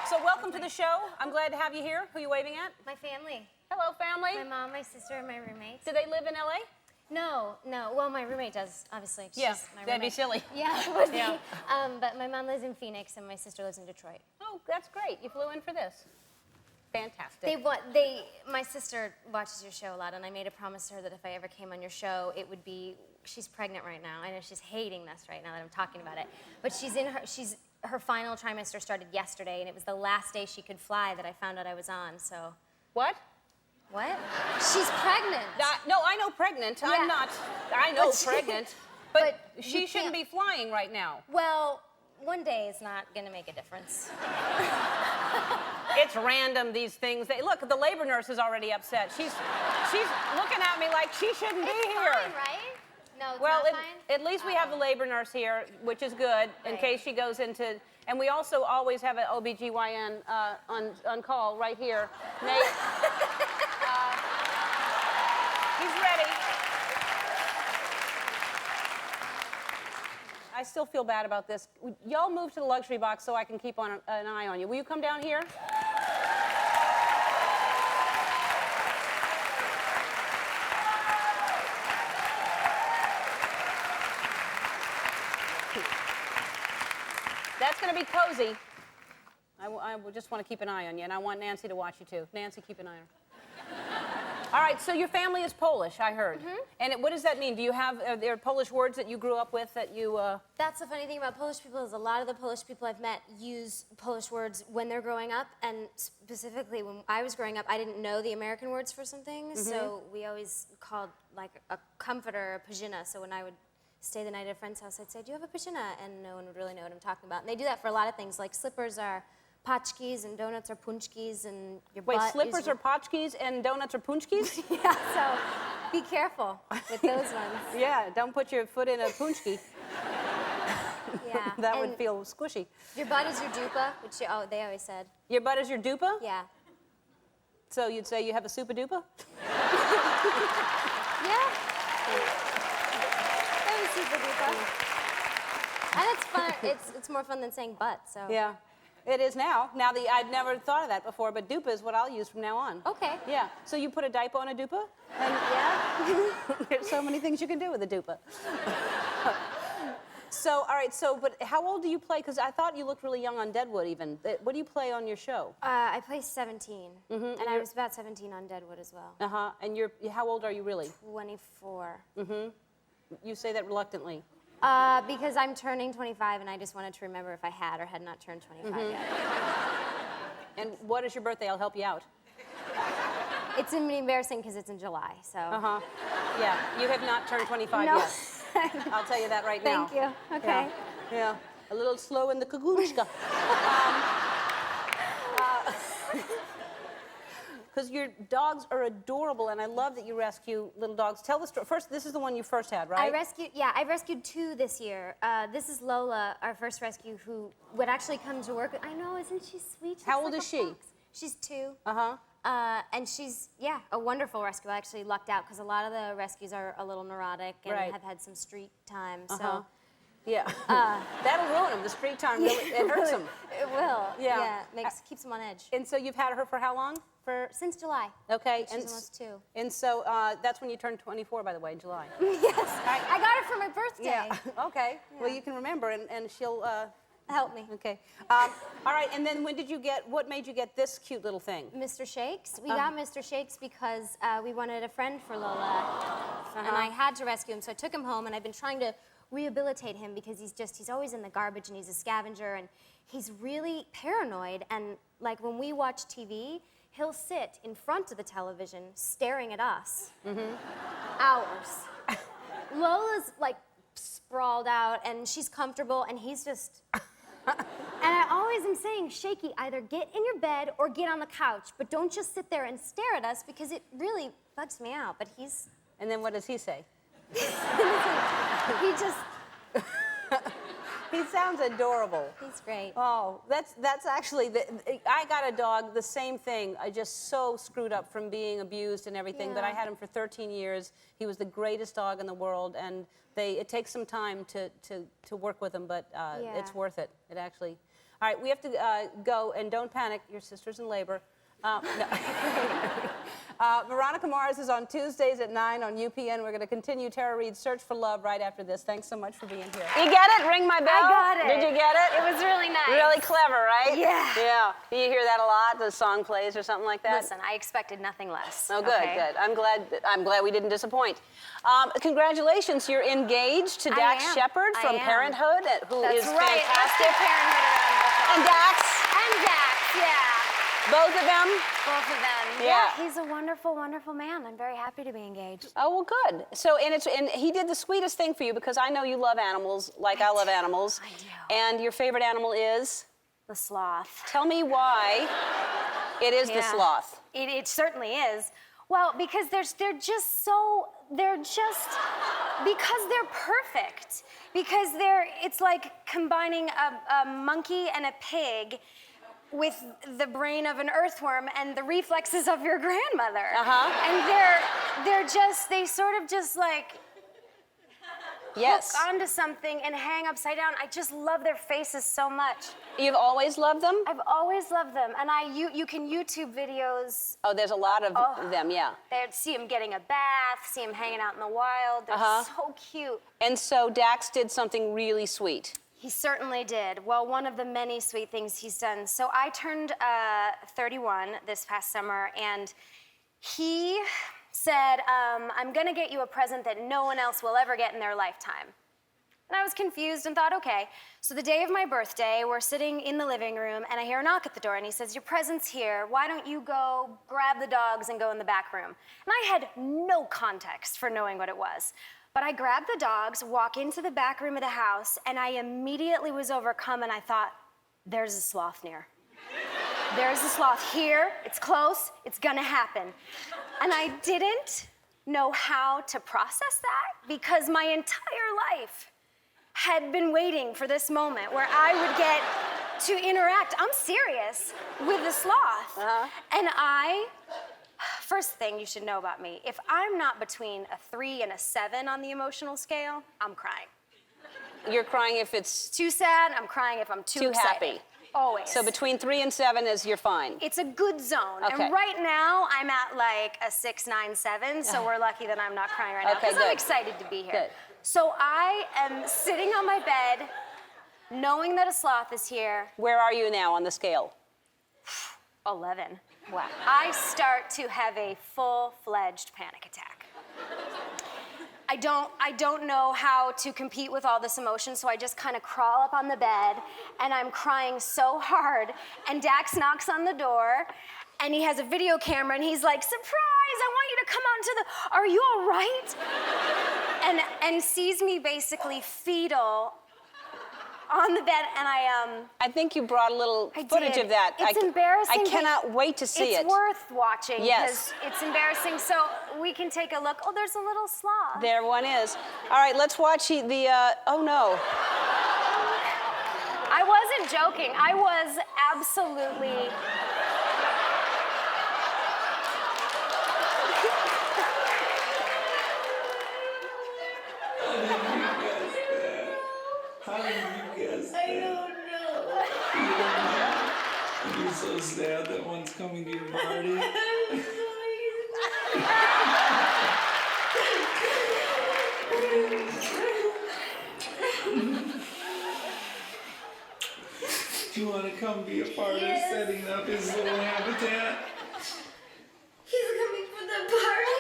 So welcome to the show. I'm glad to have you here. Who are you waving at? My family. Hello, family. My mom, my sister, and my roommate. Do they live in L.A.? No. Well, my roommate does, obviously. She's Yeah, my that'd roommate. be silly. Yeah, it would Yeah. be. But my mom lives in Phoenix, and my sister lives in Detroit. Oh, that's great. You flew in for this. Fantastic. My sister watches your show a lot, and I made a promise to her that if I ever came on your show, it would be, she's pregnant right now. I know she's hating this right now that I'm talking about it. But her final trimester started yesterday, and it was the last day she could fly that I found out I was on, so. What? What? She's pregnant. No, I know pregnant. Yeah. I'm not. I know pregnant. But she you shouldn't be flying right now. Well, one day is not going to make a difference. It's random, these things. Look, the labor nurse is already upset. She's looking at me like she shouldn't be here. Fine, right? No, it's Well, not fine? at least we have the labor nurse here, which is good, in Right. case she goes into... And we also always have an OBGYN on call right here. Nate, he's ready. I still feel bad about this. Y'all move to the luxury box so I can keep an eye on you. Will you come down here? That's going to be cozy. I just want to keep an eye on you, and I want Nancy to watch you, too. Nancy, keep an eye on her. All right, so your family is Polish, I heard. Mm-hmm. And what does that mean? Do you have, are there Polish words that you grew up with that you... That's the funny thing about Polish people is a lot of the Polish people I've met use Polish words when they're growing up, and specifically when I was growing up, I didn't know the American words for some things, so we always called, like, a comforter a pajina, so when I would stay the night at a friend's house, I'd say, do you have a pajina? And no one would really know what I'm talking about. And they do that for a lot of things, like slippers are paczkis and donuts are punchkis and your Wait, butt slippers are paczkis and donuts are punchkis? Yeah, so be careful with those ones. Yeah, don't put your foot in a punchki. Yeah. That would feel squishy. Your butt is your dupa, which they always said. Your butt is your dupa? Yeah. So you'd say you have a super dupa? Yeah. That was super dupa. And it's fun. It's more fun than saying butt, so. Yeah. It is now. I'd never thought of that before, but dupa is what I'll use from now on. Okay. Yeah. So you put a diaper on a dupa? And Yeah. there's so many things you can do with a dupa. So, all right, but how old do you play? Because I thought you looked really young on Deadwood even. What do you play on your show? I play 17, and I was about 17 on Deadwood as well. Uh-huh. And how old are you really? 24. Mm-hmm. You say that reluctantly. Because I'm turning 25, and I just wanted to remember if I had or had not turned 25 yet. And what is your birthday? I'll help you out. It's embarrassing because it's in July, so. Uh-huh. Yeah, you have not turned 25 No. yet. I'll tell you that right now. Thank you. Okay. Yeah. A little slow in the kagoonchka. Because your dogs are adorable, and I love that you rescue little dogs. Tell the story. First, this is the one you first had, right? I rescued 2 this year. This is Lola, our first rescue, who would actually come to work. I know, isn't she sweet? She's How old like is a she? fox. She's 2. Uh-huh. And she's, a wonderful rescue. I actually lucked out because a lot of the rescues are a little neurotic and have had some street time, so. Yeah. That'll ruin them. The street time really, it hurts them. It will. Yeah. Keeps them on edge. And so you've had her for how long? Since July. Okay. She's almost 2. And so that's when you turned 24, by the way, in July. Yes. I got her for my birthday. Yeah. Okay. Yeah. Well, you can remember, and she'll... Help me. Okay. All right, and then what made you get this cute little thing? Mr. Shakes. We got Mr. Shakes because we wanted a friend for Lola, and I had to rescue him, so I took him home, and I've been trying to rehabilitate him because he's always in the garbage, and he's a scavenger, and he's really paranoid, and like when we watch TV, he'll sit in front of the television staring at us. Hours. Lola's like sprawled out, and she's comfortable, and he's just... And I always am saying, Shaky, either get in your bed or get on the couch, but don't just sit there and stare at us because it really bugs me out, but he's... And then what does he say? He just... He sounds adorable. He's great. Oh, that's actually, I got a dog, the same thing. I just so screwed up from being abused and everything, but I had him for 13 years. He was the greatest dog in the world, and it takes some time to work with him, but it's worth it. It actually. All right, we have to go, and don't panic. Your sister's in labor. No. Veronica Mars is on Tuesdays at 9 on UPN. We're going to continue Tara Reid's Search for Love right after this. Thanks so much for being here. You get it? Ring my bell? I got it. Did you get it? It was really nice. Really clever, right? Yeah. Yeah. You hear that a lot? The song plays or something like that? Listen, I expected nothing less. Oh, good, good. I'm glad we didn't disappoint. Congratulations, you're engaged to Dax Shepard from Parenthood, who is right. fantastic. Parenthood around and Dax. And Dax, yeah. Both of them? Both of them. Yeah. He's a wonderful, wonderful man. I'm very happy to be engaged. Oh, well, good. So, and he did the sweetest thing for you because I know you love animals like I love animals. I do. And your favorite animal is? The sloth. Tell me why it is the sloth. It certainly is. Well, because they're just because they're perfect. Because it's like combining a monkey and a pig with the brain of an earthworm and the reflexes of your grandmother. And they sort of just like hook onto something and hang upside down. I just love their faces so much. You've always loved them? I've always loved them. And you can YouTube videos. Oh, there's a lot of them, yeah. They'd see them getting a bath, see them hanging out in the wild. They're so cute. And so Dax did something really sweet. He certainly did. Well, one of the many sweet things he's done. So I turned 31 this past summer, and he said, I'm gonna get you a present that no one else will ever get in their lifetime. And I was confused and thought, okay. So the day of my birthday, we're sitting in the living room, and I hear a knock at the door, and he says, your present's here. Why don't you go grab the dogs and go in the back room? And I had no context for knowing what it was. But I grabbed the dogs, walk into the back room of the house, and I immediately was overcome, and I thought, there's a sloth near. There's a sloth here, it's close, it's gonna happen. And I didn't know how to process that because my entire life had been waiting for this moment where I would get to interact, I'm serious, with the sloth. And first thing you should know about me, if I'm not between a 3 and a 7 on the emotional scale, I'm crying. You're crying if it's too sad, I'm crying if I'm too excited. Happy. Always. So between 3 and 7 is you're fine. It's a good zone. Okay. And right now, I'm at like a 6, 9, 7, so we're lucky that I'm not crying right now because I'm excited to be here. Good. So I am sitting on my bed, knowing that a sloth is here. Where are you now on the scale? 11. Wow. I start to have a full-fledged panic attack. I don't know how to compete with all this emotion, so I just kind of crawl up on the bed, and I'm crying so hard, and Dax knocks on the door, and he has a video camera, and he's like, surprise, I want you to come out into the, are you all right? And sees me basically fetal on the bed, and I think you brought a little footage of that. It's embarrassing. I cannot wait to see it. It's worth watching. Yes. Because it's embarrassing. So we can take a look. Oh, there's a little sloth. There one is. All right, let's watch the, oh no. I wasn't joking. I was absolutely... How did you guess that? I don't know. You're so sad that one's coming to your party. Do you want to come be a part of setting up his little habitat? He's coming for the party?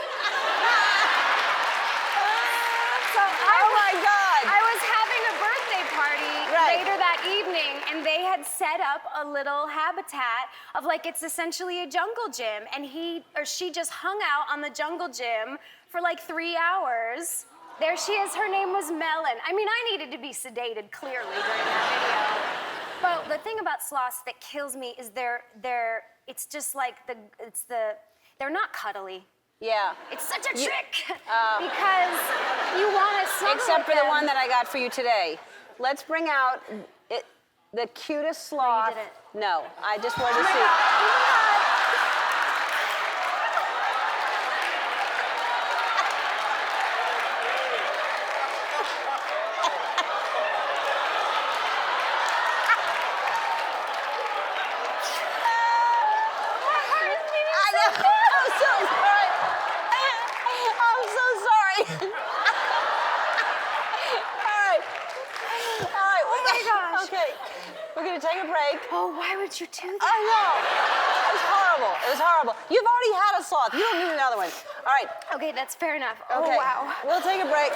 Later that evening, and they had set up a little habitat of like, it's essentially a jungle gym, and he or she just hung out on the jungle gym for like 3 hours. There she is, her name was Melon. I mean, I needed to be sedated clearly during that video. But the thing about sloths that kills me is it's just like they're not cuddly. Yeah. It's such a trick because you want to snuggle Except for with the one that I got for you today. let's bring out the cutest sloth. didn't. No, I just wanted to see. We're gonna take a break. Oh, why would you do that? I know. It was horrible. It was horrible. You've already had a sloth. You don't need another one. All right. Okay, that's fair enough. Okay. Oh, wow. We'll take a break.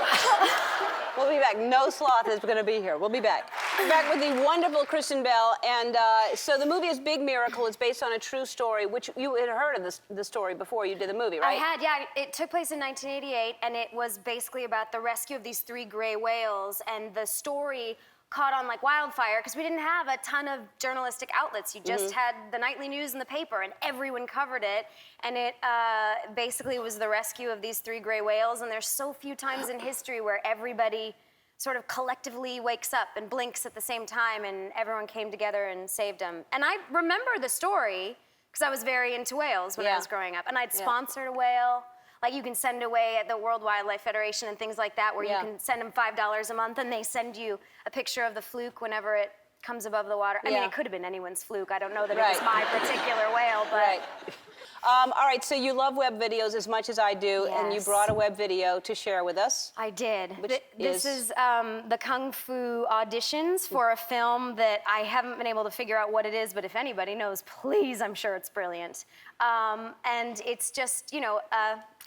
We'll be back. No sloth is going to be here. We'll be back. We're back with the wonderful Kristen Bell. And so the movie is Big Miracle. It's based on a true story, which you had heard of the story before you did the movie, right? I had, yeah. It took place in 1988, and it was basically about the rescue of these 3 gray whales. And the story caught on like wildfire because we didn't have a ton of journalistic outlets. You just had the nightly news in the paper, and everyone covered it. And it basically was the rescue of these 3 gray whales. And there's so few times in history where everybody sort of collectively wakes up and blinks at the same time, and everyone came together and saved them. And I remember the story because I was very into whales when I was growing up, and I'd sponsored a whale. Like you can send away at the World Wildlife Federation and things like that, where you can send them $5 a month, and they send you a picture of the fluke whenever it comes above the water. I mean, it could have been anyone's fluke. I don't know that it was my particular whale, but. Right. All right, so you love web videos as much as I do, and you brought a web video to share with us. I did. This is the Kung Fu auditions for a film that I haven't been able to figure out what it is, but if anybody knows, please, I'm sure it's brilliant. And it's just, you know,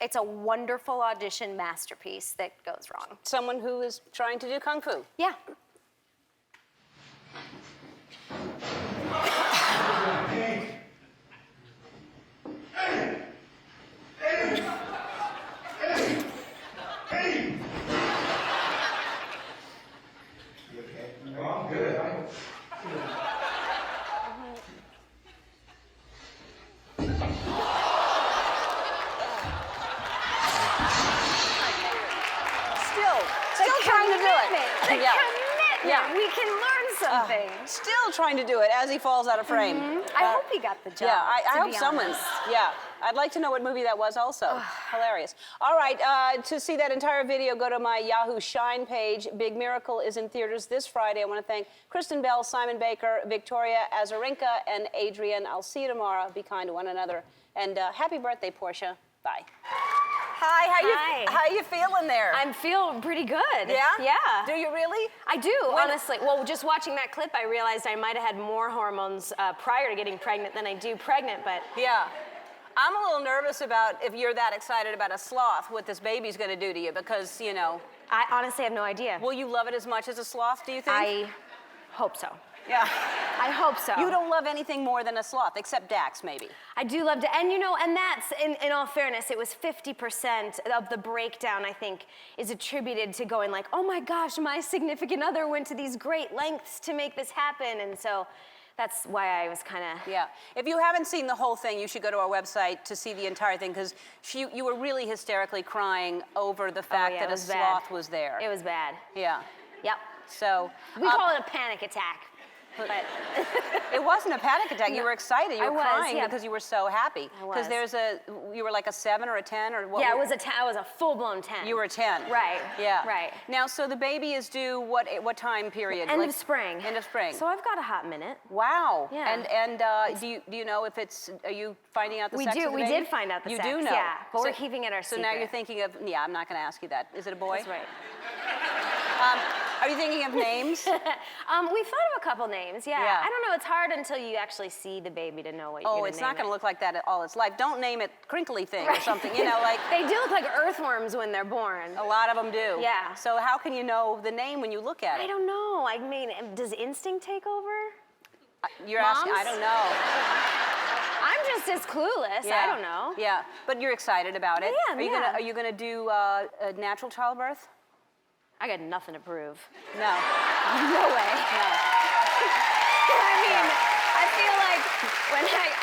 it's a wonderful audition masterpiece that goes wrong. Someone who is trying to do Kung Fu. Yeah. Still trying to do it. The commitment. We can learn something. Still trying to do it as he falls out of frame. I hope he got the job. Yeah, I hope be someone. honest. Yeah, I'd like to know what movie that was also. Hilarious. All right, to see that entire video, go to my Yahoo Shine page. Big Miracle is in theaters this Friday. I want to thank Kristen Bell, Simon Baker, Victoria Azarenka, and Adrian. I'll see you tomorrow. Be kind to one another. And happy birthday, Portia. Bye. Hi, how you feeling there? I'm feeling pretty good. Yeah? Yeah. Do you really? I do, honestly. Well, just watching that clip, I realized I might have had more hormones prior to getting pregnant than I do pregnant, but... Yeah. I'm a little nervous about if you're that excited about a sloth, what this baby's gonna do to you, because, you know... I honestly have no idea. Will you love it as much as a sloth, do you think? I hope so. Yeah. I hope so. You don't love anything more than a sloth, except Dax, maybe. I do love to, and you know, and that's, in all fairness, it was 50% of the breakdown, I think, is attributed to going like, oh my gosh, my significant other went to these great lengths to make this happen, and so that's why I was kind of... Yeah. If you haven't seen the whole thing, you should go to our website to see the entire thing, because you were really hysterically crying over the fact that a sloth was there. It was bad. Yeah. Yep. So... We call it a panic attack. But it wasn't a panic attack. You were excited. You were crying because you were so happy. I was. Because you were like a 7 or a 10 or what? Yeah, I was a full-blown 10. You were a 10. Right. Yeah. Right. Now, so the baby is due what time period? End of spring. End of spring. So I've got a hot minute. Wow. Yeah. And do you know if it's? Are you finding out the sex of the baby? We did find out the sex. You do know. Yeah. But we're keeping it our so secret. now you're thinking of. Yeah, I'm not going to ask you that. Is it a boy? That's right. Are you thinking of names? We thought of a couple names, yeah. Yeah. I don't know, it's hard until you actually see the baby to know what you're gonna Oh, it's not name going to look like that at all its life. Don't name it Crinkly Thing or something, you know, like... They do look like earthworms when they're born. A lot of them do. Yeah. So how can you know the name when you look at it? I don't know. I mean, does instinct take over? You're asking, I don't know. I'm just as clueless. Yeah. I don't know. Yeah, but you're excited about it. I am, Are you gonna do a natural childbirth? I got nothing to prove. No. No way. No. I mean, I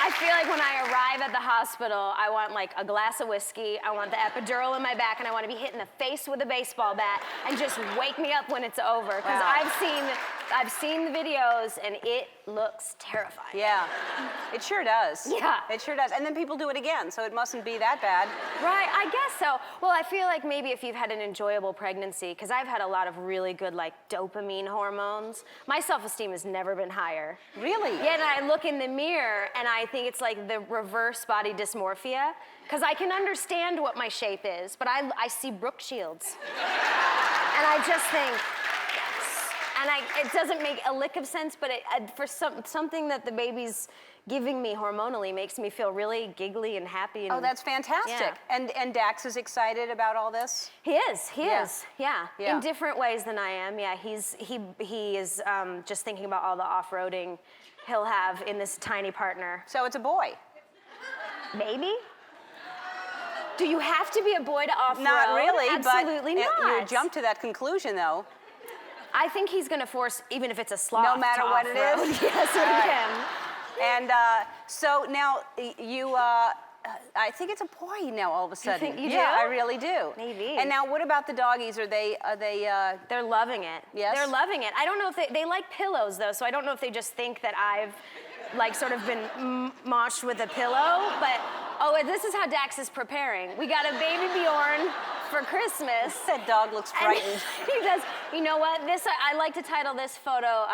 I feel like when I arrive at the hospital, I want like a glass of whiskey, I want the epidural in my back, and I want to be hit in the face with a baseball bat and just wake me up when it's over. Because Wow. I've seen the videos and it looks terrifying. Yeah, it sure does. Yeah. It sure does. And then people do it again, so it mustn't be that bad. Right, I guess so. Well, I feel like maybe if you've had an enjoyable pregnancy, because I've had a lot of really good like dopamine hormones, my self-esteem has never been higher. Really? Yeah, and I look in the mirror and I think it's like the reverse body dysmorphia, because I can understand what my shape is, but I see Brooke Shields. And I just think, yes. And it doesn't make a lick of sense, but for something that the baby's giving me hormonally makes me feel really giggly and happy. And, Oh, that's fantastic. Yeah. And Dax is excited about all this? He is, yeah. Yeah. In different ways than I am, yeah. He is just thinking about all the off-roading he'll have in this tiny partner. So it's a boy? Maybe? Do you have to be a boy to off-road? Not really, Absolutely but not. you jumped to that conclusion, though. I think he's gonna force, even if it's a sloth, No matter to what it off-road. is? Yes, he All right. can. And so now you, I think it's a boy now all of a sudden. think you Yeah, do? I really do. Maybe. And now what about the doggies? Are they They're loving it. Yes? They're loving it. I don't know if they like pillows though, so I don't know if they just think that I've like sort of been moshed with a pillow, but this is how Dax is preparing. We got a baby Bjorn for Christmas. that dog looks And frightened? he does. You know what? I like to title this photo,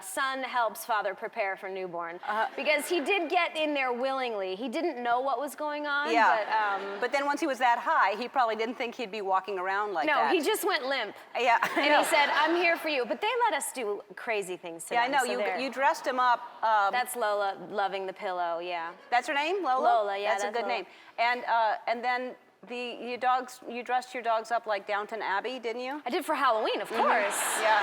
Son Helps Father Prepare for Newborn. Because he did get in there willingly. He didn't know what was going on, Yeah. but... But then once he was that high, he probably didn't think he'd be walking around like that. No, he just went limp. Yeah, I And know. he said, I'm here for you. But they let us do crazy things to Yeah, I them. know. So You dressed him up. That's Lola loving the pillow, yeah. That's her name, Lola? Lola, yeah, That's a that's good Lola. name. And then you dressed your dogs up like Downton Abbey, didn't you? I did for Halloween, of course. Yeah.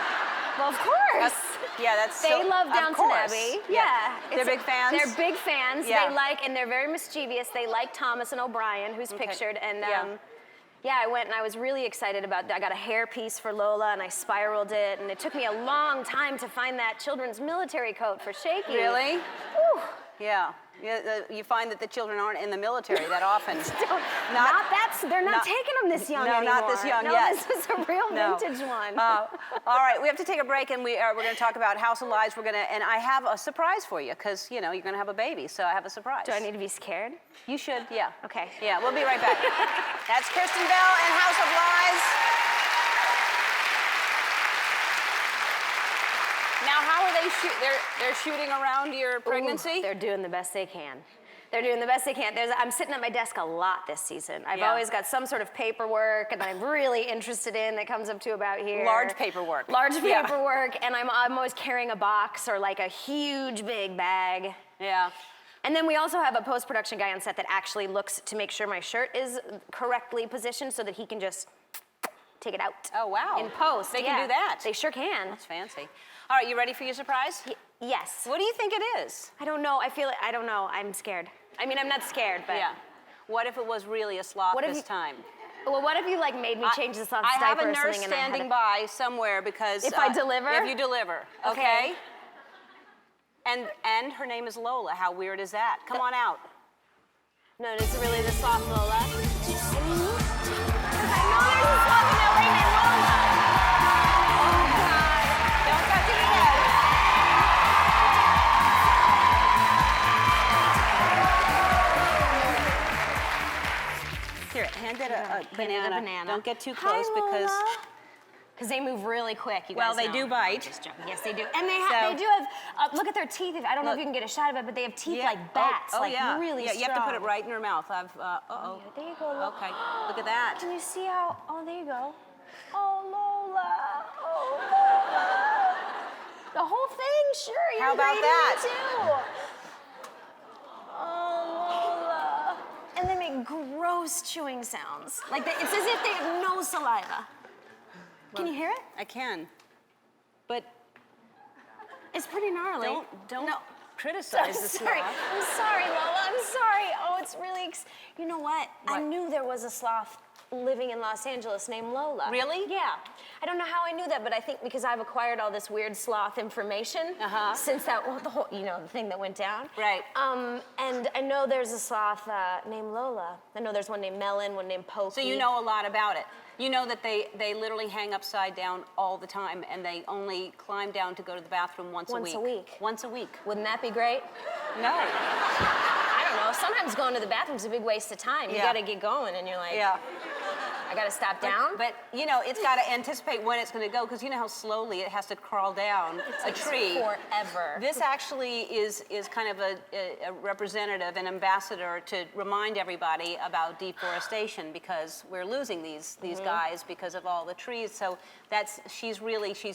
Well, of course. That's They so, love of Downton course. Abbey. Yeah. Yeah. They're big fans? They're big fans. Yeah. They like, and they're very mischievous. They like Thomas and O'Brien, who's pictured. And yeah, I went and I was really excited about that. I got a hair piece for Lola and I spiraled it. And it took me a long time to find that children's military coat for Shaky. Really? Whew. Yeah. You find that the children aren't in the military that often. They're not taking them this young No, anymore. not this young no, yet. This is a real No. vintage one. All right, we have to take a break, and we're going to talk about House of Lies. And I have a surprise for you, because you're going to have a baby, so I have a surprise. Do I need to be scared? You should, yeah. Okay. Yeah, we'll be right back. That's Kristen Bell and House of Lies. Now, how are they they're shooting around your pregnancy? Ooh, they're doing the best they can. They're doing the best they can. I'm sitting at my desk a lot this season. I've always got some sort of paperwork that I'm really interested in that comes up to about here. Large paperwork. Large Yeah. paperwork, and I'm always carrying a box or like a huge big bag. Yeah. And then we also have a post-production guy on set that actually looks to make sure my shirt is correctly positioned so that he can just take it out. Oh, wow. In post, They can do that. They sure can. That's fancy. All right, you ready for your surprise? Yes. What do you think it is? I don't know. I don't know. I'm scared. I mean, I'm not scared, but. Yeah. What if it was really a sloth What if this you- time? Well, what if you like made me change the sloth's I have diaper a or something nurse and I had standing to- by somewhere because If I deliver? If you deliver, okay? Okay. And her name is Lola. How weird is that? Come on out. No, this is really the sloth Lola. I know there's a sloth in LA named Lola. Oh God! Don't touch it again. Here, hand it a banana. Don't get too close because. Because they move really quick, you Well, guys they know. do bite. Just joking. Yes, they do. And they So- do have, look at their teeth. I don't know if Look. you can get a shot of it, but they have teeth Yeah. like bats, Oh, like yeah. really Yeah, you have to put it strong. right in her mouth. Uh-oh. There you go, Lola. Okay, look at that. Can you see how, oh, there you go. Oh, Lola. Oh, Lola. The whole thing, sure. You're How about great that? Too. Oh, Lola. And they make gross chewing sounds. Like, it's as if they have no saliva. Can you hear it? I can. But It's pretty gnarly. don't No. criticize I'm the sorry. sloth. I'm sorry, Lola. I'm sorry. Oh, it's really. You know what? I What? knew there was a sloth living in Los Angeles named Lola. Really? Yeah. I don't know how I knew that, but I think because I've acquired all this weird sloth information since the whole, the thing that went down. Right. And I know there's a sloth named Lola. I know there's one named Melon, one named Pokey. So you know a lot about it. You know that they literally hang upside down all the time, and they only climb down to go to the bathroom once a week. Once a week. Wouldn't that be great? No. I don't know. Sometimes going to the bathroom's a big waste of time. You gotta get going, and you're like, I gotta stop down. But it's got to anticipate when it's going to go, because you know how slowly it has to crawl down a tree. Forever. This actually is kind of a representative, an ambassador to remind everybody about deforestation, because we're losing these guys because of all the trees. So she's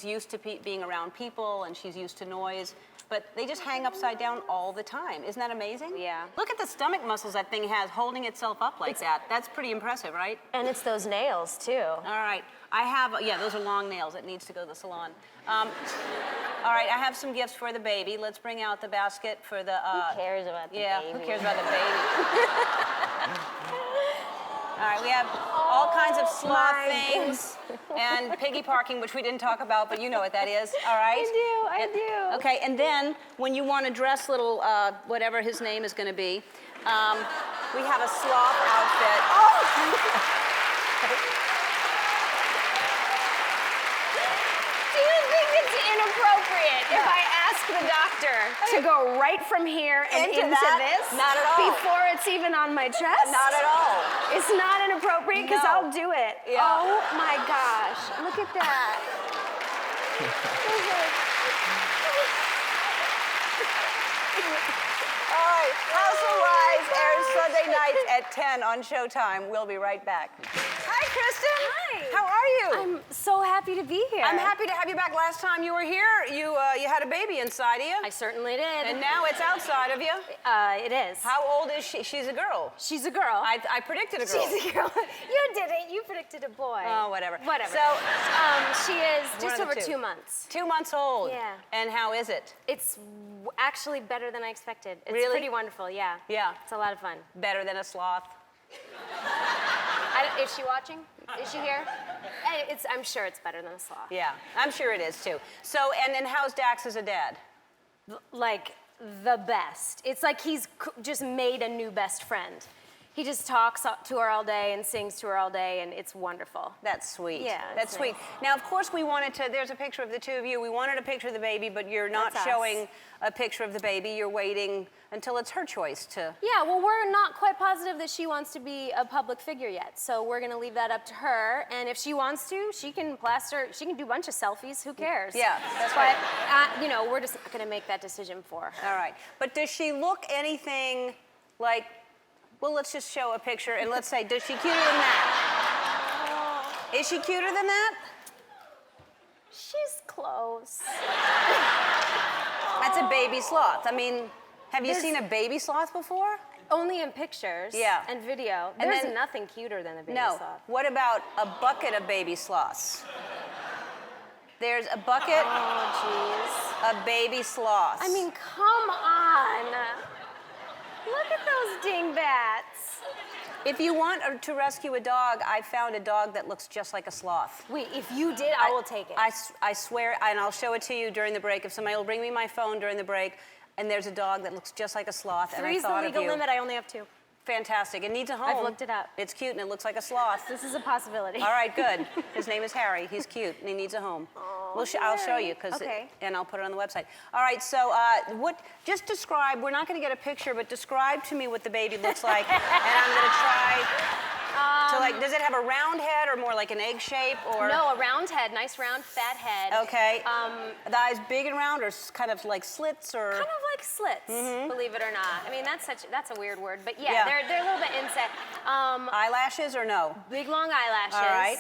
used to being around people, and she's used to noise. But they just hang upside down all the time. Isn't that amazing? Yeah. Look at the stomach muscles that thing has holding itself up like that. That's pretty impressive, right? And it's those nails, too. All right. I have, those are long nails. It needs to go to the salon. All right, I have some gifts for the baby. Let's bring out the basket for the... Who cares about the baby? Yeah, who cares about the baby? All right, we have all kinds of sloth things and piggy parking, which we didn't talk about, but you know what that is, all right? I do. Okay, and then when you want to dress little, whatever his name is going to be, we have a sloth outfit. Do you think it's inappropriate if I ask the doctor to go right from here and into this? Not at all. Before it's even on my chest? Not at all. It's not inappropriate because No. I'll do it. Yeah. Oh my gosh. Look at that. All right, House of Lies airs Sunday nights at 10 on Showtime. We'll be right back. Hi, Kristen. Hi. How are you? I'm so happy to be here. I'm happy to have you back. Last time you were here, you had a baby inside of you. I certainly did. And now it's outside of you. It is. How old is she? She's a girl. She's a girl. I predicted a girl. She's a girl. You didn't. You predicted a boy. Oh, whatever. Whatever. So, she is just one of over the two. 2 months. 2 months old. Yeah. And how is it? It's actually better than I expected. It's Really? pretty wonderful, yeah. Yeah. It's a lot of fun. Better than a sloth? Is she watching? Is she here? I'm sure it's better than a sloth. Yeah, I'm sure it is too. So, and then how's Dax as a dad? Like, the best. It's like he's just made a new best friend. He just talks to her all day and sings to her all day, and it's wonderful. That's sweet. Yeah, That's it's sweet. nice. Now, of course, we wanted to, there's a picture of the two of you. We wanted a picture of the baby, but you're not That's us. showing a picture of the baby. You're waiting until it's her choice to. Yeah, well, we're not quite positive that she wants to be a public figure yet, so we're gonna leave that up to her. And if she wants to, she can do a bunch of selfies. Who cares? Yeah, that's but, right. We're just not gonna make that decision for her. All right. But does she look anything like, well, let's just show a picture and let's say, does she cuter than that? Is she cuter than that? She's close. That's a baby sloth. I mean, have you seen a baby sloth before? Only in pictures Yeah. and video. And There's then- nothing cuter than a baby No. sloth. What about a bucket of baby sloths? There's a bucket Oh, of baby sloths. jeez. I mean, come on. Look at those dingbats. if you want to rescue a dog, I found a dog that looks just like a sloth. Wait, if you did, I will take it. I swear, and I'll show it to you during the break. If somebody will bring me my phone during the break, and there's a dog that looks just like a sloth, and I Three's the thought of legal you. limit. I only have 2. Fantastic. It needs a home. I've looked it up. It's cute, and it looks like a sloth. This is a possibility. All right, good. His name is Harry. He's cute, and he needs a home. I'll show you, Okay. and I'll put it on the website. All right, so just describe, we're not going to get a picture, but describe to me what the baby looks like, and I'm going to try to, does it have a round head or more like an egg shape? Or? No, a round head, nice round fat head. Okay. The eyes big and round, or kind of like slits, or? Kind of like slits, believe it or not. I mean, that's a weird word, but yeah, Yeah. they're a little bit inset. Eyelashes or no? Big long eyelashes. All right.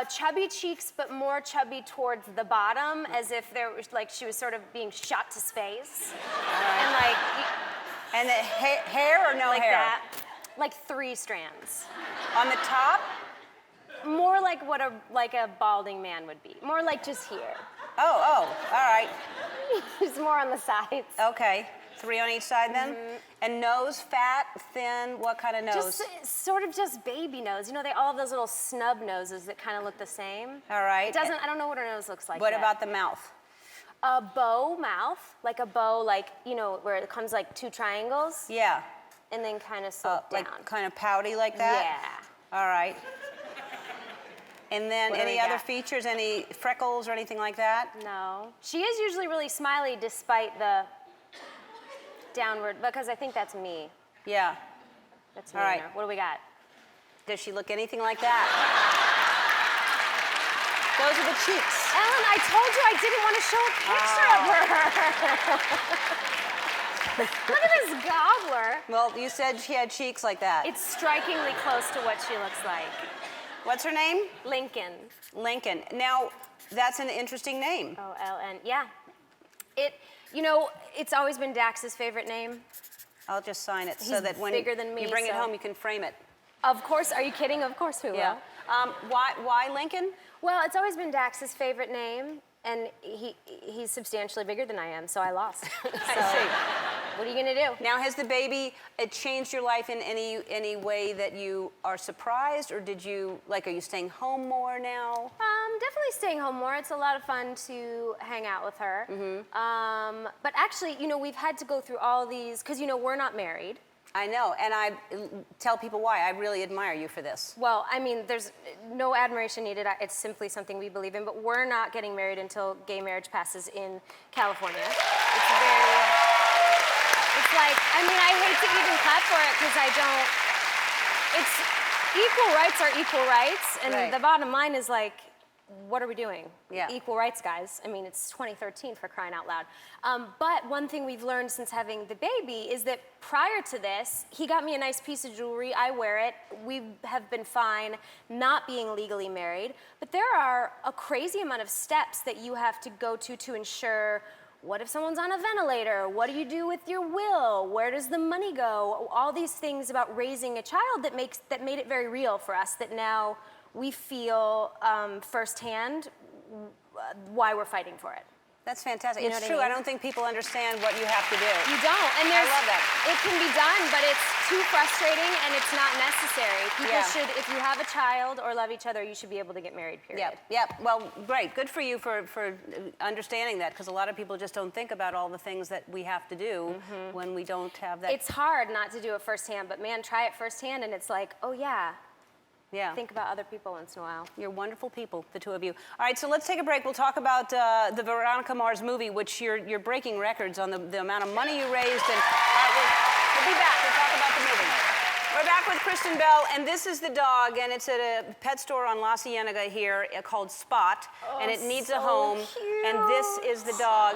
Chubby cheeks, but more chubby towards the bottom, as if she was sort of being shot to space. And And the hair or no like hair? that. Like 3 strands. On the top? More like what a balding man would be. More like just here. Oh, all right. Just more on the sides. Okay. 3 on each side then? And nose, fat, thin, what kind of nose? Sort of just baby nose. You know, they all have those little snub noses that kind of look the same. All right. It doesn't, I don't know what her nose looks like What yet. about the mouth? A bow mouth, like a bow, like, you know, where it comes like 2 triangles. Yeah. And then kind of slope down. Like kind of pouty like that? Yeah. All right. And then What do any we other got? features, any freckles or anything like that? No. She is usually really smiley despite the downward, because I think that's me. Yeah. That's me. All in right. her. What do we got? Does she look anything like that? Those are the cheeks. Ellen, I told you I didn't want to show a picture of her. Look at this gobbler. Well, you said she had cheeks like that. It's strikingly close to what she looks like. What's her name? Lincoln. Lincoln. Now, that's an interesting name. O-L-N. Yeah. You know, it's always been Dax's favorite name. I'll just sign it so He's that when bigger than me, you bring it so- home, you can frame it. Of course, are you kidding? Of course we will. Yeah. Why Lincoln? Well, it's always been Dax's favorite name, and he's substantially bigger than I am, so I lost. I see. What are you gonna do? Now, has the baby changed your life in any way that you are surprised, or are you staying home more now? Definitely staying home more. It's a lot of fun to hang out with her. But actually, you know, we've had to go through all these, because, you know, we're not married. I know, and I tell people why. I really admire you for this. Well, I mean, there's no admiration needed. It's simply something we believe in, but we're not getting married until gay marriage passes in California. It's like, I mean, I hate to even clap for it because it's equal rights are equal rights, and Right. the bottom line is like, what are we doing? Yeah. Equal rights, guys. I mean, it's 2013 for crying out loud. But one thing we've learned since having the baby is that prior to this, he got me a nice piece of jewelry. I wear it. We have been fine not being legally married. But there are a crazy amount of steps that you have to go to ensure. What if someone's on a ventilator? What do you do with your will? Where does the money go? All these things about raising a child that made it very real for us, that now we feel firsthand why we're fighting for it. That's fantastic. You know It's what I true. I mean? don't think people understand what you have to do. You don't, and I love that. it can be done, but it's too frustrating and it's not necessary. People Yeah. should, if you have a child or love each other, you should be able to get married, period. Yep. Well, great. Good for you for understanding that, because a lot of people just don't think about all the things that we have to do when we don't have that. It's hard not to do it firsthand, but man, try it firsthand and it's like, oh yeah, yeah. think about other people once in a while. You're wonderful people, the two of you. All right, so let's take a break. We'll talk about the Veronica Mars movie, which you're breaking records on the amount of money you raised. And we'll be back. We'll talk about the movie. We're back with Kristen Bell, and this is the dog, and it's at a pet store on La Cienega here called Spot, and it needs a home. cute. And this is the dog.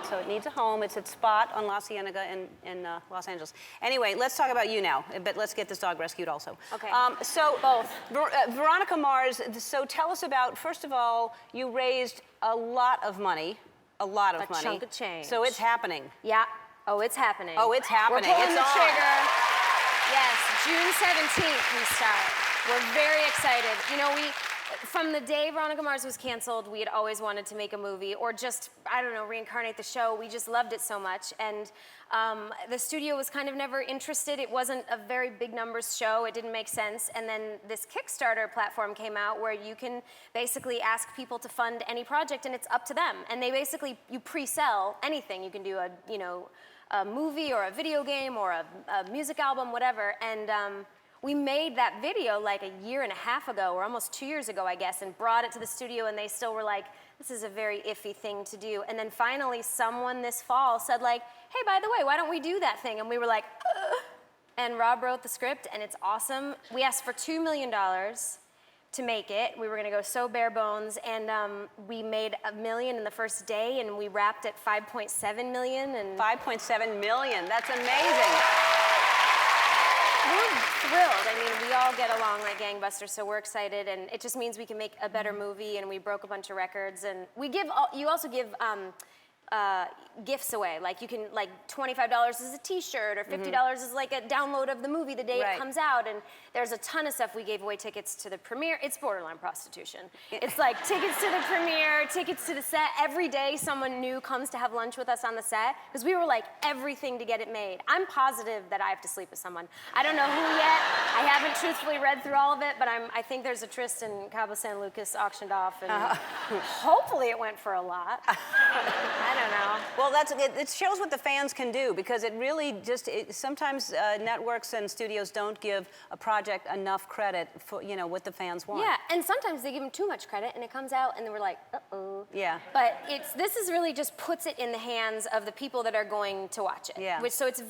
So it needs a home. It's at Spot on La Cienega in Los Angeles. Anyway, let's talk about you now, but let's get this dog rescued also. Okay. So Both. Veronica Mars, so tell us about, first of all, you raised a lot of money. A lot of money. chunk of change. So it's happening. Yeah. Oh, it's happening. Oh, it's happening. We're pulling It's the on. trigger. Yes, June 17th we start. We're very excited. You know, from the day Veronica Mars was canceled, we had always wanted to make a movie or just, I don't know, reincarnate the show. We just loved it so much. And the studio was kind of never interested. It wasn't a very big numbers show. It didn't make sense. And then this Kickstarter platform came out where you can basically ask people to fund any project and it's up to them. And they basically, you pre-sell anything. You can do a movie or a video game or a music album, whatever. And we made that video like a year and a half ago, or almost 2 years ago, I guess, and brought it to the studio, and they still were like, this is a very iffy thing to do. And then finally, someone this fall said like, hey, by the way, why don't we do that thing? And we were like, ugh. And Rob wrote the script, and it's awesome. We asked for $2 million to make it. We were gonna go so bare bones, and we made $1 million in the first day, and we wrapped at 5.7 million. And 5.7 million. That's amazing. we're thrilled. I mean, we all get along like gangbusters, so we're excited, and it just means we can make a better movie, and we broke a bunch of records, and we give. You also give gifts away. Like you can, like $25 is a T-shirt, or $50 is like a download of the movie the day it comes out. And there's a ton of stuff. We gave away tickets to the premiere. It's borderline prostitution. It's like tickets to the premiere, tickets to the set. Every day someone new comes to have lunch with us on the set, because we were like everything to get it made. I'm positive that I have to sleep with someone. I don't know who yet. I haven't truthfully read through all of it, but I think there's a Tristan Cabo San Lucas auctioned off, and hopefully it went for a lot. I don't know. Well, it shows what the fans can do, because it really just, sometimes networks and studios don't give a project enough credit for, you know, what the fans want. Yeah, and sometimes they give them too much credit, and it comes out, and we're like, uh-oh. Yeah. But this is really just puts it in the hands of the people that are going to watch it. Yeah. So it's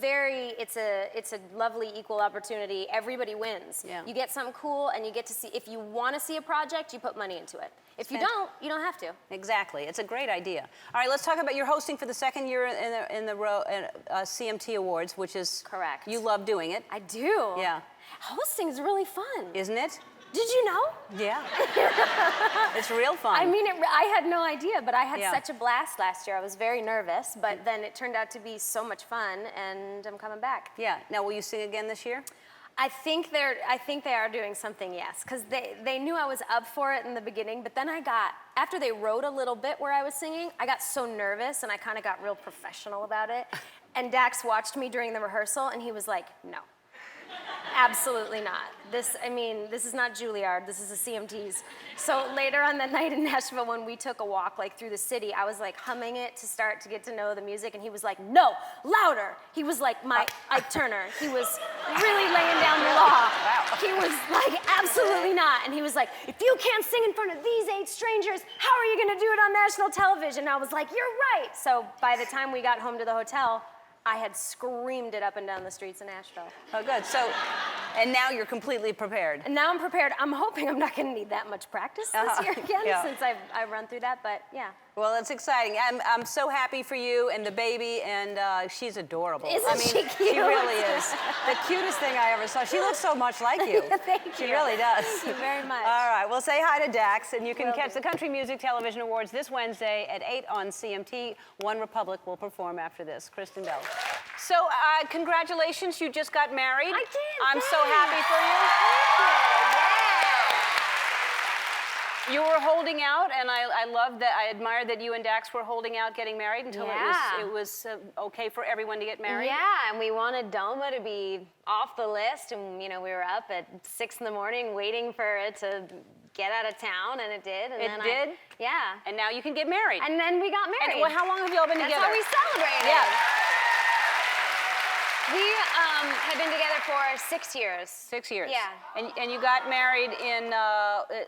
a lovely equal opportunity. Everybody wins. Yeah. You get something cool, and you get to see, if you want to see a project, you put money into it. If you don't, you don't have to. Exactly. It's a great idea. All right, let's talk about your hosting for the second year in the row CMT Awards, which is correct. You love doing it. I do. Yeah. Hosting's really fun. Isn't it? Did you know? Yeah. It's real fun. I mean, I had no idea, but I had Yeah. such a blast last year. I was very nervous, but then it turned out to be so much fun, and I'm coming back. Yeah. Now, will you sing again this year? I think they are doing something, yes, because they knew I was up for it in the beginning, but then after they wrote a little bit where I was singing, I got so nervous, and I kind of got real professional about it. And Dax watched me during the rehearsal, and he was like, no. Absolutely not. This is not Juilliard, this is the CMTs. So later on that night in Nashville, when we took a walk like through the city, I was like humming it to start to get to know the music, and he was like, no, louder. He was like my Ike Turner. He was really laying down the law. Wow. He was like, absolutely not. And he was like, if you can't sing in front of these 8 strangers, how are you gonna do it on national television? And I was like, you're right. So by the time we got home to the hotel, I had screamed it up and down the streets of Nashville. Oh, good. So, and now you're completely prepared. And now I'm prepared. I'm hoping I'm not going to need that much practice this year again, Yeah. since I've run through that, but yeah. Well, it's exciting. I'm so happy for you and the baby, and she's adorable. Isn't she cute? She really is. The cutest thing I ever saw. She looks so much like you. Thank you. She really does. Thank you very much. All right, well, say hi to Dax, and you can Will catch do. the Country Music Television Awards this Wednesday at 8 on CMT. One Republic will perform after this. Kristen Bell. So, congratulations, you just got married. I did. I'm so thanks. happy for you. You were holding out, and I love that. I admire that you and Dax were holding out getting married until it was okay for everyone to get married. Yeah, and we wanted Doma to be off the list, and we were up at 6 in the morning waiting for it to get out of town, and it did. And it then did? Yeah. And now you can get married. And then we got married. And, well, how long have you all been That's together? how we celebrated. Yeah. We have been together for 6 years. 6 years. Yeah. And you got married in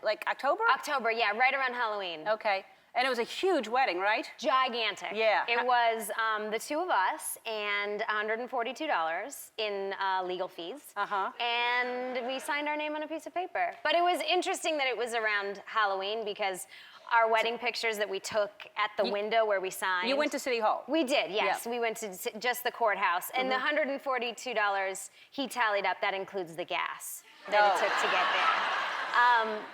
like October? October, yeah, right around Halloween. Okay. And it was a huge wedding, right? Gigantic. Yeah. It was the 2 of us and $142 in legal fees. Uh-huh. And we signed our name on a piece of paper. But it was interesting that it was around Halloween, because our wedding pictures that we took at the window where we signed. You went to City Hall. We did, yes. Yeah. We went to just the courthouse. And the $142 he tallied up, that includes the gas that it took to get there.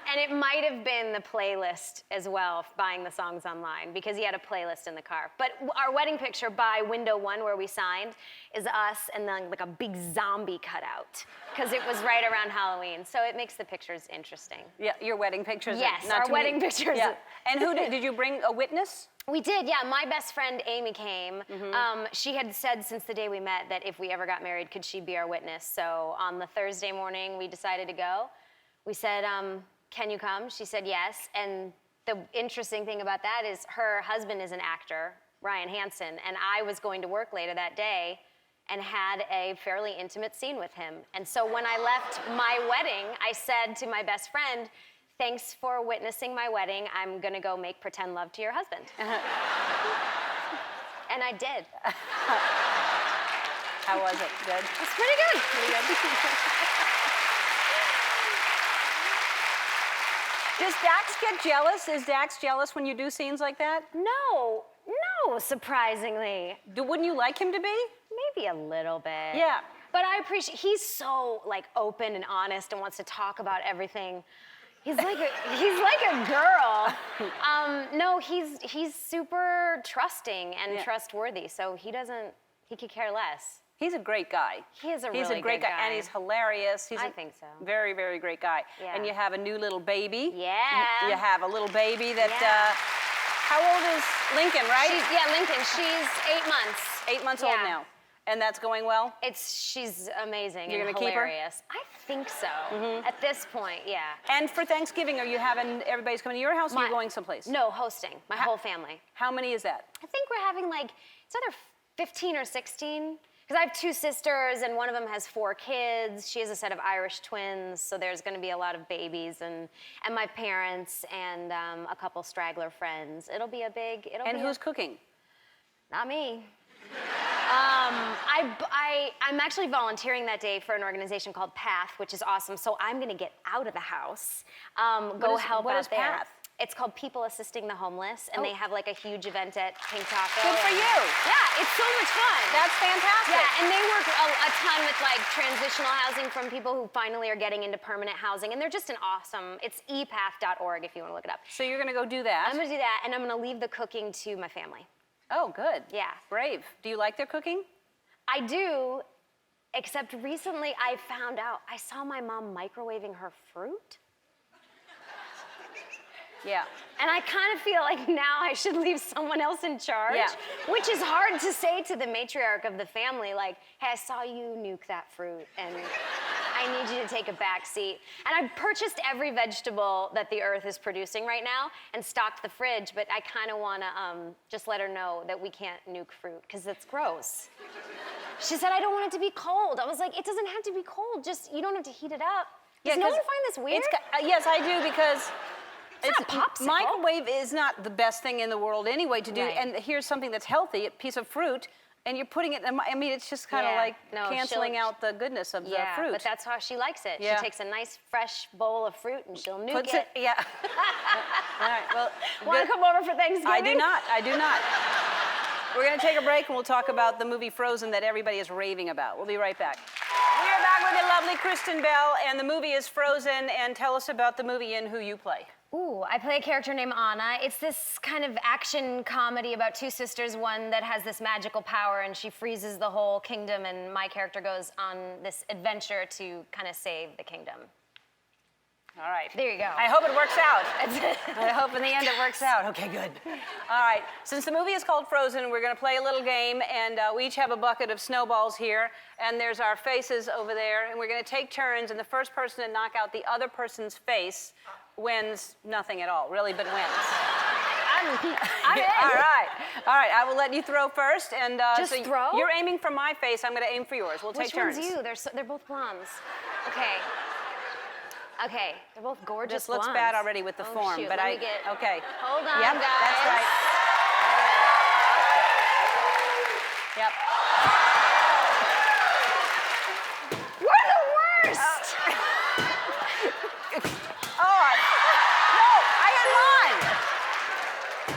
And it might have been the playlist as well, buying the songs online, because he had a playlist in the car. But our wedding picture by window 1 where we signed is us and then like a big zombie cutout, because it was right around Halloween. So it makes the pictures interesting. Yeah, your wedding pictures. Yes, not our too wedding many. pictures. Yeah. And who did you bring a witness? We did, yeah. My best friend Amy came. She had said since the day we met that if we ever got married, could she be our witness? So on the Thursday morning, we decided to go. We said, can you come? She said yes. And the interesting thing about that is her husband is an actor, Ryan Hansen, and I was going to work later that day and had a fairly intimate scene with him. And so when I left my wedding, I said to my best friend, thanks for witnessing my wedding. I'm gonna go make pretend love to your husband. And I did. How was it? Good? It's pretty good. Pretty good. Does Dax get jealous? Is Dax jealous when you do scenes like that? No, surprisingly. Wouldn't you like him to be? Maybe a little bit. Yeah. But I appreciate, he's so like open and honest and wants to talk about everything. He's like a girl. No, he's super trusting and trustworthy, so he could care less. He's a great guy. He is He's a great guy, and he's hilarious. I think so. Very, very great guy. Yeah. And you have a new little baby. Yeah. You have a little baby that, how old is Lincoln, right? Lincoln, she's 8 months. 8 months old now. And that's going well? She's amazing. You're and gonna keep her? hilarious. I think so. At this point, yeah. And for Thanksgiving, are you having, everybody's coming to your house or are you going someplace? No, hosting. My whole family. How many is that? I think we're having it's either 15 or 16. Because I have 2 sisters and one of them has 4 kids. She has a set of Irish twins, so there's going to be a lot of babies and my parents and a couple straggler friends. It'll be a big. And who's cooking? Not me. I'm actually volunteering that day for an organization called PATH, which is awesome. So I'm going to get out of the house, go help out there. PATH? It's called People Assisting the Homeless, and they have a huge event at Pink Taco. Good for you. Yeah, it's so much fun. That's fantastic. Yeah, and they work a ton with transitional housing from people who finally are getting into permanent housing, and they're just an awesome. It's epath.org if you want to look it up. So you're going to go do that? I'm going to do that, and I'm going to leave the cooking to my family. Oh, good. Yeah. Brave. Do you like their cooking? I do, except recently I found out I saw my mom microwaving her fruit. Yeah. And I kind of feel like now I should leave someone else in charge, which is hard to say to the matriarch of the family, like, hey, I saw you nuke that fruit, and I need you to take a back seat. And I've purchased every vegetable that the earth is producing right now and stocked the fridge, but I kind of want to just let her know that we can't nuke fruit, because it's gross. She said, I don't want it to be cold. I was like, it doesn't have to be cold, just, you don't have to heat it up. Does no one find this weird? Yes, I do, because... It's not a popsicle. Microwave is not the best thing in the world anyway to do. Right. And here's something that's healthy, a piece of fruit, and you're putting it, I mean, it's just kind of canceling out the goodness of the fruit. Yeah, but that's how she likes it. Yeah. She takes a nice, fresh bowl of fruit and she'll nuke it. Yeah. All right, well. Want to come over for Thanksgiving? I do not. We're going to take a break and we'll talk about the movie Frozen that everybody is raving about. We'll be right back. We are back with the lovely Kristen Bell, and the movie is Frozen, and tell us about the movie and who you play. Ooh, I play a character named Anna. It's this kind of action comedy about 2 sisters, one that has this magical power and she freezes the whole kingdom, and my character goes on this adventure to kind of save the kingdom. All right. There you go. I hope it works out. I hope in the end it works out. Okay, good. All right. Since the movie is called Frozen, we're going to play a little game, and we each have a bucket of snowballs here, and there's our faces over there, and we're going to take turns, and the first person to knock out the other person's face wins nothing at all, really, but wins. I'm in. All right. I will let you throw first, and Just throw? You're aiming for my face. I'm going to aim for yours. We'll take turns. Which one's you? They're both blondes. Okay, they're both gorgeous. This looks blondes. bad already with the form, shoot, but let me get. Okay. Hold on, yep, guys. That's right. Yep. We're the worst. No, I got mine.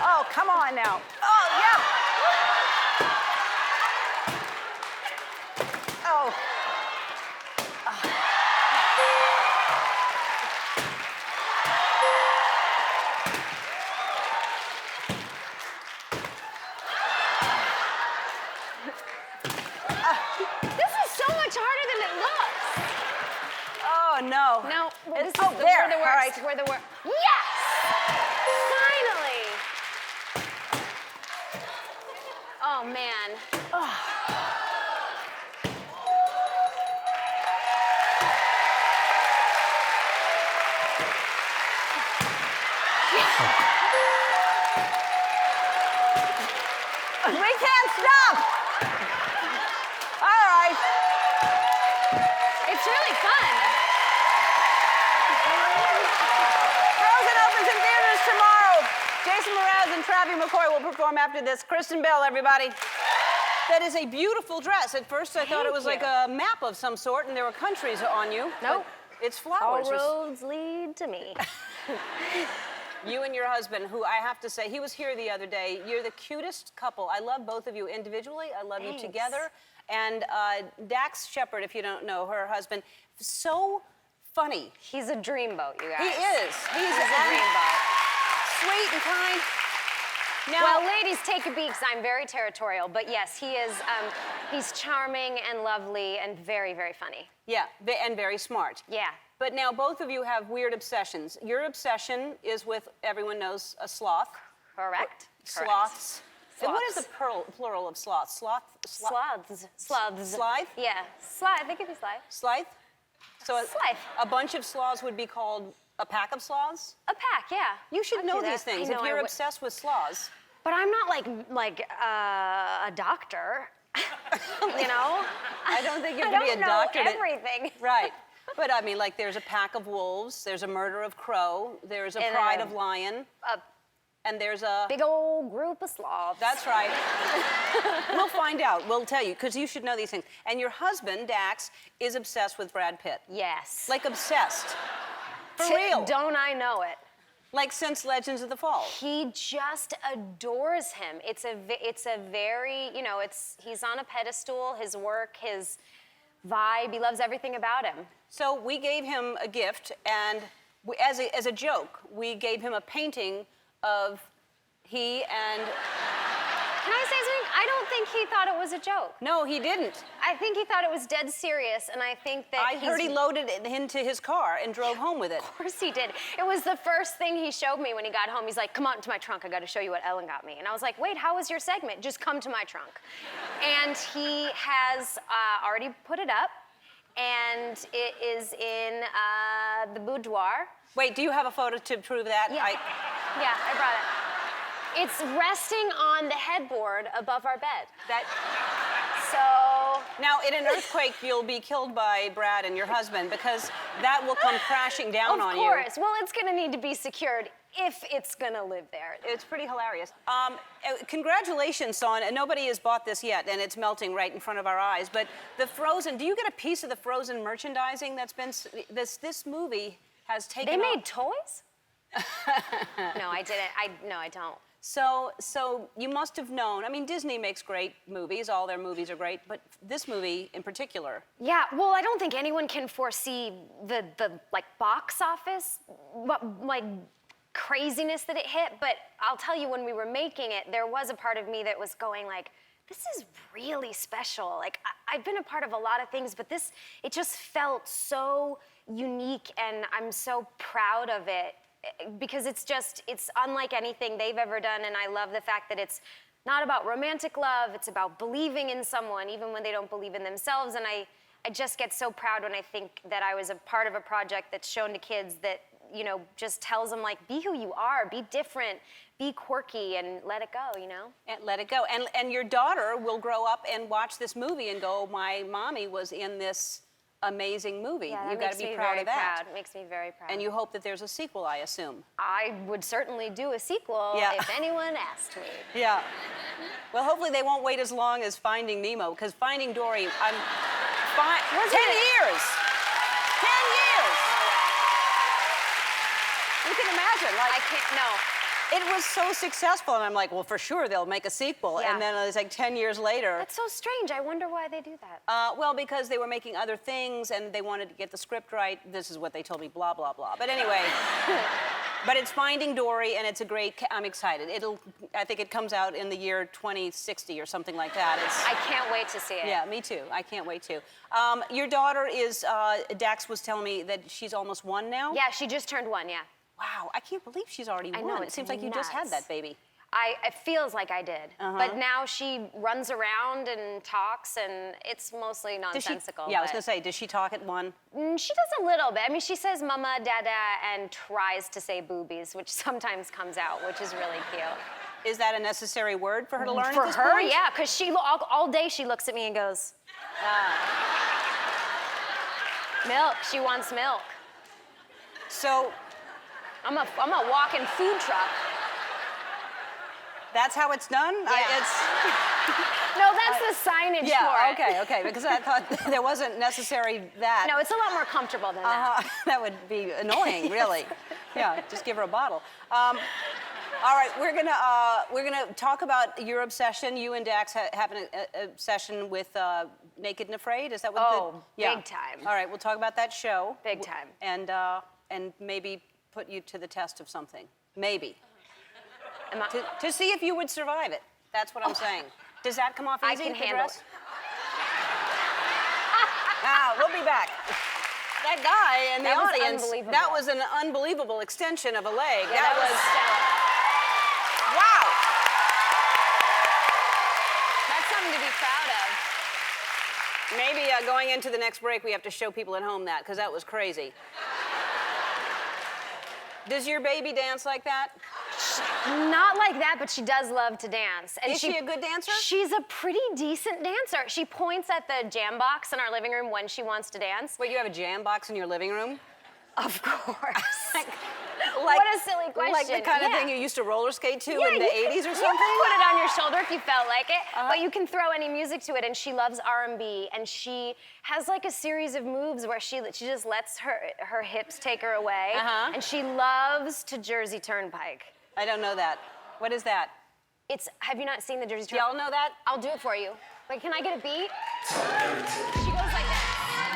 Oh, come on now. Oh, yep. Oh. This is so much harder than it looks. Oh, no. No, well, this is there. we're the worst. All right. We're the worst. Yes! Finally! Oh, man. We can't stop. All right. It's really fun. Frozen opens in theaters tomorrow. Jason Mraz and Travis McCoy will perform after this. Kristen Bell, everybody. That is a beautiful dress. At first, I thought it was like a map of some sort, and there were countries on you. Nope. It's All flowers. roads lead to me. You and your husband, who I have to say, he was here the other day. You're the cutest couple. I love both of you individually. I love you together. And Dax Shepard, if you don't know, her husband, so funny. He's a dreamboat, you guys. He is. He's a dreamboat. Sweet and kind. Now, Well, ladies, take a beat, 'cause I'm very territorial. But yes, he is. He's charming and lovely and very, very funny. yeah, and very smart. Yeah. But now both of you have weird obsessions. Your obsession is with, everyone knows, a sloth. Correct. Sloths. And what is the Sloths. plural of sloth? Sloths. Sloths. Slythe? Yeah. Slythe. I think it'd be Slythe. Slythe? So Slythe. a bunch of sloths would be called a pack of sloths? A pack, yeah. You should I'd know do these that. things I if know you're I would. obsessed with sloths. But I'm not like a doctor. You know? I don't think you I have to be a don't know doctor. everything. Right. But I mean, like, there's a pack of wolves, there's a murder of crow, there's a And pride of lion, A and there's a... big old group of sloths. That's right. We'll find out. We'll tell you, because you should know these things. And your husband, Dax, is obsessed with Brad Pitt. Yes. Like, obsessed. For real. Don't I know it? Like, since Legends of the Fall. He just adores him. It's a very, you know, he's on a pedestal, his work, his vibe, he loves everything about him. So we gave him a gift, and as a joke, we gave him a painting of he and... Can I say something? I don't think he thought it was a joke. No, he didn't. I think he thought it was dead serious, and I think that I heard he loaded it into his car and drove home with it. Of course he did. It was the first thing he showed me when he got home. He's like, come on to my trunk. I got to show you what Ellen got me. And I was like, wait, how was your segment? Just come to my trunk. And he has already put it up, and it is in the boudoir. Wait, do you have a photo to prove that? Yeah, I brought it. It's resting on the headboard above our bed. So... Now, in an earthquake, you'll be killed by Brad and your husband, because that will come crashing down on you. Of course. Well, it's going to need to be secured if it's going to live there. It's pretty hilarious. Congratulations, son. And nobody has bought this yet, and it's melting right in front of our eyes. But the Frozen, do you get a piece of the Frozen merchandising that's been... This movie has taken They off. made toys? No, I didn't. No, I don't. So you must have known. I mean, Disney makes great movies. All their movies are great, but this movie in particular. Yeah, well, I don't think anyone can foresee the like box office, like craziness that it hit. But I'll tell you, when we were making it, there was a part of me that was going like, this is really special. Like, I've been a part of a lot of things, but it just felt so unique, and I'm so proud of it. Because it's unlike anything they've ever done, and I love the fact that it's not about romantic love, it's about believing in someone, even when they don't believe in themselves, and I just get so proud when I think that I was a part of a project that's shown to kids that, you know, just tells them, like, be who you are, be different, be quirky, and let it go, you know? And let it go. And your daughter will grow up and watch this movie and go, my mommy was in this amazing movie. Yeah, You've got to be proud of that. It makes me very proud. And you hope that there's a sequel, I assume. I would certainly do a sequel if anyone asked me. Yeah. Well, hopefully they won't wait as long as Finding Nemo, because Finding Dory, 10 years! 10 years! You can imagine, like... I can't, no. It was so successful, and I'm like, well, for sure they'll make a sequel. Yeah. And then it's like 10 years later. That's so strange. I wonder why they do that. Well, because they were making other things, and they wanted to get the script right. This is what they told me, blah, blah, blah. But anyway, but it's Finding Dory, and it's a great, I'm excited. I think it comes out in the year 2060 or something like that. I can't wait to see it. Yeah, me too. I can't wait to. Your daughter is, Dax was telling me that she's almost 1 now? Yeah, she just turned 1, yeah. Wow, I can't believe she's already 1. I know, It seems like you just had nuts. that baby. It feels like I did. But now she runs around and talks, and it's mostly nonsensical. I was going to say, does she talk at 1? She does a little bit. I mean, she says mama, dada, and tries to say boobies, which sometimes comes out, which is really cute. Is that a necessary word for her to learn For at this her, point? yeah, because all day she looks at me and goes, milk, she wants milk. So... I'm a walking food truck. That's how it's done? Yeah. No, that's the signage for it. Okay, because I thought there wasn't necessary that. No, it's a lot more comfortable than that. That would be annoying, really. Yeah, just give her a bottle. All right, we're gonna talk about your obsession. You and Dax have an obsession with Naked and Afraid. Is that what? Oh, big time. All right, we'll talk about that show. Big time. And maybe put you to the test of something. Maybe. Am I- To see if you would survive it. That's what I'm saying. Does that come off easy? I can to handle dress? We'll be back. That guy in the That was audience, unbelievable. that was an unbelievable extension of a leg. Yeah, that was stellar. Wow. That's something to be proud of. Maybe going into the next break, we have to show people at home that, because that was crazy. Does your baby dance like that? Not like that, but she does love to dance. And Is she a good dancer? She's a pretty decent dancer. She points at the jam box in our living room when she wants to dance. Wait, you have a jam box in your living room? Of course. Like, what a silly question. Like the kind of Yeah. thing you used to roller skate to Yeah, in the you 80s or You something? can put it on your shoulder if you felt like it, but you can throw any music to it. And she loves R&B, and she has like a series of moves where she just lets her hips take her away, and she loves to Jersey Turnpike. I don't know that. What is that? Have you not seen the Jersey Do y'all Turnpike? know that? I'll do it for you. Wait, can I get a beat? She goes like this.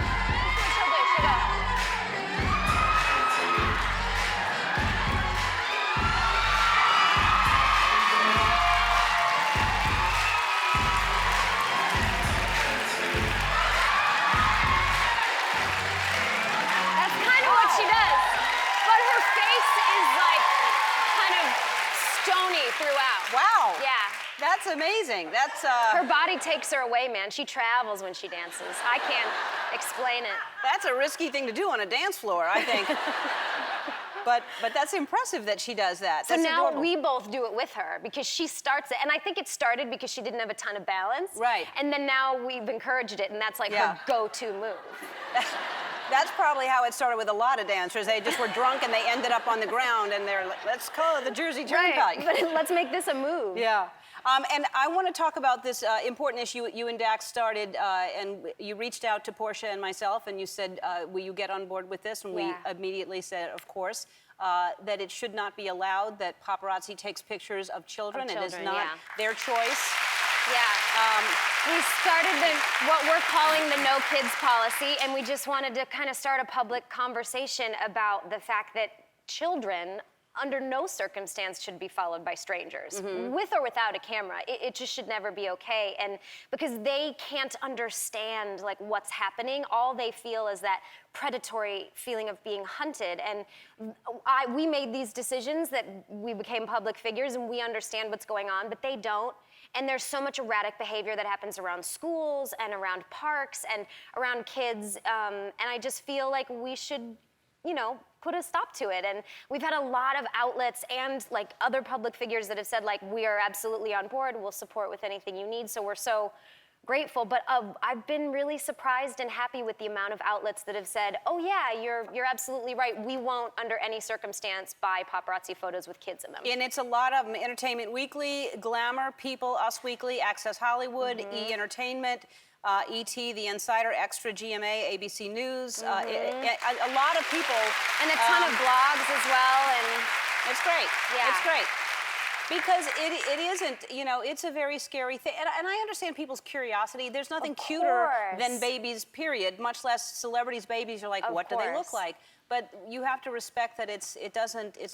That's what she'll do. She'll go. That's kind of what she does. But her face is like kind of stony throughout. Wow. Yeah. That's amazing. That's Her body takes her away, man. She travels when she dances. I can't explain it. that's a risky thing to do on a dance floor, I think. but that's impressive that she does that. So That's now adorable. we both do it with her because she starts it. And I think it started because she didn't have a ton of balance. Right. And then now we've encouraged it, and that's like Yeah. her go-to move. That's probably how it started with a lot of dancers. They just were drunk and they ended up on the ground and they're like, let's go the Jersey Turnpike. But let's make this a move. Yeah. And I want to talk about this important issue you and Dax started, and you reached out to Portia and myself, and you said, will you get on board with this? And Yeah. we immediately said, of course, that it should not be allowed that paparazzi takes pictures of children. It is children, not yeah. their choice. Yeah. We started what we're calling the no kids policy, and we just wanted to kind of start a public conversation about the fact that children under no circumstance should be followed by strangers, with or without a camera. It just should never be okay. And because they can't understand like what's happening, all they feel is that predatory feeling of being hunted. And we made these decisions that we became public figures and we understand what's going on, but they don't. And there's so much erratic behavior that happens around schools and around parks and around kids. And I just feel like we should, put a stop to it. And we've had a lot of outlets and like other public figures that have said like, we are absolutely on board, we'll support with anything you need. So we're so grateful. But I've been really surprised and happy with the amount of outlets that have said, oh yeah, you're absolutely right. We won't under any circumstance buy paparazzi photos with kids in them. And it's a lot of them. Entertainment Weekly, Glamour, People, Us Weekly, Access Hollywood, E! Entertainment, E.T., The Insider, Extra, GMA, ABC News, a lot of people. And a ton of blogs as well. And It's great. Yeah. It's great. Because it isn't, it's a very scary thing. And I understand people's curiosity. There's nothing cuter than course. babies, period, much less celebrities' babies. You're like, Of what do they look course. like? But you have to respect that it's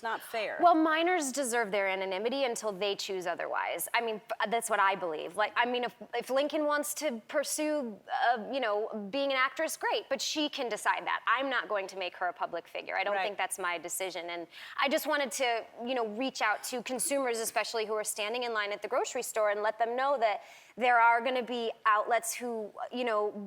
not fair. Well, minors deserve their anonymity until they choose otherwise. I mean, that's what I believe. Like, I mean, if Lincoln wants to pursue, being an actress, great, but she can decide that. I'm not going to make her a public figure. I don't Right. think that's my decision. And I just wanted to, reach out to consumers, especially who are standing in line at the grocery store, and let them know that there are going to be outlets who,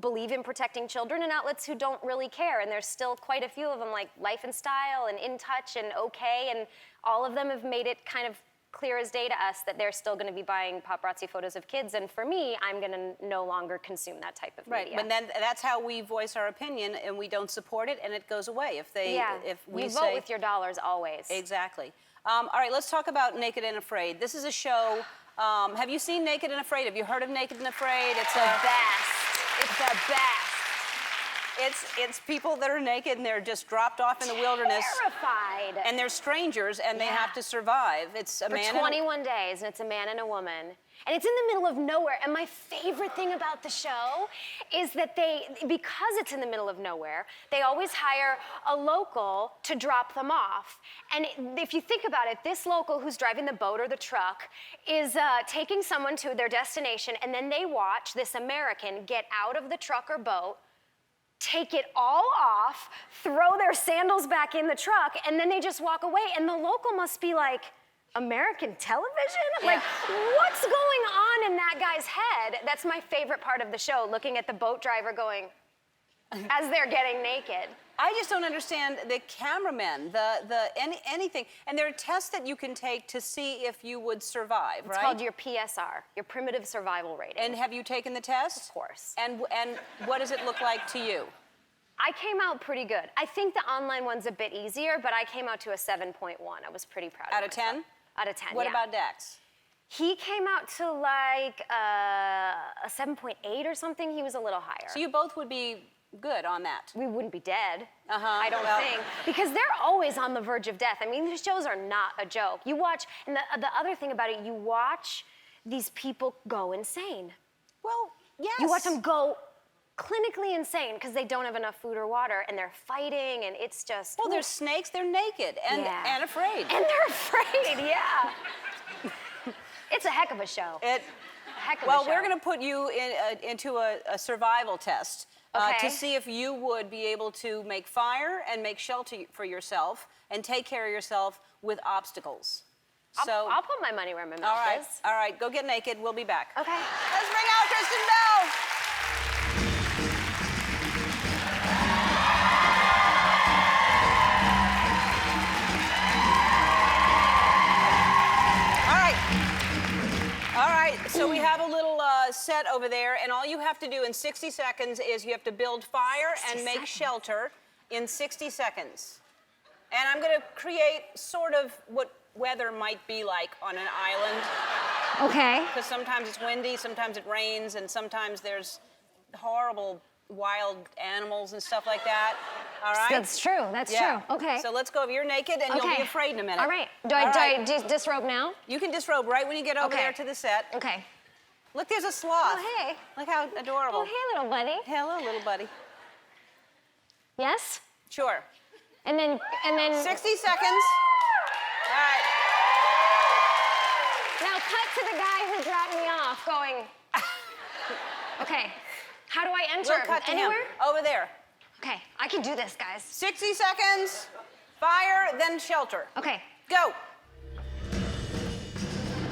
believe in protecting children and outlets who don't really care. And there's still quite a few of them, like Life and Style and In Touch and OK, and all of them have made it kind of clear as day to us that they're still going to be buying paparazzi photos of kids. And for me, I'm going to no longer consume that type of Right, media. but then that's how we voice our opinion, and we don't support it, and it goes away if we you say vote with your dollars always. Exactly. All right, let's talk about Naked and Afraid. This is a show. Have you seen Naked and Afraid? Have you heard of Naked and Afraid? It's the best. It's the best. It's people that are naked and they're just dropped off in the wilderness. Terrified. And they're strangers and they have to survive. It's a For man 21 days, and it's a man and a woman. And it's in the middle of nowhere. And my favorite thing about the show is that because it's in the middle of nowhere, they always hire a local to drop them off. And if you think about it, this local who's driving the boat or the truck is taking someone to their destination, and then they watch this American get out of the truck or boat, take it all off, throw their sandals back in the truck, and then they just walk away. And the local must be like, American television? Yeah. Like, what's going on in that guy's head? That's my favorite part of the show, looking at the boat driver going, as they're getting naked. I just don't understand the cameramen, anything. And there are tests that you can take to see if you would survive, It's right? called your PSR, your primitive survival rating. And have you taken the test? Of course. And what does it look like to you? I came out pretty good. I think the online one's a bit easier, but I came out to a 7.1. I was pretty proud of Out of myself. 10? Out of 10, What yeah. about Dax? He came out to like a 7.8 or something. He was a little higher. So you both would be good on that. We wouldn't be dead, Uh-huh, I don't well- think, because they're always on the verge of death. I mean, these shows are not a joke. You watch, and the other thing about it, you watch these people go insane. Well, yes. You watch them go clinically insane because they don't have enough food or water, and they're fighting, and it's just... Well, there's snakes, they're naked and, Yeah. and afraid. And they're afraid, yeah. It's a heck of a show. Well, we're going to put you into a survival test Okay. to see if you would be able to make fire and make shelter for yourself and take care of yourself with obstacles. I'll put my money where my mouth is. All right, go get naked. We'll be back. Okay. Let's bring out Kristen Bell. All right, so we have a little set over there, and all you have to do in 60 seconds is you have to build fire and make shelter in 60 seconds. And I'm going to create sort of what weather might be like on an island, Okay. because sometimes it's windy, sometimes it rains, and sometimes there's horrible wild animals and stuff like that. All right? That's true. That's true. Okay. So let's go. You're naked, and you'll be afraid in a minute. All right. Do All I right. disrobe now? You can disrobe right when you get over Okay. there to the set. Okay. Look, there's a sloth. Oh, hey. Look how adorable. Oh, hey, little buddy. Hello, little buddy. Yes? Sure. And then... 60 seconds. All right. Now cut to the guy who dropped me off going... Okay. How do I enter? We'll cut to Anywhere? him. Over there. Okay. I can do this, guys. 60 seconds. Fire, then shelter. Okay. Go.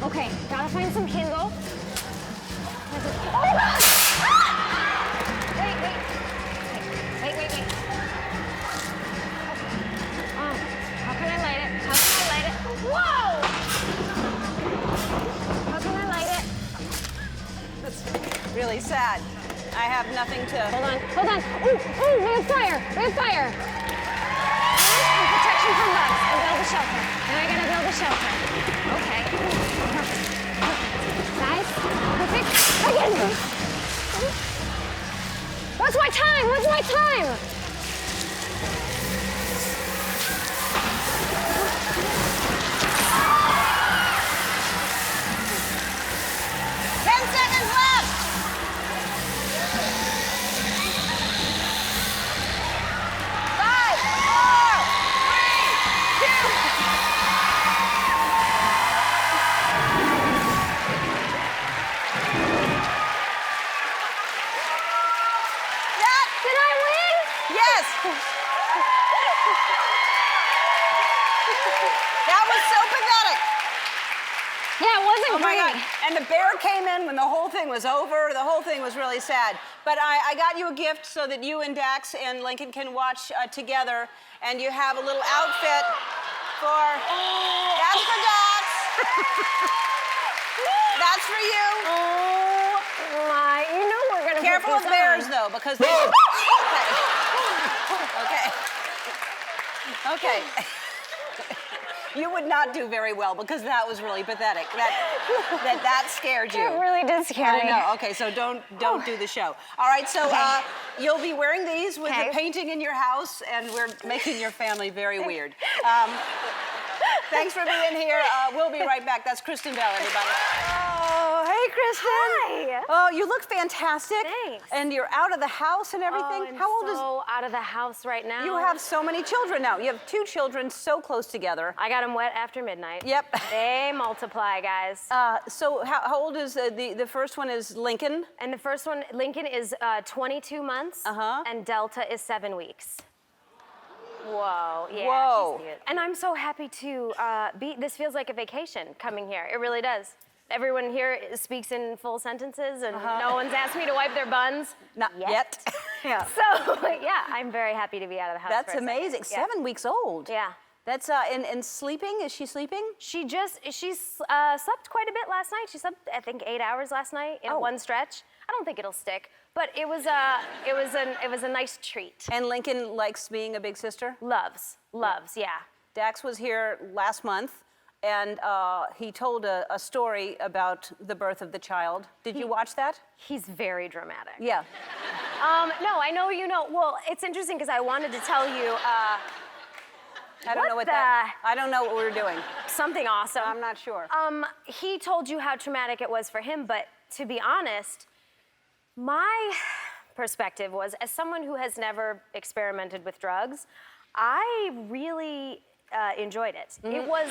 Okay. Gotta find some kindle. Oh, God! Ah! Wait. How can I light it? Whoa! How can I light it? That's really sad. I have nothing to... Hold on. Ooh, we have fire. And protection from bugs. And build a shelter. And I gotta build a shelter. Okay. Nice. Perfect. Again. What's my time? 10 seconds left. 5, 4, 3, 2. Did I win? Yes. That was so pathetic. Yeah, it wasn't Oh my great. God. And the bear came in when the whole thing was over. The whole thing was really sad. But I got you a gift so that you and Dax and Lincoln can watch together. And you have a little outfit for... That's for Dax. That's for you. Oh my, you know we're gonna Careful put with this bears, on. though, because they... Okay. Okay. You would not do very well because that was really pathetic. That scared you. It really did scare me. I know. Okay, so don't do the show. All right, so you'll be wearing these with the painting in your house, and we're making your family very weird. Thanks for being here. We'll be right back. That's Kristen Bell, everybody. Oh, hey, Kristen. Hi. Oh, you look fantastic. Thanks. And you're out of the house and everything. Oh, I'm How old so out of the house right now. You have so many children now. You have 2 children so close together. I got them wet after midnight. Yep. They multiply, guys. So how old is the first one is Lincoln? And the first one, Lincoln, is 22 months. And Delta is 7 weeks. Whoa, yeah. Whoa. She's cute. And I'm so happy to this feels like a vacation coming here. It really does. Everyone here speaks in full sentences, and no one's asked me to wipe their buns. Not yet. Yeah. So, yeah, I'm very happy to be out of the house. That's for a second. amazing. Yeah. 7 weeks old. Yeah. That's and sleeping. Is she sleeping? She slept quite a bit last night. She slept, I think, 8 hours last night in one stretch. I don't think it'll stick, but it was a nice treat. And Lincoln likes being a big sister? Loves, yeah. Dax was here last month, and he told a story about the birth of the child. Did you watch that? He's very dramatic. Yeah. No, I know you know. Well, it's interesting because I wanted to tell you I don't know what that. I don't know what we're doing. something awesome. I'm not sure. He told you how traumatic it was for him, but to be honest, my perspective was, as someone who has never experimented with drugs, I really enjoyed it. It was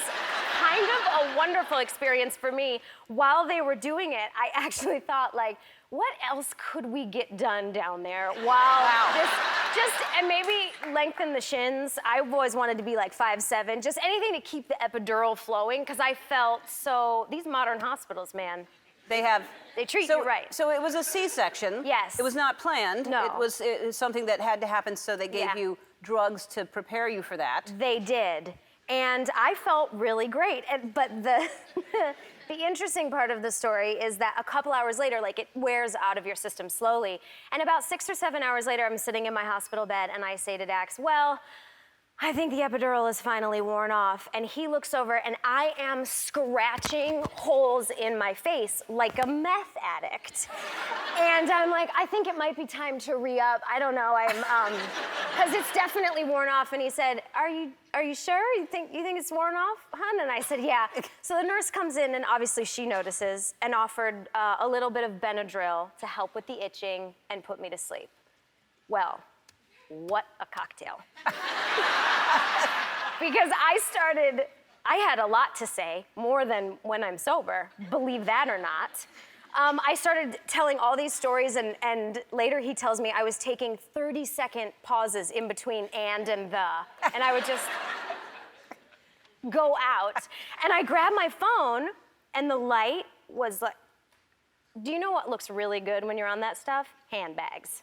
kind of a wonderful experience for me. While they were doing it, I actually thought, like, what else could we get done down there while this, and maybe lengthen the shins. I've always wanted to be like 5'7", just anything to keep the epidural flowing, because I felt so, these modern hospitals, man. They treat you right. So it was a C-section. Yes. It was not planned. No. It was something that had to happen, so they gave you drugs to prepare you for that. They did. And I felt really great. But the the interesting part of the story is that a couple hours later, like, it wears out of your system slowly. And about 6 or 7 hours later, I'm sitting in my hospital bed and I say to Dax, well, I think the epidural is finally worn off. And he looks over and I am scratching holes in my face like a meth addict. And I'm like, I think it might be time to re-up. I don't know, because it's definitely worn off. And he said, are you sure? You think it's worn off, hon? And I said, yeah. So the nurse comes in and obviously she notices and offered a little bit of Benadryl to help with the itching and put me to sleep. Well, what a cocktail. Because I had a lot to say, more than when I'm sober, believe that or not. I started telling all these stories, and later he tells me I was taking 30-second pauses in between and the, and I would just go out. And I grabbed my phone, and the light was like, do you know what looks really good when you're on that stuff? Handbags.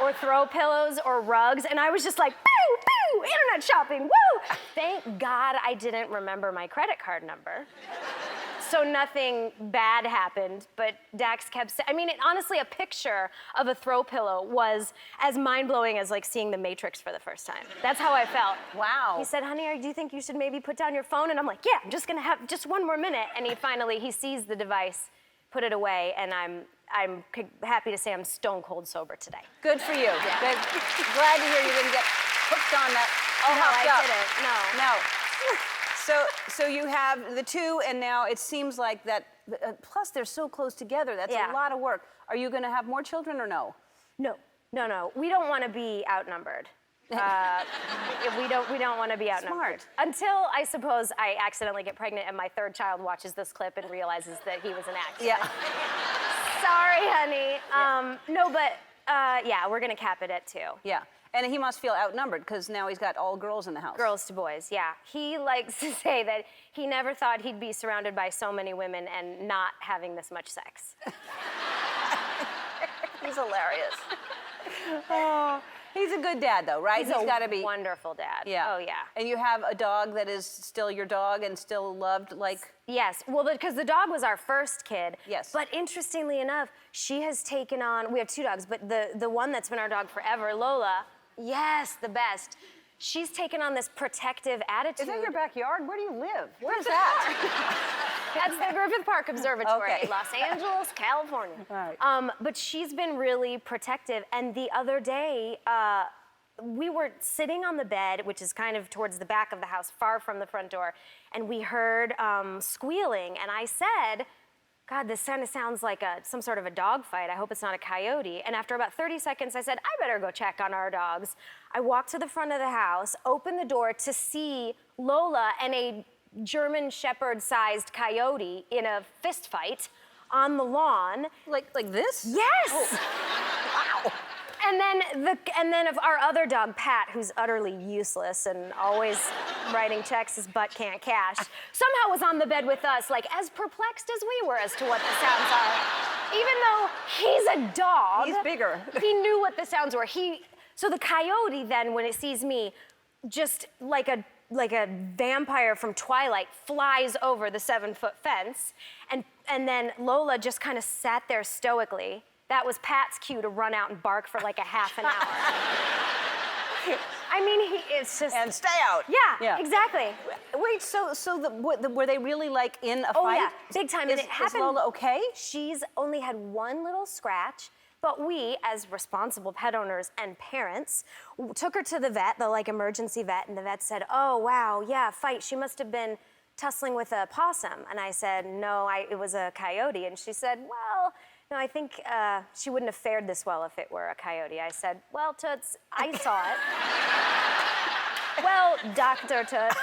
Or throw pillows or rugs, and I was just like, boo, boo, internet shopping, woo! Thank God I didn't remember my credit card number. So nothing bad happened, but Dax kept saying, I mean, honestly, a picture of a throw pillow was as mind-blowing as, like, seeing The Matrix for the first time. That's how I felt. Wow. He said, honey, do you think you should maybe put down your phone? And I'm like, yeah, I'm just gonna have just one more minute. And he sees the device, put it away, and I'm happy to say I'm stone cold sober today. Good for you. Yeah. Good. Glad to hear you didn't get hooked on that. Oh, no, I didn't. No. So you have the 2, and now it seems like that. Plus, they're so close together. That's a lot of work. Are you going to have more children or no? No. We don't want to be outnumbered. We don't want to be outnumbered. Smart. Until, I suppose, I accidentally get pregnant and my 3rd child watches this clip and realizes that he was an actor. Yeah. Sorry, honey. No, but yeah, we're gonna cap it at 2. Yeah. And he must feel outnumbered because now he's got all girls in the house. Girls to boys, yeah. He likes to say that he never thought he'd be surrounded by so many women and not having this much sex. He's hilarious. Oh, he's a good dad, though, right? He's got to be wonderful dad. Yeah. Oh, yeah. And you have a dog that is still your dog and still loved, like. Yes. Well, because the dog was our first kid. Yes. But interestingly enough, she has taken on. We have 2 dogs, but the one that's been our dog forever, Lola. Yes, the best. she's taken on this protective attitude. Is that your backyard? Where do you live? Where's that? That's the Griffith Park Observatory, Okay. Los Angeles, California. All right. But she's been really protective. And the other day, we were sitting on the bed, which is kind of towards the back of the house, far from the front door, and we heard squealing. And I said, God, this kind of sounds like some sort of a dog fight. I hope it's not a coyote. And after about 30 seconds, I said, I better go check on our dogs. I walked to the front of the house, opened the door to see Lola and a German Shepherd-sized coyote in a fist fight on the lawn. Like this? Yes! Wow. And then of our other dog, Pat, who's utterly useless and always writing checks his butt can't cash, somehow was on the bed with us, like as perplexed as we were as to what the sounds are. Even though he's a dog. He's bigger. He knew what the sounds were. So the coyote then, when it sees me, just like a vampire from Twilight, flies over the 7-foot fence, and then Lola just kind of sat there stoically. That was Pat's cue to run out and bark for like a half an hour. I mean, it's just... And stay out. Yeah, exactly. Wait, so were they really like in a Oh fight? yeah, big time. And it happened. Is Lola okay? She's only had one little scratch, but we, as responsible pet owners and parents, took her to the vet, the like emergency vet, and the vet said, "Oh wow, yeah, fight. She must have been tussling with a possum." And I said, "No, it was a coyote." And she said, "Well, no, I think she wouldn't have fared this well if it were a coyote." I said, "Well, Toots, I saw it." Well, Dr. Toots,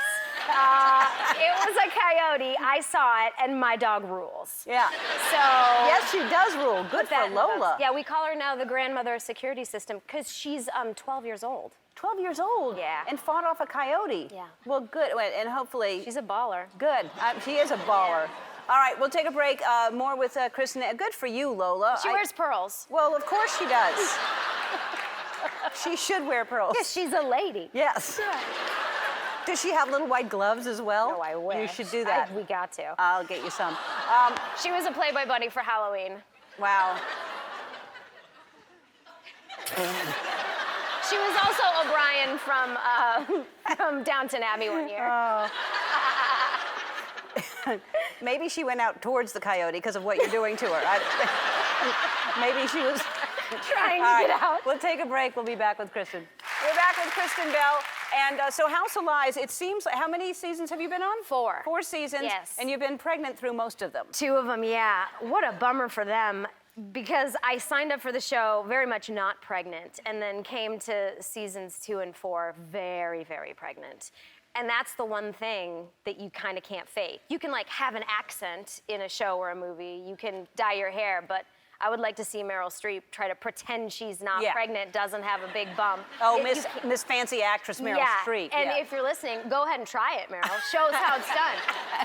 it was a coyote. I saw it, and my dog rules. Yeah. So Yes, she does rule. Good that for in the books. Lola. Yeah, we call her now the grandmother security system because she's 12 years old. 12 years old. Yeah. And fought off a coyote. Yeah. Well, good. And hopefully... She's a baller. Good. She is a baller. All right, we'll take a break. More with Kristen. Good for you, Lola. She wears pearls. Well, of course she does. She should wear pearls. Yes, she's a lady. Yes. Does she have little white gloves as well? No, I wish. You should do that. We got to. I'll get you some. She was a Playboy bunny for Halloween. Wow. She was also O'Brien from Downton Abbey one year. Maybe she went out towards the coyote because of what you're doing to her. Maybe she was Trying to All get right, out. We'll take a break. We'll be back with Kristen. We're back with Kristen Bell. And so House of Lies, it seems, how many seasons have you been on? 4. 4 seasons. Yes. And you've been pregnant through most of them. 2 of them, yeah. What a bummer for them. Because I signed up for the show very much not pregnant, and then came to seasons 2 and 4 very, very pregnant. And that's the one thing that you kind of can't fake. You can like have an accent in a show or a movie, you can dye your hair, but I would like to see Meryl Streep try to pretend she's not pregnant, doesn't have a big bump. Oh, Miss Fancy Actress Meryl Streep. And if you're listening, go ahead and try it, Meryl. Show us how it's done.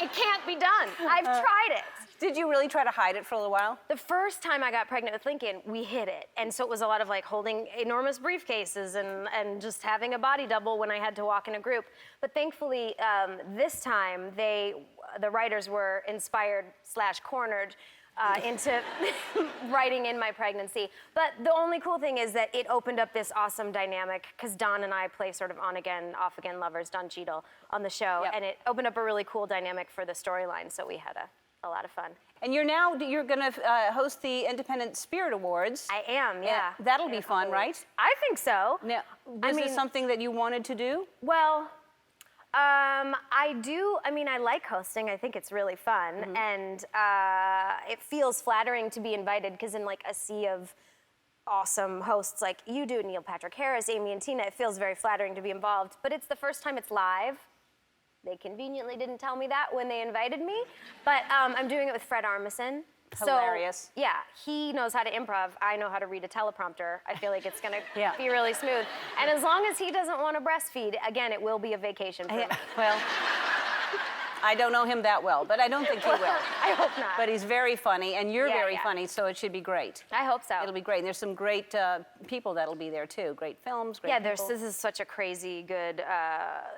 It can't be done. I've tried it. Did you really try to hide it for a little while? The first time I got pregnant with Lincoln, we hid it. And so it was a lot of like holding enormous briefcases and just having a body double when I had to walk in a group. But thankfully, this time, the writers were inspired/cornered into writing in my pregnancy. But the only cool thing is that it opened up this awesome dynamic, because Don and I play sort of on-again, off-again lovers, Don Cheadle, on the show. Yep. And it opened up a really cool dynamic for the storyline, so we had a lot of fun. And you're going to host the Independent Spirit Awards. I am, yeah. That'll be fun, right? I think so. Now, was this something that you wanted to do? Well, I do. I mean, I like hosting. I think it's really fun. Mm-hmm. And it feels flattering to be invited, because in like a sea of awesome hosts like you do, Neil Patrick Harris, Amy and Tina, it feels very flattering to be involved. But it's the first time it's live. They conveniently didn't tell me that when they invited me. But I'm doing it with Fred Armisen. Hilarious. So, yeah, he knows how to improv. I know how to read a teleprompter. I feel like it's gonna be really smooth. And as long as he doesn't want to breastfeed, again, it will be a vacation for me. Well, I don't know him that well, but I don't think he will. I hope not. But he's very funny, and you're very yeah. funny, so it should be great. I hope so. It'll be great. And there's some great people that'll be there, too. Great films, great people. This is such a crazy good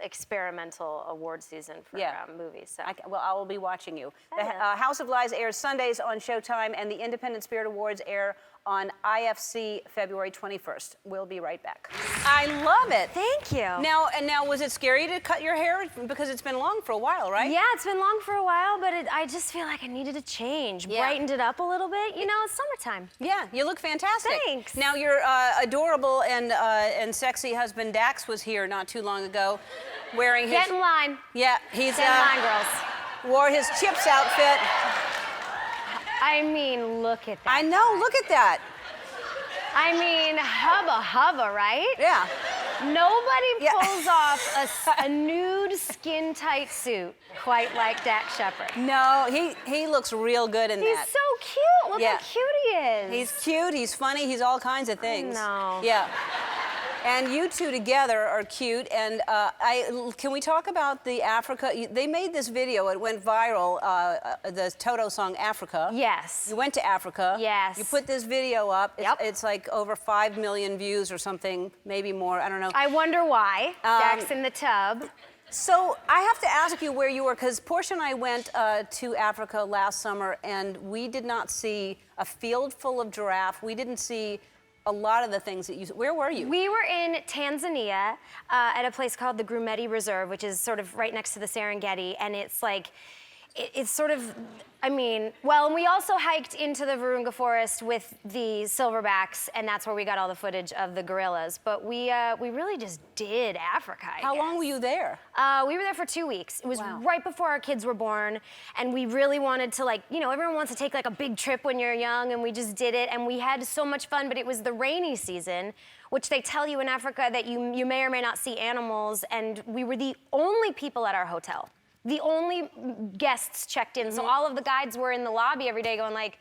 experimental award season for movies. So. I will be watching you. The House of Lies airs Sundays on Showtime, and the Independent Spirit Awards air on IFC February 21st. We'll be right back. I love it. Thank you. Now, was it scary to cut your hair? Because it's been long for a while, right? Yeah, it's been long for a while, but I just feel like I needed a change. Yeah. Brightened it up a little bit. You know, it's summertime. Yeah, you look fantastic. Thanks. Now, your adorable and sexy husband Dax was here not too long ago, wearing his... Get in line. Yeah, he's Get in line, girls. wore his Chips outfit. I mean, look at that. I know, look at that. I mean, hubba, right? Yeah. Nobody pulls off a nude, skin-tight suit quite like Dax Shepard. No, he looks real good in He's that. so cute. Look how cute he is. He's cute, he's funny, he's all kinds of things. know. Yeah. And you two together are cute. And can we talk about the Africa? They made this video. It went viral. The Toto song "Africa." Yes. You went to Africa. Yes. You put this video up. Yep. It's like over 5 million views or something, maybe more. I don't know. I wonder why. Dax in the tub. So I have to ask you where you were, because Portia and I went to Africa last summer, and we did not see a field full of giraffe. We didn't see a lot of the things that you... Where were you? We were in Tanzania at a place called the Grumeti Reserve, which is sort of right next to the Serengeti, and it's like, it's sort of, I mean, well, and we also hiked into the Virunga Forest with the silverbacks, and that's where we got all the footage of the gorillas. But we really just did Africa, I How guess. long were you there? We were there for 2 weeks. It was Wow. right before our kids were born, and we really wanted to, like, you know, everyone wants to take like a big trip when you're young, and we just did it, and we had so much fun, but it was the rainy season, which they tell you in Africa that you may or may not see animals, and we were the only people at our hotel. The only guests checked in, so all of the guides were in the lobby every day going like,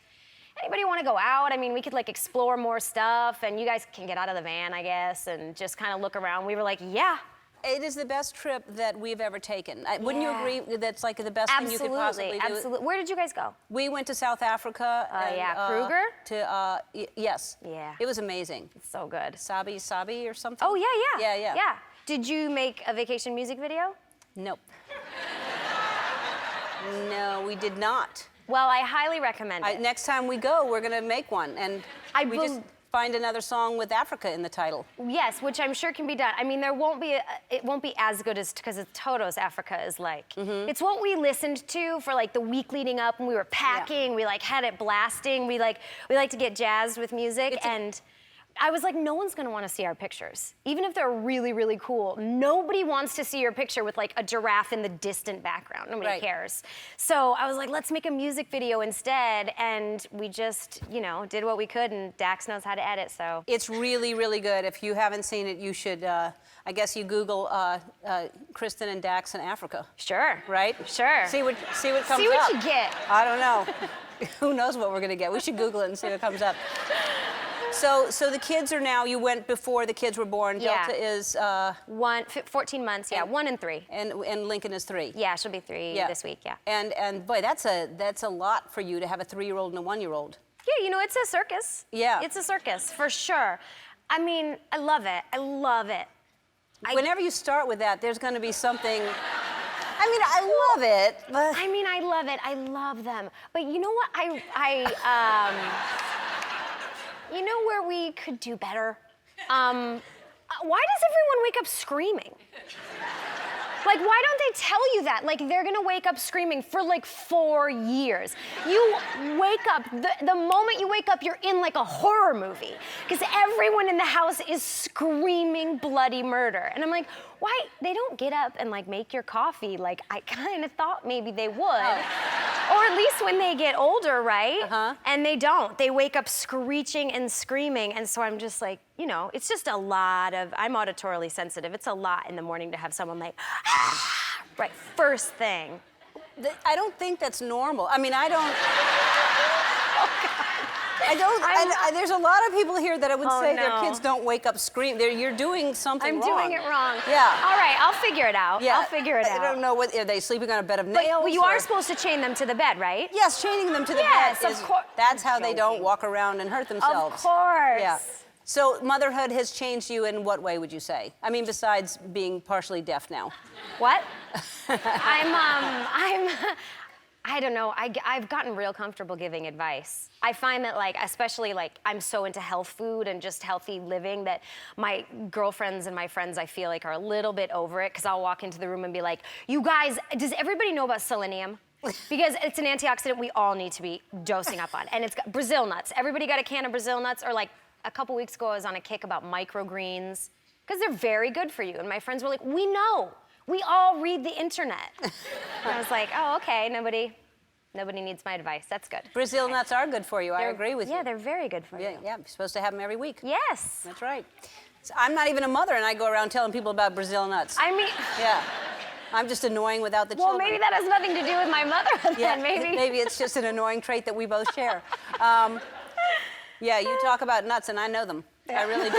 anybody want to go out? I mean, we could like explore more stuff, and you guys can get out of the van, I guess, and just kind of look around. We were like, yeah. It is the best trip that we've ever taken. Wouldn't you Yeah. agree that's like the best thing you could possibly do? Absolutely. Where did you guys go? We went to South Africa. Yeah, Kruger? Yes. Yeah. It was amazing. So good. Sabi or something? Oh, yeah. Yeah. Did you make a vacation music video? Nope. No, we did not. Well, I highly recommend it. Next time we go, we're gonna make one, and we just find another song with Africa in the title. Yes, which I'm sure can be done. I mean, it won't be as good as, because it's Toto's Africa is like. It's what we listened to for like the week leading up when we were packing. We like had it blasting. We like to get jazzed with music, and I was like, no one's gonna want to see our pictures, even if they're really, really cool. Nobody wants to see your picture with like a giraffe in the distant background. Nobody cares. So I was like, let's make a music video instead, and we just, you know, did what we could, and Dax knows how to edit, so. It's really, really good. If you haven't seen it, you should. I guess you Google Kristen and Dax in Africa. Sure. Right? Sure. See what comes up. See what you get. I don't know. Who knows what we're gonna get? We should Google it and see what comes up. So the kids are now. You went before the kids were born. Yeah. Delta is 14 months. Yeah, 1 and 3. and Lincoln is 3. Yeah, she'll be 3 this week. Yeah. And boy, that's a lot for you to have a 3-year-old and a 1-year-old. Yeah, you know, it's a circus. Yeah. It's a circus for sure. I mean, I love it. I love it. Whenever you start with that, there's going to be something. I mean, I love it, but I mean, I love it. I love them. But you know what? You know where we could do better? Why does everyone wake up screaming? Like, why don't they tell you that? Like, they're gonna wake up screaming for like 4 years. You wake up, the moment you wake up, you're in like a horror movie. Because everyone in the house is screaming bloody murder. And I'm like, why? They don't get up and like make your coffee like I kind of thought maybe they would. Or at least when they get older, right? And they don't. They wake up screeching and screaming. And so I'm just like, you know, it's just a lot of, I'm auditorily sensitive. It's a lot in the morning to have someone like, right, first thing. I don't think that's normal. I mean, I don't. There's a lot of people here that I would say their kids don't wake up screaming. You're doing something wrong. I'm doing it wrong. Yeah. All right, I'll figure it out. Yeah. I'll figure it out. I don't know what, are they sleeping on a bed of nails? But you are supposed to chain them to the bed, right? Yes, chaining them to the Yes, bed of course. That's how they don't walk around and hurt themselves. Of course. Yeah. So motherhood has changed you in what way, would you say? I mean, besides being partially deaf now. What? I don't know. I've gotten real comfortable giving advice. I find that, like, especially, like, I'm so into health food and just healthy living that my girlfriends and my friends, I feel like, are a little bit over it, because I'll walk into the room and be like, you guys, does everybody know about selenium? Because it's an antioxidant we all need to be dosing up on. And it's got Brazil nuts. Everybody got a can of Brazil nuts? Or, like, a couple weeks ago, I was on a kick about microgreens, because they're very good for you. And my friends were like, we know. We all read the internet. And I was like, oh, okay, nobody needs my advice. That's good. Brazil nuts are good for you. I agree with you. Yeah, they're very good for you. Yeah, you're supposed to have them every week. Yes. That's right. So I'm not even a mother, and I go around telling people about Brazil nuts. I mean... Yeah. I'm just annoying without the children. Well, maybe that has nothing to do with my mother, then, maybe. Maybe it's just an annoying trait that we both share. Yeah, you talk about nuts, and I know them. I really do.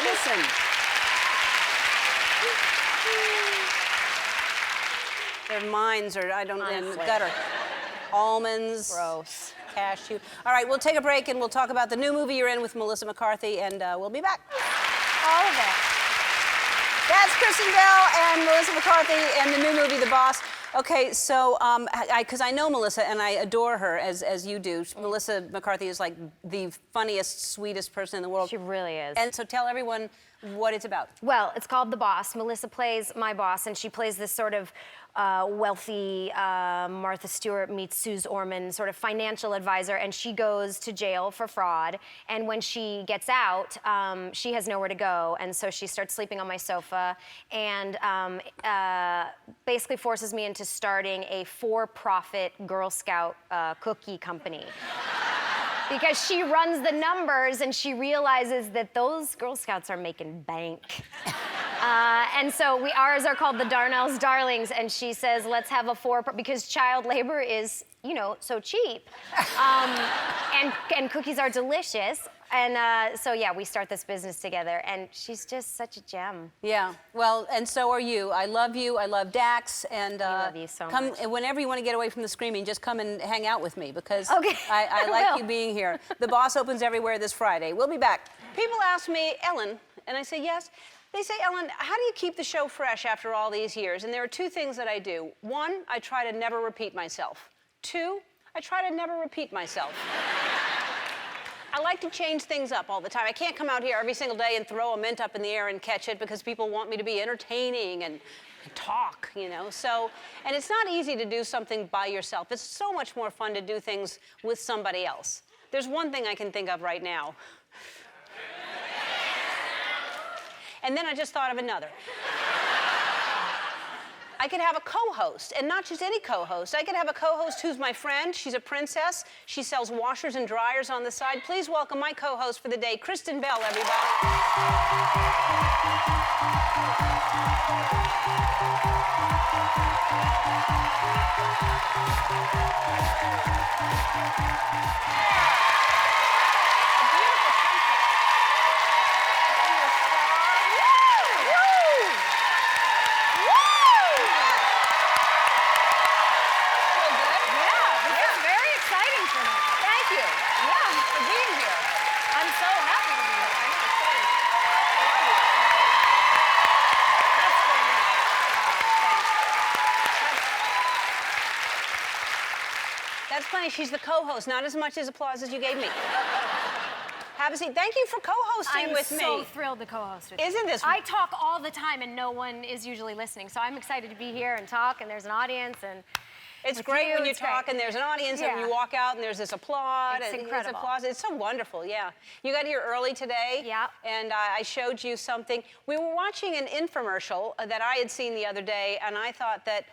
Listen. Their minds are, in the gutter. Almonds. Gross. Cashew. All right, we'll take a break and we'll talk about the new movie you're in with Melissa McCarthy, and we'll be back. All of it. That's Kristen Bell and Melissa McCarthy and the new movie, The Boss. Okay, so, because I know Melissa and I adore her, as you do. Melissa McCarthy is like the funniest, sweetest person in the world. She really is. And so tell everyone what it's about. Well, it's called The Boss. Melissa plays my boss, and she plays this sort of wealthy Martha Stewart meets Suze Orman sort of financial advisor, and she goes to jail for fraud. And when she gets out, she has nowhere to go, and so she starts sleeping on my sofa and basically forces me into starting a for-profit Girl Scout cookie company. Because she runs the numbers and she realizes that those Girl Scouts are making bank. And so ours are called the Darnell's Darlings, and she says, let's have because child labor is, so cheap. And cookies are delicious. And so, yeah, we start this business together, and she's just such a gem. Yeah, well, and so are you. I love you. I love Dax. And I love you so much. Whenever you want to get away from the screaming, just come and hang out with me, because okay. I like you being here. The Boss opens everywhere this Friday. We'll be back. People ask me, Ellen, and I say yes. They say, Ellen, how do you keep the show fresh after all these years? And there are two things that I do. One, I try to never repeat myself. Two, I try to never repeat myself. I like to change things up all the time. I can't come out here every single day and throw a mint up in the air and catch it, because people want me to be entertaining and talk, So, and it's not easy to do something by yourself. It's so much more fun to do things with somebody else. There's one thing I can think of right now. And then I just thought of another. I could have a co-host, and not just any co-host. I could have a co-host who's my friend. She's a princess. She sells washers and dryers on the side. Please welcome my co-host for the day, Kristen Bell, everybody. That's funny. She's the co-host, not as much as applause as you gave me. Have a seat. Thank you for co-hosting with me. I'm so thrilled to co-host with you. Isn't this? I talk all the time, and no one is usually listening, so I'm excited to be here and talk, and there's an audience, and it's great when you talk and there's an audience, and you walk out and there's this applause. It's incredible. It's so wonderful, yeah. You got here early today. Yeah. And I showed you something. We were watching an infomercial that I had seen the other day, and I thought that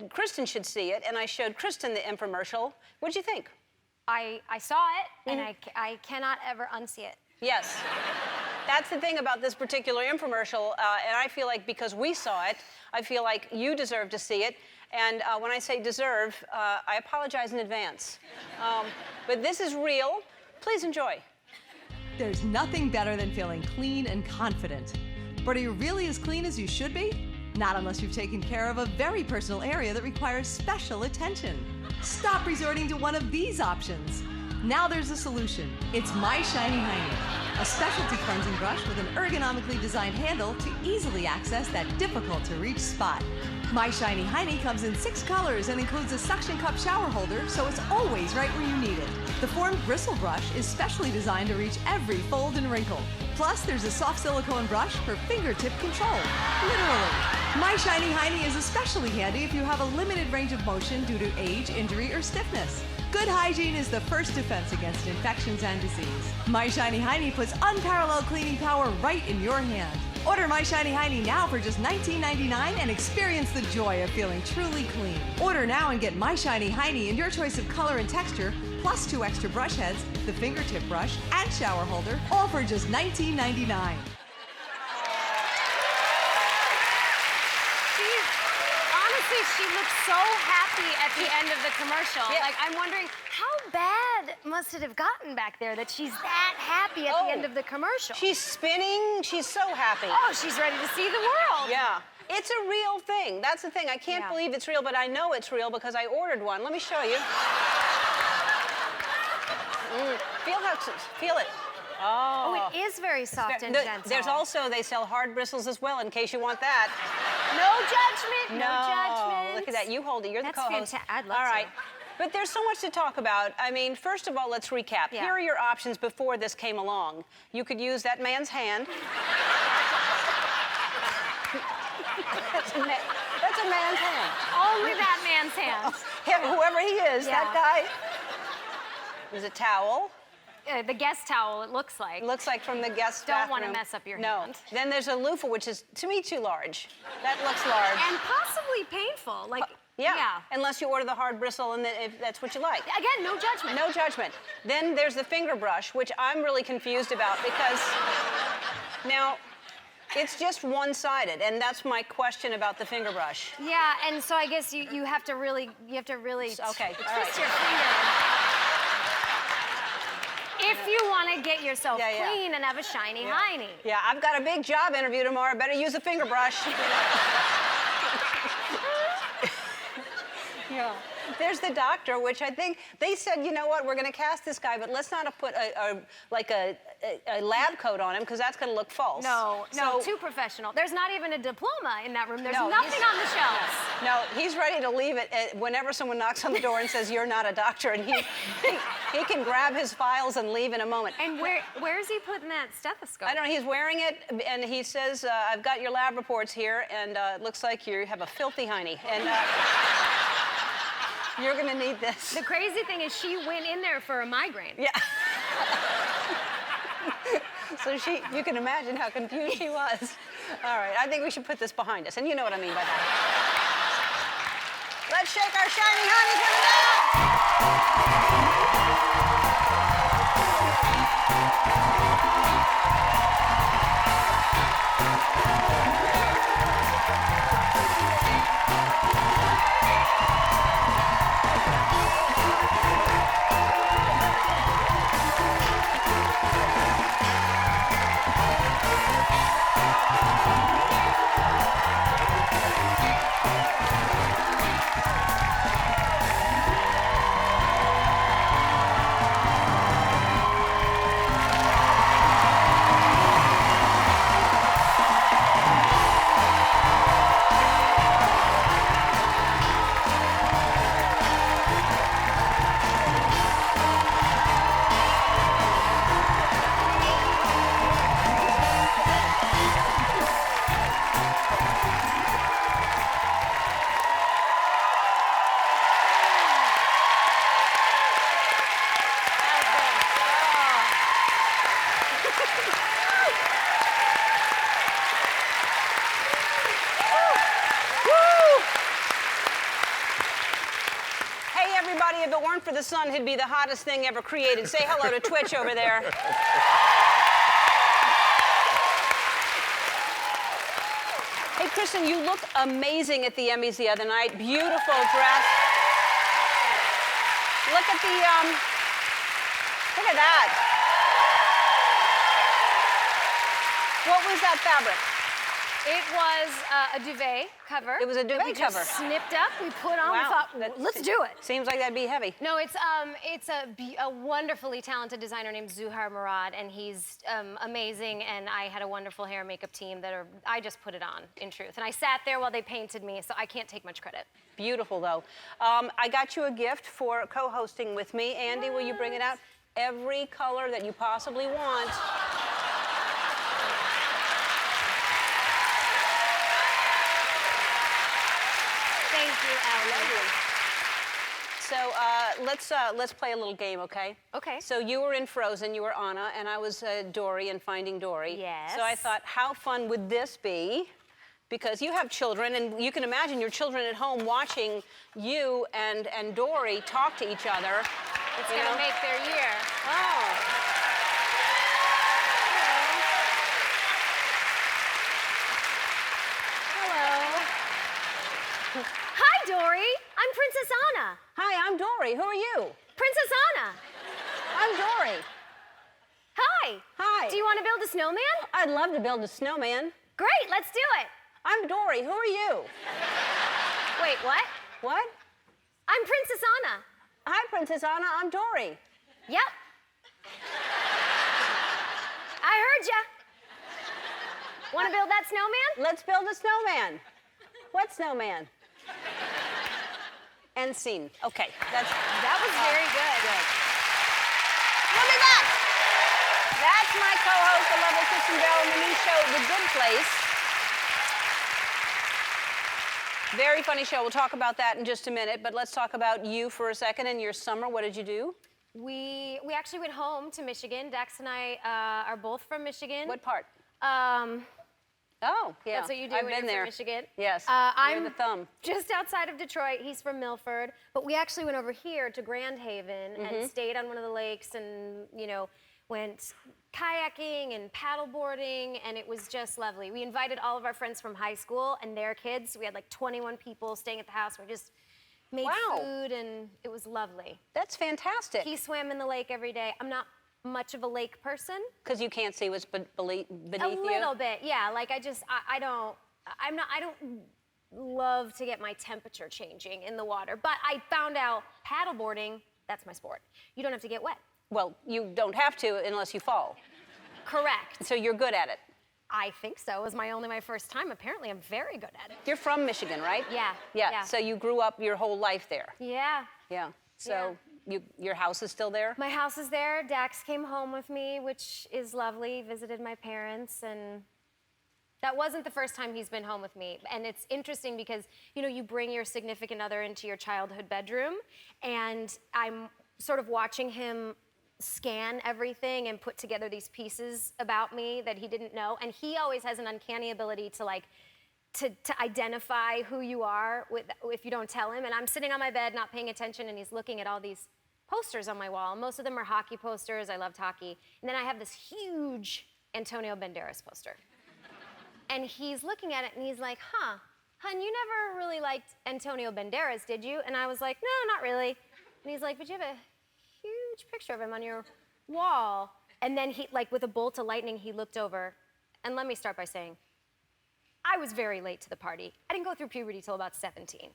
Kristen should see it, and I showed Kristen the infomercial. What'd you think? I saw it, and I cannot ever unsee it. Yes. That's the thing about this particular infomercial, and I feel like because we saw it, I feel like you deserve to see it. And when I say deserve, I apologize in advance. But this is real. Please enjoy. There's nothing better than feeling clean and confident. But are you really as clean as you should be? Not unless you've taken care of a very personal area that requires special attention. Stop resorting to one of these options. Now there's a solution. It's My Shiny Hiney, a specialty cleansing brush with an ergonomically designed handle to easily access that difficult-to-reach spot. My Shiny Hiney comes in 6 colors and includes a suction cup shower holder, so it's always right where you need it. The formed bristle brush is specially designed to reach every fold and wrinkle. Plus, there's a soft silicone brush for fingertip control. Literally. My Shiny Hiney is especially handy if you have a limited range of motion due to age, injury, or stiffness. Good hygiene is the first defense against infections and disease. My Shiny Hiney puts unparalleled cleaning power right in your hand. Order My Shiny Hiney now for just $19.99 and experience the joy of feeling truly clean. Order now and get My Shiny Hiney in your choice of color and texture, plus 2 extra brush heads, the fingertip brush, and shower holder, all for just $19.99. She looks so happy at the end of the commercial. Yeah. Like, I'm wondering, how bad must it have gotten back there that she's that happy at the end of the commercial? She's spinning. She's so happy. Oh, she's ready to see the world. Yeah. It's a real thing. That's the thing. I can't believe it's real, but I know it's real because I ordered one. Let me show you. Feel it. Oh, it is very soft and gentle. There's also, they sell hard bristles as well, in case you want that. No judgment, no judgment. Look at that. You hold it. You're That's the co-host. fantastic. I'd love All right. to. But there's so much to talk about. I mean, first of all, let's recap. Yeah. Here are your options before this came along. You could use that man's hand. That's a man's hand. Only that man's hand. Whoever he is, Yeah. that guy. There's a towel. The guest towel, it looks like. Looks like from the guest Don't bathroom. want to mess up your hand. Then there's a loofah, which is, to me, too large. That looks large. And possibly painful. Like, Unless you order the hard bristle and if that's what you like. Again, no judgment. No judgment. Then there's the finger brush, which I'm really confused about because now it's just one-sided, and that's my question about the finger brush. Yeah, and so I guess you have to really Okay, all right. twist your finger. If you want to get yourself clean and have a shiny hiney. Yeah, I've got a big job interview tomorrow. Better use a finger brush. Yeah. There's the doctor, which I think they said, you know what, we're going to cast this guy, but let's not put a lab coat on him because that's going to look false. No, too professional. There's not even a diploma in that room. There's nothing on the shelves. No, he's ready to leave it whenever someone knocks on the door and says, you're not a doctor, and he can grab his files and leave in a moment. And where is he putting that stethoscope? I don't know, he's wearing it, and he says, I've got your lab reports here, and it looks like you have a filthy hiney. And you're gonna need this. The crazy thing is she went in there for a migraine. Yeah. So you can imagine how confused she was. All right, I think we should put this behind us, and you know what I mean by that. Let's shake our shiny honeys with If it weren't for the sun, he'd be the hottest thing ever created. Say hello to Twitch over there. Hey, Kristen, you looked amazing at the Emmys the other night. Beautiful dress. Look at that. What was that fabric? It was a duvet cover. It was a duvet that we cover. Just snipped up, we put on, we Wow, thought, let's do it. Seems like that'd be heavy. No, it's a wonderfully talented designer named Zuhair Murad, and he's amazing, and I had a wonderful hair and makeup team I just put it on, in truth. And I sat there while they painted me, so I can't take much credit. Beautiful, though. I got you a gift for co-hosting with me. Andy, will you bring it out? Every color that you possibly want. Thank you, Ellen. So let's play a little game, okay? Okay. So you were in Frozen, you were Anna, and I was Dory in Finding Dory. Yes. So I thought, how fun would this be? Because you have children, and you can imagine your children at home watching you and Dory talk to each other. It's gonna make their year. Oh. Hi, Dory. I'm Princess Anna. Hi, I'm Dory. Who are you? Princess Anna. I'm Dory. Hi. Hi. Do you want to build a snowman? I'd love to build a snowman. Great, let's do it. I'm Dory. Who are you? Wait, what? What? I'm Princess Anna. Hi, Princess Anna. I'm Dory. Yep. I heard ya. Want to build that snowman? Let's build a snowman. What snowman? End scene. Okay, That was very good. We'll be back. That's my co-host, the lovely Kristen Bell, and the new show, The Good Place. Very funny show. We'll talk about that in just a minute, but let's talk about you for a second and your summer. What did you do? We actually went home to Michigan. Dax and I are both from Michigan. What part? Oh, yeah. That's what you do I've when been you're there. from Michigan. Yes. I'm Near the thumb. just outside of Detroit. He's from Milford. But we actually went over here to Grand Haven and stayed on one of the lakes and, went kayaking and paddleboarding, and it was just lovely. We invited all of our friends from high school and their kids. We had like 21 people staying at the house. We just made food, and it was lovely. That's fantastic. He swam in the lake every day. I'm not much of a lake person. Because you can't see what's beneath you? A little bit, yeah. Like I don't love to get my temperature changing in the water. But I found out paddleboarding, that's my sport. You don't have to get wet. Well, you don't have to unless you fall. Correct. So you're good at it. I think so. It was only my first time. Apparently, I'm very good at it. You're from Michigan, right? Yeah. Yeah. So you grew up your whole life there. Yeah. Yeah. So your house is still there? My house is there. Dax came home with me, which is lovely. Visited my parents, and that wasn't the first time he's been home with me. And it's interesting because, you bring your significant other into your childhood bedroom, and I'm sort of watching him scan everything and put together these pieces about me that he didn't know. And he always has an uncanny ability to identify who you are if you don't tell him. And I'm sitting on my bed not paying attention, and he's looking at all these posters on my wall. Most of them are hockey posters. I loved hockey. And then I have this huge Antonio Banderas poster. And he's looking at it, and he's like, hun, you never really liked Antonio Banderas, did you? And I was like, no, not really. And he's like, but you have a huge picture of him on your wall. And then he, with a bolt of lightning, he looked over. And let me start by saying, I was very late to the party. I didn't go through puberty till about 17,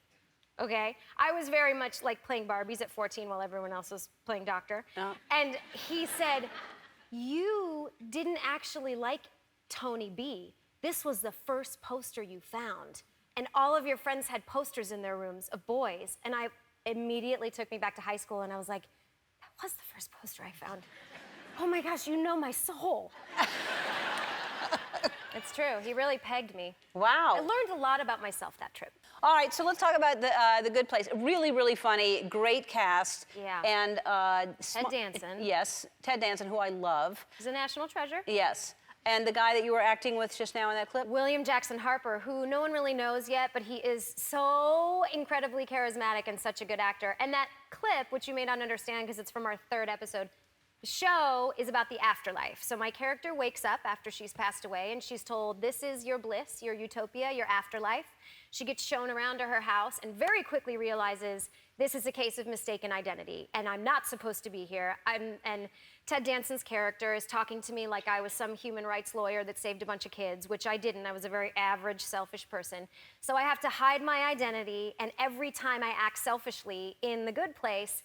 okay? I was very much like playing Barbies at 14 while everyone else was playing doctor. And he said, you didn't actually like Tony B. This was the first poster you found. And all of your friends had posters in their rooms of boys. And I immediately took me back to high school, and I was like, that was the first poster I found. Oh my gosh, you know my soul. It's true. He really pegged me. Wow. I learned a lot about myself that trip. All right, so let's talk about the Good Place. Really, really funny, great cast. Yeah. And Ted Danson. Yes, Ted Danson, who I love. He's a national treasure. Yes. And the guy that you were acting with just now in that clip? William Jackson Harper, who no one really knows yet, but he is so incredibly charismatic and such a good actor. And that clip, which you may not understand because it's from our 3rd episode, show is about the afterlife. So my character wakes up after she's passed away and she's told, this is your bliss, your utopia, your afterlife. She gets shown around to her house and very quickly realizes this is a case of mistaken identity and I'm not supposed to be here. And Ted Danson's character is talking to me like I was some human rights lawyer that saved a bunch of kids, which I didn't. I was a very average, selfish person. So I have to hide my identity, and every time I act selfishly in the good place,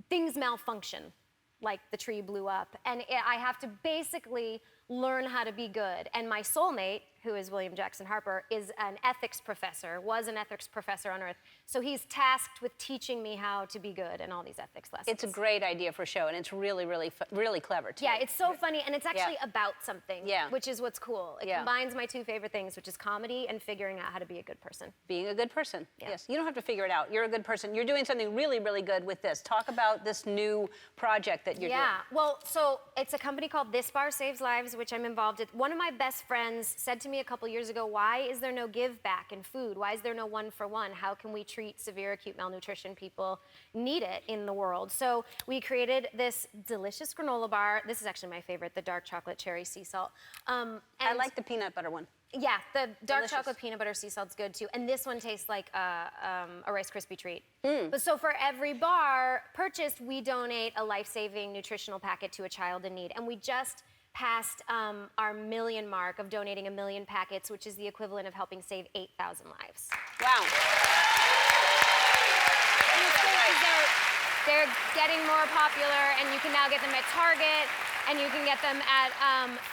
things malfunction, like the tree blew up. And I have to basically learn how to be good. And my soulmate, who is William Jackson Harper, is an ethics professor, was an ethics professor on Earth. So he's tasked with teaching me how to be good and all these ethics lessons. It's a great idea for a show, and it's really, really clever, too. Yeah, it's so funny, and it's actually about something, which is what's cool. It combines my two favorite things, which is comedy and figuring out how to be a good person. Being a good person, yes. You don't have to figure it out. You're a good person. You're doing something really, really good with this. Talk about this new project that you're doing. Yeah, well, so it's a company called This Bar Saves Lives, which I'm involved in. One of my best friends said to me a couple years ago, why is there no give back in food? Why is there no one-for-one? How can we treat severe acute malnutrition people need it in the world? So we created this delicious granola bar. This is actually my favorite, the dark chocolate cherry sea salt. I like the peanut butter one. Yeah, the dark chocolate peanut butter sea salt's good too. And this one tastes like a Rice Krispie treat. But so for every bar purchased, we donate a life-saving nutritional packet to a child in need. And we just passed our million mark of donating 1 million packets, which is the equivalent of helping save 8,000 lives. Wow. And it's great 'cause they're getting more popular, and you can now get them at Target, and you can get them at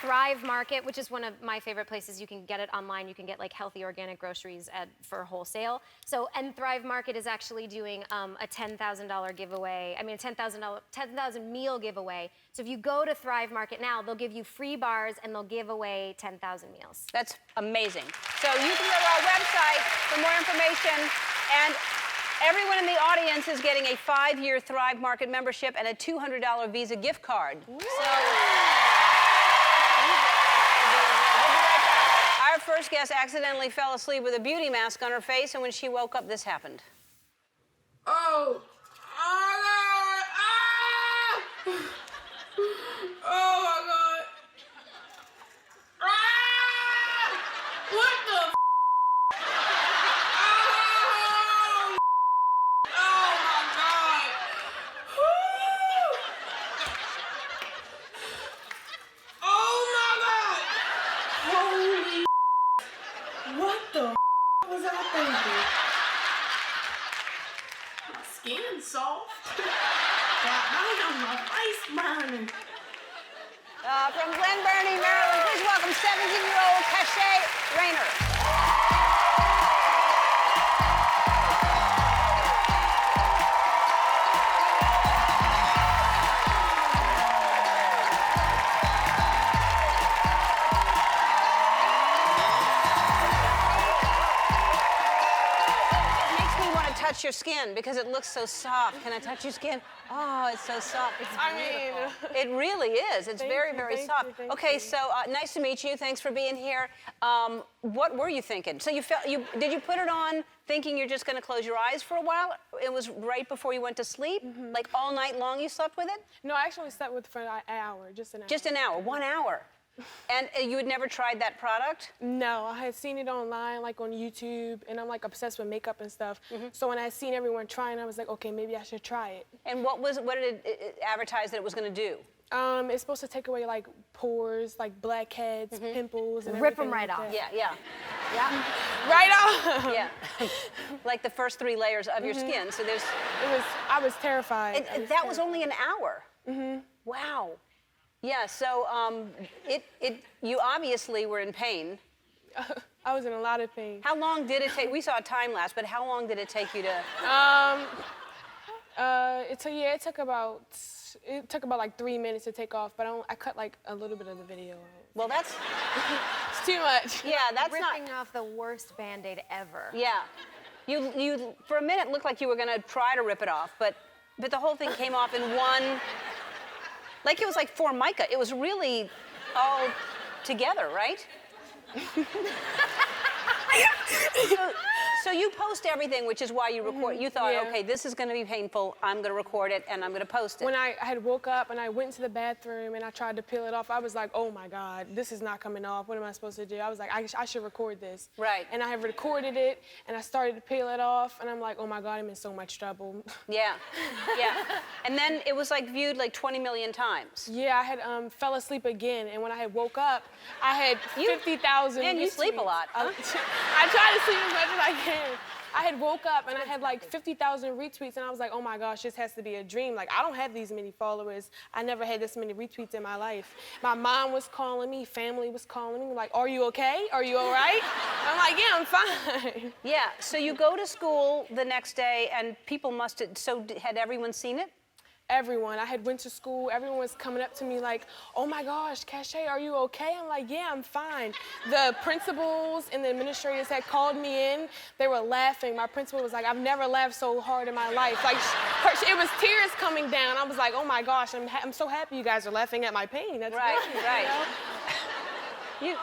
Thrive Market, which is one of my favorite places. You can get it online. You can get like healthy organic groceries for wholesale. So, and Thrive Market is actually doing a $10,000 giveaway. I mean, a $10,000 meal giveaway. So if you go to Thrive Market now, they'll give you free bars and they'll give away 10,000 meals. That's amazing. So you can go to our website for more information, and everyone in the audience is getting a 5-year Thrive Market membership and a $200 Visa gift card. So, our first guest accidentally fell asleep with a beauty mask on her face, and when she woke up, this happened. Oh! Oh, God! Ah! Oh, my God! Ah! What the f***? Oh! Oh, my God! Woo! Oh, my God! Holy what the was I thinking? My skin's soft. Got mine on my face burning. From Glen Burnie, Maryland, please welcome 17-year-old Cachet Rayner. Touch your skin because it looks so soft. Can I touch your skin? Oh, it's so soft. It's beautiful. It really is. It's very, very soft. Okay, so nice to meet you. Thanks for being here. What were you thinking? So did you put it on thinking you're just going to close your eyes for a while? It was right before you went to sleep? Like all night long you slept with it? No, I actually slept with it for an hour, just an hour. Just an hour, 1 hour. And you had never tried that product? No, I had seen it online, like on YouTube, and I'm like obsessed with makeup and stuff. So when I seen everyone trying, I was like, okay, maybe I should try it. And what did it advertise that it was going to do? It's supposed to take away like pores, like blackheads, pimples, and Rip them everything right like off. that. Yeah. Right off. Yeah. Like the first 3 layers of your skin. So there's. I was terrified. That was only an hour. Wow. Yeah. So you obviously were in pain. I was in a lot of pain. How long did it take? We saw a time lapse, but how long did it take you to? It took about like 3 minutes to take off, but I cut like a little bit of the video out. Well, that's. It's too much. Yeah, that's ripping off the worst Band-Aid ever. Yeah. You for a minute looked like you were gonna try to rip it off, but the whole thing came off in one. Like it was like Formica. It was really all together, right? So So you post everything, which is why you record. You thought, Yeah. okay, this is going to be painful. I'm going to record it and I'm going to post it. When I had woke up and I went to the bathroom and I tried to peel it off, I was like, oh my God, this is not coming off. What am I supposed to do? I was like, I should record this. Right. And I have recorded it and I started to peel it off and I'm like, oh my God, I'm in so much trouble. Yeah, yeah. And then it was like viewed like 20 million times. Yeah, I had fell asleep again, and when I had woke up, I had 50,000 Man, you sleep a retweets. lot, huh? I try to sleep as much as I can. I had woke up and I had like 50,000 retweets, and I was like, oh my gosh, this has to be a dream. Like, I don't have these many followers. I never had this many retweets in my life. My mom was calling me, family was calling me, like, are you okay? Are you all right? I'm like, yeah, I'm fine. Yeah, so you go to school the next day and people must have, so had everyone seen it? Everyone. I had went to school. Everyone was coming up to me like, oh my gosh, Cachet, are you okay? I'm like, yeah, I'm fine. The principals and the administrators had called me in. They were laughing. My principal was like, I've never laughed so hard in my life. Like, it was tears coming down. I was like, oh my gosh, I'm so happy you guys are laughing at my pain. That's Right, great, right. You know?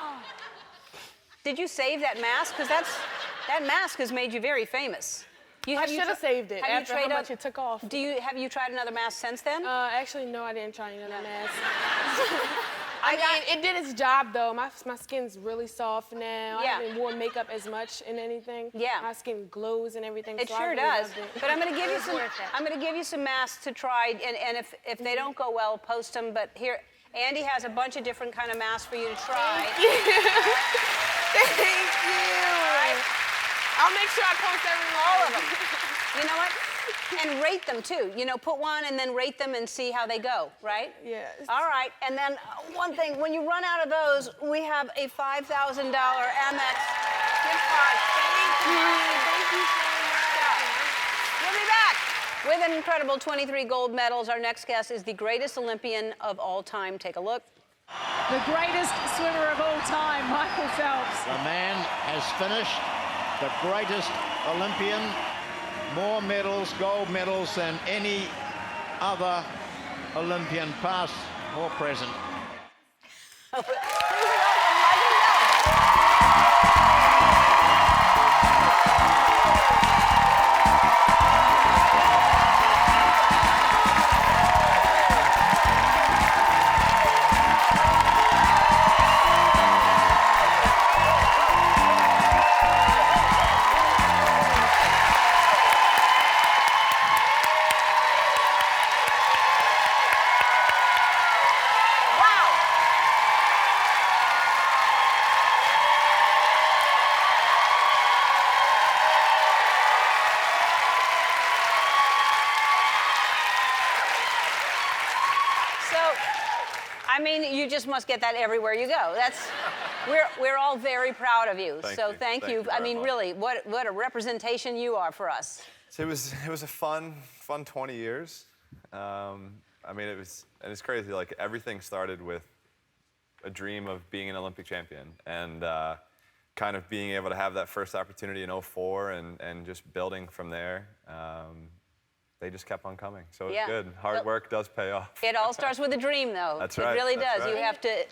Did you save that mask? Because that mask has made you very famous. I should have saved it after how much it took off. Have you tried another mask since then? Actually, no, I didn't try another mask. I mean, it did its job, though. My skin's really soft now. Yeah. I haven't worn makeup as much in anything. Yeah. My skin glows and everything. It so I sure really does. loved it. But I'm going to give you It's some. worth it. I'm going to give you some masks to try, and if they don't go well, post them. But here, Andy has a bunch of different kind of masks for you to try. Thank you. I'll make sure I post All of every them. You know what? And rate them too. You know, put one and then rate them and see how they go, right? Yes. All right. And then one thing, when you run out of those, we have a $5,000 Amex gift card. Thank you so much. We'll be back with an incredible 23 gold medals. Our next guest is the greatest Olympian of all time. Take a look. The greatest swimmer of all time, Michael Phelps. The man has finished the greatest Olympian, more medals, gold medals than any other Olympian, past or present. I mean, you just must get that everywhere you go. We're all very proud of you. Thank so you. thank you. I mean, really, what a representation you are for us. So it was a fun 20 years. I mean, and it's crazy. Like, everything started with a dream of being an Olympic champion, and kind of being able to have that first opportunity in '04, and just building from there. They just kept on coming, so it's good. Hard work does pay off. It all starts with a dream, though. That's right. It really That's does. right. You have to.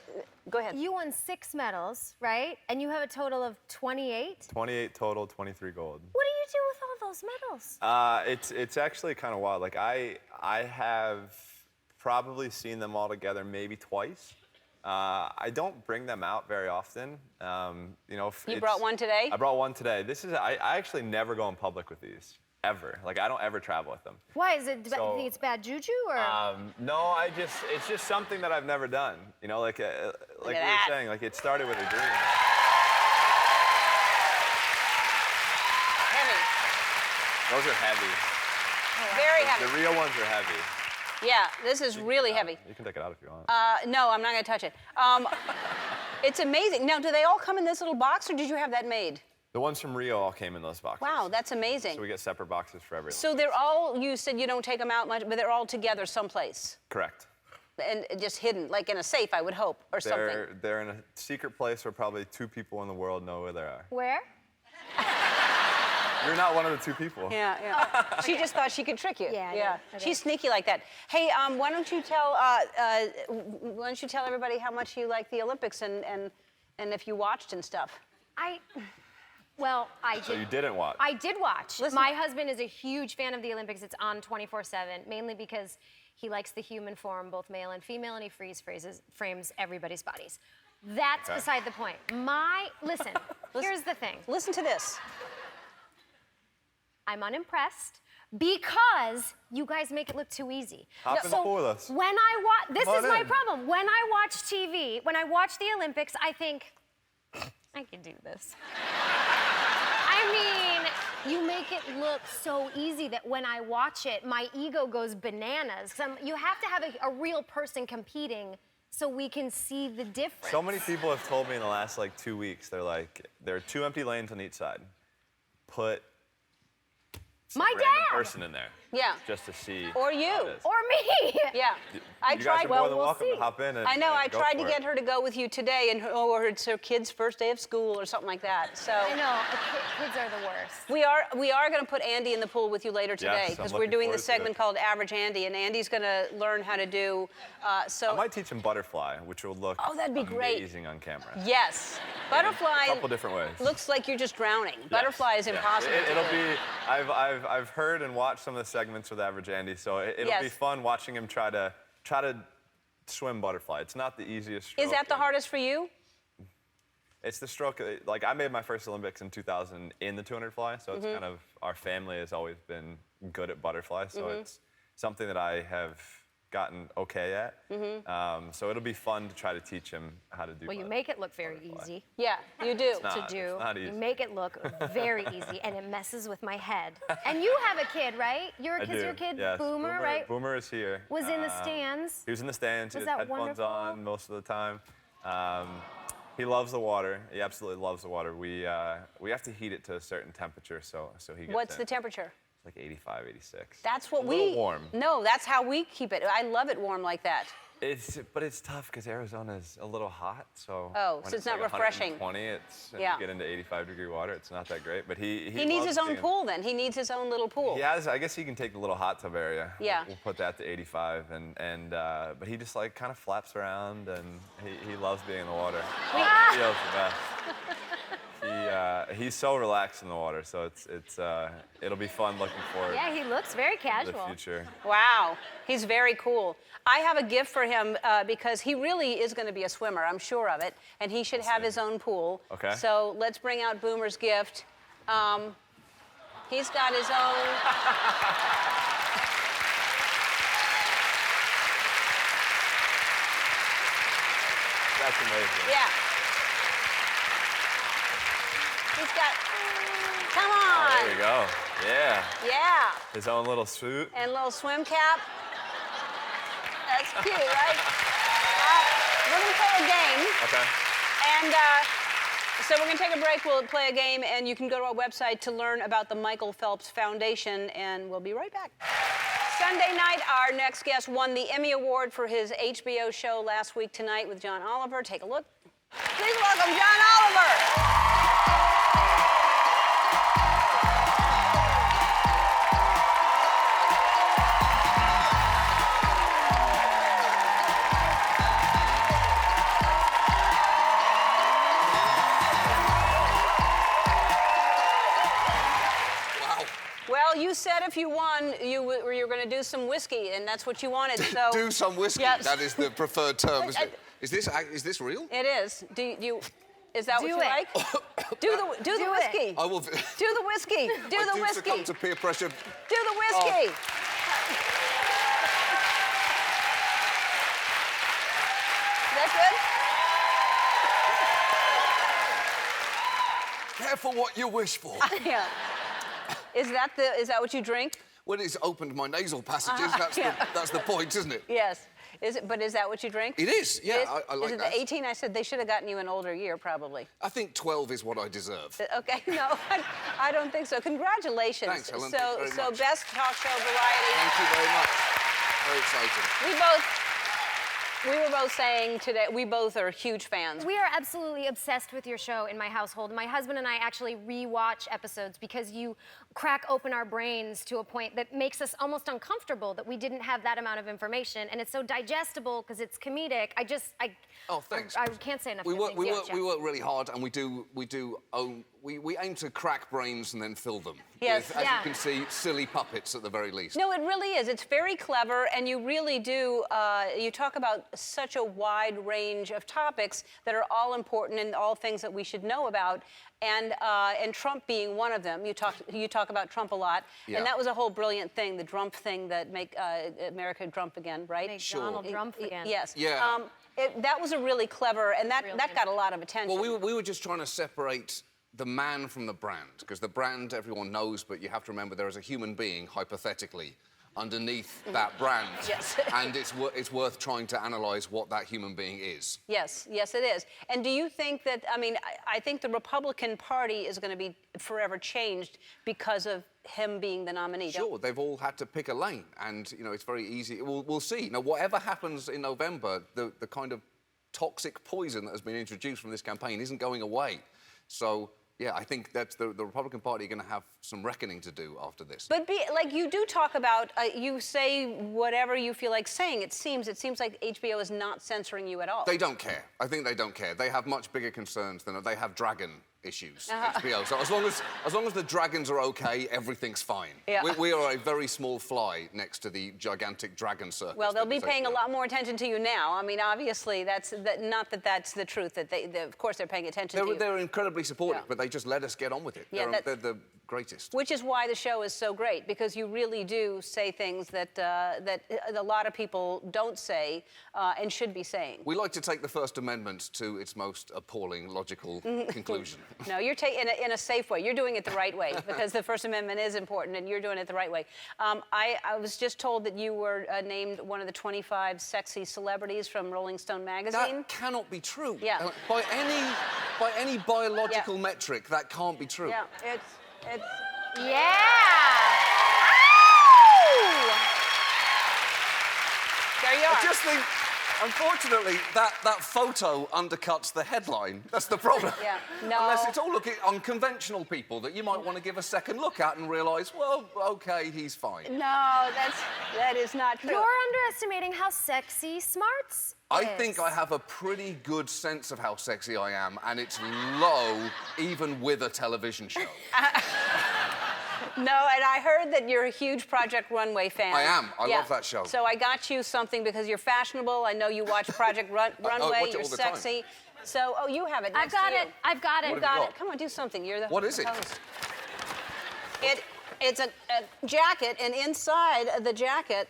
Go ahead. You won 6 medals, right? And you have a total of 28? 28 total, 23 gold. What do you do with all those medals? It's actually kind of wild. Like, I have probably seen them all together maybe twice. I don't bring them out very often. You know, You brought one today? I brought one today. I actually never go in public with these, ever. Like, I don't ever travel with them. Why? Is it? You So, think it's bad juju, or? No, it's just something that I've never done. You know, like we were that. saying, like, it started with a dream. Heavy. Those are heavy. Very heavy. The real ones are heavy. Yeah, this is really heavy. You can take it out if you want. No, I'm not going to touch it. It's amazing. Now, do they all come in this little box, or did you have that made? The ones from Rio all came in those boxes. Wow, that's amazing. So we get separate boxes for everyone. So they're all, you said you don't take them out much, but they're all together someplace. Correct. And just hidden, like in a safe, I would hope, or something. They're in a secret place where probably 2 people in the world know where they are. Where? You're not one of the 2 people. Yeah, yeah. She just thought she could trick you. Yeah, I know. She's sneaky like that. Hey, why don't you tell everybody how much you like the Olympics and if you watched and stuff? Well, I did. So you didn't watch? I did watch. Listen. My husband is a huge fan of the Olympics. It's on 24/7, mainly because he likes the human form, both male and female, and he frames everybody's bodies. That's Okay. beside the point. Listen, here's the thing. Listen to this. I'm unimpressed because you guys make it look too easy. Hop in the pool with us. When I watch, this Come on is my in. problem. When I watch TV, when I watch the Olympics, I think, I can do this. I mean, you make it look so easy that when I watch it, my ego goes bananas. 'Cause you have to have a real person competing so we can see the difference. So many people have told me in the last like 2 weeks, they're like, there are 2 empty lanes on each side. Put some My random dad! person in there. Yeah. Just to see. Or you. how it is. Or me. Yeah. I You guys tried. are more than we'll welcome see. to hop in and I know. and I go tried to for get it. her to go with you today, and or it's her kid's first day of school or something like that. So I know, kids are the worst. we are going to put Andy in the pool with you later today Yes, I'm because we're looking doing forward this to it. segment called Average Andy, and Andy's going to learn how to do. I might teach him butterfly, which will look Oh, that'd be great. amazing on camera. Yes, butterfly. A couple different ways. Looks like you're just drowning. Yes, Butterfly is yes. impossible. to It'll do. be. I've heard and watched some of the segments with Average Andy, so it'll be Yes. fun watching him try to swim butterfly. It's not the easiest stroke. Is that the and hardest for you? It's the stroke. Like I made my first Olympics in 2000 in the 200 fly, so Mm-hmm. it's kind of our family has always been good at butterfly, so Mm-hmm. it's something that I have gotten okay at. Mm-hmm. So it'll be fun to try to teach him how to do. Well, you make it look very easy Yeah, you do. not. to It's do. not easy. You make it look very easy, and it messes with my head. And you have a kid, right? I do. Your kid, Yes. Boomer, right? Boomer is here. Was in the stands. He was in the stands. Was He had that headphones wonderful? on most of the time. He loves the water. He absolutely loves the water. We have to heat it to a certain temperature, so he gets What's in. the temperature? Like 85, 86. That's what a little we. warm. No, that's how we keep it. I love it warm like that. But it's tough because Arizona's a little hot, so. Oh, when so it's not like refreshing. 120, and Yeah. you get into 85-degree water, it's not that great. But he He needs loves his own being- pool then. He needs his own little pool. He has. I guess he can take the little hot tub area. Yeah. We'll put that to 85, but he just like kind of flaps around, and he loves being in the water. He feels the best. He's so relaxed in the water, so it'll be fun looking forward Yeah, he looks very to casual. the future. Wow, he's very cool. I have a gift for him because he really is going to be a swimmer, I'm sure of it, and he should have his own pool. Okay. So let's bring out Boomer's gift. He's got his own. That's amazing. Yeah. He's got. Come on. Oh, there you go. Yeah. Yeah. His own little suit. And a little swim cap. That's cute, right? We're going to play a game. Okay. And so we're going to take a break. We'll play a game, and you can go to our website to learn about the Michael Phelps Foundation, and we'll be right back. Sunday night, our next guest won the Emmy Award for his HBO show Last Week Tonight with John Oliver. Take a look. Please welcome John Oliver. Well, you said if you won, you were going to do some whiskey, and that's what you wanted. So Do some whiskey. Yes. That is the preferred term, isn't it? Is this real? It is. Do you? Is that what Do you it. like? Do the Do it. whiskey. I will. Do the whiskey. Do I the do whiskey. succumb to peer pressure. Do the whiskey. That's Careful what you wish for. good. Yeah. Is that what you drink? Well, it's opened my nasal passages. Yeah. That's the point, isn't it? Yes. But is that what you drink? It is. Yeah, It is? I like Is it that. the 18? I said they should have gotten you an older year, probably. I think 12 is what I deserve. Okay, no, I don't think so. Congratulations. Thanks, Ellen. So, Thank you very much. best talk show variety. Thank you very much. Very exciting. We were both saying today, we both are huge fans. We are absolutely obsessed with your show in my household. My husband and I actually re-watch episodes because you crack open our brains to a point that makes us almost uncomfortable that we didn't have that amount of information, and it's so digestible because it's comedic. Oh, thanks. I can't say enough We good work things. Yeah, we work really hard, and we do we aim to crack brains and then fill them. Yes. With, as you can see, silly puppets at the very least. No, it really is. It's very clever, and you really do. You talk about such a wide range of topics that are all important and all things that we should know about. And Trump being one of them. You talk about Trump a lot, and that was a whole brilliant thing, the Trump thing that make America Trump again, right? Make Donald Trump again. Yes. Yeah. That was a really clever, and that got a lot of attention. Well, we were just trying to separate the man from the brand, because the brand everyone knows, but you have to remember there is a human being, hypothetically, underneath that brand. Yes. And it's worth trying to analyse what that human being is. Yes, yes, it is. And do you think that, I mean, I think the Republican Party is going to be forever changed because of him being the nominee. Sure, they've all had to pick a lane, and, you know, it's very easy. We'll see. Now, whatever happens in November, the kind of toxic poison that has been introduced from this campaign isn't going away. So, yeah, I think that's the Republican Party are going to have some reckoning to do after this. But like you do talk about, you say whatever you feel like saying. It seems like HBO is not censoring you at all. They don't care. I think they don't care. They have much bigger concerns than they have dragon issues. HBO. So as long as the dragons are okay, everything's fine. Yeah. We are a very small fly next to the gigantic dragon circus. Well, they'll be paying a lot more attention to you now. I mean, obviously, not that that's the truth. That of course, they're paying attention to you. They're incredibly supportive, but they just let us get on with it. Yeah, they're the greatest. Which is why the show is so great, because you really do say things that that a lot of people don't say and should be saying. We like to take the First Amendment to its most appalling logical conclusion. No, you're taking in a safe way. You're doing it the right way, because the First Amendment is important, and you're doing it the right way. I was just told that you were named one of the 25 sexy celebrities from Rolling Stone magazine. That cannot be true. Yeah. By any biological metric, that can't be true. Yeah, it's. Yeah! There you are. I just think, unfortunately, that photo undercuts the headline. That's the problem. Yeah, no. Unless it's all looking unconventional people that you might want to give a second look at and realise, well, OK, he's fine. No, that is not true. You're underestimating how sexy Smarts I is. think I have a pretty good sense of how sexy I am, and it's low even with a television show. No, and I heard that you're a huge Project Runway fan. I am. I love that show. So I got you something because you're fashionable. I know you watch Project Runway. watch it You're all the sexy. time. So, you have it. I've got it. I've got it. What have you got? Come on, do something. You're the What is it? host. It's a jacket, and inside the jacket.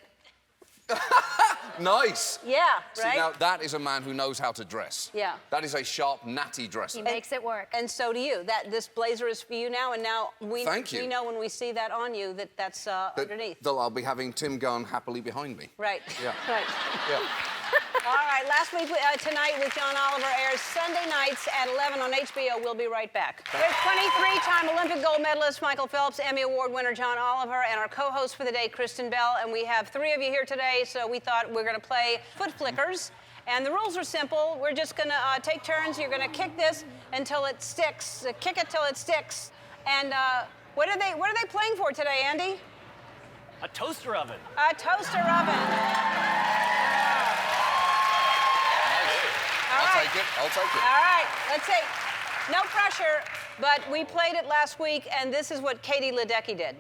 Nice. Yeah, right? See, now, that is a man who knows how to dress. Yeah. That is a sharp, natty dresser. He makes it work. And so do you. This blazer is for you now, and now Thank you. we know when we see that on you that's underneath. I'll be having Tim Gunn happily behind me. Right. Yeah. Right. Yeah. All right, last week, tonight with John Oliver airs Sunday nights at 11 on HBO. We'll be right back. There's 23-time Olympic gold medalist Michael Phelps, Emmy Award winner John Oliver, and our co-host for the day, Kristen Bell. And we have 3 of you here today, so we thought we're going to play Foot Flickers. And the rules are simple. We're just going to take turns. You're going to kick this until it sticks. Kick it till it sticks. And what are they playing for today, Andy? A toaster oven. A toaster oven. I'll take it. All right, let's see. No pressure, but we played it last week, and this is what Katie Ledecky did.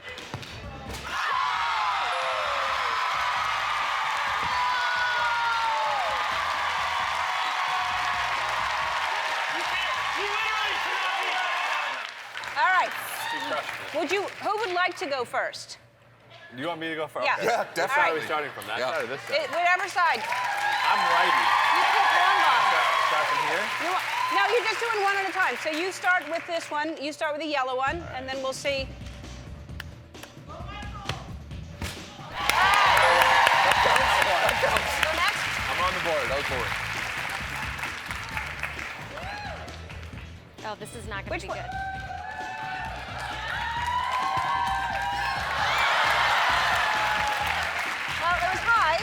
All right. Who would like to go first? Do you want me to go first? Yeah. Okay. Yeah, definitely. Where are we starting from? That side or this side? Whatever side. I'm righty. You pick one ball. Start from here? No, you're just doing one at a time. So you start with this one. You start with the yellow one, and then we'll see. I'm on the board. Go for it. Oh, this is not going to be good. Well, it was high.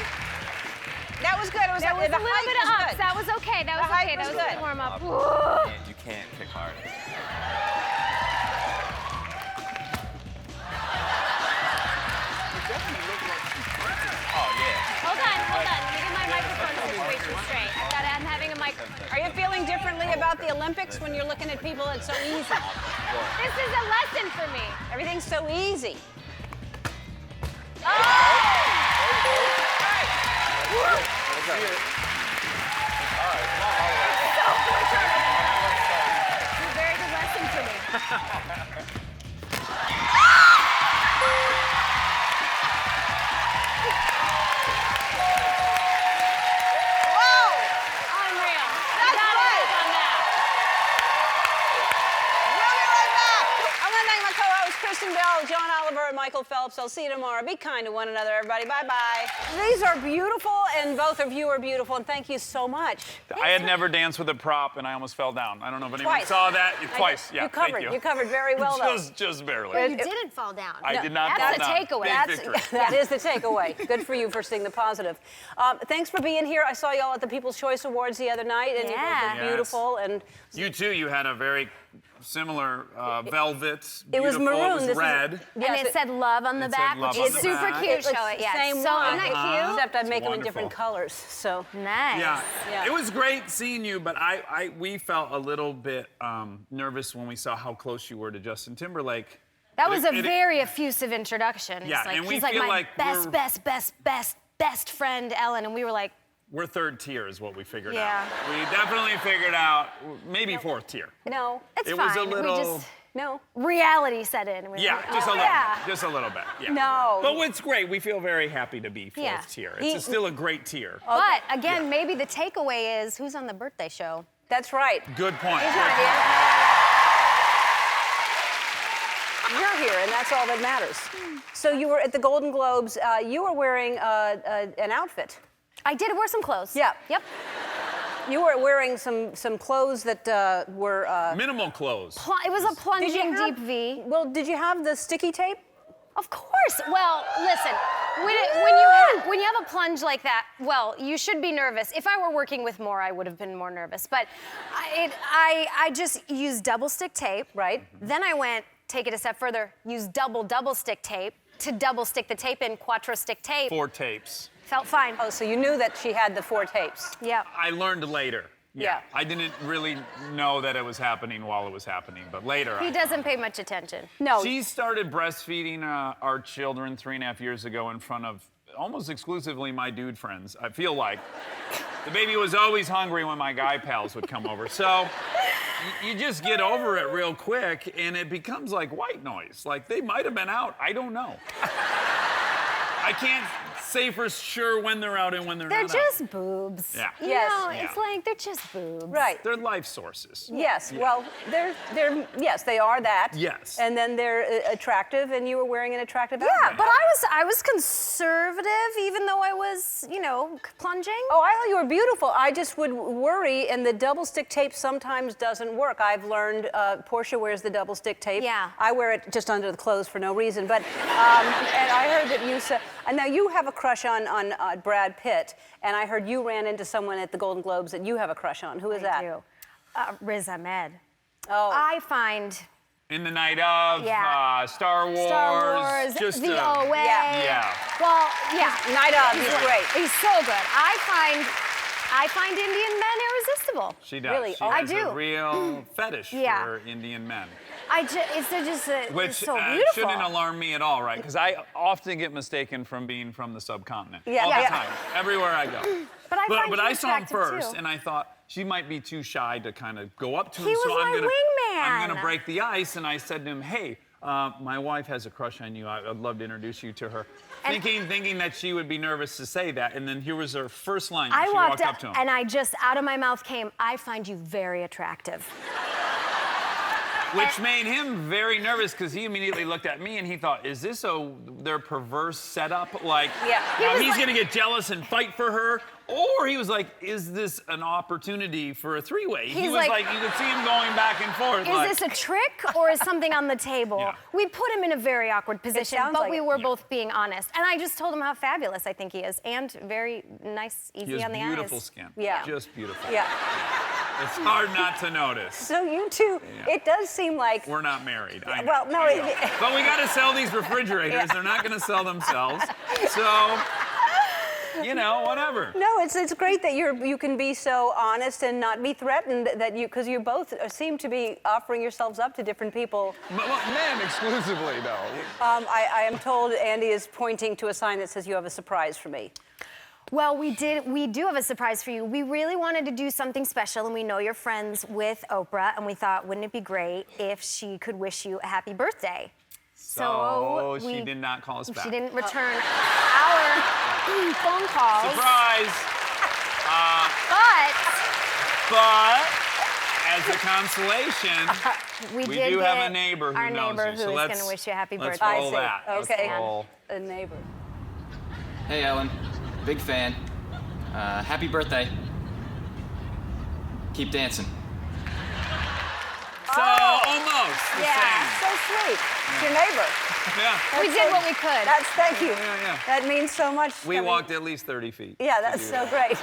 That was good. It was There was a little bit of ups. good. That was okay. That was The height okay. That was was a good. good warm up. You can't kick hard. Oh, yeah. Hold on. Let me get my microphone situation straight. I'm having a Mike, are you feeling differently about the Olympics when you're looking at people? It's so easy. This is a lesson for me. Everything's so easy. Oh! It's a very good lesson for me. Unreal. That's right. We'll be right back. I want to thank my co-hosts, Kristen Bell, John Oliver, and Michael Phelps. I'll see you tomorrow. Be kind to one another, everybody. Bye-bye. These are beautiful, and both of you are beautiful, and thank you so much. I had never danced with a prop, and I almost fell down. I don't know if anyone Twice. saw that. Twice, yeah. You covered. Thank You covered very well, though. Just barely. You didn't fall down. I did not fall That's down. the takeaway. Big victory. That is the takeaway. Good for you for seeing the positive. Thanks for being here. I saw y'all at the People's Choice Awards the other night, and you both Yeah. looked beautiful. And You too. You had a very similar velvet. it was beautiful. maroon. It was This is- red. Yes, And it said love on the It said back, love which on is the super back. cute. It's Show it, the yeah. same So, one. isn't that cute? Except I make them in wonderful. different colors. So Nice. Yeah. Yeah. It was great seeing you, but we felt a little bit nervous when we saw how close you were to Justin Timberlake. That was a It- very effusive introduction. Yeah, It's like, and we he's like feel my like best, we're- best friend, Ellen. And we were like, We're third tier is what we figured Yeah. out. We definitely figured out maybe fourth tier. no, it's It fine. was a little. We just, no. reality set in. We were Yeah, like, just a oh, little, yeah. just a little bit. Yeah. No. But what's great, we feel very happy to be fourth Yeah. tier. It's still a great tier. But again, maybe the takeaway is who's on the birthday show? That's right. Good point. He's Good not point. here. You're here, and that's all that matters. So you were at the Golden Globes. You were wearing an outfit. I did wear some clothes. Yeah. Yep. You were wearing some clothes that were. Minimal clothes. It was a plunging have- deep V. Well, did you have the sticky tape? Of course. Well, listen, when you have a plunge like that, well, you should be nervous. If I were working with more, I would have been more nervous. But I just used double stick tape. Right. Then I went, take it a step further, use double stick tape to double stick the tape in, quattro stick tape. 4 tapes. Felt fine. Oh, so you knew that she had the 4 tapes. Yeah. I learned later. Yeah. I didn't really know that it was happening while it was happening, but later. He doesn't pay much attention. No. She started breastfeeding our children 3.5 years ago in front of almost exclusively my dude friends, I feel like. The baby was always hungry when my guy pals would come over. So you just get over it real quick, and it becomes like white noise. Like, they might have been out. I don't know. I can't say for sure when they're out and when they're They're not just boobs. Yeah. You Yes. know, Yeah. it's like they're just boobs. Right. out. They're life sources. Yes. Well, yes, they are that. Yes. And then they're attractive, and you were wearing an attractive Yeah, outfit. but I was conservative, even though I was, plunging. Oh, I thought you were beautiful. I just would worry, and the double stick tape sometimes doesn't work. I've learned Portia wears the double stick tape. Yeah. I wear it just under the clothes for no reason. But and I heard that you said, and now you have a crush on Brad Pitt, and I heard you ran into someone at the Golden Globes that you have a crush on. Who is that? I do. Riz Ahmed. Oh. I find In the night of, Yeah. Star Wars. Star Wars, just the a- OA. Yeah. Well, yeah. Night of, he's great. He's so good. I find Indian men irresistible. She does. Really? She Oh, has I do. a real fetish Yeah. for Indian men. It's Which so beautiful. shouldn't alarm me at all, right? Because I often get mistaken from being from the subcontinent. Yeah. All the Yeah. time. Everywhere I go. But I find I you saw him attractive, first, too. and I thought she might be too shy to kind of go up to him. He was so I'm my gonna, I'm wingman. gonna break the ice, and I said to him, "Hey, my wife has a crush on you. I'd love to introduce you to her." And- Thinking that she would be nervous to say that, and then here was her first line. I she walked up to him. and I just, out of my mouth came, I find you very attractive. Which made him very nervous because he immediately looked at me and he thought, is this their perverse setup? Like, Yeah. now He was he's like- gonna get jealous and fight for her? Or he was like, is this an opportunity for a three-way? He He's was like- like, you could see him going back and forth. Is this a trick or is something on the table? Yeah. We put him in a very awkward position, sounds but like we it. were both being honest. And I just told him how fabulous I think he is and very nice, He easy has on the beautiful eyes. skin. Yeah. Just beautiful. Yeah. It's hard not to notice. So you two, it does seem like. We're not married. I know, Well, no, I know. But we got to sell these refrigerators. Yeah. They're not going to sell themselves. So you know, whatever. No, it's great that you can be so honest and not be threatened that because you both seem to be offering yourselves up to different people. Men exclusively, though. I am told Andy is pointing to a sign that says you have a surprise for me. Well, we do have a surprise for you. We really wanted to do something special, and we know you're friends with Oprah, and we thought, wouldn't it be great if she could wish you a happy birthday? So she did not call us back. She didn't return our phone calls. Surprise! But as a consolation, we do have a neighbor who knows you. So who's going to wish you a happy birthday. Let's roll that. Okay. Let's roll. A neighbor. Hey, Ellen. Big fan. Happy birthday. Keep dancing. So almost the same. So sweet. It's your neighbor. Yeah. We did what we could. Thank you. Yeah. That means so much. We walked at least 30 feet. Yeah, that's so great.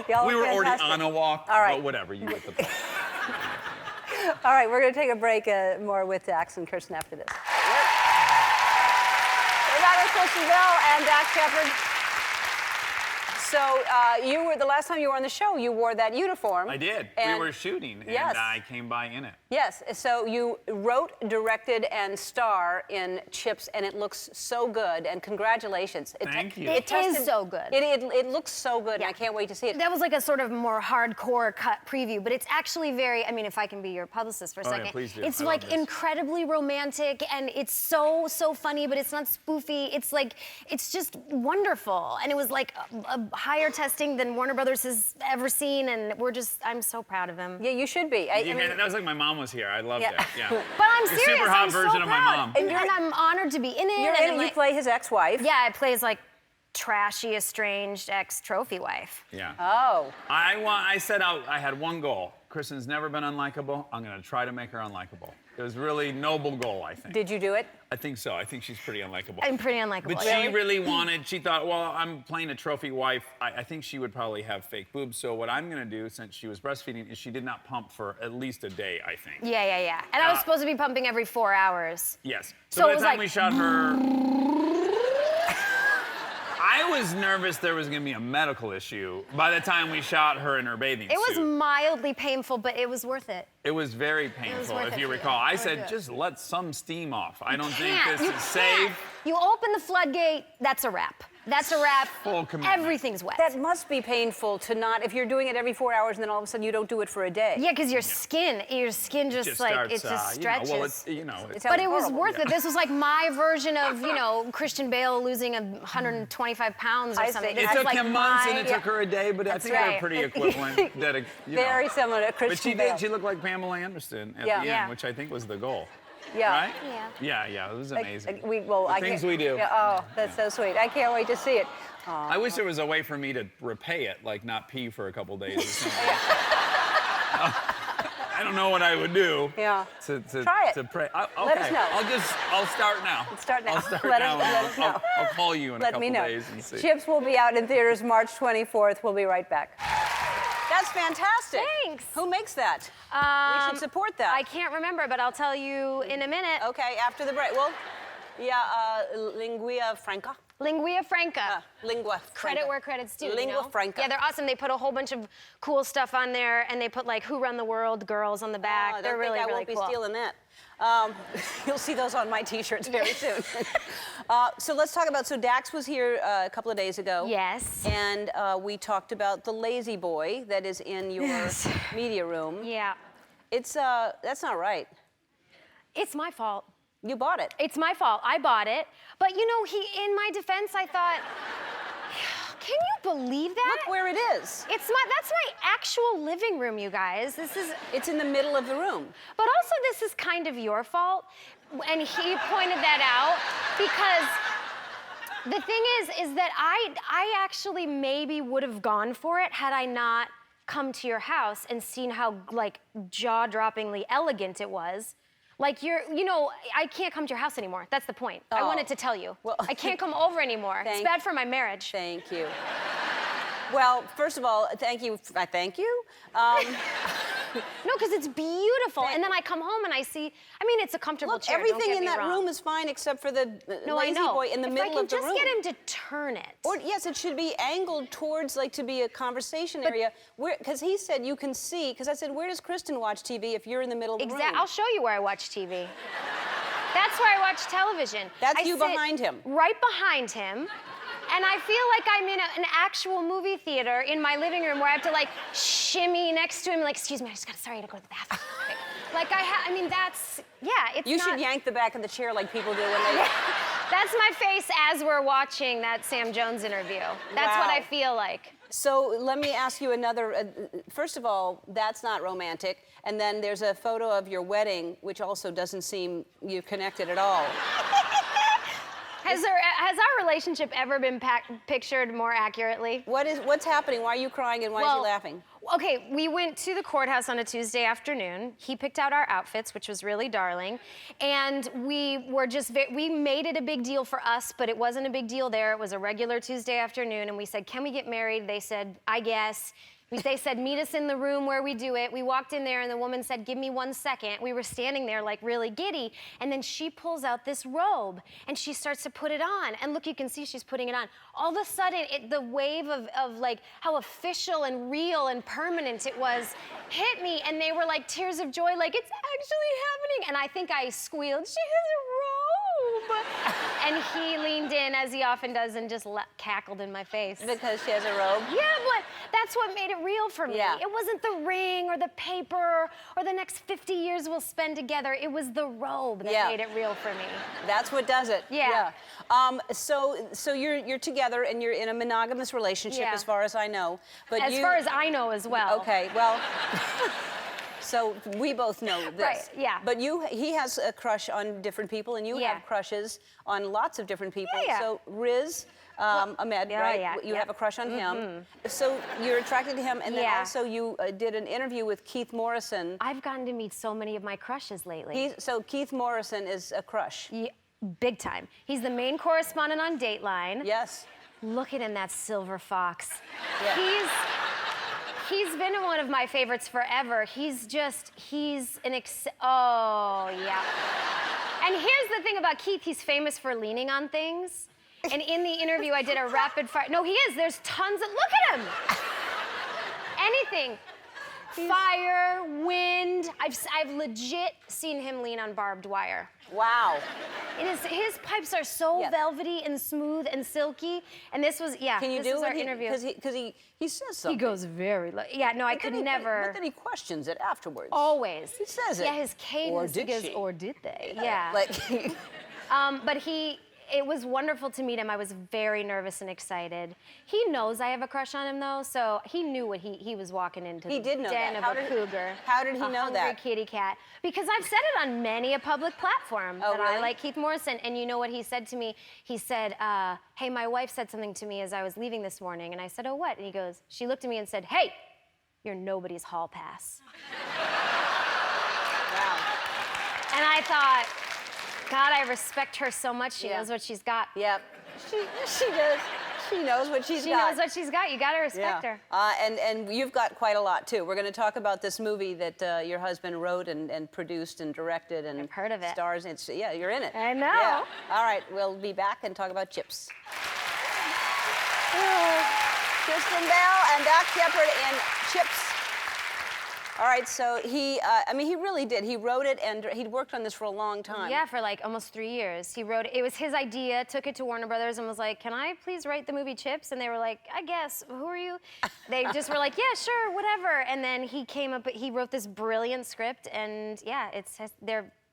Y'all we were fantastic. already on a walk, All right. but whatever, you get the point. All right, we're going to take a break more with Dax and Kristen after this. We're back with Kristen Bell and Dax Shepard. So the last time you were on the show, you wore that uniform. I did. We were shooting, and I came by in it. Yes. So you wrote, directed, and star in Chips, and it looks so good. And congratulations. Thank you. It is so good. It looks so good, and I can't wait to see it. That was like a sort of more hardcore cut preview, but it's actually very, I mean, if I can be your publicist for a second. Yeah, please do. It's like incredibly romantic, and it's so funny, but it's not spoofy. It's like, it's just wonderful. And it was like a higher testing than Warner Brothers has ever seen, and I'm so proud of him. Yeah, you should be. That was like my mom was here. I loved it. Yeah. But I'm serious. Super hot I'm version so of my proud. mom. And I'm honored to be in it. You're in it. You play his ex-wife. Yeah, I play his like trashy, estranged ex-trophy wife. Yeah. Oh. I set out, I had one goal. Kristen's never been unlikable. I'm going to try to make her unlikable. It was a really noble goal, I think. Did you do it? I think so. I think she's pretty unlikable. I'm pretty unlikable. But she really she thought, well, I'm playing a trophy wife. I think she would probably have fake boobs. So what I'm going to do, since she was breastfeeding, is she did not pump for at least a day, I think. Yeah. And I was supposed to be pumping every 4 hours. Yes. So by it the was time like... we shot her... I was nervous there was going to be a medical issue by the time we shot her in her bathing suit. It was mildly painful, but it was worth it. It was very painful, if you recall. I said, just let some steam off. I don't think this is safe. You open the floodgate, that's a wrap. That's a wrap. Full commitment. Everything's wet. That must be painful to not, if you're doing it every 4 hours and then all of a sudden you don't do it for a day. Yeah, because your skin just like, it just stretches. But it was worth it. This was like my version of, Christian Bale losing 125 pounds or something. It took him months and it took her a day, but I think they're pretty equivalent. Very similar to Christian Bale. But she looked like Pamela Anderson at the end, which I think was the goal. Yeah. Right? Yeah. It was amazing. The things we do. Yeah, oh, that's so sweet. I can't wait to see it. I wish there was a way for me to repay it, like not pee for a couple days or something. I don't know what I would do. Yeah. Try it. Okay. Let us know. I'll start now. Start now. I'll start let now. us know. I'll call you in a couple days and see. Chips will be out in theaters March 24th. We'll be right back. That's fantastic. Thanks. Who makes that? We should support that. I can't remember, but I'll tell you in a minute. Okay, after the break. Well, lingua franca. Lingua franca. Lingua franca. Credit where credit's due. Lingua franca. Yeah, they're awesome. They put a whole bunch of cool stuff on there, and they put like "Who Run the World" girls on the back. They're really, really cool. I won't be stealing that. You'll see those on my T-shirts very soon. So let's talk about. So Dax was here a couple of days ago. Yes. And we talked about the lazy boy that is in your media room. Yeah. It's that's not right. It's my fault. You bought it. It's my fault. I bought it. But in my defense, I thought, can you believe that? Look where it is. That's my actual living room, you guys. It's in the middle of the room. But also, this is kind of your fault. And he pointed that out because the thing is that I actually maybe would have gone for it had I not come to your house and seen how like jaw-droppingly elegant it was. Like I can't come to your house anymore. That's the point. I wanted to tell you. Well, I can't come over anymore. It's bad for my marriage. Thank you. Well, first of all, thank you. I thank you. No, because it's beautiful. And then I come home and I see, I mean, it's a comfortable Look, chair. everything don't get in me that wrong. room is fine except for the No, I lazy know. boy in the middle of the room. If I can just get him to turn it. Or yes, it should be angled towards like to be a conversation area. Because he said you can see. Because I said, where does Kristen watch TV if you're in the middle of the room? I'll show you where I watch TV. That's where I watch television. That's I you sit behind him. Right behind him. And I feel like I'm in an actual movie theater in my living room where I have to like shimmy next to him, like, excuse me, sorry to go to the bathroom. Like I mean, that's, yeah, it's You not... should yank the back of the chair like people do when they... That's my face as we're watching that Sam Jones interview. That's what I feel like. So let me ask you another, first of all, that's not romantic. And then there's a photo of your wedding, which also doesn't seem you connected at all. Has our relationship ever been pictured more accurately? What's happening? Why are you crying and why is he laughing? Okay, we went to the courthouse on a Tuesday afternoon. He picked out our outfits, which was really darling. And we were just, we made it a big deal for us, but it wasn't a big deal there. It was a regular Tuesday afternoon, and we said, can we get married? They said, I guess. They said, meet us in the room where we do it. We walked in there, and the woman said, give me 1 second. We were standing there, like, really giddy. And then she pulls out this robe, and she starts to put it on. And look, you can see she's putting it on. All of a sudden, the wave of like, how official and real and permanent it was hit me. And they were like tears of joy, like, it's actually happening. And I think I squealed, she has a robe. And he leaned in, as he often does, and just cackled in my face. Because she has a robe? Yeah, but that's what made it real for me. Yeah. It wasn't the ring or the paper or the next 50 years we'll spend together. It was the robe that made it real for me. That's what does it. Yeah. So you're together and you're in a monogamous relationship, as far as I know. But as far as I know as well. Okay, well. So we both know this. Right, yeah. But he has a crush on different people, and you have crushes on lots of different people. Yeah. So Riz Ahmed, right? Yeah, you have a crush on him. So you're attracted to him, and then also you did an interview with Keith Morrison. I've gotten to meet so many of my crushes lately. So Keith Morrison is a crush. Yeah, big time. He's the main correspondent on Dateline. Yes. Look at him, that silver fox. Yeah. He's been one of my favorites forever. He's an oh, yeah. And here's the thing about Keith, he's famous for leaning on things. And in the interview, I did a rapid fire. No, he is. There's tons of, look at him. Anything. Fire, wind. I've legit seen him lean on barbed wire. Wow. His pipes are so velvety and smooth and silky. And this was, Can you this do was our it? interview. Because he says something. He goes very low. Yeah, no, I could never. But then he questions it afterwards. Always. He says it. Yeah, his cadence. Or did she? Or did they? Yeah. Like. But it was wonderful to meet him. I was very nervous and excited. He knows I have a crush on him, though, so he knew what he was walking into. He did know den that. Of a cougar. How did he know hungry that? Kitty cat. Because I've said it on many a public platform that I like Keith Morrison. And you know what he said to me? He said, hey, my wife said something to me as I was leaving this morning. And I said, oh, what? And he goes, she looked at me and said, hey, you're nobody's hall pass. Wow. And I thought, God, I respect her so much. She knows what she's got. Yep. She does. She knows what she's got. She knows what she's got. You got to respect her. And you've got quite a lot, too. We're going to talk about this movie that your husband wrote and produced and directed and I've heard of it. Stars. You're in it. I know. Yeah. All right, we'll be back and talk about Chips. Kristen Bell and Doc Shepard in Chips. All right, so he really did. He wrote it, and he'd worked on this for a long time. Yeah, for like almost 3 years. He wrote it. It was his idea, took it to Warner Brothers and was like, can I please write the movie Chips? And they were like, I guess, who are you? They just were like, yeah, sure, whatever. And then he wrote this brilliant script, and yeah,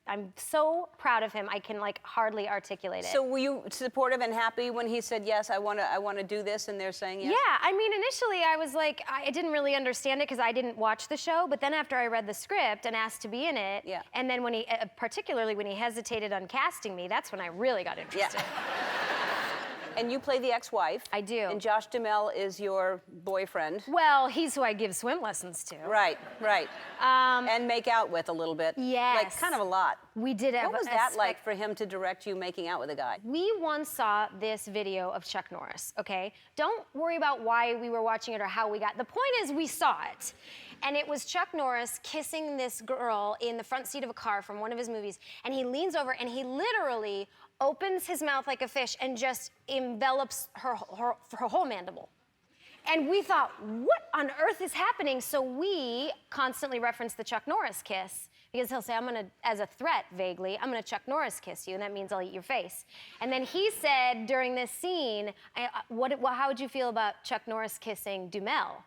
I'm so proud of him, I can like hardly articulate it. So were you supportive and happy when he said, yes, I want to do this, and they're saying yes? Yeah, I mean, initially I was like, I didn't really understand it because I didn't watch the show, but then after I read the script and asked to be in it, and then when particularly when he hesitated on casting me, that's when I really got interested. And you play the ex-wife. I do. And Josh Duhamel is your boyfriend. Well, he's who I give swim lessons to. Right, right. And make out with a little bit. Yes. Like, kind of a lot. We did What was that like for him to direct you making out with a guy? We once saw this video of Chuck Norris, okay? Don't worry about why we were watching it or how we got. The point is we saw it. And it was Chuck Norris kissing this girl in the front seat of a car from one of his movies. And he leans over and he literally opens his mouth like a fish and just envelops her whole mandible. And we thought, what on earth is happening? So we constantly reference the Chuck Norris kiss because he'll say, I'm gonna, as a threat vaguely, I'm gonna Chuck Norris kiss you, and that means I'll eat your face. And then he said during this scene, how would you feel about Chuck Norris kissing Duhamel?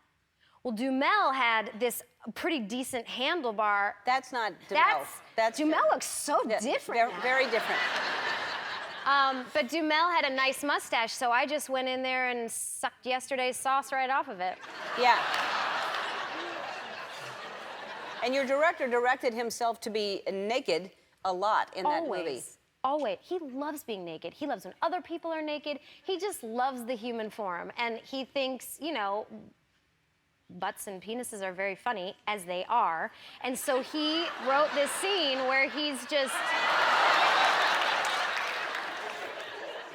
Well, Duhamel had this pretty decent handlebar. That's not Duhamel. Duhamel looks so different. Very different. But Duhamel had a nice mustache, so I just went in there and sucked yesterday's sauce right off of it. Yeah. And your director directed himself to be naked a lot in that movie. Always. He loves being naked. He loves when other people are naked. He just loves the human form. And he thinks, you know, butts and penises are very funny, as they are. And so he wrote this scene where he's just...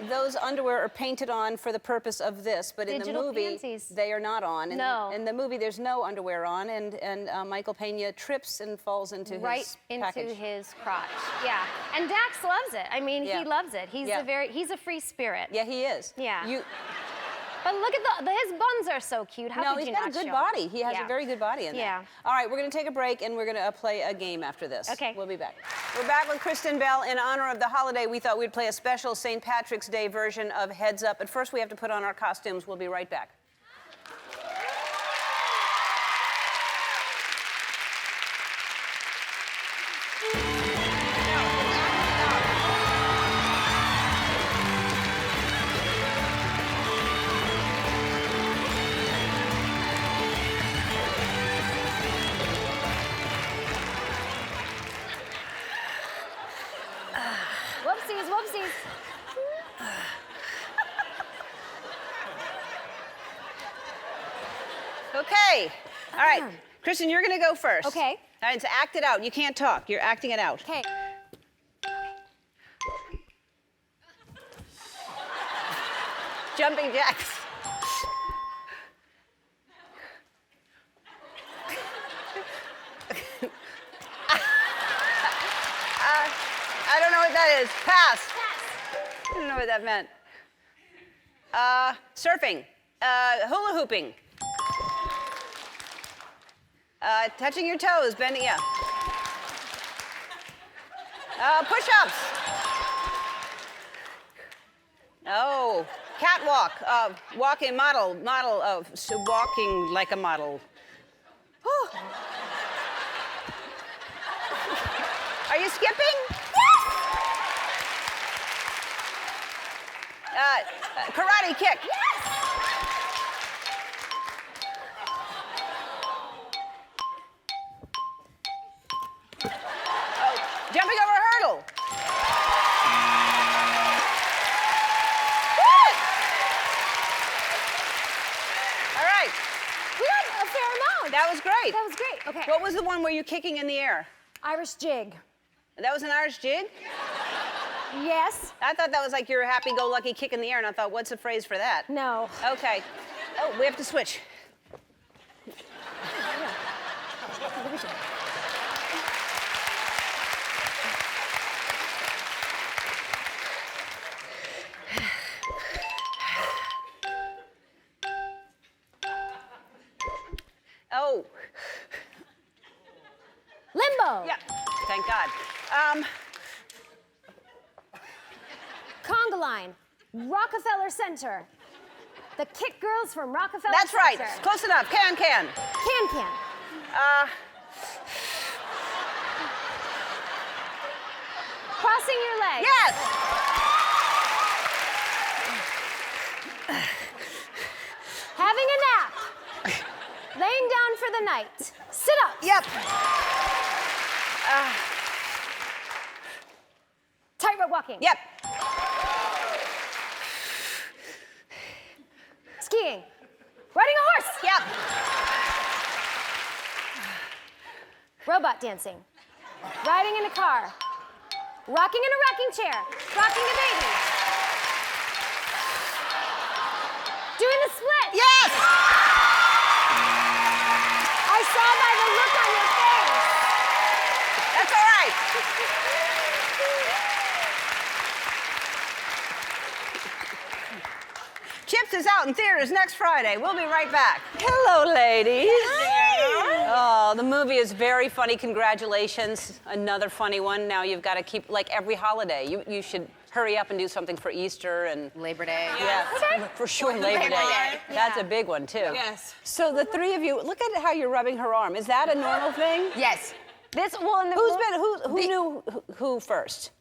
Those underwear are painted on for the purpose of this, but in the movie, panties. they are not on. No. In the movie, there's no underwear on, and Michael Pena trips and falls into his package. Into his crotch. Yeah. And Dax loves it. I mean, he loves it. He's he's a free spirit. Yeah, he is. Yeah. But look at his buns are so cute. How could you not he's got a good show body. them? He has a very good body in Yeah. that. All right, we're going to take a break, and we're going to play a game after this. Okay. We'll be back. We're back with Kristen Bell. In honor of the holiday, we thought we'd play a special St. Patrick's Day version of Heads Up. But first, we have to put on our costumes. We'll be right back. Whoopsies. Okay. All right. Kristen, you're going to go first. Okay. All right, so act it out. You can't talk. You're acting it out. Okay. Jumping jacks. I don't know what that is. Pass. I don't know what that meant. Surfing. Hula hooping. Touching your toes, bending, yeah. Push-ups. Oh, catwalk. Walking model of walking like a model. Whew. Are you skipping? Yes. Karate kick. Yes. Oh, jumping over a hurdle. All right. We got a fair amount. That was great. That was great. Okay. What was the one where you're kicking in the air? Irish jig. That was an Irish jig? Yes. I thought that was like your happy-go-lucky kick in the air, and I thought, what's the phrase for that? No. Okay. Oh, we have to switch. Oh. Limbo. Yeah. Thank God. Conga line. Rockefeller Center. The Kick Girls from Rockefeller That's right. Center. Close enough. Can. Can. Crossing your legs. Yes. Having a nap. Laying down for the night. Sit up. Yep. Tightrope walking. Yep. robot dancing, riding in a car, rocking in a rocking chair, rocking a baby, doing the split. Yes! I saw by the look on your face. That's all right. Chips is out in theaters next Friday. We'll be right back. Hello, ladies. Hi. Oh, the movie is very funny. Congratulations. Another funny one. Now you've got to keep, like every holiday, you should hurry up and do something for Easter and Labor Day. Yeah, for sure, Labor Day. That's a big one, too. Yes. So the three of you, look at how you're rubbing her arm. Is that a normal thing? Yes. Who knew who first?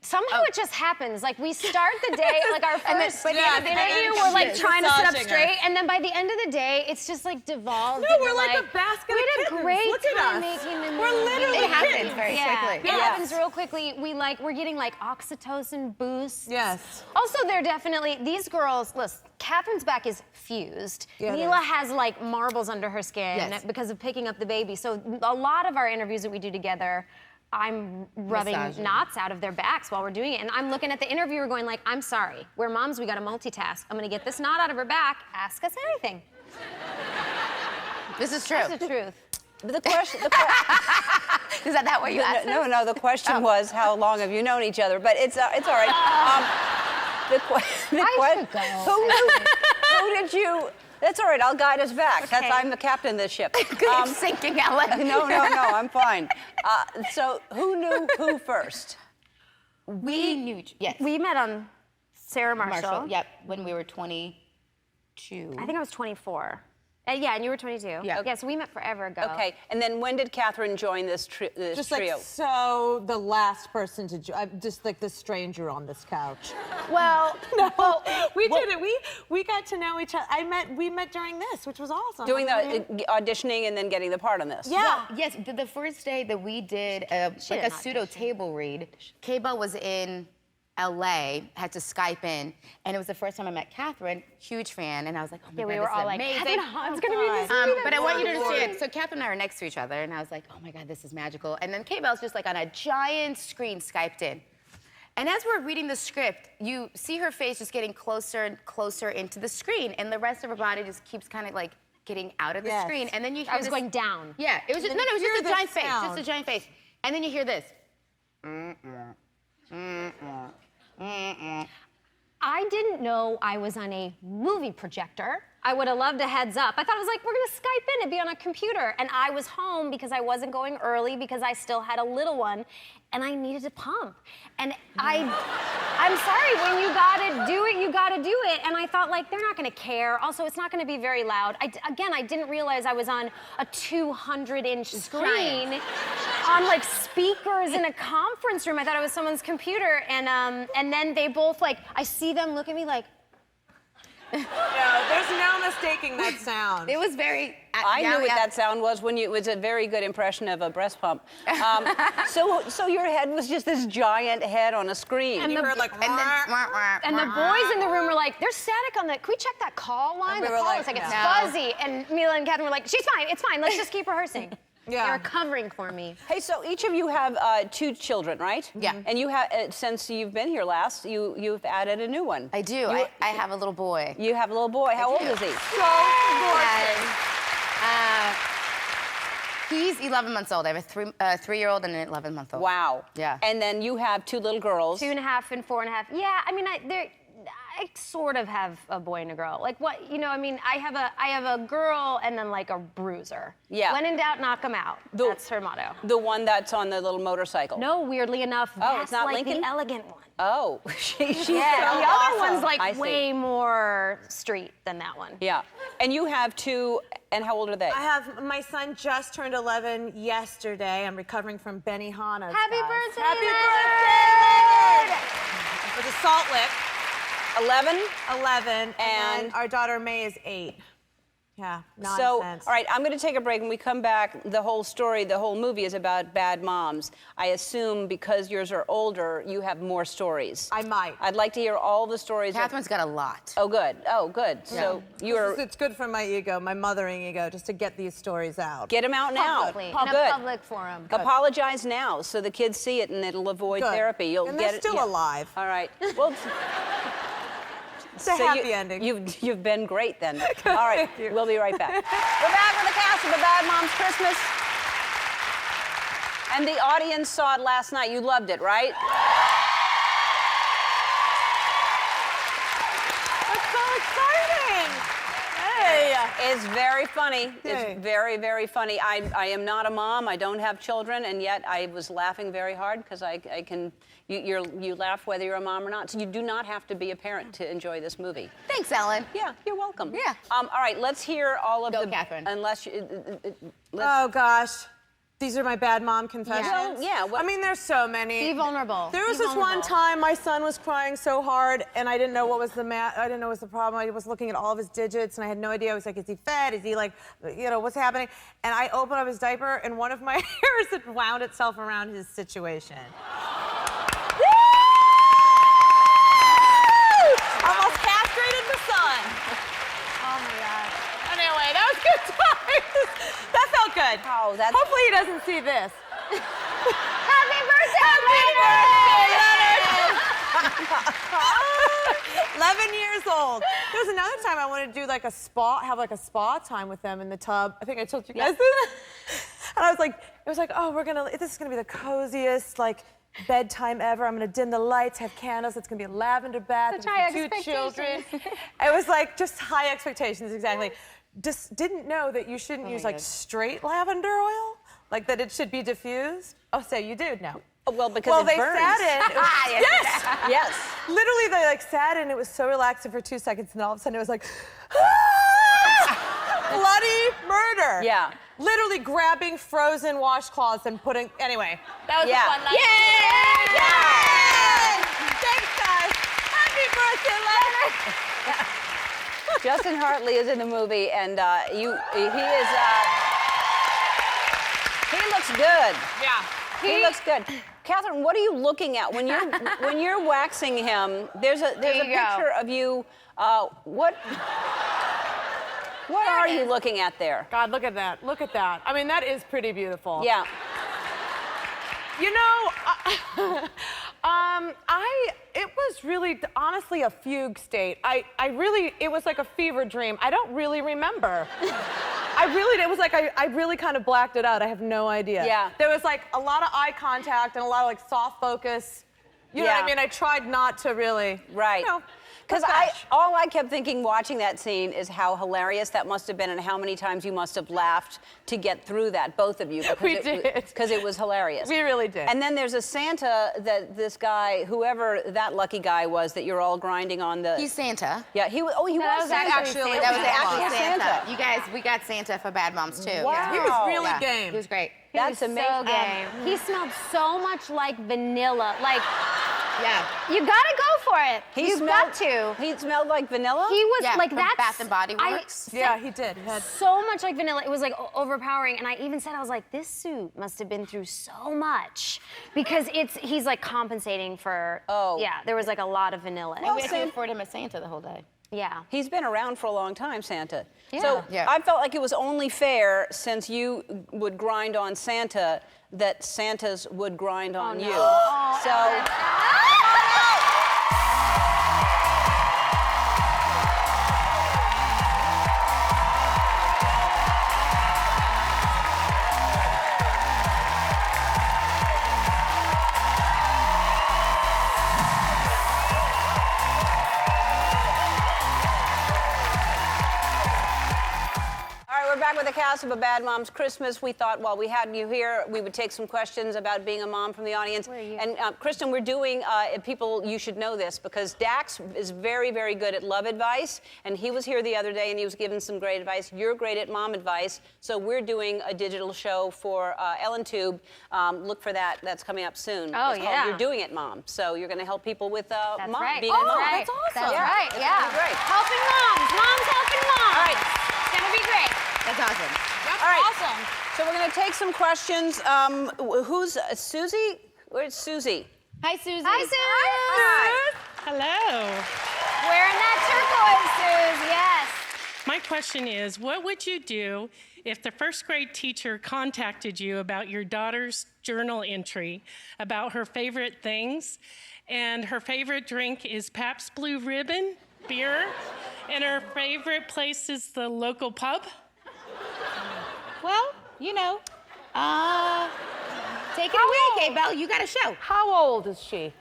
Somehow it just happens. Like we start the day, like our first interview, we're we're like trying to sit up massaging straight, and then by the end of the day, it's just like devolved. No, into, we're like a basket of we had a kittens. great Look at time us. making the movie. We're literally It happens kittens. very quickly. It happens real quickly. We're getting like oxytocin boosts. Yes. Also, they're definitely these girls. Listen, Catherine's back is fused. Yeah, Mila has like marbles under her skin Yes. because of picking up the baby. So a lot of our interviews that we do together, I'm rubbing Massaging. knots out of their backs while we're doing it. And I'm looking at the interviewer going like, I'm sorry, we're moms, we gotta multitask. I'm gonna get this knot out of her back, ask us anything. This is true. That's the truth. The question. Is that what you asked? No. The question was, how long have you known each other? But it's all right. Who did you? That's all right. I'll guide us back. Okay. I'm the captain of this ship. Keep sinking, Ellen. No. I'm fine. So who knew who first? We knew. Yes. We met on Sarah Marshall. Yep. When we were 22. I think I was 24. Yeah, and you were 22. Yeah. Yeah, so we met forever ago. Okay. And then when did Catherine join this Just trio? like so the last person to just like the stranger on this couch. Well, No, we did it. We got to know each other. We met during this, which was awesome. Doing the auditioning and then getting the part on this. Yeah. Yes, the first day that we did like a pseudo table read, Kaba was in LA, had to Skype in, and it was the first time I met Catherine, huge fan, and I was like, oh my God, we this were is all like, amazing. Catherine Hahn's gonna be this But I want you to understand, so Catherine and I were next to each other, and I was like, oh my God, this is magical. And then K-Bell's just like on a giant screen Skyped in. And as we're reading the script, you see her face just getting closer and closer into the screen, and the rest of her body just keeps kind of like getting out of the Yes. screen. And then you hear I was this- going down. Yeah, it was just, And then it was you just a hear giant this face, just sound. a giant face. And then you hear this. I didn't know I was on a movie projector. I would have loved a heads up. I thought it was like, we're gonna Skype in and be on a computer. And I was home because I wasn't going early because I still had a little one and I needed to pump. And I'm sorry, when you gotta do it, you gotta do it. And I thought like, they're not gonna care. Also, it's not gonna be very loud. Again, I didn't realize I was on a 200-inch screen on like speakers in a conference room. I thought it was someone's computer. And then they both like, I see them look at me like, No, there's no mistaking that sound. It was very. I knew what that sound was when it was a very good impression of a breast pump. So your head was just this giant head on a screen. And you were like, and the boys in the room were like, there's static on the, can we check that call line? we The were call like, looks like it's no. fuzzy. And Mila and Catherine were like, she's fine, it's fine, let's just keep rehearsing. Yeah. They were covering for me. Hey, so each of you have 2 children, right? Yeah. And you have, since you've been here last, you've added a new one. I do. I have a little boy. You have a little boy. How old is he? He's 11 months old. I have a 3-year-old and an 11-month-old. Wow. Yeah. And then you have 2 little girls. 2.5 and 4.5. Yeah, I mean, I sort of have a boy and a girl. Like what, you know, I mean, I have a girl and then like a bruiser. Yeah. When in doubt, knock them out. That's her motto. The one that's on the little motorcycle. No, weirdly enough, Oh, that's it's not like Lincoln? the elegant one. Oh, she's Yeah, so the other awesome. one's like I see. way more street than that one. Yeah. And you have 2, and how old are they? I have, my son just turned 11 yesterday. I'm recovering from Benihana's. Happy guys. birthday, Happy Lord! birthday! It was a Salt Lick. 11? 11. And And- then our daughter May is 8. Yeah, So, nonsense. all right, I'm going to take a break. When we come back, the whole story, the whole movie is about bad moms. I assume because yours are older, you have more stories. I might. I'd like to hear all the stories. Catherine's got a lot. Oh, good. Oh, good. So you're... It's good for my ego, my mothering ego, just to get these stories out. Get them out now. Publicly, in Good. a public forum. Apologize now so the kids see it and it'll avoid Good. therapy. You'll And get they're it. still alive. All right. Well, It's a happy ending. You've been great then. All right. We'll be right back. We're back with the cast of The Bad Moms Christmas. And the audience saw it last night. You loved it, right? That's so exciting! Hey! It's very funny. Hey. It's very, very funny. I am not a mom. I don't have children, and yet I was laughing very hard because I can. You laugh whether you're a mom or not. So you do not have to be a parent to enjoy this movie. Thanks, Ellen. Yeah, you're welcome. Yeah. All right, let's hear all of Go, the. Catherine. Unless you. Oh, gosh. These are my bad mom confessions? Well, yeah, I mean, there's so many. Be vulnerable. There was this one time my son was crying so hard, and I didn't know what was I didn't know what was the problem. I was looking at all of his digits, and I had no idea. I was like, is he fed? Is he like, what's happening? And I opened up his diaper, and one of my hairs had wound itself around his situation. Almost castrated the son. Oh my God. Anyway, that was good times. That felt good. Oh, that's. Hopefully he doesn't see this. Happy birthday, Happy birthday, 11 years old. There was another time I wanted to do like have like a spa time with them in the tub. I think I told you guys this. And I was like, this is gonna be the coziest, like, bedtime ever. I'm gonna dim the lights, have candles. It's gonna be a lavender bath. Such high two expectations. children. It was like just high expectations, exactly. Just didn't know that you shouldn't use like straight lavender oil, like that it should be diffused. Oh, so you do now. Well, because it they burns. sat in. It was, yes. Yes. Literally, they like sat in. It was so relaxing for 2 seconds, and all of a sudden, it was like, bloody murder. Yeah. Literally grabbing frozen washcloths and putting. Anyway, that was a fun night. Yay! Yay! Thanks, guys. Happy birthday, Leonard. Justin Hartley is in the movie, and he looks good. Yeah. He looks good. Catherine, what are you looking at when you're waxing him? There's a picture of you. What are you looking at there? God, look at that. Look at that. I mean, that is pretty beautiful. Yeah. You know, it was really, honestly, a fugue state. It was like a fever dream. I don't really remember. It was like I really kind of blacked it out. I have no idea. Yeah. There was like a lot of eye contact and a lot of like soft focus. You know what I mean? I tried not to really. Right. Because all I kept thinking watching that scene is how hilarious that must have been and how many times you must have laughed to get through that, both of you. We did. Because it was hilarious. We really did. And then there's a Santa that this guy, whoever that lucky guy was that you're all grinding on the... He's Santa. Yeah, he was Santa. actually That was actually Santa. Santa. You guys, we got Santa for Bad Moms too. Wow. Yeah. He was really Yeah. game. He was great. That's amazing. So game. He smelled so much like vanilla. Like, Yeah. you gotta go for it. You've got to. He smelled like vanilla? He was Yeah, like from that. Bath and Body Works. Yeah, he did. He had So much like vanilla. It was like overpowering. And I even said, I was like, this suit must have been through so much because he's like compensating for. Oh. Yeah, there was like a lot of vanilla. And we had to afford him as Santa the whole day. Yeah. He's been around for a long time, Santa. Yeah. So Yeah. I felt like it was only fair, since you would grind on Santa, that Santas would grind on you. So. We're back with the cast of A Bad Mom's Christmas. We thought while we had you here, we would take some questions about being a mom from the audience. And Kristen, we're doing, people, you should know this, because Dax is very, very good at love advice. And he was here the other day and he was giving some great advice. You're great at mom advice. So we're doing a digital show for EllenTube. Look for that. That's coming up soon. Oh, it's yeah. called You're Doing It, Mom. So you're going to help people with That's mom, right. being a mom. That's awesome. That's right. It's Yeah. gonna be great. Helping moms. Moms helping moms. All right. Stand gonna be great. That's awesome. All right. Awesome. So we're gonna take some questions. Who's Susie? Where's Susie? Hi, Susie. Hi, Suze. Hi. Hello. Wearing that turquoise, Suze, yes. My question is, what would you do if the first grade teacher contacted you about your daughter's journal entry about her favorite things, and her favorite drink is Pabst Blue Ribbon beer, and her favorite place is the local pub? Well, you know, take it away, K-Bell. You got a show. How old is she?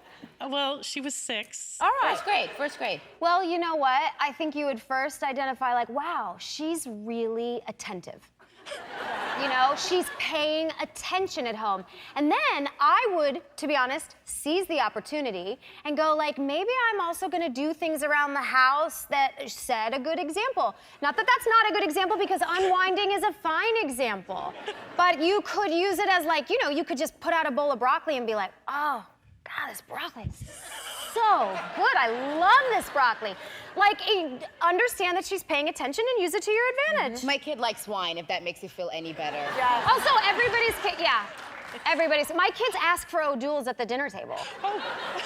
Well, she was 6. All right. First grade. Well, you know what? I think you would first identify, like, wow, she's really attentive. You know, she's paying attention at home. And then I would, to be honest, seize the opportunity and go, like, maybe I'm also gonna do things around the house that set a good example. Not that that's not a good example, because unwinding is a fine example. But you could use it as, like, you know, you could just put out a bowl of broccoli and be like, oh, God, this broccoli is so good. I love this broccoli. Like, understand that she's paying attention and use it to your advantage. My kid likes wine, if that makes you feel any better. Yeah. Also, everybody's kid, yeah. My kids ask for O'Doul's at the dinner table.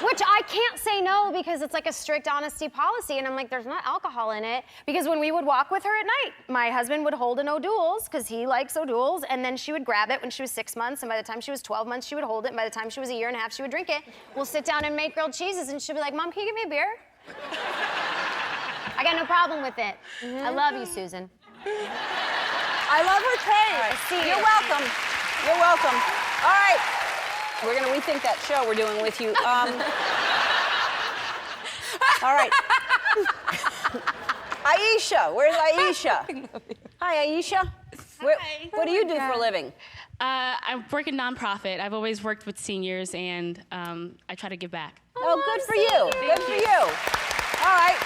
Which I can't say no, because it's like a strict honesty policy, and I'm like, there's not alcohol in it. Because when we would walk with her at night, my husband would hold an O'Doul's, because he likes O'Doul's, and then she would grab it when she was 6 months, and by the time she was 12 months, she would hold it, and by the time she was a year and a half, she would drink it. We'll sit down and make grilled cheeses, and she'll be like, Mom, can you give me a beer? I got no problem with it. I love you, Susan. I love her taste. See you. You're welcome. You're welcome. All right. We're going to rethink that show we're doing with you. All right. Aisha. Where's Aisha? Hi, Aisha. Hi. What do you do for a living? I work in nonprofit. I've always worked with seniors, and I try to give back. Oh, good for you. Good for you. All right.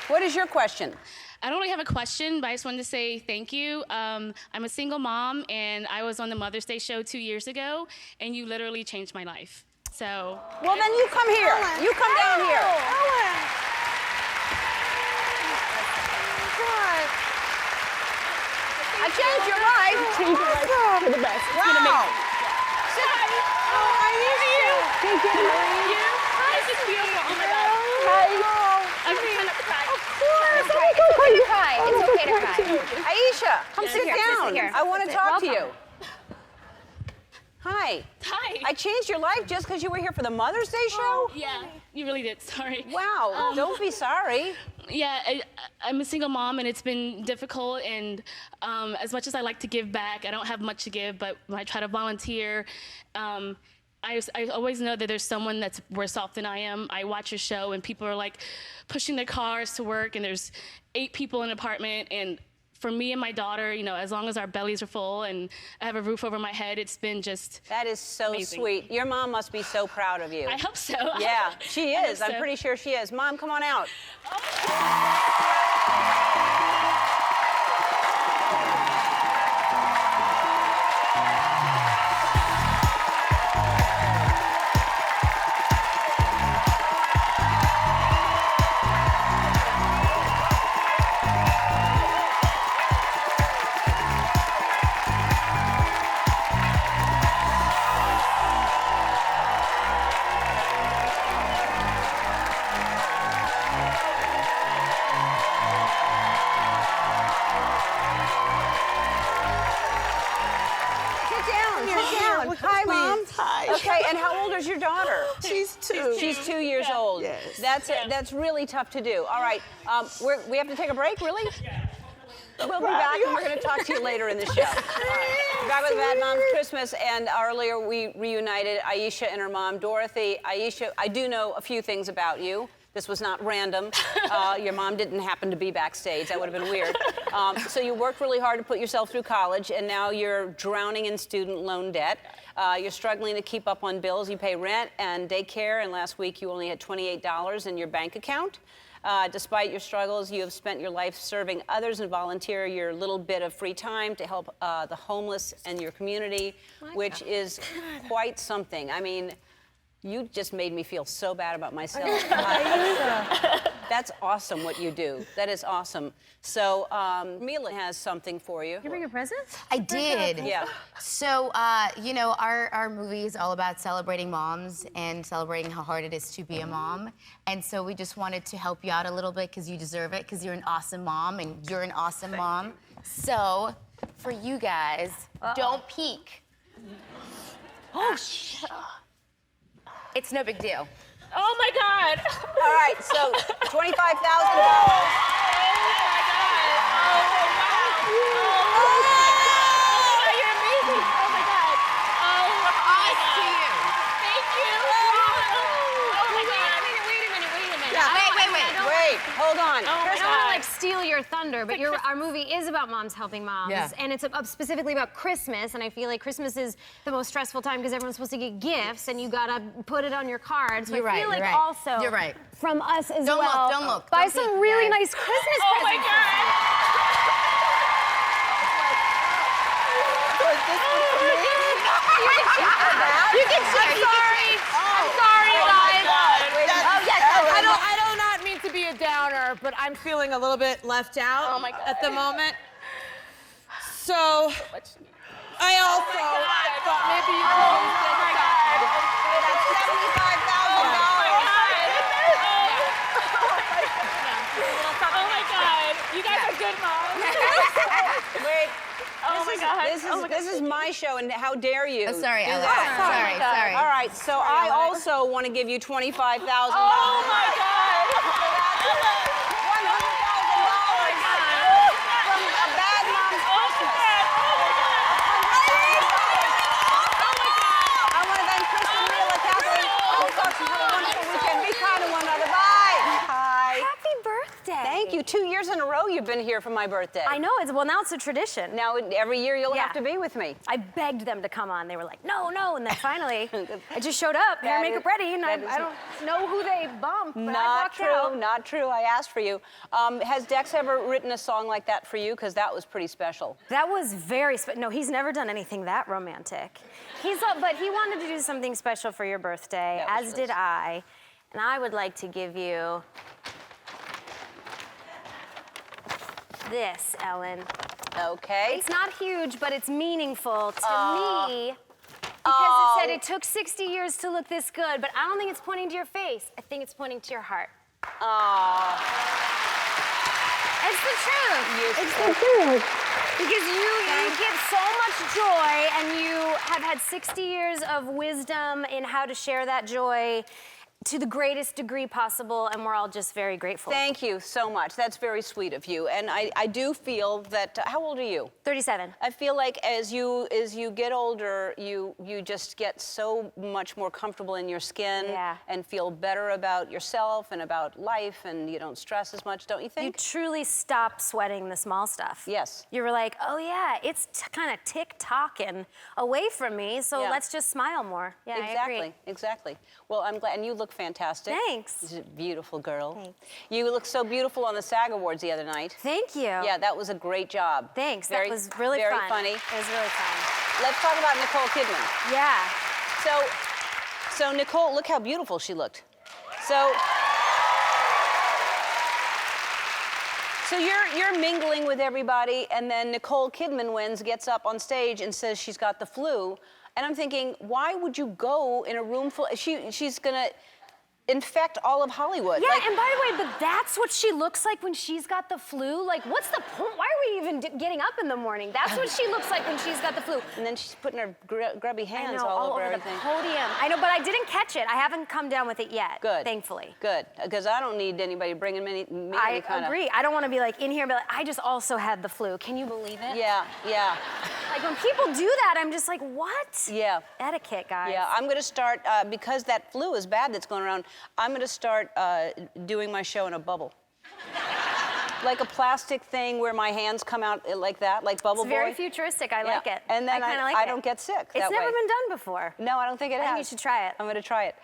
What is your question? I don't really have a question, but I just wanted to say thank you. I'm a single mom, and I was on the Mother's Day show 2 years ago, and you literally changed my life. So. Well, then you come here. Ellen. You come down here. Ellen. God. I changed your life. Changed your life for the best. Wow. Oh, Aisha. Thank you. This is beautiful. Oh my God. Hi. I'm trying to cry. It's okay to cry. It's okay to cry. Aisha, come sit down. Here. I want to talk to you. Welcome. Hi. Hi. I changed your life just because you were here for the Mother's Day show? Yeah, you really did. Sorry. Wow. Don't be sorry. Yeah, I'm a single mom, and it's been difficult. And as much as I like to give back, I don't have much to give. But when I try to volunteer, I always know that there's someone that's worse off than I am. I watch a show, and people are like pushing their cars to work, and there's 8 people in an apartment. And for me and my daughter, you know, as long as our bellies are full and I have a roof over my head, it's been just That is so amazing. sweet. Your mom must be so proud of you. I hope so. Yeah, she I hope is. I'm so. pretty sure she is. Mom, come on out. Hi, Mom. Hi. Okay, and how old is your daughter? She's 2. She's 2 years old. Yes. That's really tough to do. All right, we have to take a break, really? We'll be back, and we're going to talk to you later in the show. All right. We're back with Bad Moms Christmas, and earlier we reunited Aisha and her mom, Dorothy. Aisha, I do know a few things about you. This was not random. Your mom didn't happen to be backstage. That would have been weird. So you worked really hard to put yourself through college, and now you're drowning in student loan debt. You're struggling to keep up on bills. You pay rent and daycare, and last week you only had $28 in your bank account. Despite your struggles, you have spent your life serving others and volunteer your little bit of free time to help the homeless and your community, which is quite something. I mean, You just made me feel so bad about myself. That's awesome what you do. That is awesome. So, Mila has something for you. You bring a present? I did. Yeah. So, you know, our movie is all about celebrating moms and celebrating how hard it is to be a mom. And so we just wanted to help you out a little bit because you deserve it, because you're an awesome mom and you're an awesome mom. So, for you guys, don't peek. Oh, shit. It's no big deal. Oh my God. All right, so $25,000. Oh my God. Oh, wow. Oh, you're amazing. Oh my God. Oh my God. Thank you. Oh my God. Wait a minute. Yeah, wait. Wait, hold on. I don't want to like steal your thunder, but our movie is about moms helping moms, Yeah. and it's specifically about Christmas. And I feel like Christmas is the most stressful time because everyone's supposed to get gifts, and you gotta put it on your card. So You're I feel right, like you're right. also You're right. from us as Don't well. look, don't look. Buy Don't some peek, really guys. nice Christmas Oh my presents. God. You can share. I'm sorry, guys. I do not mean to be a downer, but I'm feeling a little bit left out at the moment. So, I also thought maybe you could use this time. That's $75,000. Oh my God. You guys are good moms. Wait. Oh my God. This is my show, and how dare you? Oh, sorry, do Ellen. that. Sorry. All right, so I also want to give you $25,000. Oh my God. From a bad mom's Christmas. I want to thank Kristen, Mila, Catherine, all folks for a wonderful weekend. Be kind to one another. Bye. Hi. Happy birthday. Thank you. 2 years in a row you've been here for my birthday. I know, now it's a tradition. Now every year you'll have to be with me. I begged them to come on. They were like, no, and then finally, I just showed up, hair, makeup ready, and I don't know who they bumped, but I walked out. Not true. I asked for you. Has Dex ever written a song like that for you? Because that was pretty special. That was very special. No, he's never done anything that romantic. But he wanted to do something special for your birthday, as did I. And I would like to give you this, Ellen. Okay. It's not huge, but it's meaningful to me because it said it took 60 years to look this good, but I don't think it's pointing to your face. I think it's pointing to your heart. It's the truth. It's the truth. Because you give so much joy, and you have had 60 years of wisdom in how to share that joy to the greatest degree possible, and we're all just very grateful. Thank you so much. That's very sweet of you. And I do feel that, how old are you? 37. I feel like as you get older, you just get so much more comfortable in your skin and feel better about yourself and about life, and you don't stress as much, don't you think? You truly stop sweating the small stuff. Yes. You were like, oh yeah, it's kind of tick-tocking away from me, so let's just smile more. Yeah, exactly, I agree. Exactly. Well, I'm glad, and you look fantastic. Thanks. You're a beautiful girl. Thanks. You looked so beautiful on the SAG Awards the other night. Thank you. Yeah, that was a great job. Thanks. Very, that was really very fun. funny. It was really fun. Let's talk about Nicole Kidman. Yeah. So Nicole, look how beautiful she looked. So you're mingling with everybody, and then Nicole Kidman gets up on stage and says she's got the flu. And I'm thinking, why would you go in a room full? She's gonna infect all of Hollywood. Yeah, and by the way, but that's what she looks like when she's got the flu. Like, what's the point? Why are we even getting up in the morning? That's what she looks like when she's got the flu. And then she's putting her grubby hands all over everything. the podium. I know, but I didn't catch it. I haven't come down with it yet. Good. Thankfully. Good, because I don't need anybody bringing me I kind of... agree. I don't want to be like in here and be like, I just also had the flu. Can you believe it? Yeah. Like when people do that, I'm just like, what? Yeah. Etiquette, guys. Yeah, I'm going to start, because that flu is bad that's going around, I'm going to start doing my show in a bubble. Like a plastic thing where my hands come out like that, like Bubble Boy. It's very futuristic. I like it. And then I kind of like it. I don't get sick It's that never way. been done before. No, I don't think it has. I think you should try it. I'm going to try it.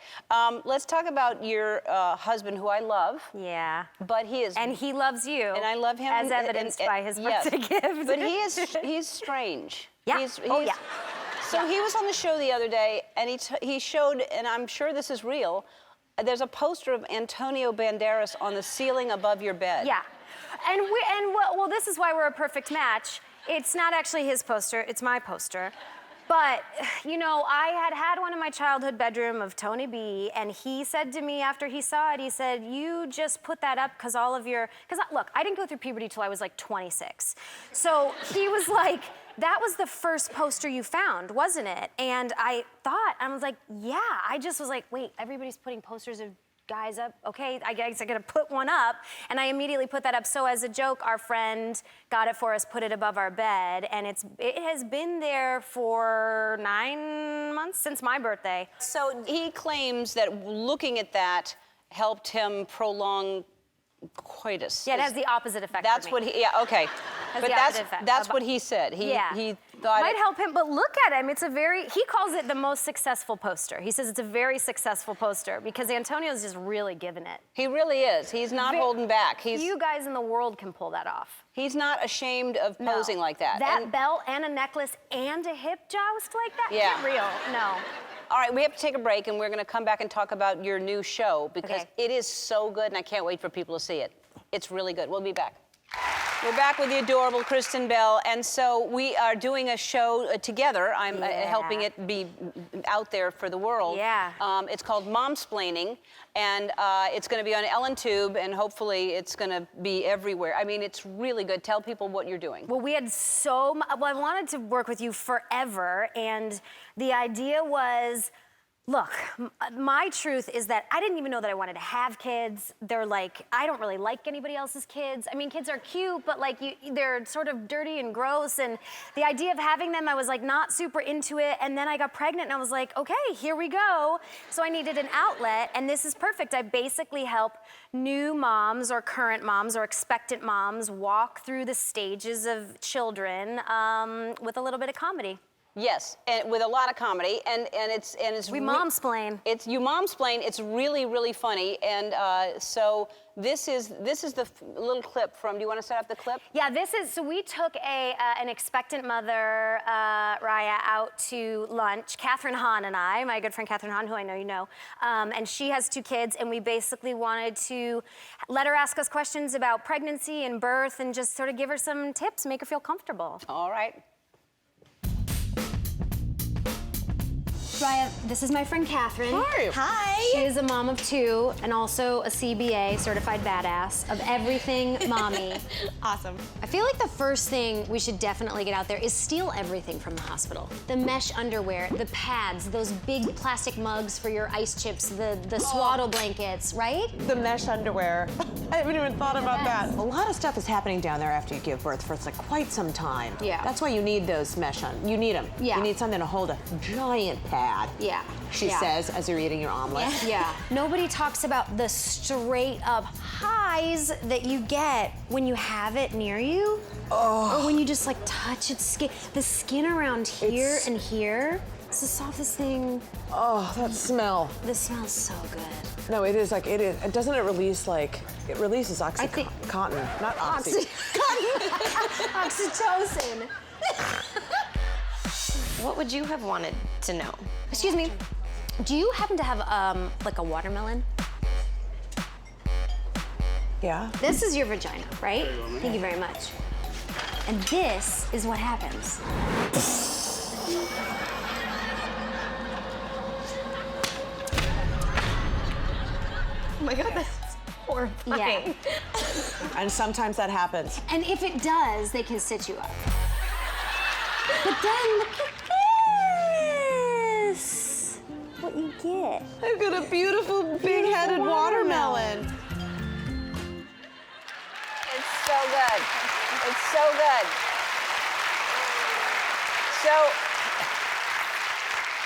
Let's talk about your husband, who I love. Yeah. But he is... And he loves you. And I love him. As evidenced by his birthday gift. But he's strange. Yeah. He's, oh, yeah. So he was on the show the other day, and he showed, and I'm sure this is real, there's a poster of Antonio Banderas on the ceiling above your bed. Yeah. Well, this is why we're a perfect match. It's not actually his poster, it's my poster. But, you know, I had one in my childhood bedroom of Tony B, and he said to me after he saw it, he said, you just put that up because all of your, look, I didn't go through puberty till I was like 26. So he was like, that was the first poster you found, wasn't it? And I was like, yeah. I just was like, wait, everybody's putting posters of guys up. Okay, I guess I gotta put one up. And I immediately put that up. So as a joke, our friend got it for us, put it above our bed, and it has been there for 9 months, since my birthday. So he claims that looking at that helped him prolong coitus. Yeah, it has the opposite effect. That's for me. what he, yeah, okay. But that's what he said. He thought might help him, but look at him. It's a very, he calls it the most successful poster. He says it's a very successful poster because Antonio's just really giving it. He really is. He's not holding back. Few guys in the world can pull that off. He's not ashamed of posing like that. That belt and a necklace and a hip joust like that? Yeah. Get real, no. All right, we have to take a break, and we're going to come back and talk about your new show because it is so good, and I can't wait for people to see it. It's really good. We'll be back. We're back with the adorable Kristen Bell, and so we are doing a show together. I'm helping it be out there for the world. Yeah. It's called Momsplaining, and it's going to be on EllenTube, and hopefully it's going to be everywhere. I mean, it's really good. Tell people what you're doing. Well, we had well, I wanted to work with you forever, and the idea was, look, my truth is that I didn't even know that I wanted to have kids. They're like, I don't really like anybody else's kids. I mean, kids are cute, but like they're sort of dirty and gross. And the idea of having them, I was like not super into it. And then I got pregnant and I was like, okay, here we go. So I needed an outlet, and this is perfect. I basically help new moms or current moms or expectant moms walk through the stages of children with a little bit of comedy. Yes, and with a lot of comedy, and it's we momsplain. You momsplain. It's really, really funny, and so this is the little clip from. Do you want to set up the clip? Yeah, so we took an expectant mother, Raya, out to lunch. Catherine Hahn and I, my good friend Catherine Hahn, who I know you know, and she has 2 kids, and we basically wanted to let her ask us questions about pregnancy and birth, and just sort of give her some tips, make her feel comfortable. All right. Raya, this is my friend Catherine. Hi. Hi. She is a mom of 2 and also a CBA, certified badass, of everything mommy. Awesome. I feel like the first thing we should definitely get out there is steal everything from the hospital. The mesh underwear, the pads, those big plastic mugs for your ice chips, the swaddle blankets, right? The mesh underwear. I haven't even thought about that. A lot of stuff is happening down there after you give birth for like quite some time. Yeah. That's why you need those mesh you need them. Yeah. You need something to hold a giant pad. Yeah. She says as you're eating your omelet. Yeah. Nobody talks about the straight up highs that you get when you have it near you. Oh. Or when you just like touch its skin. The skin around here and here. It's the softest thing. Oh, that smell. This smells so good. No, it is like, it is. Doesn't it release like, it releases cotton, not oxy. Oxytocin. What would you have wanted to know? Excuse me, do you happen to have like a watermelon? Yeah. This is your vagina, right? Thank you very much. And this is what happens. Oh my God, that's horrifying. Yeah. And sometimes that happens. And if it does, they can sit you up. But then look at this! What you get. I've got a beautiful big-headed watermelon. It's so good. It's so good. So,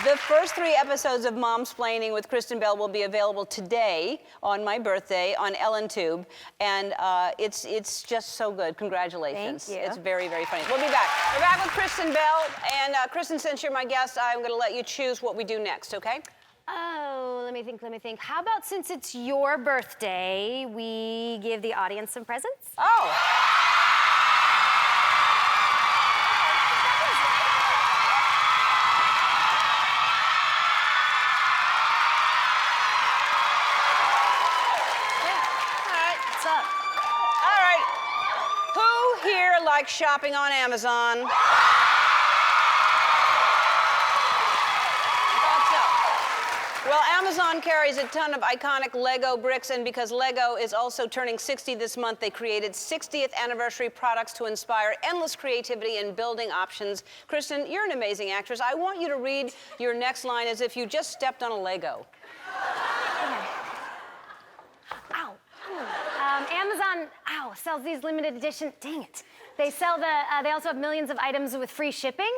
the first 3 episodes of Momsplaining with Kristen Bell will be available today on my birthday on EllenTube, and it's just so good. Congratulations. Thank you. It's very, very funny. We'll be back. We're back with Kristen Bell, and Kristen, since you're my guest, I'm going to let you choose what we do next, okay? Oh, let me think. How about since it's your birthday, we give the audience some presents? Oh! like shopping on Amazon. Well, Amazon carries a ton of iconic Lego bricks, and because Lego is also turning 60 this month, they created 60th anniversary products to inspire endless creativity and building options. Kristen, you're an amazing actress. I want you to read your next line as if you just stepped on a Lego. Ow. Amazon, sells these limited edition, dang it. They sell they also have millions of items with free shipping.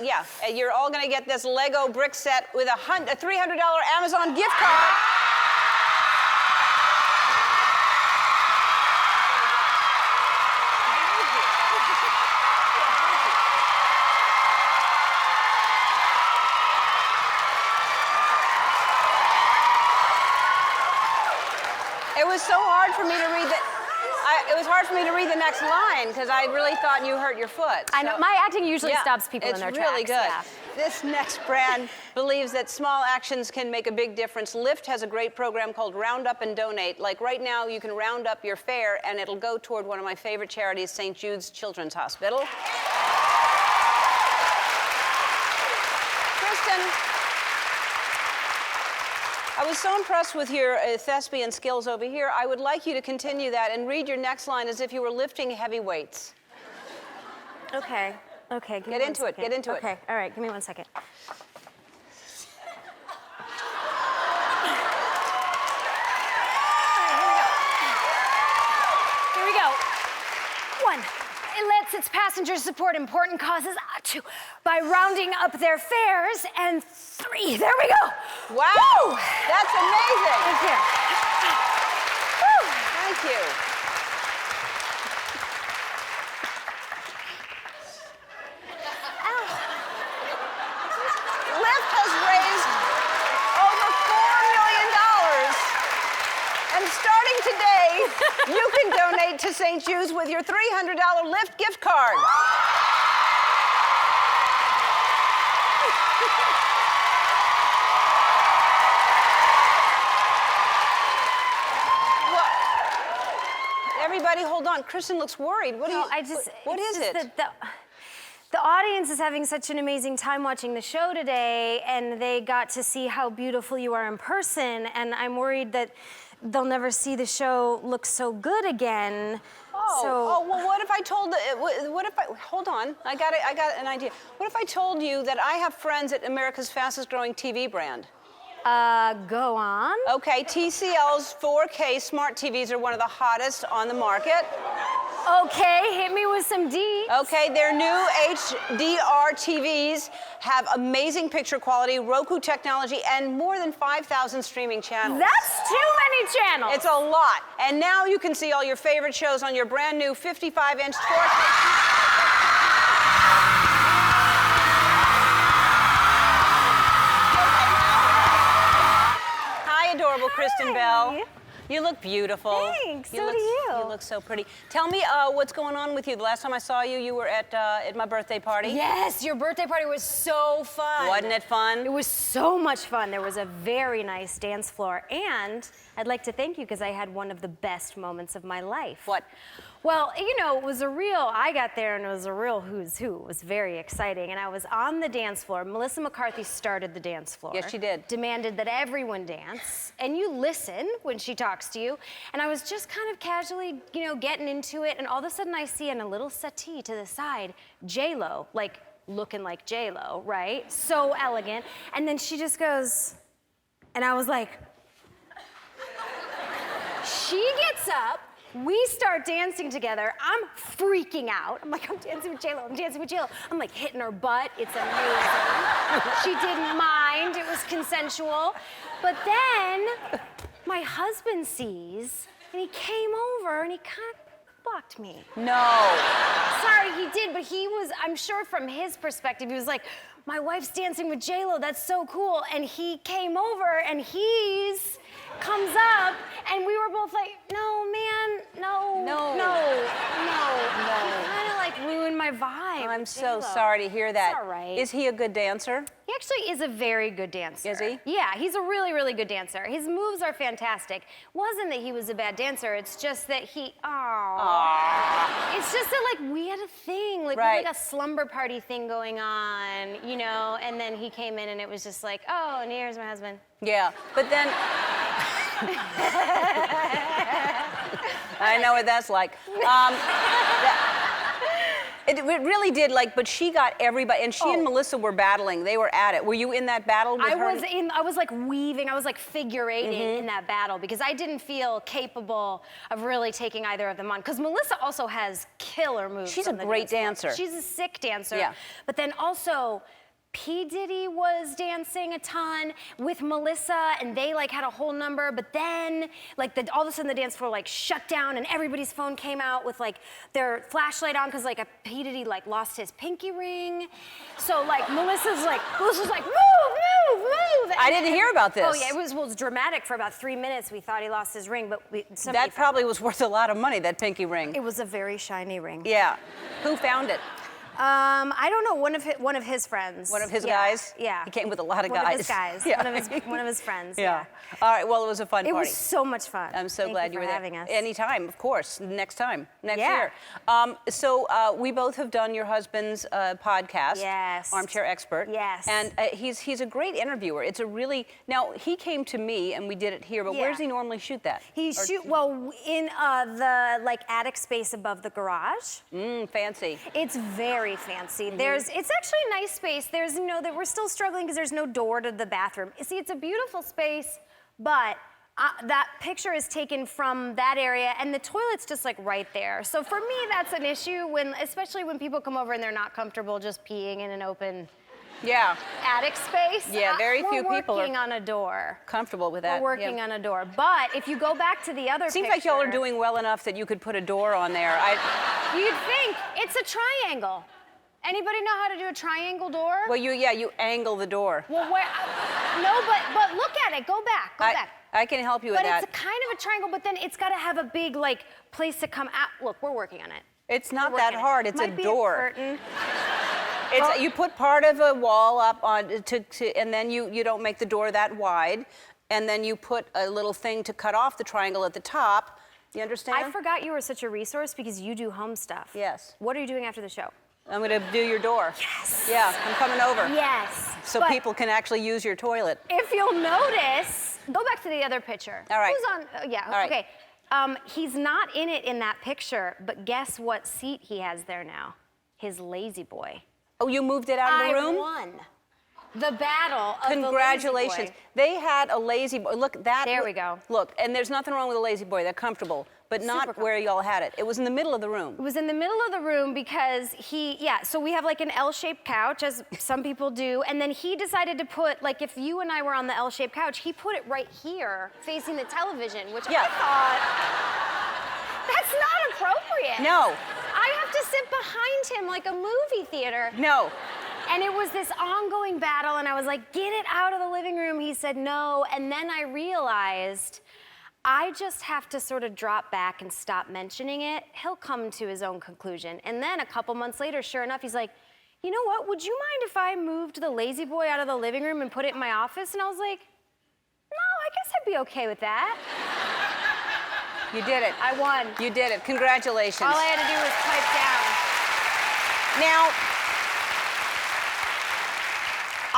Yeah, you're all gonna get this Lego brick set with a $300 Amazon gift card. It was so hard for me to read it was hard for me to read the next line because I really thought you hurt your foot. I know, my acting usually stops people in their tracks. It's really good. Yeah. This next brand believes that small actions can make a big difference. Lyft has a great program called Round Up and Donate. Like right now, you can round up your fare and it'll go toward one of my favorite charities, St. Jude's Children's Hospital. Kristen, I was so impressed with your thespian skills over here. I would like you to continue that and read your next line as if you were lifting heavy weights. Okay. Okay, Get into it. Okay, all right, give me 1 second. Here we go. 1, it lets its passengers support important causes. 2, by rounding up their fares. And 3, there we go. Wow, woo! That's amazing. Thank you. Woo. Thank you. Lyft has raised over $4 million. And starting today, you can donate to St. Jude's with your $300 Lyft gift card. Everybody, hold on. Kristen looks worried. What is it? The audience is having such an amazing time watching the show today, and they got to see how beautiful you are in person, and I'm worried that they'll never see the show look so good again. Well, what if I told, hold on, I got an idea. What if I told you that I have friends at America's fastest growing TV brand? Go on. Okay, TCL's 4K smart TVs are one of the hottest on the market. Okay, hit me with some D. Okay, their new HDR TVs have amazing picture quality, Roku technology, and more than 5,000 streaming channels. That's too many channels. It's a lot. And now you can see all your favorite shows on your brand new 55-inch 4K. Adorable Kristen Bell. You look beautiful. Thanks, so do you. You look so pretty. Tell me what's going on with you. The last time I saw you, you were at my birthday party. Yes, your birthday party was so fun. Wasn't it fun? It was so much fun. There was a very nice dance floor, and I'd like to thank you because I had one of the best moments of my life. What? Well, you know, I got there and it was a real who's who. It was very exciting. And I was on the dance floor. Melissa McCarthy started the dance floor. Yes, she did. Demanded that everyone dance. And you listen when she talks to you. And I was just kind of casually, getting into it. And all of a sudden I see on a little settee to the side, J-Lo, like looking like J-Lo, right? So elegant. And then she just goes, and I was like, she gets up. We start dancing together. I'm freaking out. I'm like, I'm dancing with J-Lo. I'm dancing with J-Lo. I'm like hitting her butt. It's amazing. She didn't mind. It was consensual. But then my husband sees, and he came over, and he kind of blocked me. No. Sorry, he did, but he was, I'm sure from his perspective, he was like, my wife's dancing with J-Lo. That's so cool. And he came over, and comes up, and we were both like, no, man, no. He kind of like ruined my vibe. I'm so sorry to hear that. It's all right. Is he a good dancer? Yeah, actually is a very good dancer. Is he? Yeah, he's a really, really good dancer. His moves are fantastic. Wasn't that he was a bad dancer, it's just that he, It's just that, like, we had a thing, like, we had like a slumber party thing going on, you know, and then he came in and it was just like, oh, and here's my husband. Yeah, but then... I know what that's like. It really did, like, but she got everybody, and she and Melissa were battling. They were at it. Were you in that battle with her? I was like weaving, I was like figure eighting in that battle because I didn't feel capable of really taking either of them on. Because Melissa also has killer moves. She's a great dancer. She's a sick dancer. Yeah. But then also, P. Diddy was dancing a ton with Melissa, and they like had a whole number, but then like all of a sudden the dance floor like shut down and everybody's phone came out with like their flashlight on because like P. Diddy like lost his pinky ring. So like Melissa's like, move, move. I didn't hear about this. Oh yeah, it was dramatic for about 3 minutes. We thought he lost his ring, but that probably was worth a lot of money, that pinky ring. It was a very shiny ring. Yeah. Who found it? I don't know. One of his friends. One of his guys? Yeah. He came with a lot of One guys. of his guys. Yeah. One of his friends. Yeah. All right. Well, it was a fun It party. was so much fun. I'm so glad you were there. Thank you for having us. Anytime, of course. Next time. Next Yeah. year. So we both have done your husband's podcast. Yes. Armchair Expert. Yes. And he's a great interviewer. It's a really now he came to me and we did it here. But where does he normally shoot that? In the like attic space above the garage. Fancy. It's very fancy. It's actually a nice space. There's that we're still struggling because there's no door to the bathroom. See, it's a beautiful space, but that picture is taken from that area, and the toilet's just like right there. So for me, that's an issue especially when people come over and they're not comfortable just peeing in an open. Attic space. Yeah, very few people are working on a door. Comfortable with that. We're working on a door. But if you go back to the other Seems like y'all are doing well enough that you could put a door on there. You'd think. It's a triangle. Anybody know how to do a triangle door? Well, you angle the door. Well, no, but look at it. Go back. Go back. I can help you with that. But it's a kind of a triangle, but then it's got to have a big like place to come out. Look, we're working on it. It's not that hard. It's a door. Curtain. You put part of a wall up on and then you don't make the door that wide, and then you put a little thing to cut off the triangle at the top. You understand? I forgot you were such a resource because you do home stuff. Yes. What are you doing after the show? I'm going to do your door. Yes. Yeah, I'm coming over. Yes. So people can actually use your toilet. If you'll notice, go back to the other picture. All right. Who's on? Yeah. All right. Okay. He's not in it in that picture, but guess what seat he has there now? His lazy boy. Oh, you moved it out of the room? I won the battle of Congratulations. the lazy boy. They had a lazy boy. Look, There we go. Look, and there's nothing wrong with a lazy boy. They're comfortable, but not where y'all had it. It was in the middle of the room. It was in the middle of the room because so we have like an L-shaped couch, as some people do, and then he decided to put, like if you and I were on the L-shaped couch, he put it right here, facing the television, which I thought, that's not appropriate. No. I have to sit behind him like a movie theater. No. And it was this ongoing battle, and I was like, get it out of the living room. He said no, and then I realized I just have to sort of drop back and stop mentioning it. He'll come to his own conclusion. And then a couple months later, sure enough, he's like, you know what, would you mind if I moved the lazy boy out of the living room and put it in my office? And I was like, no, I guess I'd be okay with that. You did it. I won. You did it. Congratulations. All I had to do was pipe down. Now,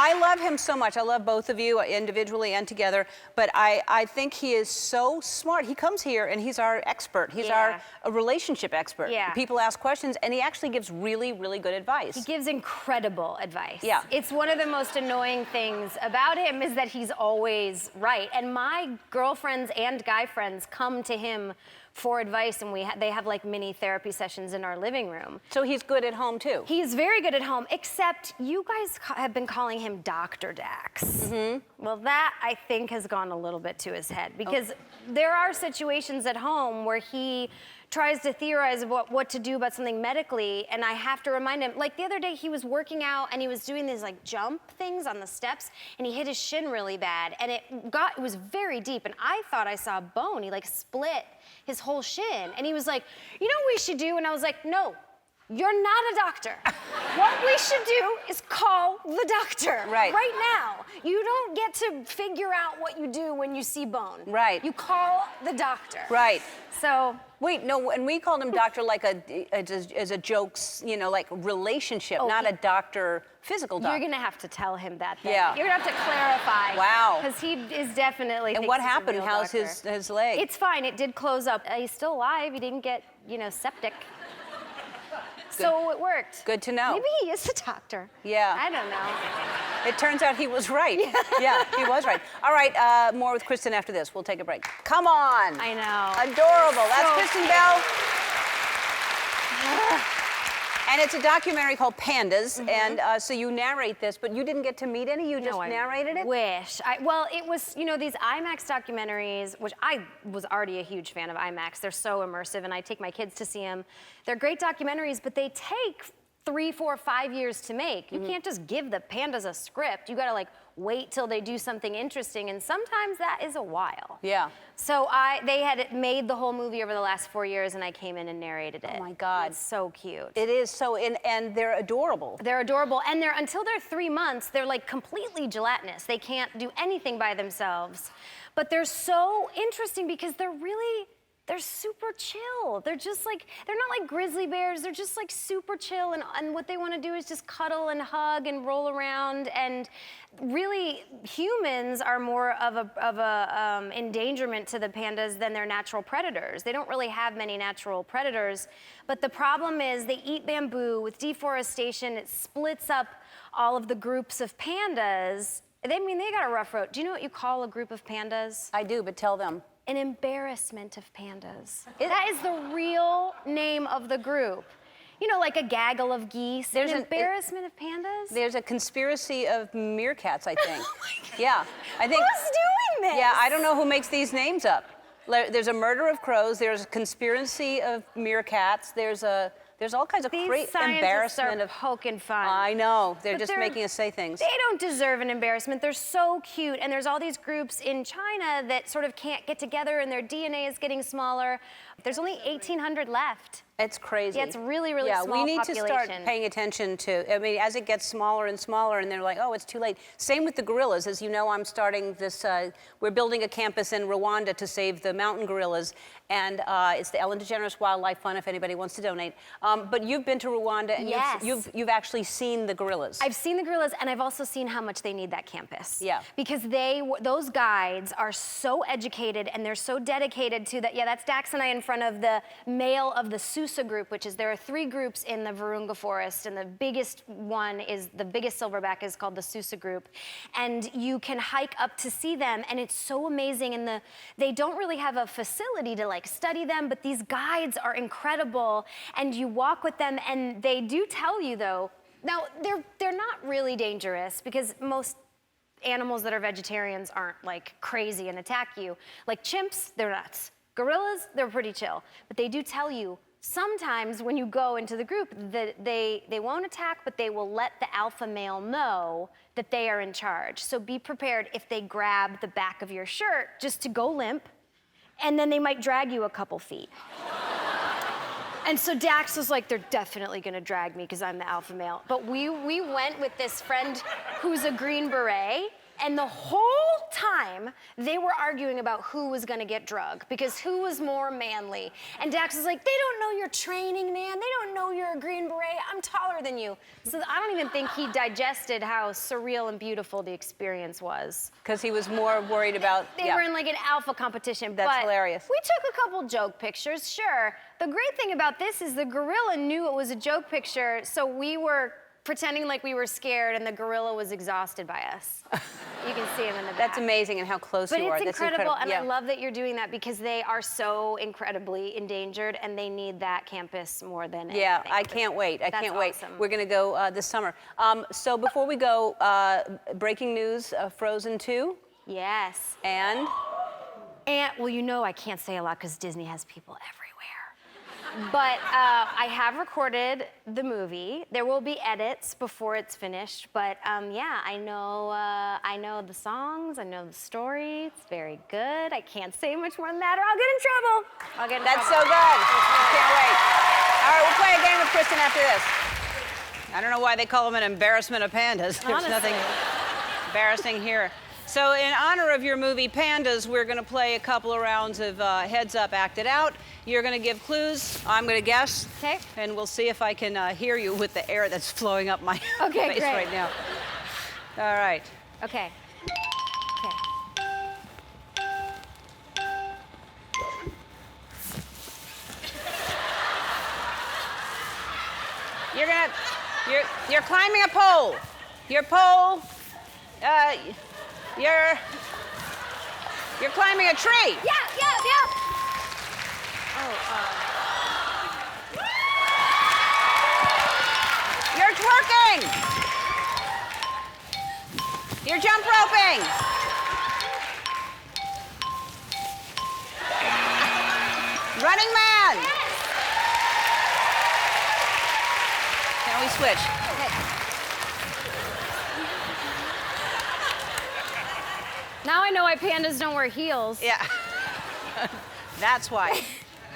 I love him so much. I love both of you individually and together, but I think he is so smart. He comes here and he's our expert. He's our relationship expert. Yeah. People ask questions and he actually gives really, really good advice. He gives incredible advice. Yeah. It's one of the most annoying things about him is that he's always right. And my girlfriends and guy friends come to him for advice, and they have like mini therapy sessions in our living room. So he's good at home too? He's very good at home, except you guys have been calling him Dr. Dax. Mm-hmm. Well, that I think has gone a little bit to his head because there are situations at home where he tries to theorize about what to do about something medically, and I have to remind him. Like the other day, he was working out and he was doing these like jump things on the steps, and he hit his shin really bad, and it was very deep, and I thought I saw a bone. He like split his whole shin, and he was like, you know what we should do? And I was like, no, you're not a doctor. What we should do is call the doctor. Right. Right now. You don't get to figure out what you do when you see bone. Right. You call the doctor. Right. So. Wait, no, and we called him doctor like as a jokes, you know, like relationship, not a doctor, physical doctor. You're gonna have to tell him that then. Yeah. You're gonna have to clarify. Wow. Because he is definitely. And thinks what he's a happened? real How's doctor. his leg? It's fine. It did close up. He's still alive. He didn't get, septic. So it worked. Good to know. Maybe he is a doctor. Yeah. I don't know. It turns out he was right. Yeah, he was right. All right, more with Kristen after this. We'll take a break. Come on. I know. Adorable. That's So Kristen cute. Bell. And it's a documentary called Pandas, and so you narrate this, but you didn't get to meet any. You just narrated it. Wish. Well, it was these IMAX documentaries, which I was already a huge fan of IMAX. They're so immersive, and I take my kids to see them. They're great documentaries, but they take 3, 4, 5 years to make. You can't just give the pandas a script. You gotta wait till they do something interesting, and sometimes that is a while. Yeah. So they had made the whole movie over the last 4 years, and I came in and narrated it. Oh my God. It's so cute. It is so, and they're adorable. They're adorable, and until they're 3 months, they're completely gelatinous. They can't do anything by themselves, but they're so interesting because they're super chill. They're just they're not like grizzly bears. They're just super chill, and what they want to do is just cuddle and hug and roll around. And really, humans are more of a endangerment to the pandas than their natural predators. They don't really have many natural predators, but the problem is they eat bamboo. With deforestation, it splits up all of the groups of pandas. They got a rough road. Do you know what you call a group of pandas? I do, but tell them. An embarrassment of pandas. That is the real name of the group. Like a gaggle of geese. There's an embarrassment of pandas? There's a conspiracy of meerkats, I think. Oh my God. Yeah, I think. Who's doing this? Yeah, I don't know who makes these names up. There's a murder of crows. There's a conspiracy of meerkats. There's all kinds of These embarrassment are of poking fun. I know. They're But just making us say things. They don't deserve an embarrassment. They're so cute. And there's all these groups in China that sort of can't get together, and their DNA is getting smaller. There's only 1,800 left. It's crazy. Yeah, it's really, really small we need population. to start paying attention to, as it gets smaller and smaller, and they're like, oh, it's too late. Same with the gorillas. As you know, I'm starting this, we're building a campus in Rwanda to save the mountain gorillas, and it's the Ellen DeGeneres Wildlife Fund if anybody wants to donate. But you've been to Rwanda, and Yes. you've actually seen the gorillas. I've seen the gorillas, and I've also seen how much they need that campus. Yeah. Because those guides are so educated, and they're so dedicated to that. Yeah, that's Dax and I in front of the male of the Susa group, which is there are 3 groups in the Virunga forest, and the biggest silverback is called the Susa group. And you can hike up to see them, and it's so amazing. And they don't really have a facility to study them, but these guides are incredible, and you walk with them, and they do tell you though, now they're not really dangerous because most animals that are vegetarians aren't crazy and attack you. Like chimps, they're nuts. Gorillas, they're pretty chill. But they do tell you sometimes when you go into the group that they won't attack, but they will let the alpha male know that they are in charge. So be prepared if they grab the back of your shirt just to go limp, and then they might drag you a couple feet. And so Dax was like, they're definitely gonna drag me because I'm the alpha male. But we went with this friend who's a Green Beret, and the whole time they were arguing about who was gonna get drugged because who was more manly. And Dax was like, they don't know your training, man. They don't know you're a Green Beret. I'm taller than you. So I don't even think he digested how surreal and beautiful the experience was. Because he was more worried about, They were in an alpha competition. That's hilarious. We took a couple joke pictures, sure. The great thing about this is the gorilla knew it was a joke picture, so we were pretending like we were scared, and the gorilla was exhausted by us. You can see him in the back. That's amazing, and how close you are. But it's That's incredible, and yeah. I love that you're doing that because they are so incredibly endangered, and they need that campus more than anything. Yeah, I can't wait. I That's can't wait. awesome. We're going to go this summer. So before we go, breaking news, Frozen 2. Yes. And, well, I can't say a lot because Disney has people everywhere. But I have recorded the movie. There will be edits before it's finished. But yeah, I know the songs. I know the story. It's very good. I can't say much more than that, or I'll get in trouble. That's so good. I can't wait. All right, we'll play a game with Kristen after this. I don't know why they call them an embarrassment of pandas. There's nothing embarrassing here. So in honor of your movie Pandas, we're going to play a couple of rounds of Heads Up, Act It Out. You're going to give clues. I'm going to guess. Okay. And we'll see if I can hear you with the air that's flowing up my Okay, face great. right now. All right. Okay. You're climbing a pole. Your pole, you're climbing a tree. Yeah. You're twerking. You're jump roping. Running Man. Can we switch? Now I know why pandas don't wear heels. Yeah. That's why.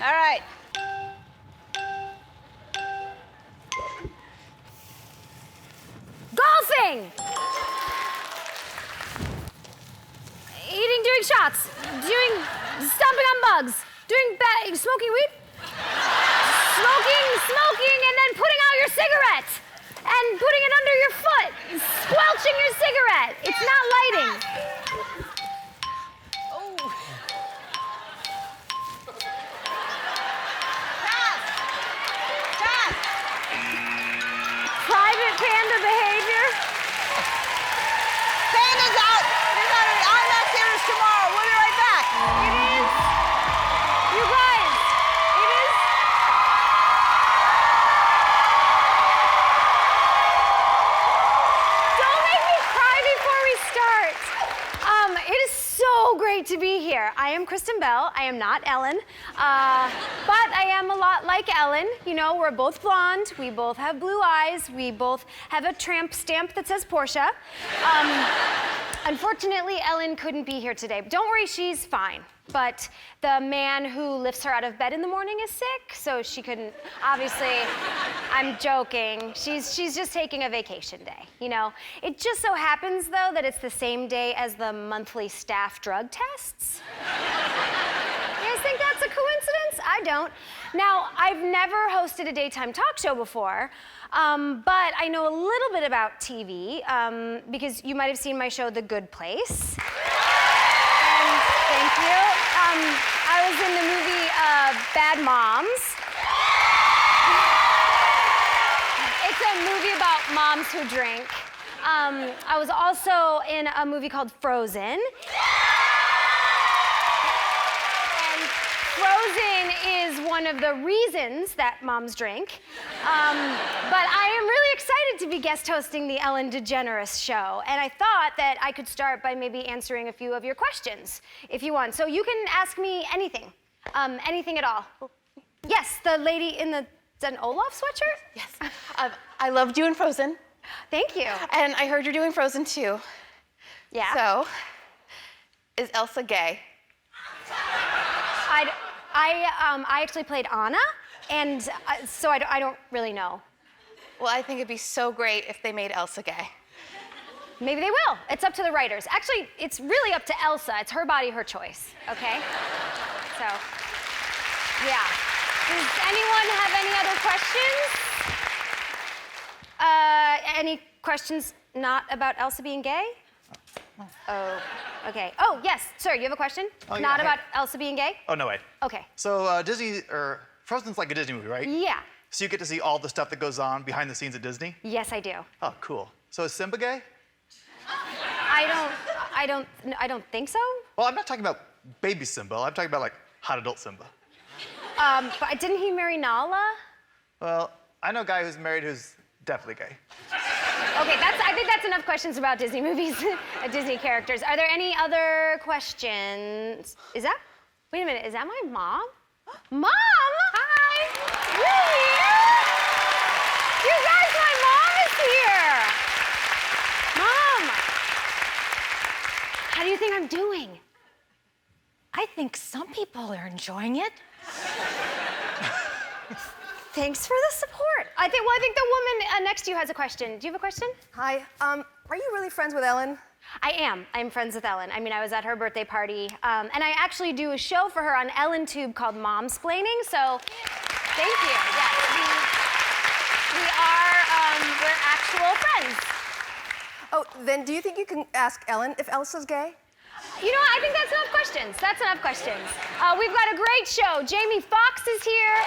All right. Golfing! Doing shots, stomping on bugs, smoking weed, smoking, and then putting out your cigarette and putting it under your foot, squelching your cigarette. It's not lighting. Private panda behavior. Panda's out. There's our IMAX theaters tomorrow. We'll be right back. It is. You guys, it is. Don't make me cry before we start. It is so great to be here. I am Kristen Bell. I am not Ellen. But I am a lot like Ellen. You know, we're both blonde. We both have blue eyes. We both have a tramp stamp that says Porsche. Unfortunately, Ellen couldn't be here today. But don't worry, she's fine. But the man who lifts her out of bed in the morning is sick, so she couldn't. Obviously, I'm joking. She's just taking a vacation day, you know? It just so happens, though, that it's the same day as the monthly staff drug tests. You guys think that's a coincidence? I don't. Now, I've never hosted a daytime talk show before, but I know a little bit about TV because you might have seen my show, The Good Place. And thank you. I was in the movie Bad Moms. It's a movie about moms who drink. I was also in a movie called Frozen. Frozen is one of the reasons that moms drink. But I am really excited to be guest hosting the Ellen DeGeneres show. And I thought that I could start by maybe answering a few of your questions, if you want. So you can ask me anything, anything at all. Yes, the lady in the an Olaf sweatshirt? Yes. I loved you in Frozen. Thank you. And I heard you're doing Frozen too. Yeah. So, is Elsa gay? I actually played Anna, and so I don't really know. Well, I think it'd be so great if they made Elsa gay. Maybe they will. It's up to the writers. Actually, it's really up to Elsa. It's her body, her choice, okay? So, yeah. Does anyone have any other questions? Any questions not about Elsa being gay? Oh, okay. Oh, yes, sir, you have a question? Oh, yeah, Not hey. about Elsa being gay? Oh, no way. Okay. So Frozen's like a Disney movie, right? Yeah. So you get to see all the stuff that goes on behind the scenes at Disney? Yes, I do. Oh, cool. So is Simba gay? I don't think so. Well, I'm not talking about baby Simba. I'm talking about like hot adult Simba. But didn't he marry Nala? Well, I know a guy who's married who's definitely gay. Okay, I think that's enough questions about Disney movies, Disney characters. Are there any other questions? Wait a minute, is that my mom? Mom! Hi! You're here? You guys, my mom is here. Mom, how do you think I'm doing? I think some people are enjoying it. Thanks for the support. I think the woman next to you has a question. Do you have a question? Hi. Are you really friends with Ellen? I am. I'm friends with Ellen. I mean, I was at her birthday party, and I actually do a show for her on Ellen Tube called Momsplaining. So, thank you. Yes, we're actual friends. Oh, then do you think you can ask Ellen if Elsa's gay? You know what? I think that's enough questions. That's enough questions. We've got a great show. Jamie Foxx is here.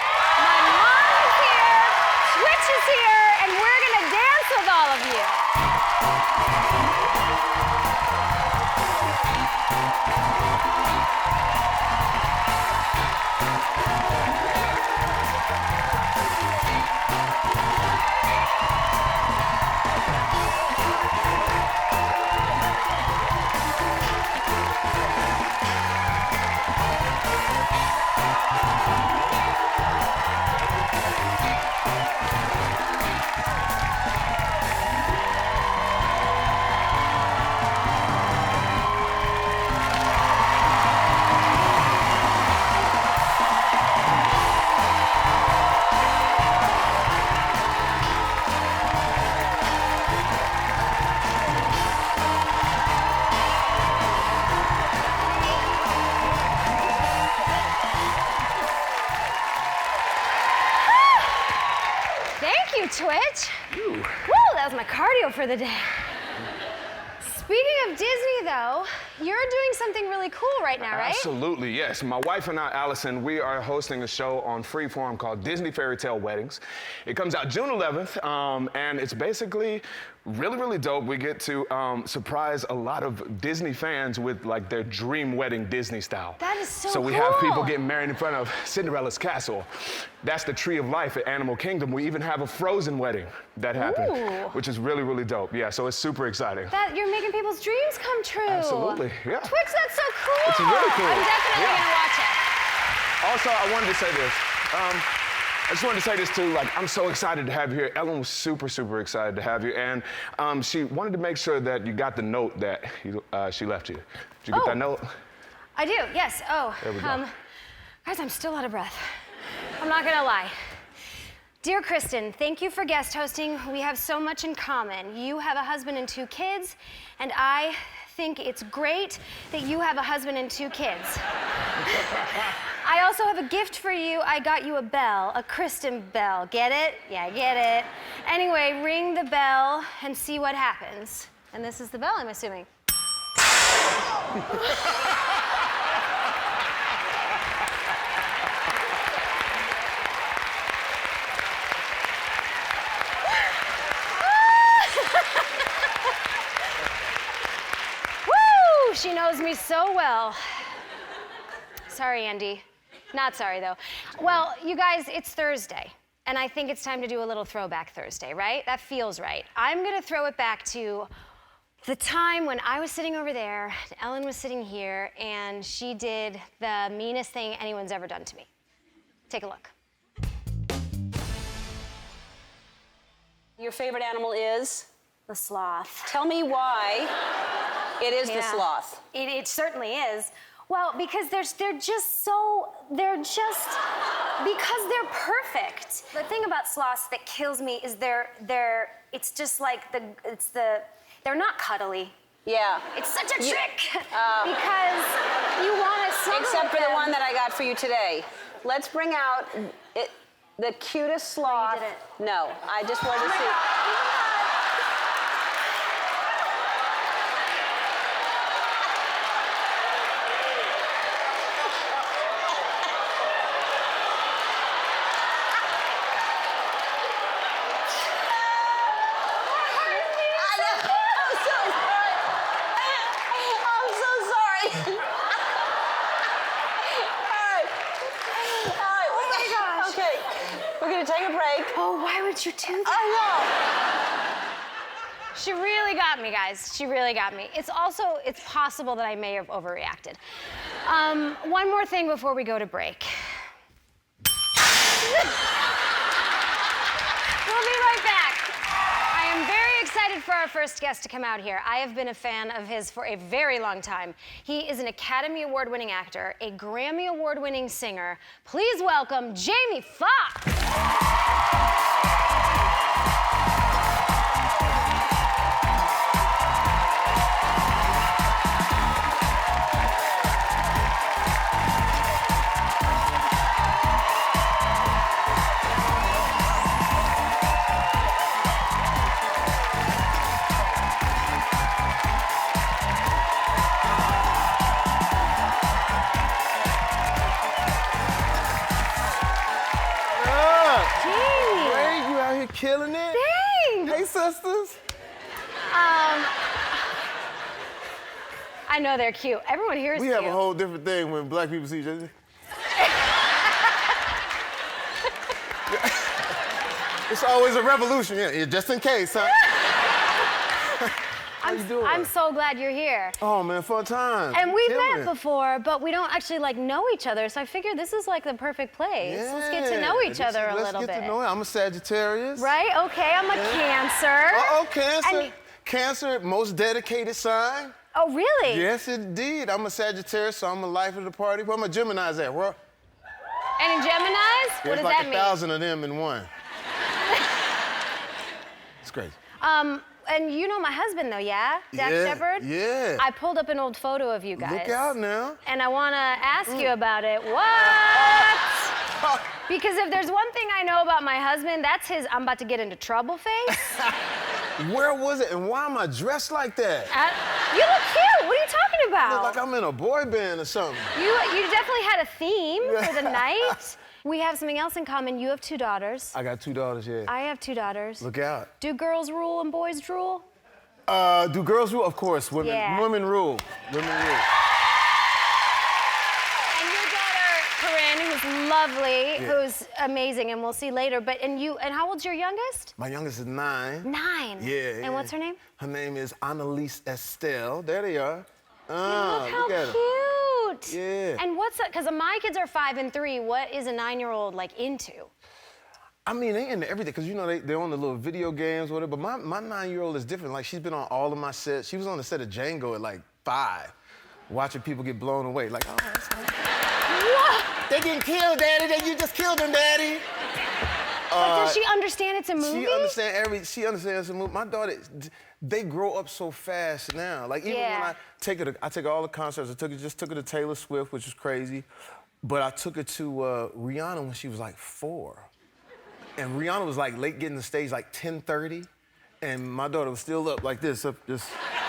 My mom is here. Twitch is here. And we're going to dance with all of you. Thank you, Twitch. Woo, that was my cardio for the day. Speaking of Disney, though, you're doing something really cool right now, right? Absolutely, yes. My wife and I, Allison, we are hosting a show on Freeform called Disney Fairy Tale Weddings. It comes out June 11th, and it's basically really, really dope. We get to surprise a lot of Disney fans with like their dream wedding Disney style. That is so So we cool. have people getting married in front of Cinderella's castle. That's the Tree of Life at Animal Kingdom. We even have a Frozen wedding that happened, Ooh. which is really, really dope. Yeah, so it's super exciting. That you're making people's dreams come true. Absolutely, yeah. Twitch, that's so cool. It's really cool. I'm definitely Yeah. gonna watch it. Also, I wanted to say this. I just wanted to say this too, like, I'm so excited to have you here. Ellen was super, super excited to have you, and she wanted to make sure that you got the note that she left you. Did you get that note? I do, yes. Oh, There we go. guys, I'm still out of breath. I'm not gonna lie. Dear Kristen, thank you for guest hosting. We have so much in common. You have a husband and 2 kids, and I think it's great that you have a husband and 2 kids. I also have a gift for you. I got you a bell, a Kristen bell. Get it? Yeah, I get it. Anyway, ring the bell and see what happens. And this is the bell, I'm assuming. Woo! She knows me so well. Sorry, Andy. Not sorry, though. Well, you guys, it's Thursday, and I think it's time to do a little Throwback Thursday, right? That feels right. I'm gonna throw it back to the time when I was sitting over there, and Ellen was sitting here, and she did the meanest thing anyone's ever done to me. Take a look. Your favorite animal is? The sloth. Tell me why it is the Yeah. sloth. It certainly is. Well, because because they're perfect. The thing about sloths that kills me is it's just like they're not cuddly. Yeah. It's such a You- trick because you want to snuggle Except with for the them. one that I got for you today. Let's bring out the cutest sloth. No, I just wanted to see. Take a break. Oh, why would you do that? I know. She really got me, guys. She really got me. It's possible that I may have overreacted. One more thing before we go to break. excited for our first guest to come out here. I have been a fan of his for a very long time. He is an Academy Award-winning actor, a Grammy Award-winning singer. Please welcome Jamie Foxx. Killing it. Thanks. Hey, sisters. I know they're cute. Everyone here is We cute. have a whole different thing when black people see each other. It's always a revolution, yeah, just in case, huh? How you doing? I'm so glad you're here. Oh man, fun time. And we've Killing met it. before, but we don't actually like know each other. So I figured this is like the perfect place. Let's get to know each other a little bit. Let's get to know it. I'm a Sagittarius. Right? Okay, I'm a Cancer. Oh, Cancer. And- Cancer, most dedicated sign. Oh, really? Yes, indeed. I'm a Sagittarius, so I'm the life of the party. Where my Geminis at? Where? Any Geminis? What There's does like that mean? 1,000 of them in one. It's crazy. And you know my husband though, yeah? Dax Yeah, Shepard? yeah. I pulled up an old photo of you guys. Look out now. And I want to ask you about it. What? Because if there's one thing I know about my husband, that's his I'm about to get into trouble face. Where was it and why am I dressed like that? You look cute. What are you talking about? I look like I'm in a boy band or something. You definitely had a theme for the night. We have something else in common. You have 2 daughters. I got 2 daughters, yeah. I have 2 daughters. Look out. Do girls rule and boys drool? Do girls rule? Of course. Women, Yeah. women rule. Women rule. And your daughter, Corinne, who's lovely, Yeah. who's amazing, and we'll see later. And how old's your youngest? My youngest is 9. 9. Yeah. And what's her name? Her name is Annalise Estelle. There they are. Look how at her. cute. Yeah. And what's that? Because my kids are 5 and 3. What is a 9-year-old like into? I mean, they into everything, because you know, they're on the little video games, whatever, but my 9-year-old is different. Like, she's been on all of my sets. She was on the set of Django at like 5, watching people get blown away. Like, oh, that's nice. What? They getting killed, Daddy. You just killed them, Daddy. But does she understand it's a movie? She understands the movie. My daughter, they grow up so fast now. Like, even when I take her to all the concerts, just took her to Taylor Swift, which was crazy. But I took her to Rihanna when she was like 4. And Rihanna was like late getting the stage, like 10:30. And my daughter was still up like this, up just.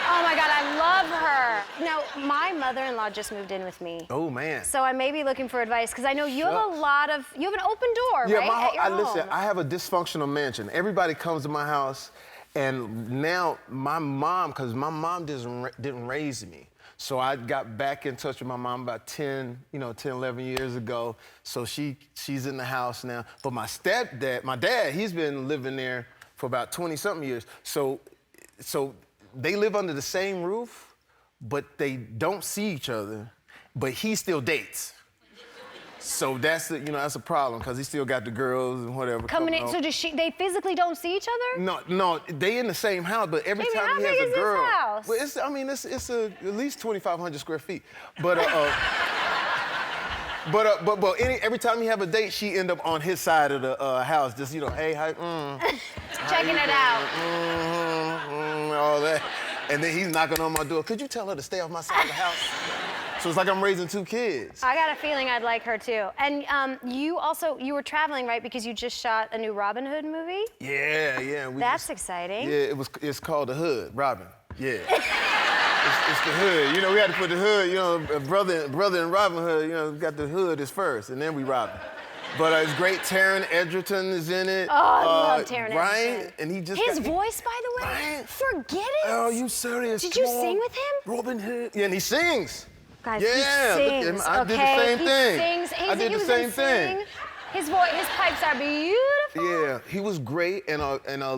Oh my God, I love her. Now, my mother-in-law just moved in with me. Oh man. So I may be looking for advice, because I know you have you have an open door, Yeah, right? At your home. listen, I have a dysfunctional mansion. Everybody comes to my house, and now my mom, because my mom didn't raise me. So I got back in touch with my mom about 10, 11 years ago. So she's in the house now. But my dad, he's been living there for about 20-something years. So they live under the same roof, but they don't see each other, but he still dates. So that's a problem, because he still got the girls and whatever. Coming in, so they physically don't see each other? No, they in the same house, but every Baby, time he how has big a is this girl. house? Well, it's at least 2,500 square feet. But every time he have a date, she end up on his side of the house, just hey, hi, checking it out, all that, and then he's knocking on my door. Could you tell her to stay off my side of the house? So it's like I'm raising 2 kids. I got a feeling I'd like her too. And you were traveling, right? Because you just shot a new Robin Hood movie? Yeah. That's exciting. Yeah, it's called The Hood, Robin. Yeah. it's the hood. We had to put the hood, brother in Robin Hood, we got the hood is first, and then we Robin. But it's great. Taron Egerton is in it. Oh, I love Taron right? Egerton. And he just his voice, by the way, Right? forget it. Oh, you serious? Did Come you on. sing with him? Robin Hood. Yeah, and he sings. Guys, Yeah, he look at sings, him. I did the same thing. He sings. I did the same thing. His pipes are beautiful. Yeah, he was great, and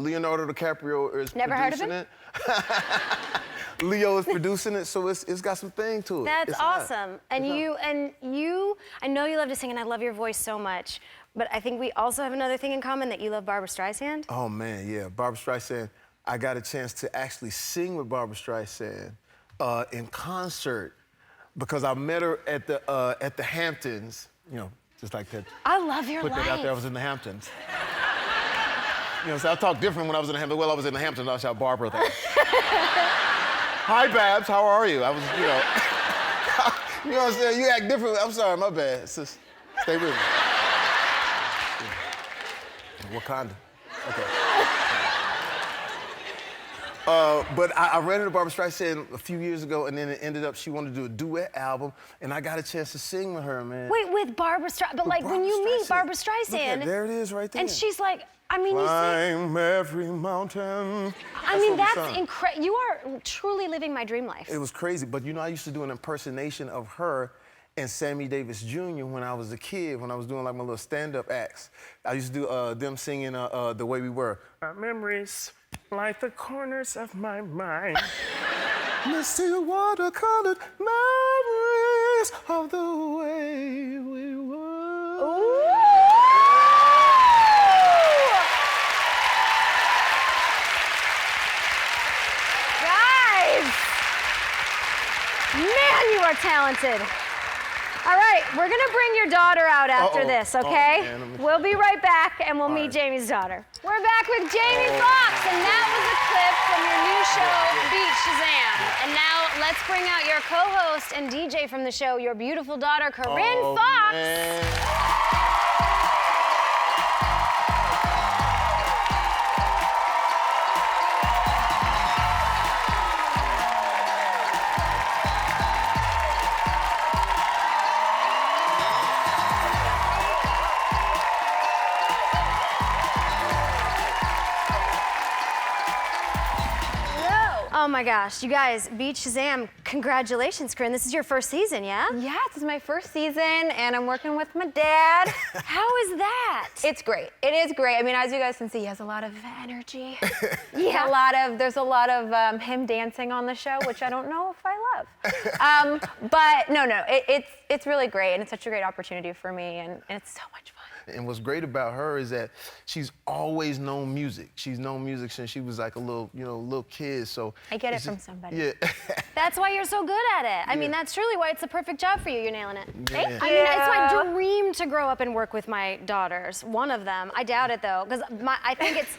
Leonardo DiCaprio is Never heard of producing him? it. Leo is producing it, so it's got some thing to it. That's It's hot. awesome. And you, I know you love to sing, and I love your voice so much. But I think we also have another thing in common, that you love Barbra Streisand. Oh man, yeah, Barbra Streisand. I got a chance to actually sing with Barbra Streisand in concert because I met her at the Hamptons, you know, just like that. I love your Put life. that out there, I was in the Hamptons. You know, so I talked different when I was in the Hamptons. Well, I was in the Hamptons, I shot Barbara there. Hi, Babs, how are you? I was, you know, you know what I'm saying? You act different. I'm sorry, my bad. Sis, stay with me. Wakanda. Okay. But I ran into Barbra Streisand a few years ago, and then it ended up she wanted to do a duet album, and I got a chance to sing with her, man. Wait, with Barbra Streisand, but like when you meet Barbra Streisand, there it is, right there. and she's like, I mean, you climb every mountain. I mean, that's incredible. You are truly living my dream life. It was crazy, but you know, I used to do an impersonation of her and Sammy Davis Jr. when I was a kid, when I was doing like my little stand-up acts. I used to do them singing The Way We Were. Our memories like the corners of my mind. Misty watercolored memories of the way we were. Ooh. Guys! Man, you are talented. All right, we're gonna bring your daughter out after this, okay? We'll be right back and we'll meet Jamie's daughter. We're back with Jamie Foxx, and that was a clip from your new show, Beat Shazam. And now let's bring out your co-host and DJ from the show, your beautiful daughter, Corinne Foxx. Man. Oh my gosh, you guys, Beat Shazam, congratulations, Corinne. This is your first season, yeah? Yeah, this is my first season, and I'm working with my dad. How is that? It's great. It is great. I mean, as you guys can see, he has a lot of energy. Yeah. There's a lot of him dancing on the show, which I don't know if I love. But no, it's really great, and it's such a great opportunity for me, and it's so much fun. And what's great about her is that she's always known music. She's known music since she was like a little kid. So I get it from somebody. Yeah. That's why you're so good at it. I mean, that's truly why it's the perfect job for you. You're nailing it. Thank I mean, it's my dream to grow up and work with my daughters. One of them. I doubt it though, because I think it's.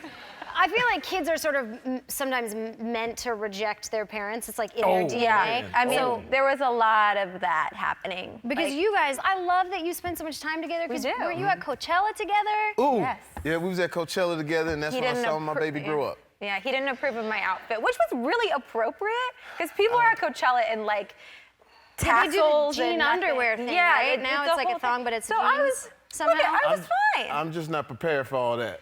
I feel like kids are sort of sometimes meant to reject their parents. It's like in their DNA. Yeah. I mean, there was a lot of that happening. Because you guys, I love that you spend so much time together. Because were you at Coachella together? Ooh. Yes. Yeah, we was at Coachella together, and that's when I saw my baby grow up. Yeah, he didn't approve of my outfit, which was really appropriate, because people are at Coachella in like tassels they do the jean and underwear thing, yeah, right? Now it's like a thong, but it's jeans. I was somehow. Look, I was fine. I'm just not prepared for all that.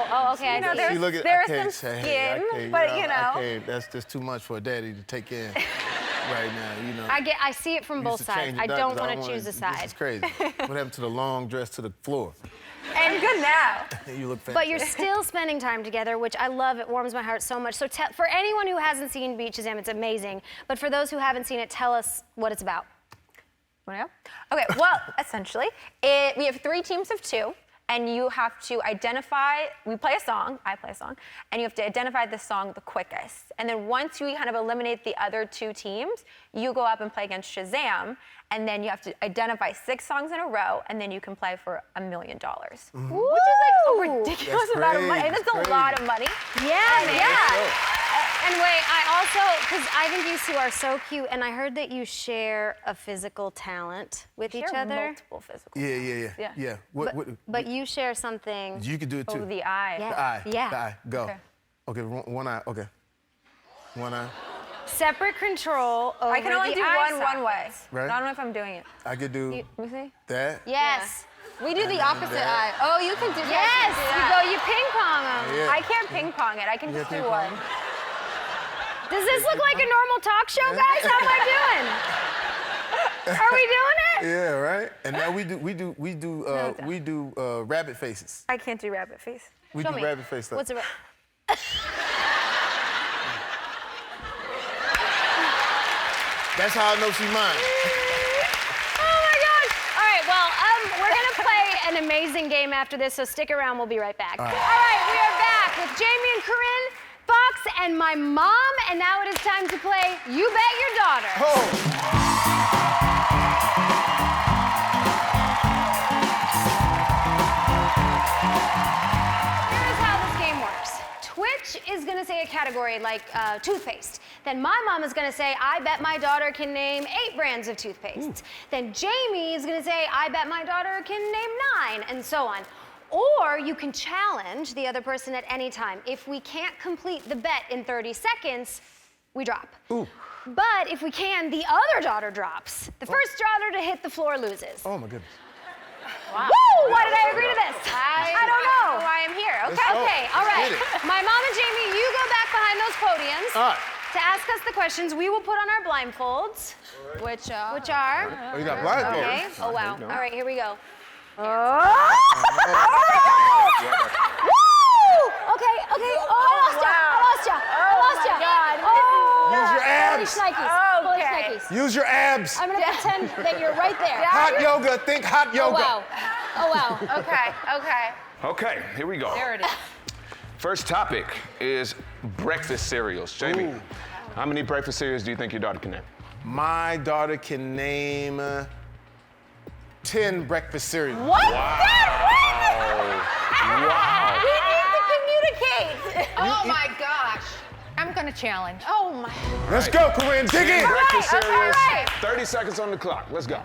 Oh, okay. You know, See, look at, there I was some can't say, skin, I can't, but I you know. can't, that's just too much for a daddy to take in right now, you know. I see it from both sides. I don't want to choose a side. This is crazy. What happened to the long dress to the floor? And good now. You look fantastic. But you're still spending time together, which I love. It warms my heart so much. So for anyone who hasn't seen Beat Shazam, it's amazing. But for those who haven't seen it, tell us what it's about. Wanna go? Okay, well, essentially, we have 3 teams of 2, and you have to identify, we play a song, I play a song, and you have to identify the song the quickest. And then once you kind of eliminate the other 2 teams, you go up and play against Shazam, and then you have to identify 6 songs in a row, and then you can play for $1 million. Which is like a ridiculous amount of money. That's a lot of money. Yeah. And wait, I also, because I think you two are so cute, and I heard that you share a physical talent with each other. Multiple physical Yeah. But you share something. You can do it too. Oh, the eye. Yeah. The eye. Yeah. The eye. Go. Okay. One eye. Okay. One eye. Separate control over I can only the do one way. Right. I don't know if I'm doing it. I could do You see? that. Yes. We do the opposite eye. that. Oh, you can do Yes. You ping pong them. Yeah. I can't ping pong it. I can just do one. Does this look like a normal talk show, guys? How am I doing? Are we doing it? Yeah, right. And now we do rabbit faces. I can't do rabbit face. We Show do me. rabbit face. What's a That's how I know she's mine. Oh my gosh! All right, well, we're gonna play an amazing game after this, so stick around. We'll be right back. All right, we are back with Jamie and Corinne. and my mom, and now it is time to play You Bet Your Daughter. Here's how this game works. Twitch is gonna say a category like toothpaste. Then my mom is gonna say, I bet my daughter can name 8 brands of toothpaste. Then Jamie is gonna say, I bet my daughter can name 9, and so on. Or you can challenge the other person at any time. If we can't complete the bet in 30 seconds, we drop. But if we can, the other daughter drops. The first daughter to hit the floor loses. Oh my goodness. Wow. Woo! Why did I agree to this? I don't know. Why I'm here. Let's Okay. go. Okay, all right. Get it. My mom and Jamie, you go back behind those podiums All right. to ask us the questions. We will put on our blindfolds. Which are? Oh, you got blindfolds. Okay. Oh, wow. There you go. All right, here we go. Oh. Okay. Oh, I lost ya. Oh, Use your abs. Foolish Nikes. Use your abs. I'm gonna pretend that you're right there. Hot yoga. Think hot yoga. Oh, wow. Okay. Okay, here we go. There it is. First topic is breakfast cereals. Jamie, how many breakfast cereals do you think your daughter can name? My daughter can name 10 breakfast cereals. Wow. We need to communicate. Oh my gosh. I'm gonna challenge. Oh my. Let's go, Corinne. Dig in. Breakfast okay, cereals. right. 30 seconds on the clock. Let's go.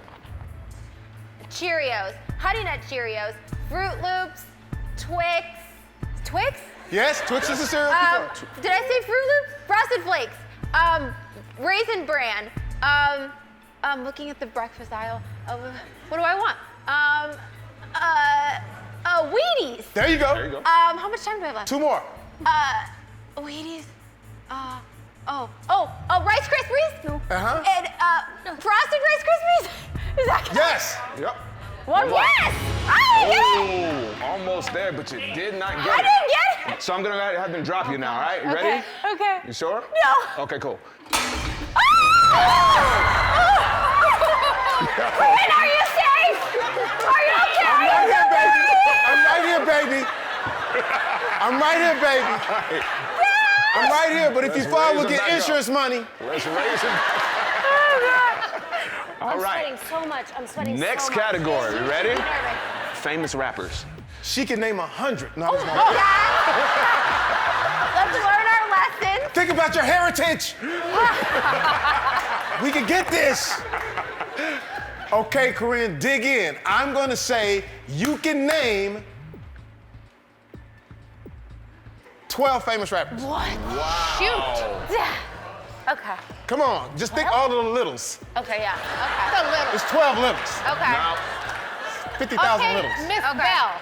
Cheerios, Honey Nut Cheerios, Fruit Loops, Twix. Twix? Yes, Twix is a cereal. Did I say Fruit Loops? Frosted Flakes. Raisin Bran. I'm looking at the breakfast aisle. What do I want? Wheaties. There you go. How much time do I have left? 2 more. Wheaties. Rice Krispies. Uh-huh. And frosted Rice Krispies. Is that good? Yes. Yep. Well, yes. I didn't get it. Almost there, but you did not get it. I didn't get it. So I'm gonna have them drop you now, all right? You ready? Okay. You sure? No. Okay, cool. Corinne, are you safe? Are you okay? I'm right here, baby. I'm right here, baby. I'm right here, but if you fall, we'll get insurance money. Let's raise it. All I'm right. sweating so much. I'm sweating Next so much. category. You ready? Famous rappers. She can name 100. No, it's not. Let's learn our lesson. Think about your heritage. We can get this. Okay, Corinne, dig in. I'm gonna say you can name 12 famous rappers. What? Wow. Shoot. Okay. Come on, just think all of the littles. Okay, yeah. Okay. The little. It's 12 littles. Okay. Now, 50,000 Okay, littles. Miss Bell.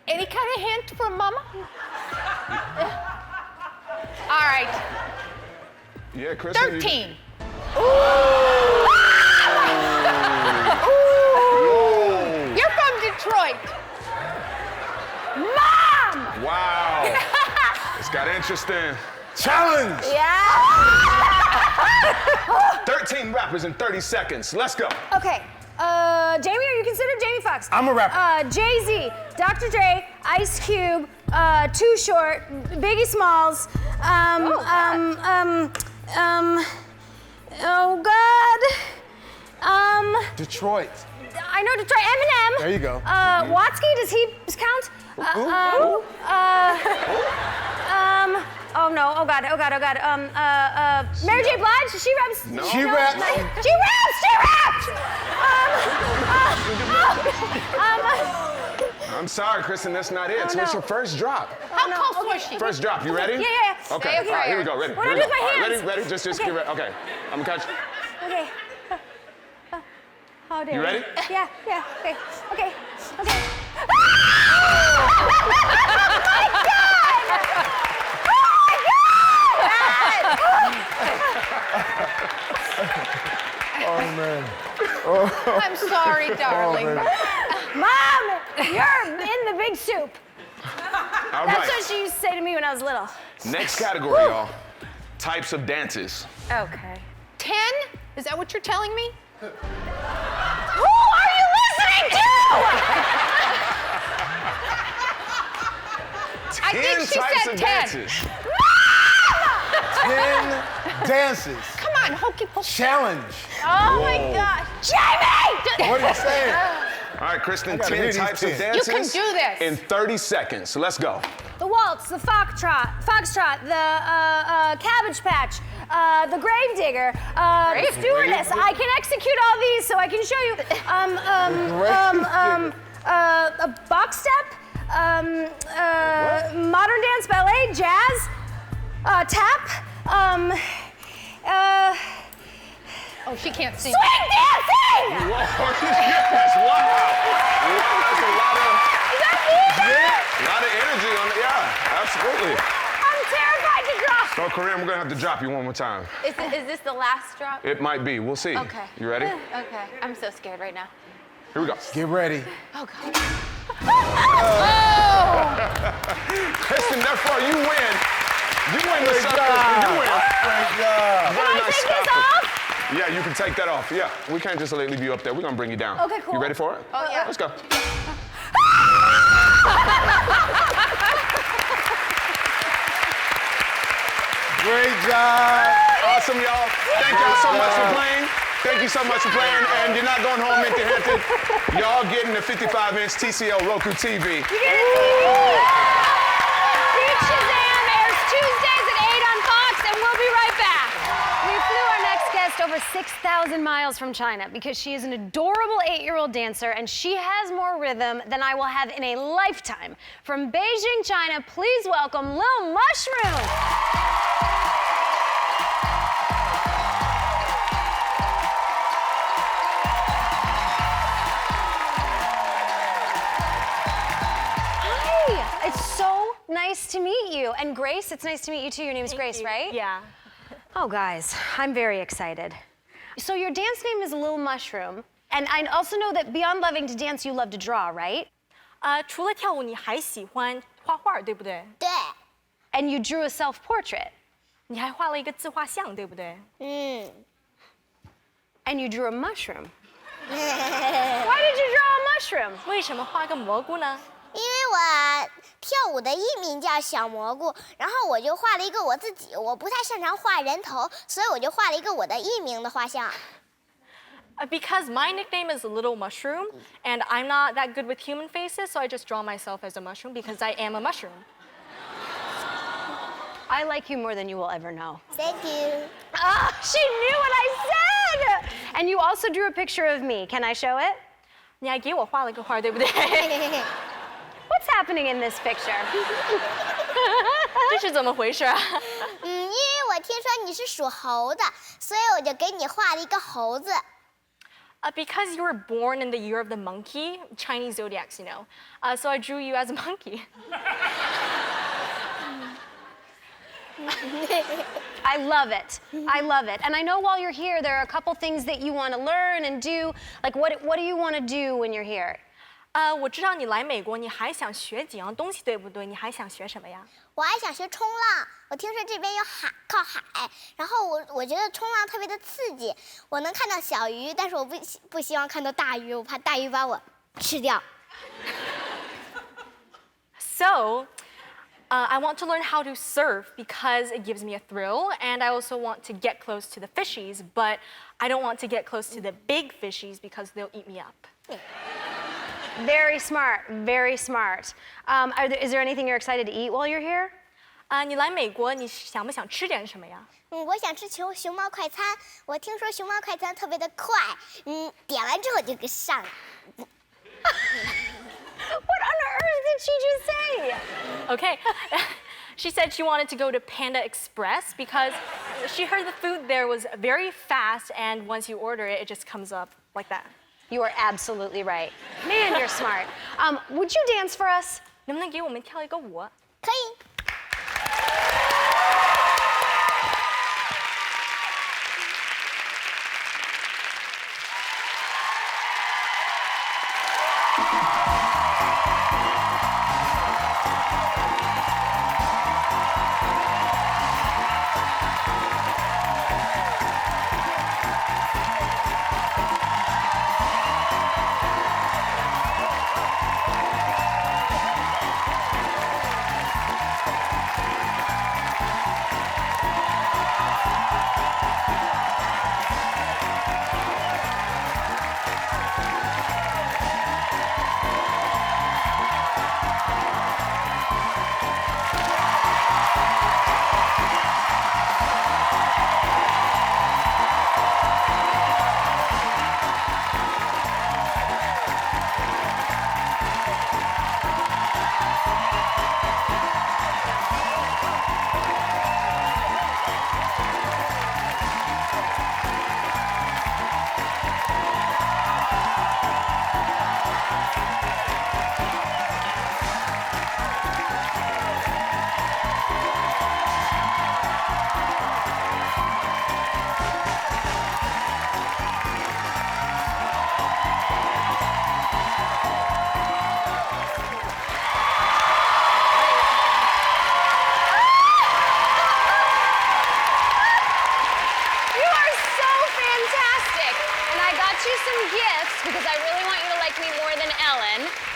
Any kind of hint from Mama? All right. yeah, Kristen. 13. You're from Detroit. Mom! Wow. It's got interesting. Challenge! Yeah. 13 rappers in 30 seconds. Let's go. Okay. Jamie, are you considered Jamie Foxx? I'm a rapper. Jay-Z, Dr. Dre, Ice Cube, Too Short, Biggie Smalls, oh God. Detroit. I know Detroit, Eminem. There you go. Watsky, does he count? Oh no, oh God. Mary J. Blige, she raps. No. She raps. She raps! I'm sorry, Kristen, that's not it. So it's your first drop. How close was she? First drop. You ready? Yeah. Okay. All right, here we go. Ready? What do I Here do we with go. my All right, hands? ready? Just get ready. Okay. I'm gonna catch. Okay. How dare You ready? Yeah. Okay. Oh, man. I'm sorry, darling. Mom, you're in the big soup. All That's right. what she used to say to me when I was little. Next category, y'all. Types of dances. Okay. 10? Is that what you're telling me? Who are you listening to? I think she said 10. dances. 10 dances. Come on, hokey pokey. Challenge. Oh my gosh. Jamie! What are you saying? All right, Kristen, I gotta hear 10 these types of 10. dances. You can do this. In 30 seconds. Let's go. The waltz, the foxtrot, the cabbage patch, the grave digger, the stewardess. I can execute all these, so I can show you. A box step, modern dance, ballet, jazz, tap, Oh, she can't sing. swing dancing! Whoa, yes, wow. That's a lot of, a lot of energy on it. Yeah, absolutely. I'm terrified to drop. So, Corinne, we're going to have to drop you one more time. Is this the last drop? It might be. We'll see. Okay. You ready? Okay. I'm so scared right now. Here we go. Get ready. Oh, God. Kristen, therefore, you win. You win the Great sucker. job. You win. Great job. Very nice take this sucker. off? Yeah, you can take that off. Yeah, we can't just leave you up there. We're gonna bring you down. Okay, cool. You ready for it? Oh, yeah. Let's go. Great job. Awesome, y'all. Thank y'all so much for playing. Thank you so much for playing. And you're not going home empty-handed. Y'all getting the 55-inch TCL Roku TV. Beat Shazam airs Tuesdays at 8 on Fox, and we'll be right back. We flew our next guest over 6,000 miles from China because she is an adorable 8-year-old dancer, and she has more rhythm than I will have in a lifetime. From Beijing, China, please welcome Lil Mushroom. Hi, it's so nice to meet you. And Grace, it's nice to meet you too. Your name's Grace, right? Yeah. Oh, guys, I'm very excited. So your dance name is Lil Mushroom, and I also know that beyond loving to dance, you love to draw, right? 除了跳舞，你还喜欢画画，对不对？对。And you drew a self-portrait. 你还画了一个自画像，对不对？And you drew a mushroom. Why did you draw a mushroom? 为什么画个蘑菇呢？因为我跳舞的艺名叫小蘑菇，然后我就画了一个我自己，我不太擅长画人头，所以我就画了一个我的艺名的画像。Because my nickname is Little Mushroom, and I'm not that good with human faces, so I just draw myself as a mushroom because I am a mushroom. I like you more than you will ever know. Thank you. Ah, she knew what I said! And you also drew a picture of me. Can I show it? 你还给我画了一个画，对不对？ What's happening in this picture? 这是怎么回事啊？因为我听说你是属猴的，所以我就给你画了一个猴子。Because you were born in the year of the monkey, Chinese zodiacs, you know. So I drew you as a monkey. I love it. I love it. And I know while you're here, there are a couple things that you want to learn and do. Like, what do you want to do when you're here? 我知道你来美国，你还想学几样东西，对不对？你还想学什么呀？我还想学冲浪，我听说这边有靠海，然后我觉得冲浪特别的刺激，我能看到小鱼，但是我不希望看到大鱼，我怕大鱼把我吃掉。So, I want to learn how to surf because it gives me a thrill, and I also want to get close to the fishies, but I don't want to get close to the big fishies because they'll eat me up. Very smart, very smart. Is there anything you're excited to eat while you're here? 你来美国，你想不想吃点什么呀？我想吃熊猫快餐，我听说熊猫快餐特别的快，点完之后就给上了。What on earth did she just say? Okay. She said she wanted to go to Panda Express because she heard the food there was very fast, and once you order it, it just comes up like that. You are absolutely right. Man, you're smart. Would you dance for us? 能不能给我们跳一个舞？可以。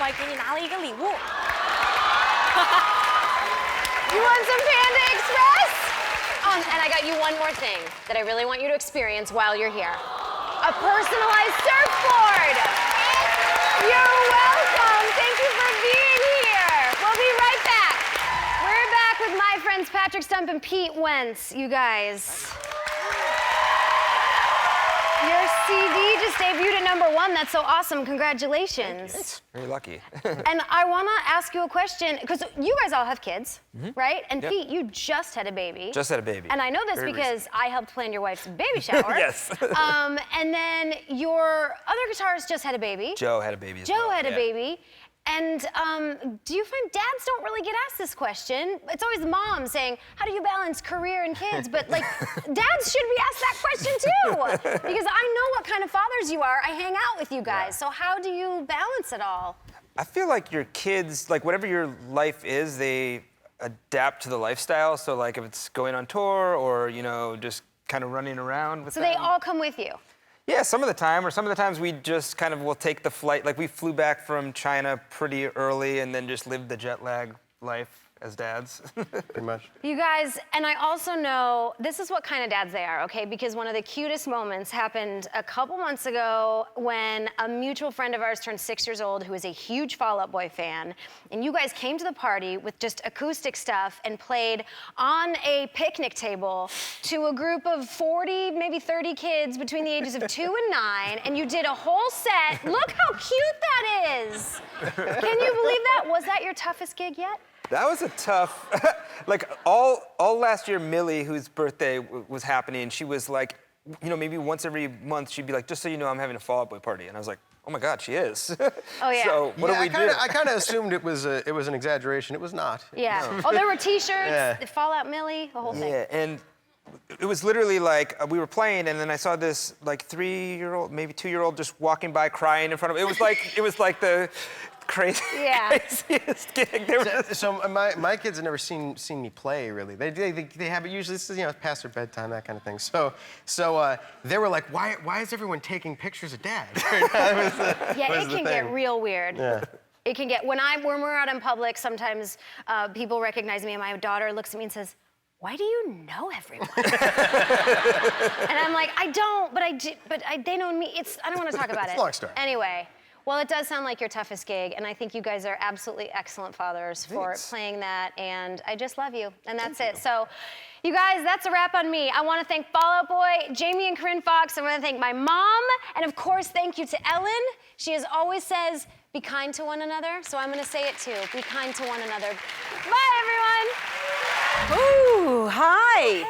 我还给你拿了一个礼物。 You want some Panda Express? And I got you one more thing that I really want you to experience while you're here. A personalized surfboard. You're welcome. Thank you for being here. We'll be right back. We're back with my friends Patrick Stump and Pete Wentz, you guys. Your CD just debuted at #1. That's so awesome. Congratulations. Very lucky. And I want to ask you a question, because you guys all have kids, right? And Yep. Pete, you just had a baby. Just had a baby. And I know this Very because I helped plan your wife's baby shower. Yes. And then your other guitarist just had a baby. Joe had a baby as Joe well. had a yeah. baby. And do you find dads don't really get asked this question? It's always the mom saying, how do you balance career and kids? But like, dads should be asked that question too. Because I know what kind of fathers you are. I hang out with you guys. So how do you balance it all? I feel like your kids, like whatever your life is, they adapt to the lifestyle. So like if it's going on tour or, you know, just kind of running around with So them. they all come with you? Yeah, some of the time, or some of the times we just kind of will take the flight. Like we flew back from China pretty early and then just lived the jet lag life as dads. Pretty much. You guys, and I also know this is what kind of dads they are, okay? Because one of the cutest moments happened a couple months ago when a mutual friend of ours turned 6 years old who is a huge Fall Out Boy fan. And you guys came to the party with just acoustic stuff and played on a picnic table to a group of 40, maybe 30 kids between the ages of 2 and 9. And you did a whole set. Look how cute that is. Can you believe that? Was that your toughest gig yet? That was a tough, like all last year, Millie, whose birthday was happening, she was like, you know, maybe once every month, she'd be like, just so you know, I'm having a Fall Out Boy party. And I was like, oh my God, she is. Oh, yeah. So what do we do? I kind of assumed it was an exaggeration. It was not. Yeah. No. Oh, there were T-shirts, Yeah. the Fallout Millie, the whole thing. Yeah, and it was literally like we were playing, and then I saw this like 3-year-old, maybe 2-year-old, just walking by crying in front of. It was like the craziest gig. So my kids have never seen me play really. They have it usually. This is, you know, past their bedtime, that kind of thing. So they were like, why is everyone taking pictures of Dad? Yeah, it can get real weird. Yeah. It can get when we're out in public. Sometimes people recognize me, and my daughter looks at me and says, "Why do you know everyone?" And I'm like, "I don't, but they know me." I don't want to talk about it. It's a long story. Anyway. Well, it does sound like your toughest gig, and I think you guys are absolutely excellent fathers for playing that, and I just love you, and that's it. So, you guys, that's a wrap on me. I want to thank Fall Out Boy, Jamie and Corinne Fox. I want to thank my mom, and of course, thank you to Ellen. She as always says, be kind to one another, so I'm going to say it too. Be kind to one another. Bye, everyone. Ooh, hi.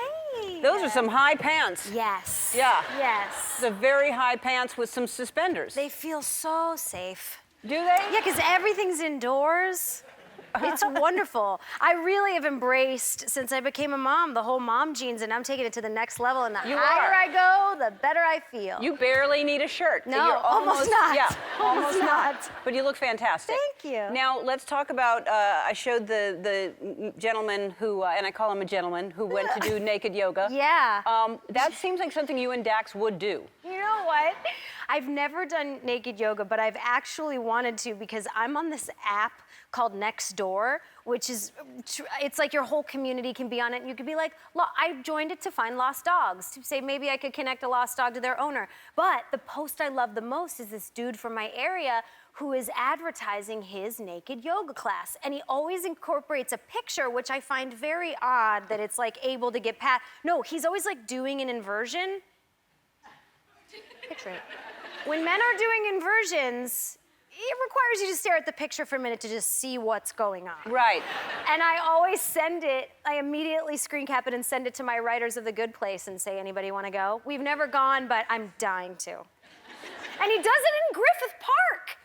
Those are some high pants. Yes. Yeah. Yes. The very high pants with some suspenders. They feel so safe. Do they? Yeah, because everything's indoors. It's wonderful. I really have embraced, since I became a mom, the whole mom jeans, and I'm taking it to the next level. And the higher I go, the better I feel. You barely need a shirt. No, You're almost not. Yeah, Almost not. But you look fantastic. Thank you. Now, let's talk about, I showed the gentleman who, and I call him a gentleman, who went to do naked yoga. Yeah. That seems like something you and Dax would do. You know what? I've never done naked yoga, but I've actually wanted to because I'm on this app called Nextdoor, which is, it's like your whole community can be on it. And you could be like, I joined it to find lost dogs, to say maybe I could connect a lost dog to their owner. But the post I love the most is this dude from my area who is advertising his naked yoga class. And he always incorporates a picture, which I find very odd that it's like able to get past. No, he's always like doing an inversion. Picture it. When men are doing inversions, it requires you to stare at the picture for a minute to just see what's going on. Right. And I always I immediately screen cap it and send it to my writers of The Good Place and say, anybody want to go? We've never gone, but I'm dying to. And he does it in Griffith Park.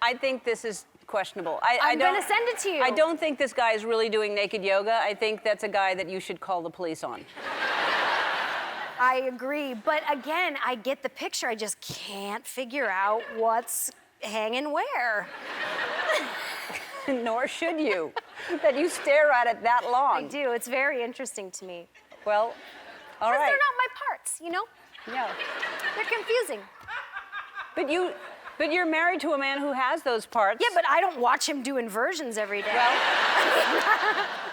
I think this is questionable. I'm gonna send it to you. I don't think this guy is really doing naked yoga. I think that's a guy that you should call the police on. I agree, but again, I get the picture. I just can't figure out what's hanging where. Nor should you, that you stare at it that long. I do. It's very interesting to me. Well, all right. They're not my parts, you know? Yeah. They're confusing. But But you're married to a man who has those parts. Yeah, but I don't watch him do inversions every day.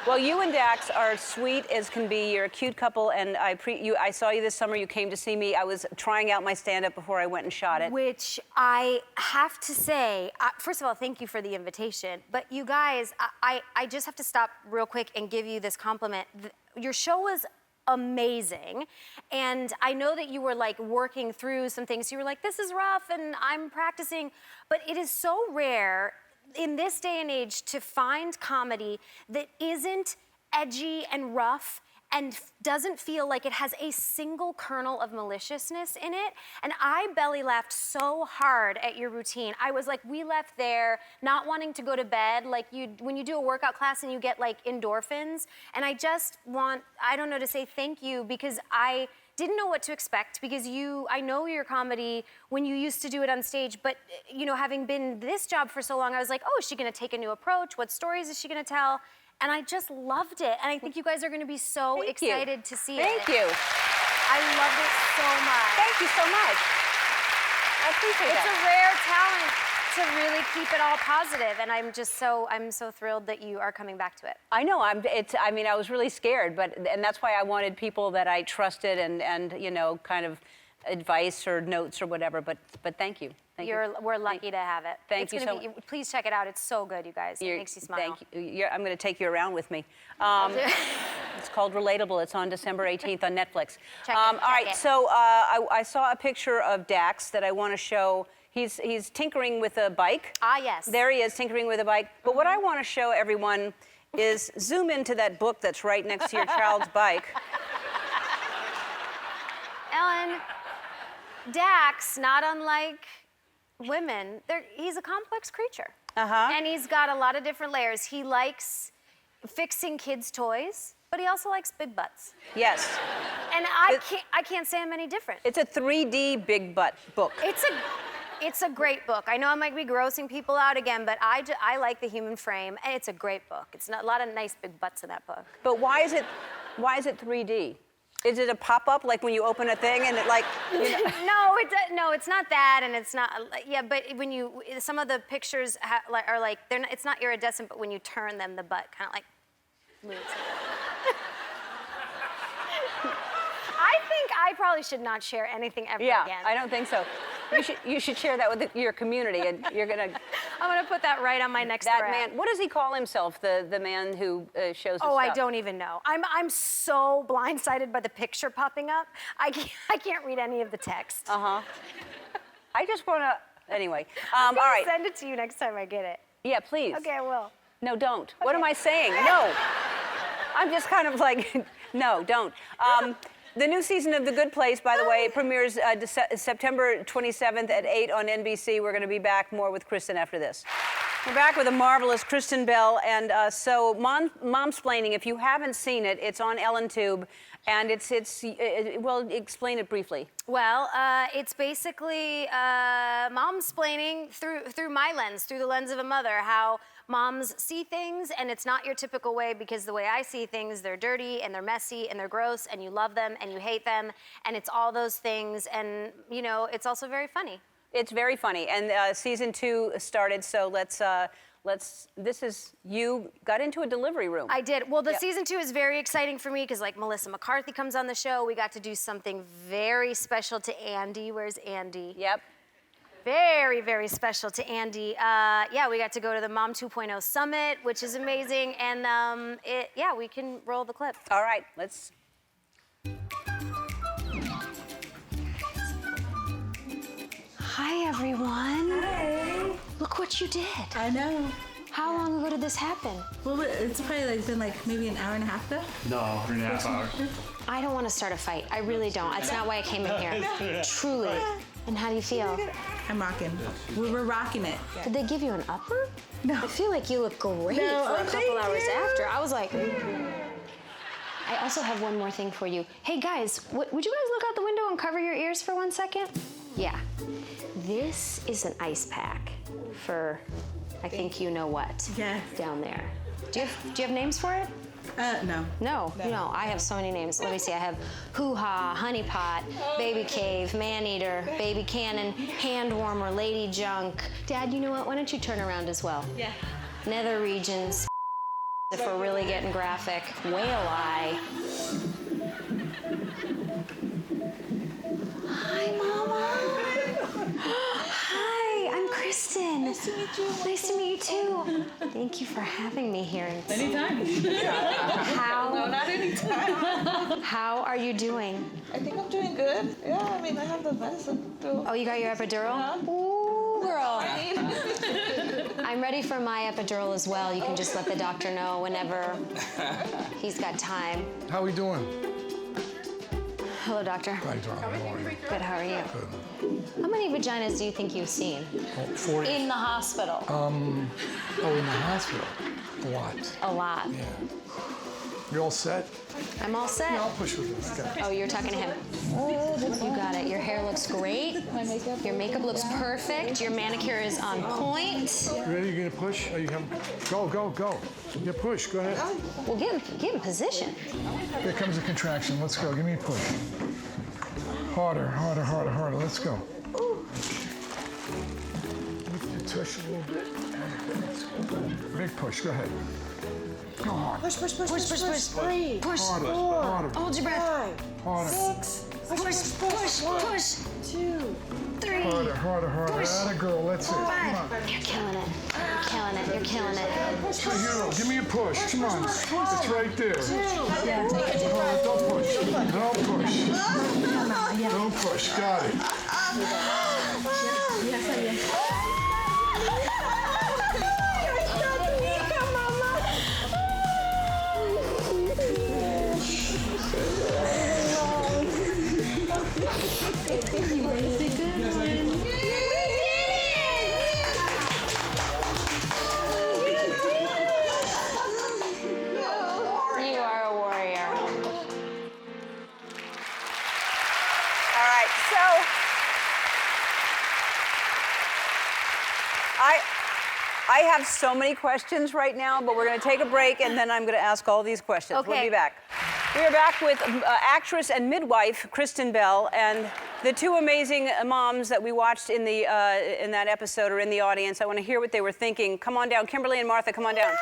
Well, you and Dax are sweet as can be. You're a cute couple, and I saw you this summer. You came to see me. I was trying out my stand-up before I went and shot it. Which I have to say, first of all, thank you for the invitation. But you guys, I just have to stop real quick and give you this compliment. Your show was amazing. And I know that you were like working through some things. You were like, this is rough and I'm practicing. But it is so rare in this day and age to find comedy that isn't edgy and rough and doesn't feel like it has a single kernel of maliciousness in it. And I belly laughed so hard at your routine. I was like, we left there not wanting to go to bed, like when you do a workout class and you get like endorphins. And I just want, I don't know, to say thank you because I didn't know what to expect because I know your comedy when you used to do it on stage, but having been this job for so long, I was like, oh, is she gonna take a new approach? What stories is she gonna tell? And I just loved it. And I think you guys are gonna be so excited to see it. Thank you. I loved it so much. Thank you so much. I appreciate It's that. a rare talent to really keep it all positive, and I'm so thrilled that you are coming back to it. I know. I was really scared, and that's why I wanted people that I trusted and kind of advice or notes or whatever. But thank you. We're lucky to have it. Thank you so much. Please check it out. It's so good, you guys. It makes you smile. Thank you. I'm going to take you around with me. It's called Relatable. It's on December 18th on Netflix. All right. So I saw a picture of Dax that I want to show. He's tinkering with a bike. Ah, yes. There he is, tinkering with a bike. But what I want to show everyone is zoom into that book that's right next to your child's bike. Ellen, Dax, not unlike women, he's a complex creature. And he's got a lot of different layers. He likes fixing kids' toys, but he also likes big butts. Yes. And I can't say I'm any different. It's a 3D big butt book. It's a great book. I know I might be grossing people out again, but I like the human frame, and it's a great book. It's a lot of nice big butts in that book. But why is it 3D? Is it a pop-up, like when you open a thing and it like, No, it's not that, and it's not, but when some of the pictures are like, it's not iridescent, but when you turn them, the butt kind of like moves. I think I probably should not share anything ever again. Yeah, I don't think so. You should share that with your community, and you're gonna. I'm gonna put that right on my next That thread. man, what does he call himself? The man who shows his Oh, stuff? I don't even know. I'm so blindsided by the picture popping up. I can't read any of the text. I just wanna. Anyway, I'm all gonna right. send it to you next time I get it. Yeah, please. Okay, I will. No, don't. What am I saying? No. I'm just kind of like, no, don't. The new season of The Good Place, by the way, premieres September 27th at 8 on NBC. We're going to be back more with Kristen after this. We're back with a marvelous Kristen Bell. And so Momsplaining, if you haven't seen it, it's on Ellen Tube. And well, explain it briefly. Well, it's basically momsplaining through my lens, through the lens of a mother, how moms see things, and it's not your typical way, because the way I see things, they're dirty and they're messy and they're gross, and you love them and you hate them, and it's all those things, and it's also very funny. It's very funny, and season 2 started, so you got into a delivery room. I did. Well, season 2 is very exciting for me because like Melissa McCarthy comes on the show. We got to do something very special to Andy. Where's Andy? Yep. Very, very special to Andy. We got to go to the Mom 2.0 Summit, which is amazing. And we can roll the clip. All right, let's. Hi, everyone. Hi. Look what you did. I know. How long ago did this happen? Well, it's probably been maybe an hour and a half ago. No, 3.5 hours. I don't want to start a fight. I really don't. That's not why I came in here. Truly. And how do you feel? I'm rocking. We're rocking it. Did they give you an upper? No. I feel like you look great No, for a couple hours you. after. I was like, I also have one more thing for you. Hey guys, would you guys look out the window and cover your ears for 1 second? Yeah. This is an ice pack for, I think you know what. Yes. Down there. Do you have names for it? No. No, no, I have so many names. Let me see, I have hoo-ha, honeypot, baby cave, man-eater, baby cannon, hand warmer, lady junk. Dad, you know what? Why don't you turn around as well? Yeah. Nether regions, if we're really getting graphic, whale eye. Hi, Mama. Hi, I'm Kristen. Nice to meet you. Nice to meet you too. Thank you for having me here. Anytime. How? No, not anytime. How are you doing? I think I'm doing good. Yeah, I mean, I have the medicine too. Oh, you got your epidural? Ooh, girl. I'm ready for my epidural as well. You can just let the doctor know whenever he's got time. How are we doing? Hello, doctor. Hi, Tom. How are you? Good, how are you? Good. How many vaginas do you think you've seen? 40. In the hospital? Oh, in the hospital? A lot. A lot. Yeah. You all set? I'm all set. Yeah, I'll push with this. Okay. Oh, you're talking to him. You got it. Your hair looks great. My makeup. Your makeup looks perfect. Your manicure is on point. You ready? You gonna push? Oh, you have. Go, go, go. Yeah, push. Go ahead. Well, get in position. Here comes a contraction. Let's go. Give me a push. Harder, harder, harder, harder. Let's go. Lift your tush a little bit. Let's go. Big push. Go ahead. Go hard. Push, push, push, push, push, push. Push. Push. Harder, 4. harder. Hold your breath. Harder. 6. Push, push, push. 2, 3. Harder, harder, harder. Push. Atta girl. That's it. 5. Come on. You're killing it. You're killing it. You're killing it. Hey, hero, give me a push. Come on. It's right there. Yeah, take a deep breath. Don't push. Don't push. Don't push. Got it. Yes. You are a warrior. All right, so I have so many questions right now, but we're going to take a break, and then I'm going to ask all these questions. We'll be back. We are back with actress and midwife Kristen Bell, and the two amazing moms that we watched in the in that episode are in the audience. I want to hear what they were thinking. Come on down, Kimberly and Martha. Come on down.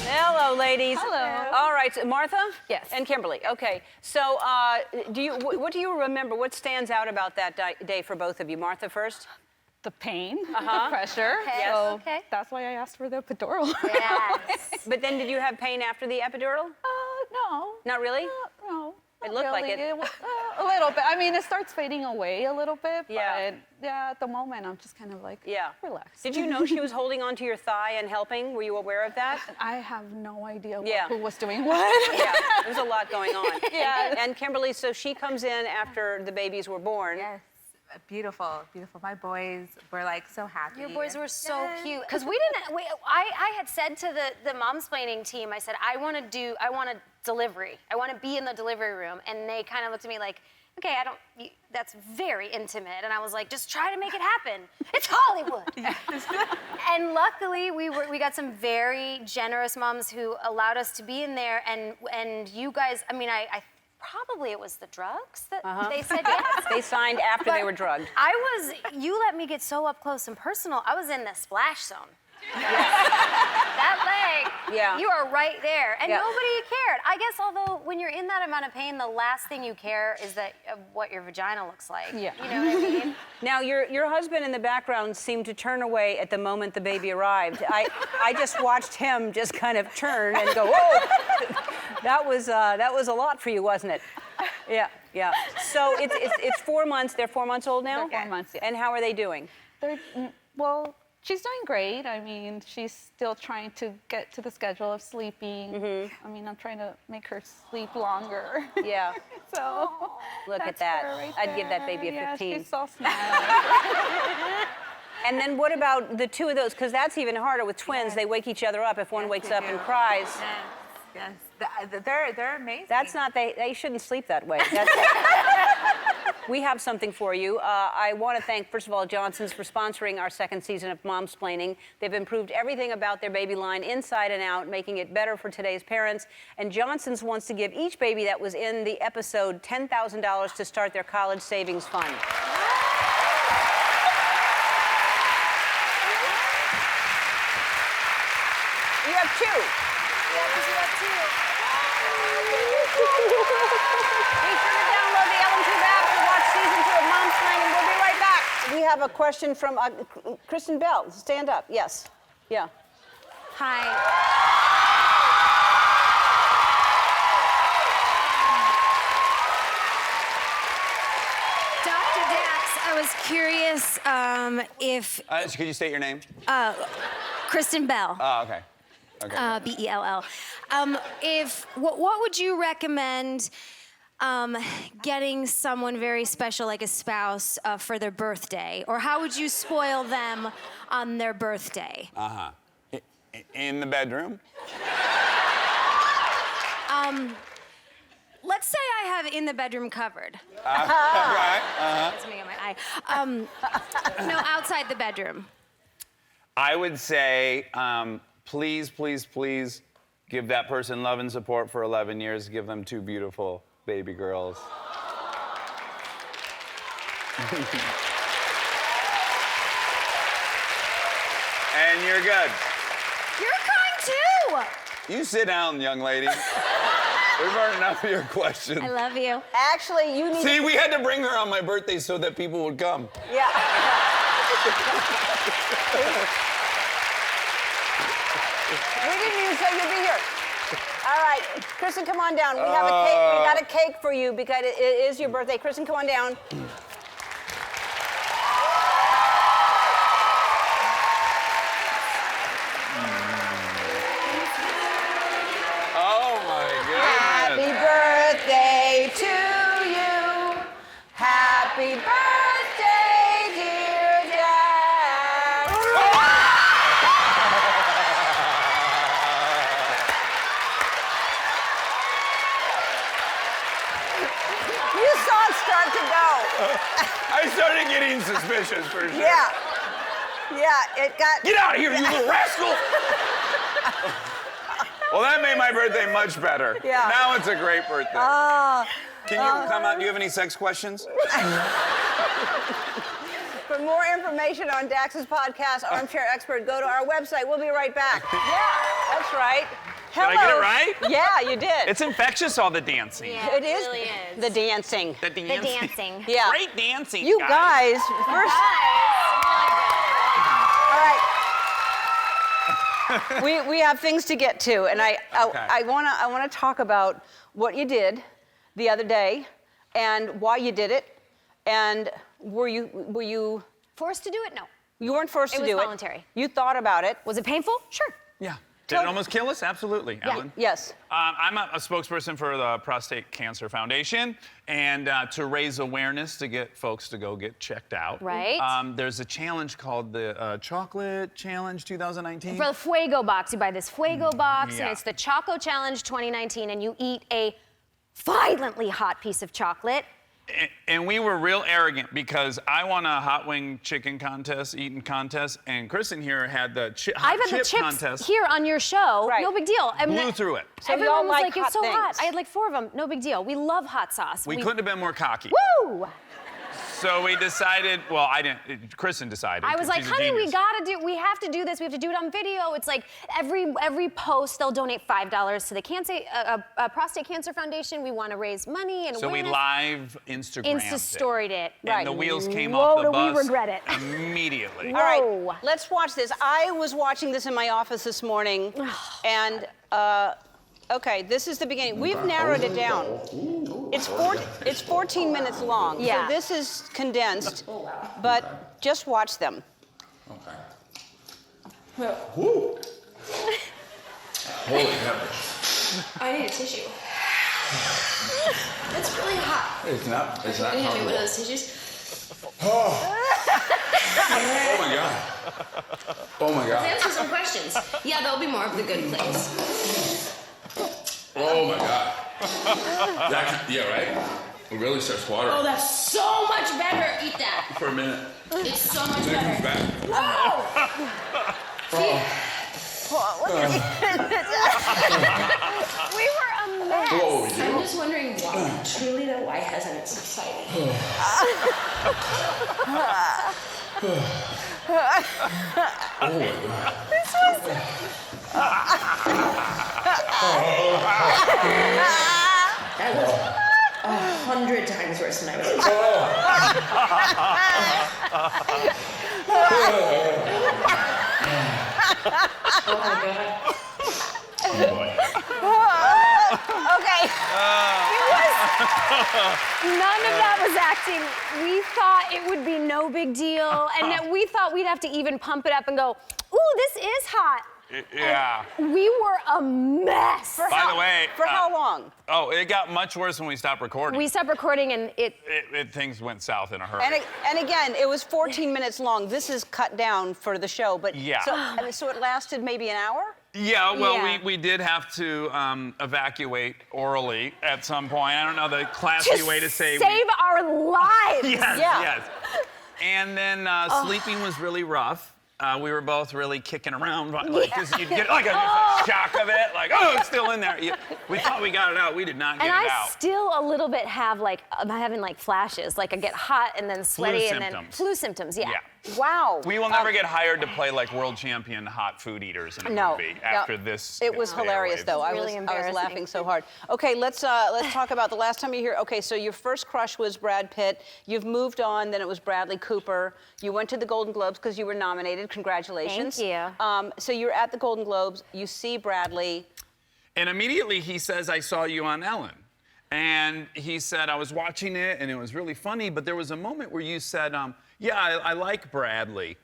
Hello, ladies. Hello. All right, so Martha? Yes. And Kimberly. Okay. So, what do you remember? What stands out about that day for both of you? Martha first. The pain, Uh-huh. the pressure. Okay. Yes. So Okay. that's why I asked for the epidural. Yes. But then, did you have pain after the epidural? No. Not really? No. It looked like it. A little bit. I mean, it starts fading away a little bit, Yeah. but yeah, at the moment, I'm just kind of like, relax. Did you know she was holding onto your thigh and helping? Were you aware of that? I have no idea Yeah. who was doing what. Yeah, there's a lot going on. Yeah. And Kimberly, so she comes in after the babies were born. Yes. Beautiful, beautiful. My boys were like so happy. Your boys were so cute. Because we didn't, I had said to the momsplaining team, I said, I want a delivery. I want to be in the delivery room. And they kind of looked at me like, okay, that's very intimate. And I was like, just try to make it happen. It's Hollywood. And luckily, we got some very generous moms who allowed us to be in there. And you guys, I mean, I probably it was the drugs that they said yes. They signed after they were drugged. You let me get so up close and personal. I was in the splash zone. That leg, you are right there. And nobody cared. I guess although when you're in that amount of pain, the last thing you care is what your vagina looks like. Yeah. You know what I mean? Now, your husband in the background seemed to turn away at the moment the baby arrived. I just watched him just kind of turn and go, whoa! That was a lot for you, wasn't it? Yeah, yeah. So it's 4 months. They're 4 months old now? They're 4 months, yeah. And how are they doing? Well, She's doing great. I mean, she's still trying to get to the schedule of sleeping. I mean, I'm trying to make her sleep longer. Yeah. So Look at that's that. her right I'd give that there. baby a 15. Yeah, she's so smart. And then what about the two of those? Because that's even harder with twins. They wake each other up if one wakes up and cries. Yes. They're amazing. That's not, they shouldn't sleep that way. We have something for you. I want to thank, first of all, Johnson's for sponsoring our second season of Momsplaining. They've improved everything about their baby line inside and out, making it better for today's parents. And Johnson's wants to give each baby that was in the episode $10,000 to start their college savings fund. You have two. Yeah, because you have two. Be sure to download the Ellen Tube app to watch season 2 of Momsplaining. We'll be right back. We have a question from Kristen Bell. Stand up. Yes. Yeah. Hi. Dr. Dax, I was curious if Could you state your name? Kristen Bell. Oh, okay. Okay. Bell. What would you recommend getting someone very special, like a spouse, for their birthday? Or how would you spoil them on their birthday? Uh-huh. In the bedroom? Let's say I have in the bedroom covered. Right. Uh-huh. That's me on my eye. No, outside the bedroom. I would say, please, please, please give that person love and support for 11 years. Give them 2 beautiful baby girls. And you're good. You're kind too. You sit down, young lady. We've heard enough of your questions. I love you. Actually, you need See, we had to bring her on my birthday so that people would come. Yeah. We didn't even say you'd be here. All right, Kristen, come on down. We have a cake. We got a cake for you because it is your birthday. Kristen, come on down. Oh my Happy goodness. birthday to you. Happy birthday, dear Dad. You saw it start to go. I started getting suspicious for sure. Yeah. Yeah, it got... Get out of here, you little rascal! Well, that made my birthday much better. Yeah. Now it's a great birthday. Can you come out? Do you have any sex questions? For more information on Dax's podcast, Armchair Expert, go to our website. We'll be right back. Yeah, that's right. Did I get it right? Yeah, you did. It's infectious, all the dancing. Yeah, It is. The dancing. The dancing. The dancing. Yeah. Great dancing, You guys, first. All right. We have things to get to, and I wanna talk about what you did the other day, and why you did it, and were you Forced to do it? No. You weren't forced to do it. It was voluntary. You thought about it. Was it painful? Sure. Yeah. Did it almost kill us? Absolutely, Ellen. Yes. I'm a spokesperson for the Prostate Cancer Foundation, and to raise awareness to get folks to go get checked out. Right. There's a challenge called the Chocolate Challenge 2019. For the Fuego box, you buy this Fuego box, Yeah. and it's the Choco Challenge 2019, and you eat a violently hot piece of chocolate. And we were real arrogant because I won a hot wing chicken contest, eating contest, and Kristen here had the I've had chip the chips contest. here on your show. Right. No big deal. I mean, Blew through it. So everyone y'all was like like, hot it's so hot. things. I had like 4 of them. No big deal. We love hot sauce. We couldn't have been more cocky. Woo! So we decided, well, I didn't, Kristen decided. I was 'cause like, she's a honey, we genius. have to do this. We have to do it on video. It's like every post, they'll donate $5 to the Prostate Cancer Foundation. We want to raise money and So we awareness. live Instagrammed Insta-storied it. And the wheels came Whoa, off the do bus we regret it. immediately. All right, let's watch this. I was watching this in my office this morning, and okay, this is the beginning. We've narrowed it down. It's 14 minutes long. Yeah. So this is condensed, but just watch them. Okay. Woo! Holy pepper. I need a tissue. It's really hot. It's not Can you hand me one of those tissues? Oh. Oh my God. Oh my God. Let's answer some questions. Yeah, there'll be more of the good plates. Oh my God. Yeah, right? It really starts watering. Oh, that's so much better. Eat that. For a minute. It's so much Then it comes better. back. Whoa! We were a mess. Whoa, I'm just wondering why. Truly, though, why hasn't it subsided? Oh my God. This was. That was 100 times worse than I was expecting. Oh my God. Oh boy. Okay. None of that was acting. We thought it would be no big deal, and that we thought we'd have to even pump it up and go, ooh, this is hot. Yeah. We were a mess. By the way, For how long? Oh, it got much worse when we stopped recording. We stopped recording and Things went south in a hurry. And again, it was 14 minutes long. This is cut down for the show, but Yeah. so it lasted maybe an hour? Yeah, well, Yeah. we did have to evacuate orally at some point. I don't know the classy way to say. Save our lives. Yes, Yeah. yes. And then sleeping was really rough. We were both really kicking around, like, 'cause you'd get like a shock of it, like, oh, it's still in there. We thought we got it out. We did not get And it I out. still a little bit have like, I'm having like flashes, like I get hot and then sweaty and then symptoms. flu symptoms, yeah. Yeah. Wow. We will never get hired to play like world champion hot food eaters in a movie after this. It was hilarious, though. I was laughing so hard. Okay, let's talk about the last time you were here. Okay, so your first crush was Brad Pitt. You've moved on. Then it was Bradley Cooper. You went to the Golden Globes because you were nominated. Congratulations. Thank you. So you're at the Golden Globes. You see Bradley. And immediately he says, I saw you on Ellen. And he said, I was watching it and it was really funny, but there was a moment where you said, yeah, I like Bradley.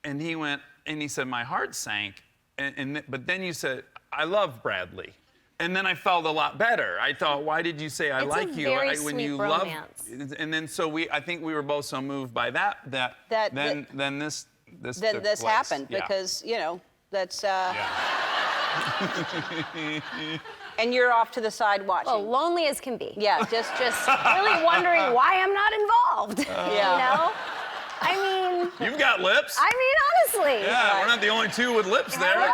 And he went, and he said, my heart sank. But then you said, I love Bradley. And then I felt a lot better. I thought, why did you say I It's like a you very when sweet you romance. love? And then I think we were both so moved by that then this This took place. happened Yeah. because that's. And you're off to the side watching. Well, lonely as can be. Yeah, just really wondering why I'm not involved. Yeah. You know? I mean. You've got lips. I mean, honestly. Yeah, we're not the only two with lips there.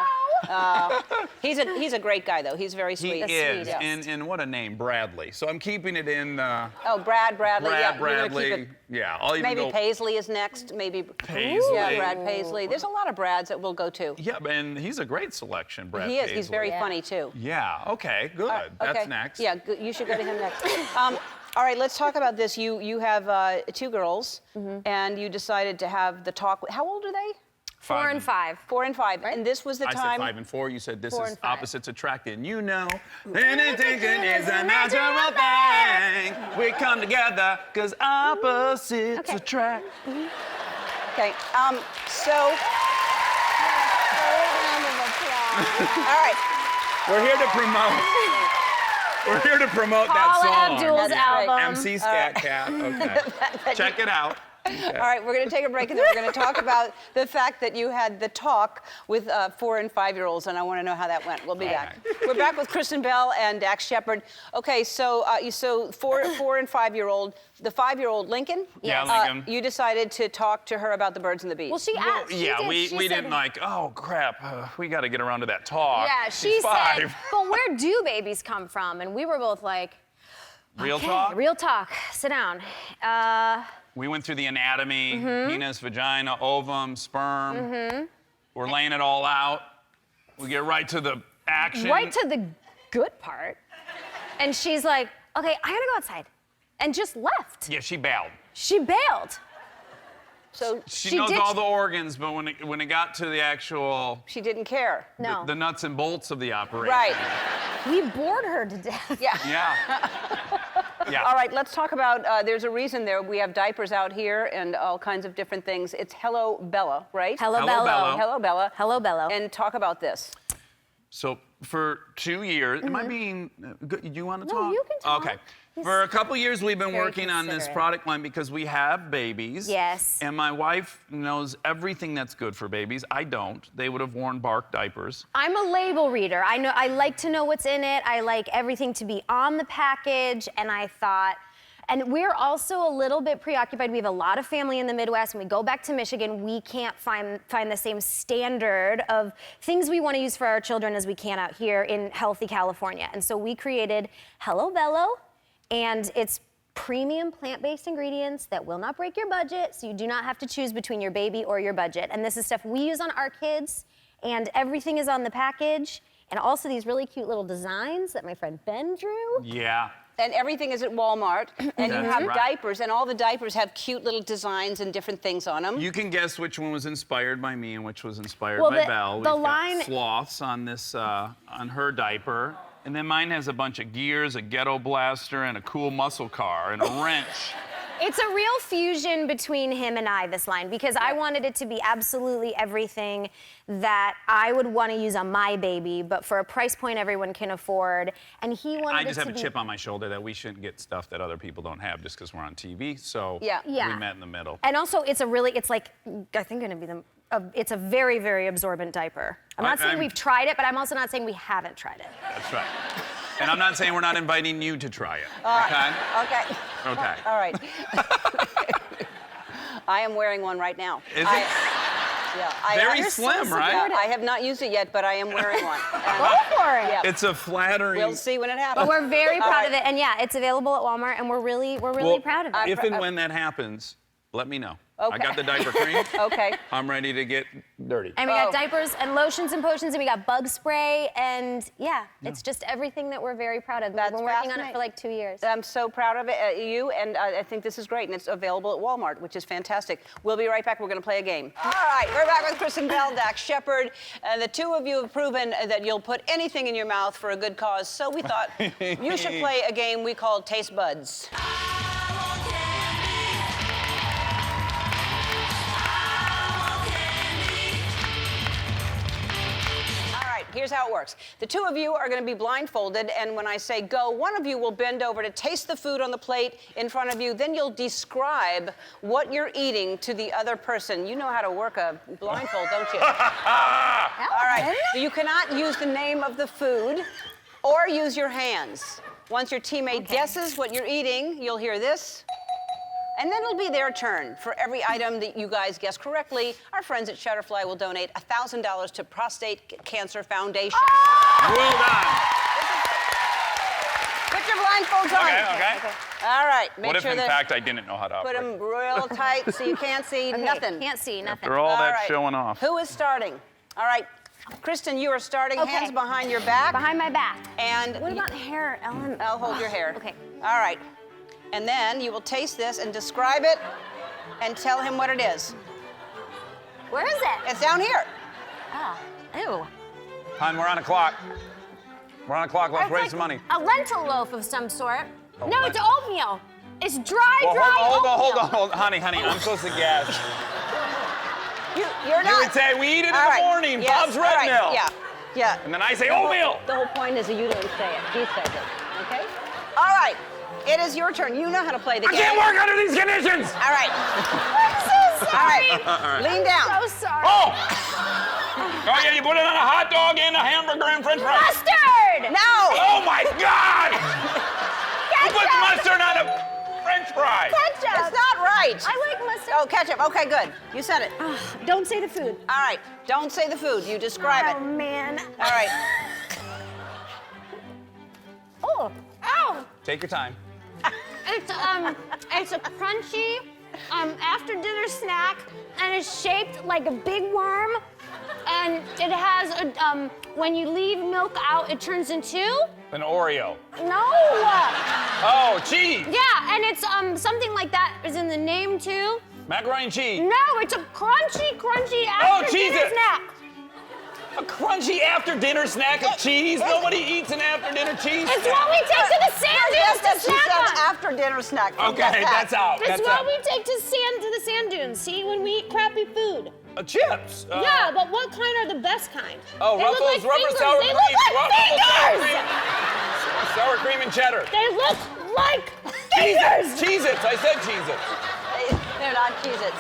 He's a great guy, though. He's very sweet. He is, and what a name, Bradley. So I'm keeping it in. Oh, Bradley. Yeah, you're gonna Bradley. keep it. Yeah, I'll even Maybe go. Paisley is next. Maybe Paisley. Yeah, Brad Paisley. There's a lot of Brads that we'll go to. Yeah, and he's a great selection, Brad. He is. Paisley. He's very funny too. Yeah. Okay. Good. That's Okay. next. Yeah, you should go to him next. All right, let's talk about this. You have two girls, and you decided to have the talk. How old are they? 4 and 5. 4 and 5. And this was the I time. said 5 and 4. You said this 4 is and 5. opposites attract, and you know anything is a natural thing. We come together because opposites attract. Okay. So. All right. We're here to promote. We're here to promote that Paula song. Abdul's album. MC Scat Cat. Okay. Check it out. Okay. All right, we're going to take a break and then we're going to talk about the fact that you had the talk with 4 and 5-year-olds, and I want to know how that went. We'll be back. We're back with Kristen Bell and Dax Shepard. Okay, so 4 and 5-year-old, the 5-year-old Lincoln. Yeah, Lincoln. You decided to talk to her about the birds and the bees. Well, she asked. Yeah, we didn't like, oh crap, we got to get around to that talk. Yeah, she She's 5. said, but where do babies come from? And we were both like, Real okay, talk? real talk. Sit down. We went through the anatomy, penis, vagina, ovum, sperm. We're laying it all out. We get right to the action. Right to the good part. And she's like, okay, I gotta go outside. And just left. Yeah, she bailed. She bailed. So She knows all the organs, but when it got to the actual... She didn't care. No. The nuts and bolts of the operation. Right. We bored her to death. Yeah. Yeah. Yeah. All right, let's talk about, there's a reason there. We have diapers out here and all kinds of different things. It's Hello Bella, right? Hello Bello. Hello Bella. Hello Bello. And talk about this. So for 2 years, am I being good? Do you want to No, talk? you can talk. Okay. For a couple years, we've been Very working on this considerate. product line because we have babies. Yes. And my wife knows everything that's good for babies. I don't. They would have worn bark diapers. I'm a label reader. I like to know what's in it. I like everything to be on the package, and I thought, and we're also a little bit preoccupied. We have a lot of family in the Midwest. When we go back to Michigan, we can't find the same standard of things we want to use for our children as we can out here in healthy California. And so we created Hello Bello, and it's premium plant-based ingredients that will not break your budget, so you do not have to choose between your baby or your budget. And this is stuff we use on our kids, and everything is on the package, and also these really cute little designs that my friend Ben drew. Yeah. And everything is at Walmart, and you That's have right. diapers, and all the diapers have cute little designs and different things on them. You can guess which one was inspired by me and which was inspired Well, by the- Belle. the We've line- got sloths on this, on her diaper. And then mine has a bunch of gears, a ghetto blaster, and a cool muscle car, and a wrench. It's a real fusion between him and I, this line, because I wanted it to be absolutely everything that I would want to use on my baby, but for a price point everyone can afford. And he wanted I just it have to a be... chip on my shoulder that we shouldn't get stuff that other people don't have just because we're on TV. So Yeah. we Yeah. met in the middle. And also, it's like, I think gonna be it's a very, very absorbent diaper. I'm not saying we've tried it, but I'm also not saying we haven't tried it. That's right. And I'm not saying we're not inviting you to try it. Okay. Okay? Okay. All right. I am wearing one right now. Is it? Yeah. Very You're slim, so right? supportive. I have not used it yet, but I am wearing one. Go for it. Yeah. It's a flattering. We'll see when it happens. But we're very All proud right. of it, and yeah, it's available at Walmart, and we're really Well, proud of it. If and when that happens, let me know. I Okay. got the diaper cream. Okay. I'm ready to get dirty. And we got diapers and lotions and potions, and we got bug spray, and yeah, it's just everything that we're very proud of. We've been working on it for like 2 years. I'm so proud of it, you, and I think this is great, and it's available at Walmart, which is fantastic. We'll be right back. We're going to play a game. All right, we're back with Kristen Bell, Dax Shepard, and the two of you have proven that you'll put anything in your mouth for a good cause, so we thought you should play a game we call Taste Buds. Here's how it works. The two of you are going to be blindfolded, and when I say go, one of you will bend over to taste the food on the plate in front of you. Then you'll describe what you're eating to the other person. You know how to work a blindfold, don't you? All right. You cannot use the name of the food or use your hands. Once your teammate guesses what you're eating, you'll hear this. And then it'll be their turn. For every item that you guys guess correctly, our friends at Shutterfly will donate $1,000 to Prostate Cancer Foundation. Well done. Put your blindfolds on. Okay. All right. Make What if, sure in that fact, I didn't know how to put operate? them real tight so you can't see nothing. Can't see nothing. After all that right. showing off. Who is starting? All right. Kristen, you are starting. Okay. Hands behind your back. Behind my back. And What about hair, Ellen? I'll hold your hair. Okay. All right. And then you will taste this and describe it and tell him what it is. Where is it? It's down here. Oh, ew. Hon, we're on a clock. We're on a clock. Let's It's raise like some money. a lentil loaf of some sort. Oh, No, it's oatmeal. It's dry, Well, dry hold oatmeal. on. Honey, I'm supposed to guess. You're not. You would say, we eat it in All the right. morning, Yes. Bob's All Red right. Mill. Yeah. And then I say oatmeal. The whole point is that you don't say it. He says it. Okay? All right. It is your turn. You know how to play the game. I can't work under these conditions. All right. I'm so sorry. All right. Lean down. So sorry. Oh! Oh, yeah, you put it on a hot dog and a hamburger and french fries. Mustard! No! Oh, my God! You put Ketchup! mustard on a french fry. Ketchup! It's not right. I like mustard. Oh, ketchup. Okay, good. You said it. Don't say the food. All right. Don't say the food. You describe Oh, it. man. All right. Oh. Ow. Take your time. It's a crunchy after dinner snack, and it's shaped like a big worm, and it has a when you leave milk out, it turns into An Oreo. no. Oh, cheese. Yeah, and it's something like that is in the name too. Macaroni and cheese. No, it's a crunchy after dinner Cheez-It. snack. A crunchy after-dinner snack of cheese? Nobody eats an after-dinner cheese It's snack. what we take to the sand dunes to She snack said on. after-dinner snack. Okay, that's out. It's That's what out. we take to the sand dunes. See, when we eat crappy food. Chips. Yeah, but what kind are the best kind? Oh, they Ruffles, look like rubber fingers. sour They cream. look like Ruffles, fingers. sour cream and cheddar. They look like fingers. Cheez-Its. I said Cheez-Its. They're not Cheez-Its.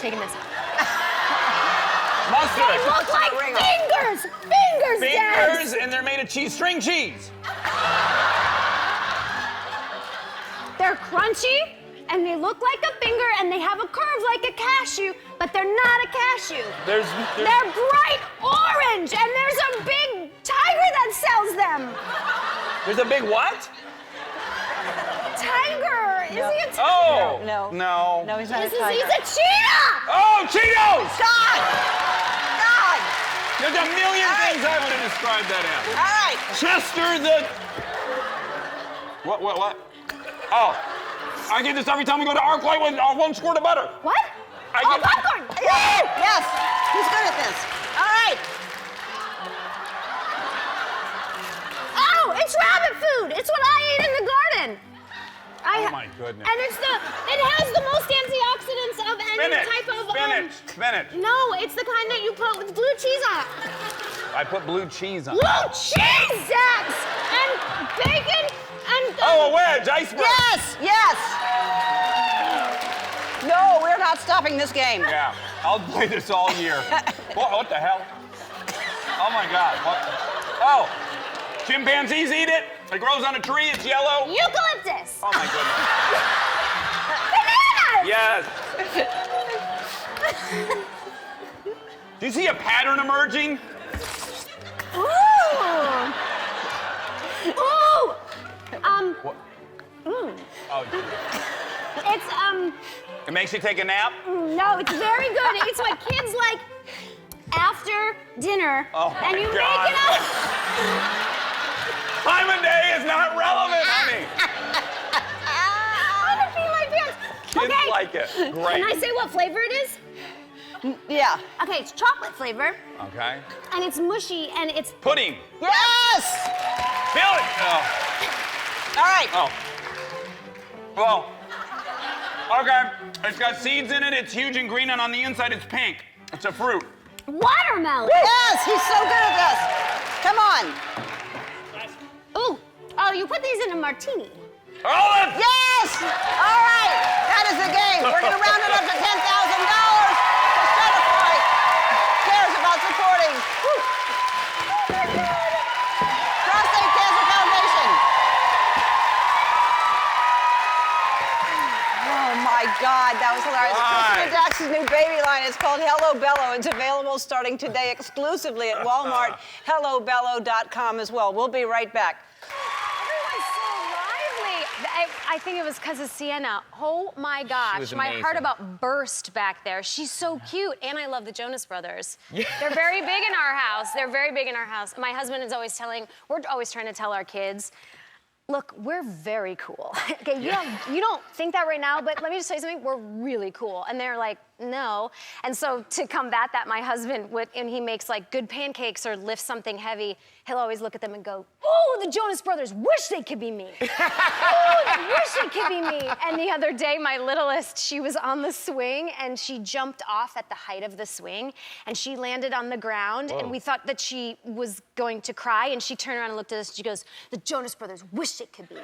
Taking this. Mustard. They look like fingers. Fingers, Dad. Fingers, and they're made of cheese. String cheese. They're crunchy, and they look like a finger, and they have a curve like a cashew, but they're not a cashew. They're They're bright orange, and there's a big tiger that sells them. There's a big what? Tiger. Is he a tiger? Oh. No. No. No, he's not He's a tiger. a cheetah. Oh, Cheetos! God! God! There's a million things I would have described that as. All right. Chester the... What? Oh. I get this every time we go to ArcLight with 1 squirt of butter. What? Popcorn. Yes. He's good at this. All right. Oh, it's rabbit food. It's what I ate in the garden. Oh my goodness. And it has the most antioxidants of any type of Spinach. No, it's the kind that you put with blue cheese on it. I put blue cheese on. Blue cheese, Zax! And bacon and Oh, a wedge, iceberg. Yes. No, we're not stopping this game. Yeah, I'll play this all year. What the hell? Oh my God. What? Oh, chimpanzees eat it. It grows on a tree. It's yellow. eucalyptus. Oh my goodness. Bananas. Yes. Do you see a pattern emerging? Ooh. What? Mm. Oh. It's It makes you take a nap? No, it's very good. It's what kids like after dinner. Oh my and you God. make it up. Time of day is not relevant, honey. I'm gonna pee my pants. Kids Okay. like it. Great. Can I say what flavor it is? Yeah. Okay, it's chocolate flavor, Okay. and it's mushy, and it's Pudding. Yes. Feel it. Oh. All right. Oh. Well. Okay. It's got seeds in it. It's huge and green, and on the inside it's pink. It's a fruit. watermelon. Yes, he's so good at this. Come on. Ooh. Oh, you put these in a martini. Olive. Yes. All right. That is the game. We're going to round it up to $10,000. Certify cares about supporting Prostate Cancer Foundation. Oh my God, that was hilarious. Kristen and Dax's new baby line is called Hello Bello. It's available starting today exclusively at Walmart. HelloBello.com as well. We'll be right back. Everyone's so lively. I think it was because of Sienna. Oh my gosh, was my heart amazing. about burst back there. She's so cute, and I love the Jonas Brothers. They're very big in our house. My husband is always we're always trying to tell our kids, look, we're very cool. Okay, you don't think that right now, but let me just tell you something, we're really cool. And they're like, no. And so to combat that, my husband and he makes like good pancakes or lifts something heavy, he'll always look at them and go, oh, the Jonas Brothers, wish they could be me. Oh, wish they could be me. And the other day, my littlest, she was on the swing and she jumped off at the height of the swing and she landed on the ground. Whoa. And we thought that she was going to cry, and she turned around and looked at us and she goes, the Jonas Brothers, wish it could be me.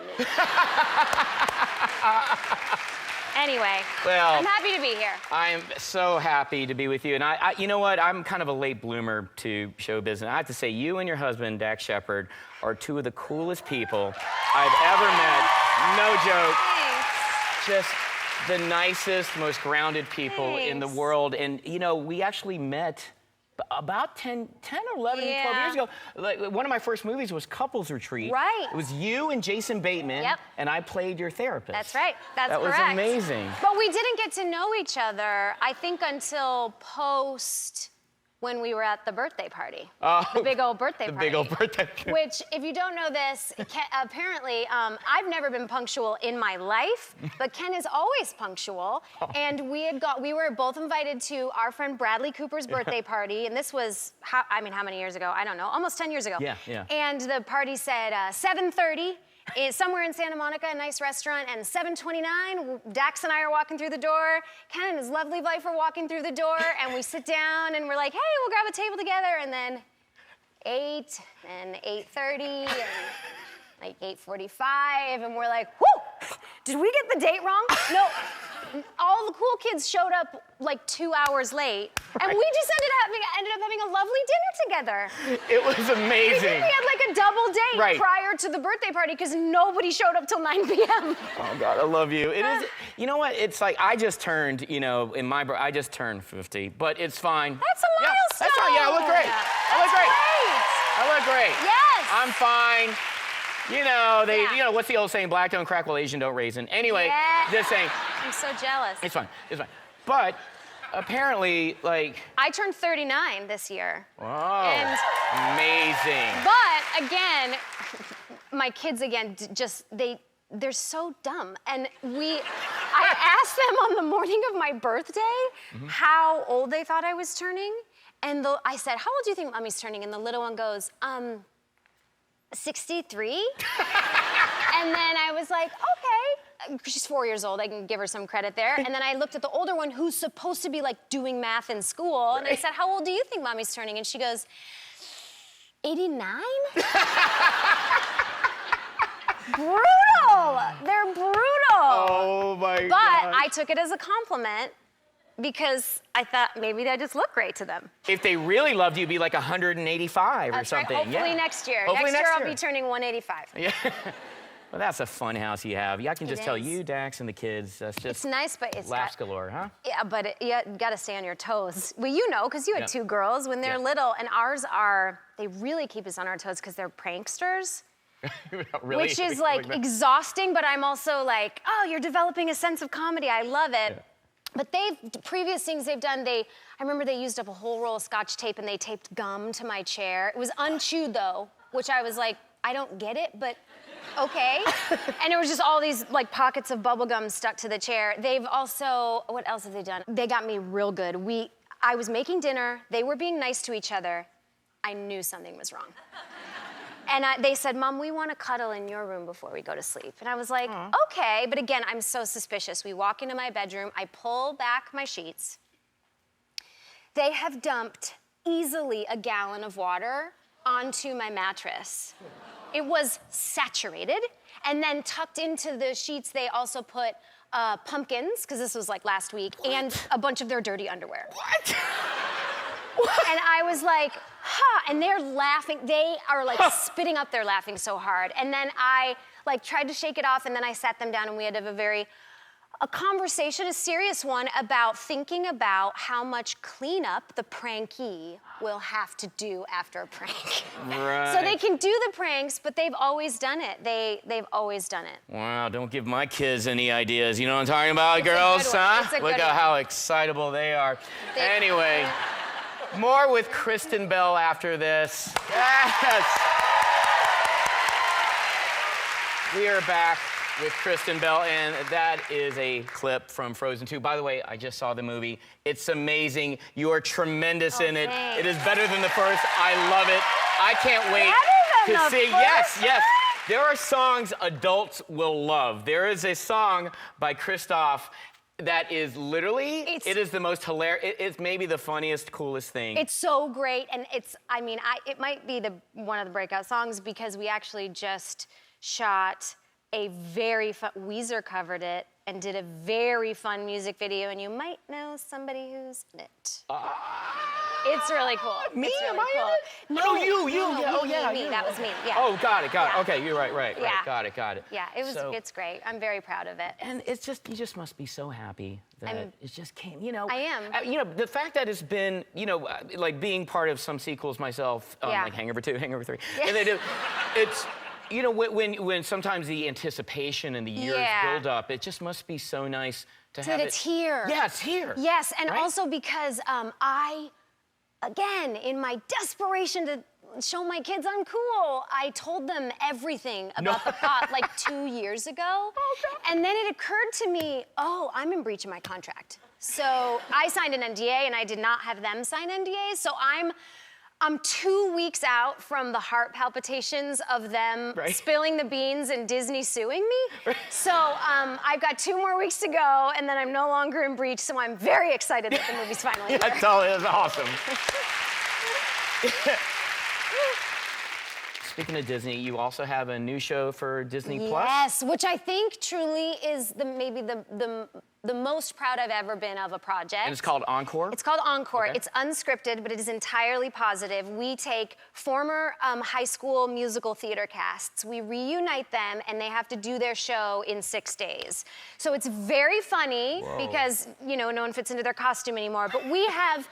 Anyway, Well, I'm happy to be here. I'm so happy to be with you. And I, you know what? I'm kind of a late bloomer to show business. I have to say, you and your husband, Dax Shepard, are two of the coolest people I've ever met. No joke. Just the nicest, most grounded people in the world. And, you know, we actually met about 10 or 11, 12 years ago. Like, one of my first movies was Couples Retreat. Right. It was you and Jason Bateman, Yep. and I played your therapist. That's right. That's that correct. was amazing. But we didn't get to know each other, I think, until post when we were at the birthday party. Oh, the big old birthday the party. big old birthday party. Which, if you don't know this, apparently, I've never been punctual in my life, but Ken is always punctual. And we were both invited to our friend Bradley Cooper's birthday party, and this was, how many years ago? I don't know, almost 10 years ago. Yeah. And the party said 7:30. Is somewhere in Santa Monica, a nice restaurant, and 7:29, Dax and I are walking through the door. Ken and his lovely wife are walking through the door, and we sit down and we're like, hey, we'll grab a table together, and then 8 and 8:30 and like 8:45, and we're like, whoo, did we get the date wrong? No, all the cool kids showed up like 2 hours late, and we just ended up having a lovely dinner together. It was amazing. We had like a double date Right. prior to the birthday party because nobody showed up till 9 p.m. Oh God, I love you. It is. You know what? It's like I just turned. I just turned 50, but it's fine. That's a milestone. Yeah, that's fine. Yeah, I look great. I look great. I look great. Yes. I'm fine. What's the old saying? Black don't crack, well, Asian don't raisin. Anyway, Yeah. just saying. I'm so jealous. It's fine. It's fine. But apparently, like. I turned 39 this year. Wow. And, amazing. But again, my kids they're so dumb. And I asked them on the morning of my birthday how old they thought I was turning. And I said, how old do you think Mommy's turning? And the little one goes, 63? And then I was like, okay. She's 4 years old, I can give her some credit there. And then I looked at the older one who's supposed to be like doing math in school. And I said, how old do you think Mommy's turning? And she goes, 89? Brutal! They're brutal! Oh my God. But I took it as a compliment because I thought maybe I just look great to them. If they really loved you, it'd be like 185 or That's something. right. Hopefully yeah. next year. Hopefully Next year I'll year. be turning 185. Yeah. Well, that's a fun house you have. I can just tell is. you, Dax, and the kids. That's just It's nice, but it's laughs galore, huh? Yeah, but you got to stay on your toes. Well, you know, because you had Yeah. two girls when they're Yeah. little, and ours they really keep us on our toes because they're pranksters. Really? Which is like exhausting, but I'm also like, oh, you're developing a sense of comedy. I love it. Yeah. But previous things they've done, I remember they used up a whole roll of Scotch tape and they taped gum to my chair. It was unchewed though, which I was like, I don't get it, but okay. And it was just all these like pockets of bubble gum stuck to the chair. They've also, what else have they done? They got me real good. I was making dinner, they were being nice to each other. I knew something was wrong. And they said, Mom, we want to cuddle in your room before we go to sleep. And I was like, okay. But again, I'm so suspicious. We walk into my bedroom. I pull back my sheets. They have dumped easily a gallon of water onto my mattress. It was saturated. And then tucked into the sheets, they also put pumpkins, because this was like last week, and a bunch of their dirty underwear. What? And I was like, and they're laughing. They are like spitting up, they're laughing so hard. And then I like tried to shake it off, and then I sat them down and we had to have a conversation, a serious one, about thinking about how much cleanup the prankee will have to do after a prank. Right. So they can do the pranks, but they've always done it. They've always done it. Wow, don't give my kids any ideas. You know what I'm talking about, girls, good one. huh? It's a Look good at one. how excitable they are. Anyway, more with Kristen Bell after this. Yes! We are back with Kristen Bell, and that is a clip from Frozen 2. By the way, I just saw the movie. It's amazing. You are tremendous in it. thanks. It is better than the first. I love it. I can't wait Better than to the see. first? Yes. There are songs adults will love. There is a song by Christoph that is literally, it is the most hilarious, it's maybe the funniest, coolest thing. It's so great, and it might be one of the breakout songs because we actually just shot a very fun, Weezer covered it and did a very fun music video, and you might know somebody who's in it. It's really cool. Me? It's really Am I in cool. it? No, Oh, you. no, Yeah. Oh, me, yeah. me. you. That was me. Yeah. Oh, got it. Yeah. Okay, you're right. Yeah. Got it. Yeah, it's great. I'm very proud of it. And you just must be so happy that it just came, you know. I am. The fact that it's been, like being part of some sequels myself, like Hangover 2, Hangover 3, and they do, it's, when sometimes the anticipation and the years build up, it just must be so nice to have it's here. Yeah, it's here. Yes, and right? also because again, in my desperation to show my kids I'm cool, I told them everything about the plot like 2 years ago. And then it occurred to me, oh, I'm in breach of my contract. So I signed an NDA and I did not have them sign NDAs. So I'm 2 weeks out from the heart palpitations of them spilling the beans and Disney suing me. So I've got 2 more weeks to go, and then I'm no longer in breach, so I'm very excited that the movie's finally here. That's awesome. Speaking of Disney, you also have a new show for Disney Plus. Yes, which I think truly is maybe the most proud I've ever been of a project. And it's called Encore? It's called Encore. Okay. It's unscripted, but it is entirely positive. We take former high school musical theater casts, we reunite them, and they have to do their show in 6 days. So it's very funny because, you know, no one fits into their costume anymore, but we have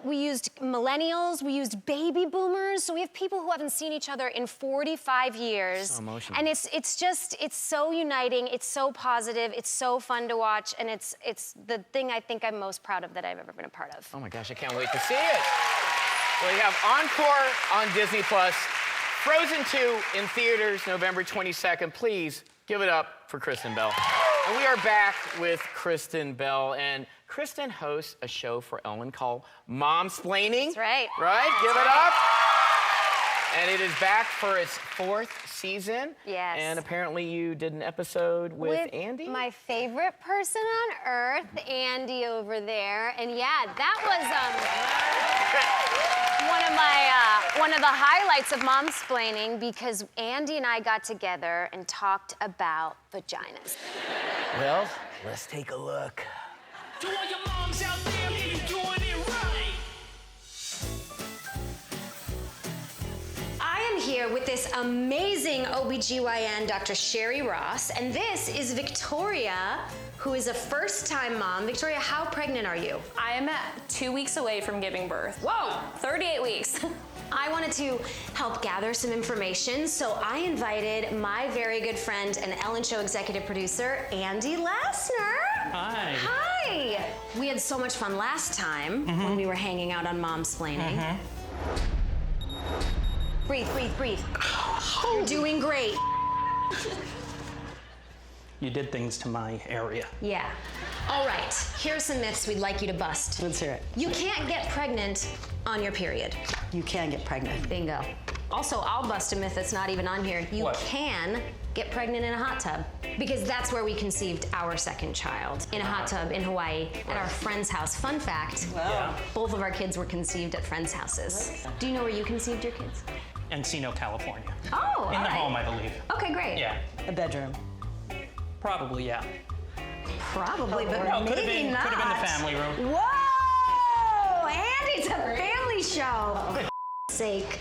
we used millennials, we used baby boomers, so we have people who haven't seen each other in 45 years. So emotional. And it's so uniting, it's so positive, it's so fun to watch, and it's the thing I think I'm most proud of that I've ever been a part of. Oh my gosh, I can't wait to see it. Well, you have Encore on Disney Plus, Frozen 2 in theaters November 22nd. Please give it up for Kristen Bell. And we are back with Kristen Bell, and Kristen hosts a show for Ellen called Momsplaining. That's right. Right? Give it up. And it is back for its 4th season. Yes. And apparently you did an episode with Andy? My favorite person on earth, Andy over there. And yeah, that was one of the highlights of Momsplaining, because Andy and I got together and talked about vaginas. Well, let's take a look. To all your moms out there, you doing it right. I am here with this amazing OBGYN, Dr. Sherry Ross, and this is Victoria, who is a first-time mom. Victoria, how pregnant are you? I am at 2 weeks away from giving birth. Whoa, 38 weeks. I wanted to help gather some information, so I invited my very good friend and Ellen Show executive producer, Andy Lassner. Hi. Hi. We had so much fun last time when we were hanging out on Momsplaining. Breathe, breathe, breathe. You're doing great. You did things to my area. Yeah. All right, here are some myths we'd like you to bust. Let's hear it. You can't get pregnant on your period. You can get pregnant. Bingo. Also, I'll bust a myth that's not even on here. You can get pregnant in a hot tub, because that's where we conceived our second child, in a hot tub in Hawaii at our friend's house. Fun fact, both of our kids were conceived at friends' houses. Do you know where you conceived your kids? Encino, California. Oh, In the home, I believe. Okay, great. Yeah. A bedroom. Probably, yeah. Probably, but No, maybe not. Could have been the family room. Whoa! Andy's a family show. For sake.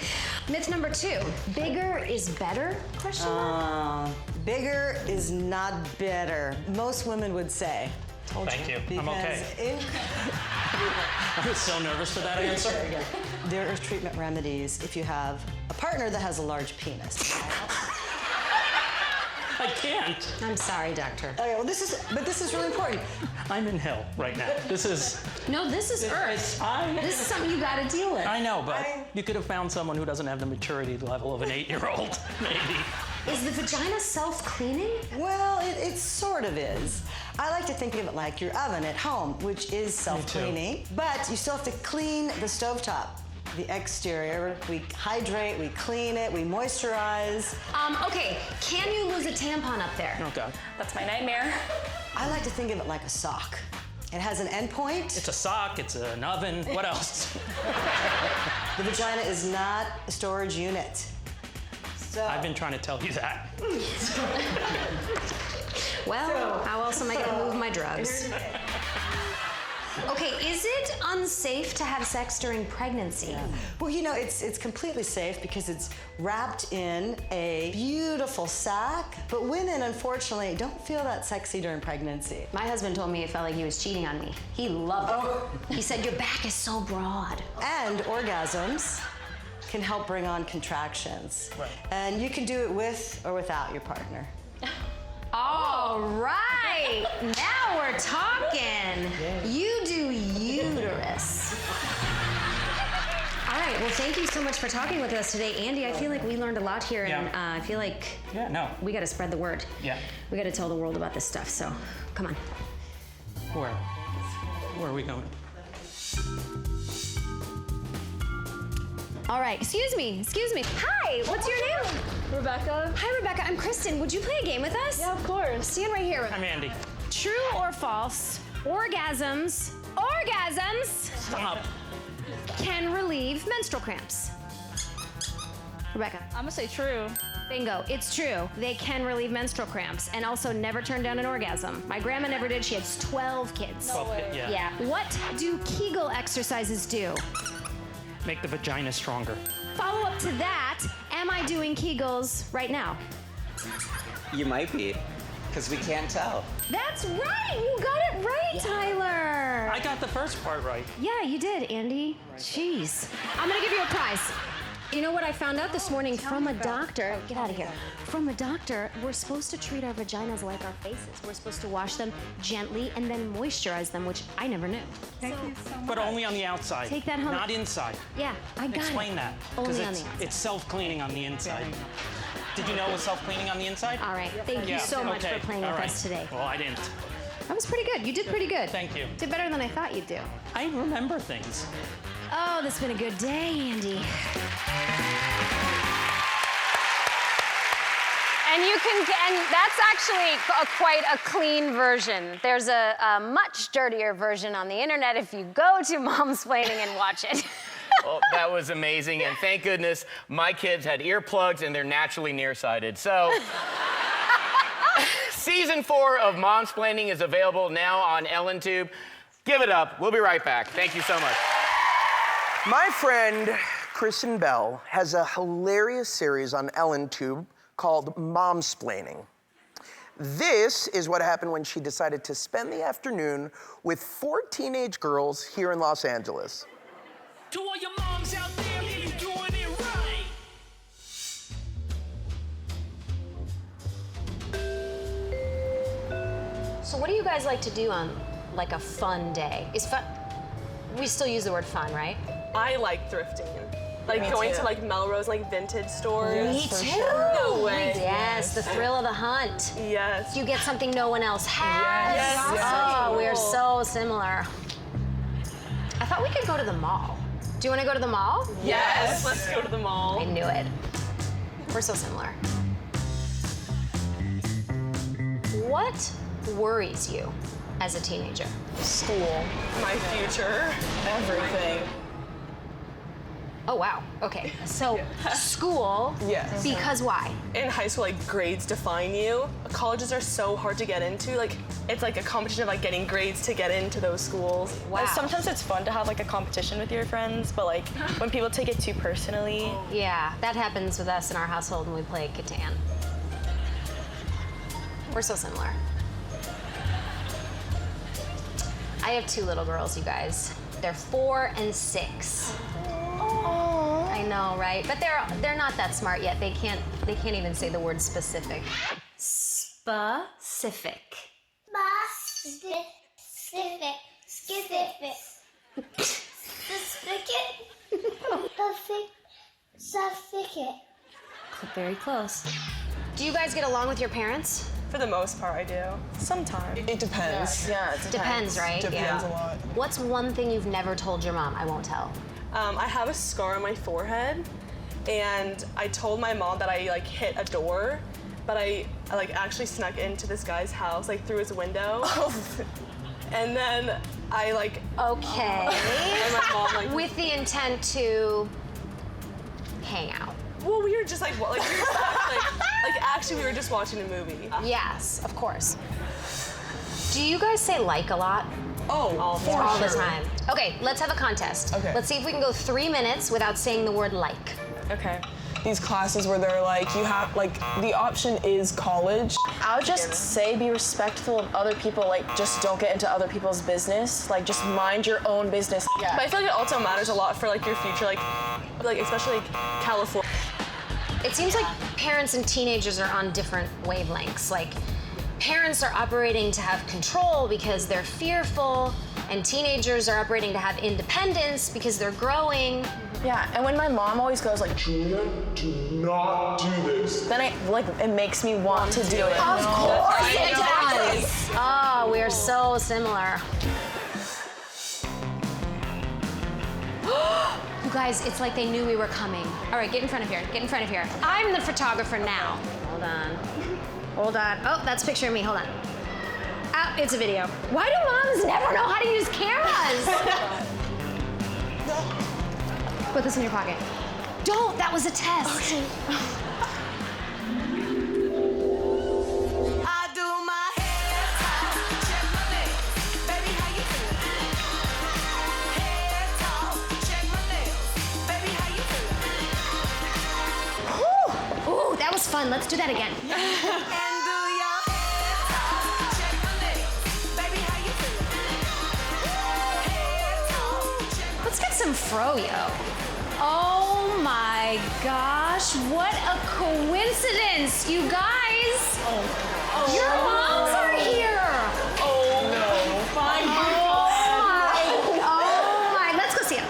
Myth number 2, bigger is better? Question mark? Bigger is not better. Most women would say. Thank you. I'm okay. I was so nervous for that answer. There are treatment remedies if you have a partner that has a large penis. I can't. I'm sorry, doctor. Okay, well, this is really important. I'm in hell right now. This is. No, this is Earth. This is something you got to deal with. I know, but you could have found someone who doesn't have the maturity level of an 8-year-old, maybe. Is the vagina self-cleaning? Well, it sort of is. I like to think of it like your oven at home, which is self-cleaning, but you still have to clean the stovetop. The exterior, we hydrate, we clean it, we moisturize. Okay, can you lose a tampon up there? Oh, God. That's my nightmare. I like to think of it like a sock. It has an end point. It's a sock, it's an oven, what else? The vagina is not a storage unit. So, I've been trying to tell you that. Well, how else am I gonna move my drugs? Okay, is it unsafe to have sex during pregnancy? Well, you know, it's completely safe because it's wrapped in a beautiful sack, but women, unfortunately, don't feel that sexy during pregnancy. My husband told me it felt like he was cheating on me. He loved it. He said, your back is so broad. And orgasms can help bring on contractions. Right. And you can do it with or without your partner. All right, now we're talking. You do uterus. All right, well, thank you so much for talking with us today. Andy, I feel like we learned a lot here, and I feel like we got to spread the word. Yeah. We got to tell the world about this stuff, so come on. Where are we going? All right, excuse me. Hi, what's your name? Rebecca. Hi, Rebecca. I'm Kristen. Would you play a game with us? Yeah, of course. Stand right here. I'm Andy. True or false, orgasms Stop. can relieve menstrual cramps? Rebecca. I'm gonna say true. Bingo, it's true. They can relieve menstrual cramps and also never turn down an orgasm. My grandma never did. She had 12 kids. 12 kids, yeah. What do Kegel exercises do? Make the vagina stronger. Follow up to that, am I doing Kegels right now? You might be, because we can't tell. That's right! You got it right, Tyler! I got the first part right. Yeah, you did, Andy. Jeez. I'm gonna give you a prize. You know what I found out this morning from a doctor? Get out of here. From a doctor, we're supposed to treat our vaginas like our faces. We're supposed to wash them gently and then moisturize them, which I never knew. Thank you so much. But only on the outside. Take that home. Not inside. Yeah, I got it. Explain that. Only Because on the outside. it's self-cleaning on the inside. Did you know it was self-cleaning on the inside? All right, thank you so much for playing with us today. Well, I didn't. That was pretty good. You did pretty good. Thank you. Did better than I thought you'd do. I remember things. Oh, this has been a good day, Andy. And that's actually quite a clean version. There's a much dirtier version on the internet if you go to Momsplaining and watch it. Well, that was amazing, and thank goodness my kids had earplugs and they're naturally nearsighted. So, season 4 of Momsplaining is available now on EllenTube. Give it up. We'll be right back. Thank you so much. My friend Kristen Bell has a hilarious series on EllenTube called Momsplaining. This is what happened when she decided to spend the afternoon with 4 teenage girls here in Los Angeles. To all your moms out there, you doing it right. So what do you guys like to do on like a fun day? Is fun, we still use the word fun, right? I like thrifting. Like Me going too. to like Melrose, like vintage stores. Me too. No way. Yes, the thrill of the hunt. Yes. You get something no one else has. Yes. Oh, Yes. we're so similar. I thought we could go to the mall. Do you want to go to the mall? Yes. Let's go to the mall. I knew it. We're so similar. What worries you as a teenager? School. My future. Everything. Oh, wow. Okay. So, school. Yes. Because why? In high school, like grades define you. Colleges are so hard to get into. Like it's like a competition of like getting grades to get into those schools. Wow. Sometimes it's fun to have like a competition with your friends, but like when people take it too personally. Yeah, that happens with us in our household when we play Catan. We're so similar. I have 2 little girls, you guys. They're 4 and 6. I know, right? But they're not that smart yet. They can't even say the word specific. Specific. Very close. Do you guys get along with your parents? For the most part, I do. Sometimes. It depends. Yeah, it Depends, right? Depends a lot. What's one thing you've never told your mom? I won't tell. I have a scar on my forehead, and I told my mom that I like hit a door, but I like actually snuck into this guy's house like through his window. And then I like Okay. and my mom like With the intent to hang out. Well, we were just like we were like actually we were just watching a movie. Yes, of course. Do you guys say like a lot? Oh, all the time. Okay, let's have a contest. Okay. Let's see if we can go 3 minutes without saying the word like. Okay. These classes where they're like, you have, like, the option is college. I would just say be respectful of other people, like just don't get into other people's business. Like just mind your own business. Yeah. But I feel like it also matters a lot for like your future, like especially like California. It seems like parents and teenagers are on different wavelengths. Like, parents are operating to have control because they're fearful, and teenagers are operating to have independence because they're growing. Yeah, and when my mom always goes like, Julia, do not do this. then it makes me want to do it. Of course it does. Oh, we are so similar. You guys, it's like they knew we were coming. All right, get in front of here. Get in front of here. I'm the photographer now. Hold on. Hold on. Oh, that's a picture of me. Hold on. Ah, it's a video. Why do moms never know how to use cameras? Put this in your pocket. Don't. That was a test. Okay. Ooh, that was fun. Let's do that again. Let's get some froyo. Oh my gosh, what a coincidence, you guys. Your moms are here. Oh no. Oh my, let's go see them.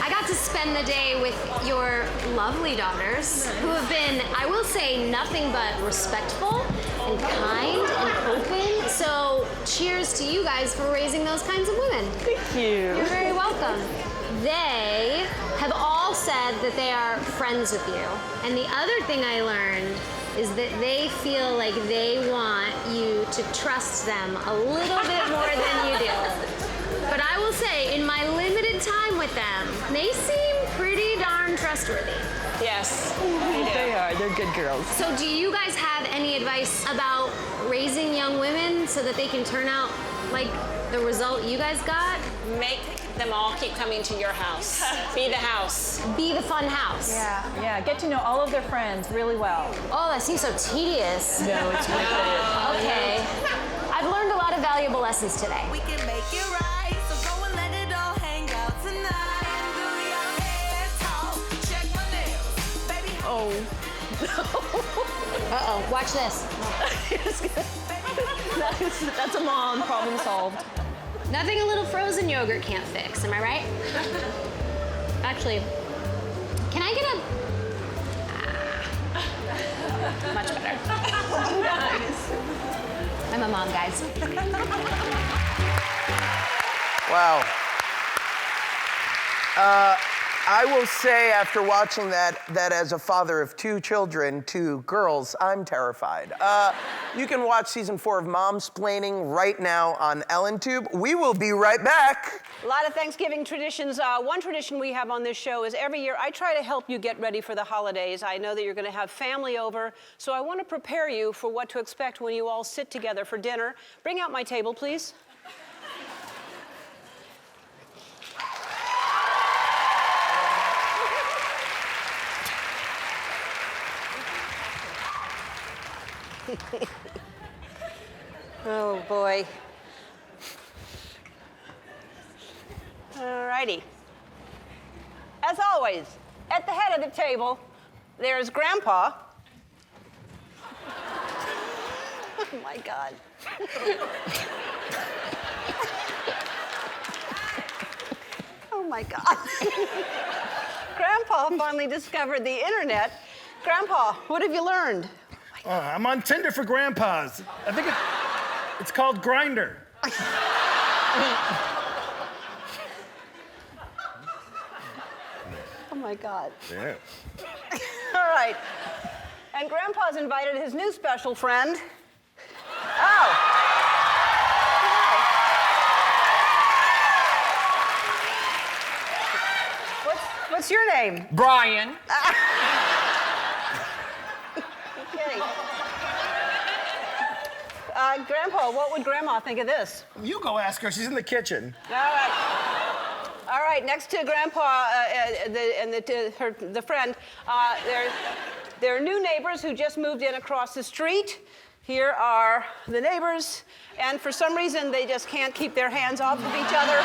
I got to spend the day with your lovely daughters who have been, I will say, nothing but respectful and kind and open. So cheers to you guys for raising those kinds of women. Thank you. You're very welcome. They have all said that they are friends with you. And the other thing I learned is that they feel like they want you to trust them a little bit more than you do. But I will say, in my limited time with them, they seem pretty darn trustworthy. Yes, They are. They're good girls. So do you guys have any advice about raising young women so that they can turn out like the result you guys got? Make them all keep coming to your house. Be the house. Be the fun house. Yeah, get to know all of their friends really well. Oh, that seems so tedious. No, it's worth it. Okay. I've learned a lot of valuable lessons today. We can make it right, so go and let it all hang out tonight. And do your hair talk, check my nails, baby. Oh. Uh-oh, watch this. That's a mom, problem solved. Nothing a little frozen yogurt can't fix, am I right? Actually, can I get a... Much better. I'm a mom, guys. Wow. I will say, after watching that as a father of 2 children, 2 girls, I'm terrified. You can watch season 4 of Momsplaining right now on EllenTube. We will be right back. A lot of Thanksgiving traditions. One tradition we have on this show is every year I try to help you get ready for the holidays. I know that you're going to have family over, so I want to prepare you for what to expect when you all sit together for dinner. Bring out my table, please. Oh boy. All righty. As always, at the head of the table, there's Grandpa. Oh my God. Oh my God. Grandpa finally discovered the internet. Grandpa, what have you learned? I'm on Tinder for grandpas. I think it's called Grindr. Oh my God. Yeah. All right. And Grandpa's invited his new special friend. Oh. What's your name? Brian. Okay. Grandpa, what would Grandma think of this? You go ask her. She's in the kitchen. All right. All right. Next to Grandpa the friend, there are new neighbors who just moved in across the street. Here are the neighbors, and for some reason they just can't keep their hands off of each other.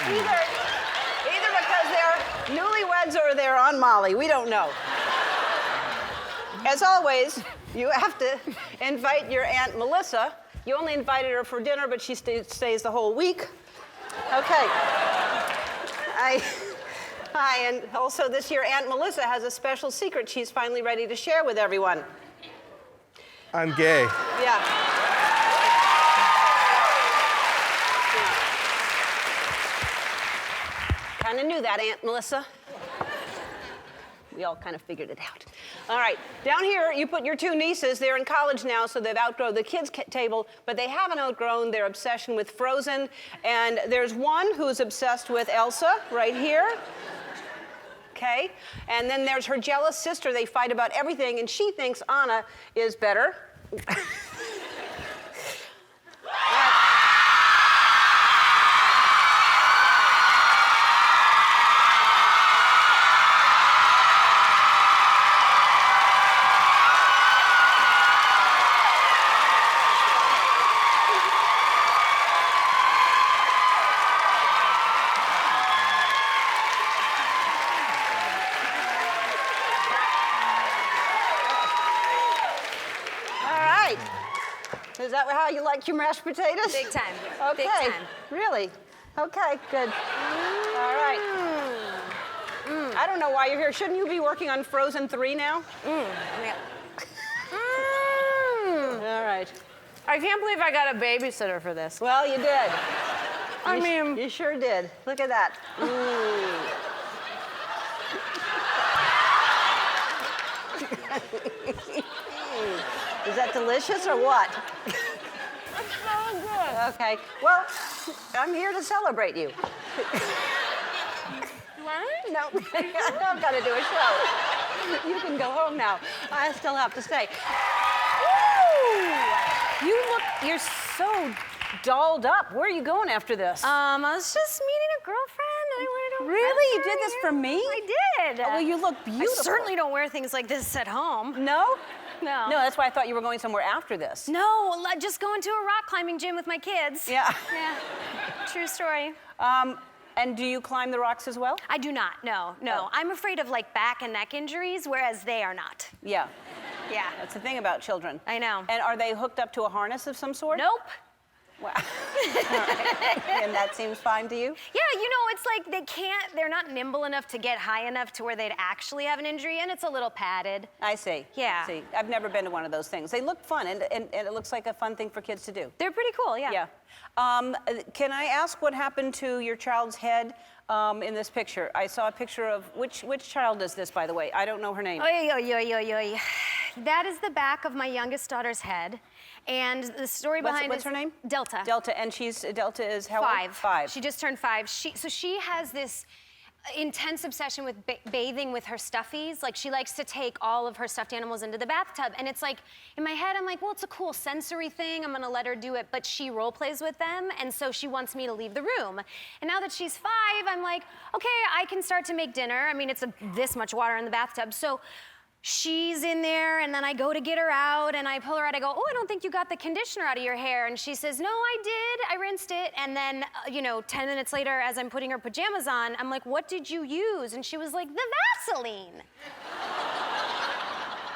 Either because they're newlyweds or they're on Molly. We don't know. As always, you have to invite your Aunt Melissa. You only invited her for dinner, but she stays the whole week. Okay. Hi, and also this year, Aunt Melissa has a special secret she's finally ready to share with everyone. I'm gay. Yeah. Kind of knew that, Aunt Melissa. We all kind of figured it out. All right, down here, you put your two nieces. They're in college now, so they've outgrown the kids' table, but they haven't outgrown their obsession with Frozen. And there's one who's obsessed with Elsa right here. Okay, and then there's her jealous sister. They fight about everything, and she thinks Anna is better. Is that how you like your mashed potatoes? Big time. Okay. Big time. Really? Okay, good. All right. I don't know why you're here. Shouldn't you be working on Frozen 3 now? All right. I can't believe I got a babysitter for this. Well, you did. I mean... You sure did. Look at that. Is that delicious or what? It's so good. Okay. Well, I'm here to celebrate you. What? No, I've got to do a show. You can go home now. I still have to stay. You're so dolled up. Where are you going after this? I was just meeting a girlfriend and I wanted to... Really? You did this for me? I did. Oh, well, you look beautiful. I certainly don't wear things like this at home. No? No. No, that's why I thought you were going somewhere after this. No, just going to a rock climbing gym with my kids. Yeah. Yeah. True story. And do you climb the rocks as well? I do not, no. Oh. I'm afraid of like back and neck injuries, whereas they are not. Yeah. Yeah. That's the thing about children. I know. And are they hooked up to a harness of some sort? Nope. Wow. And that seems fine to you? Yeah, you know, it's like they're not nimble enough to get high enough to where they'd actually have an injury, and it's a little padded. I see. Yeah. I see. I've never been to one of those things. They look fun, and it looks like a fun thing for kids to do. They're pretty cool, yeah. Yeah. Can I ask what happened to your child's head in this picture? I saw a picture of, which child is this, by the way? I don't know her name. Oy, oy, oy, oy, oy. That is the back of my youngest daughter's head. And the story behind what's her name? Delta. Delta, and Delta is how old? 5. 5. She just turned 5. So she has this intense obsession with bathing with her stuffies. Like, she likes to take all of her stuffed animals into the bathtub. And it's like, in my head, I'm like, well, it's a cool sensory thing. I'm gonna let her do it. But she role plays with them. And so she wants me to leave the room. And now that she's 5, I'm like, okay, I can start to make dinner. I mean, it's this much water in the bathtub. So she's in there, and then I go to get her out, and I pull her out. I go, oh, I don't think you got the conditioner out of your hair. And she says, no, I did. I rinsed it. And then, 10 minutes later, as I'm putting her pajamas on, I'm like, what did you use? And she was like, the Vaseline.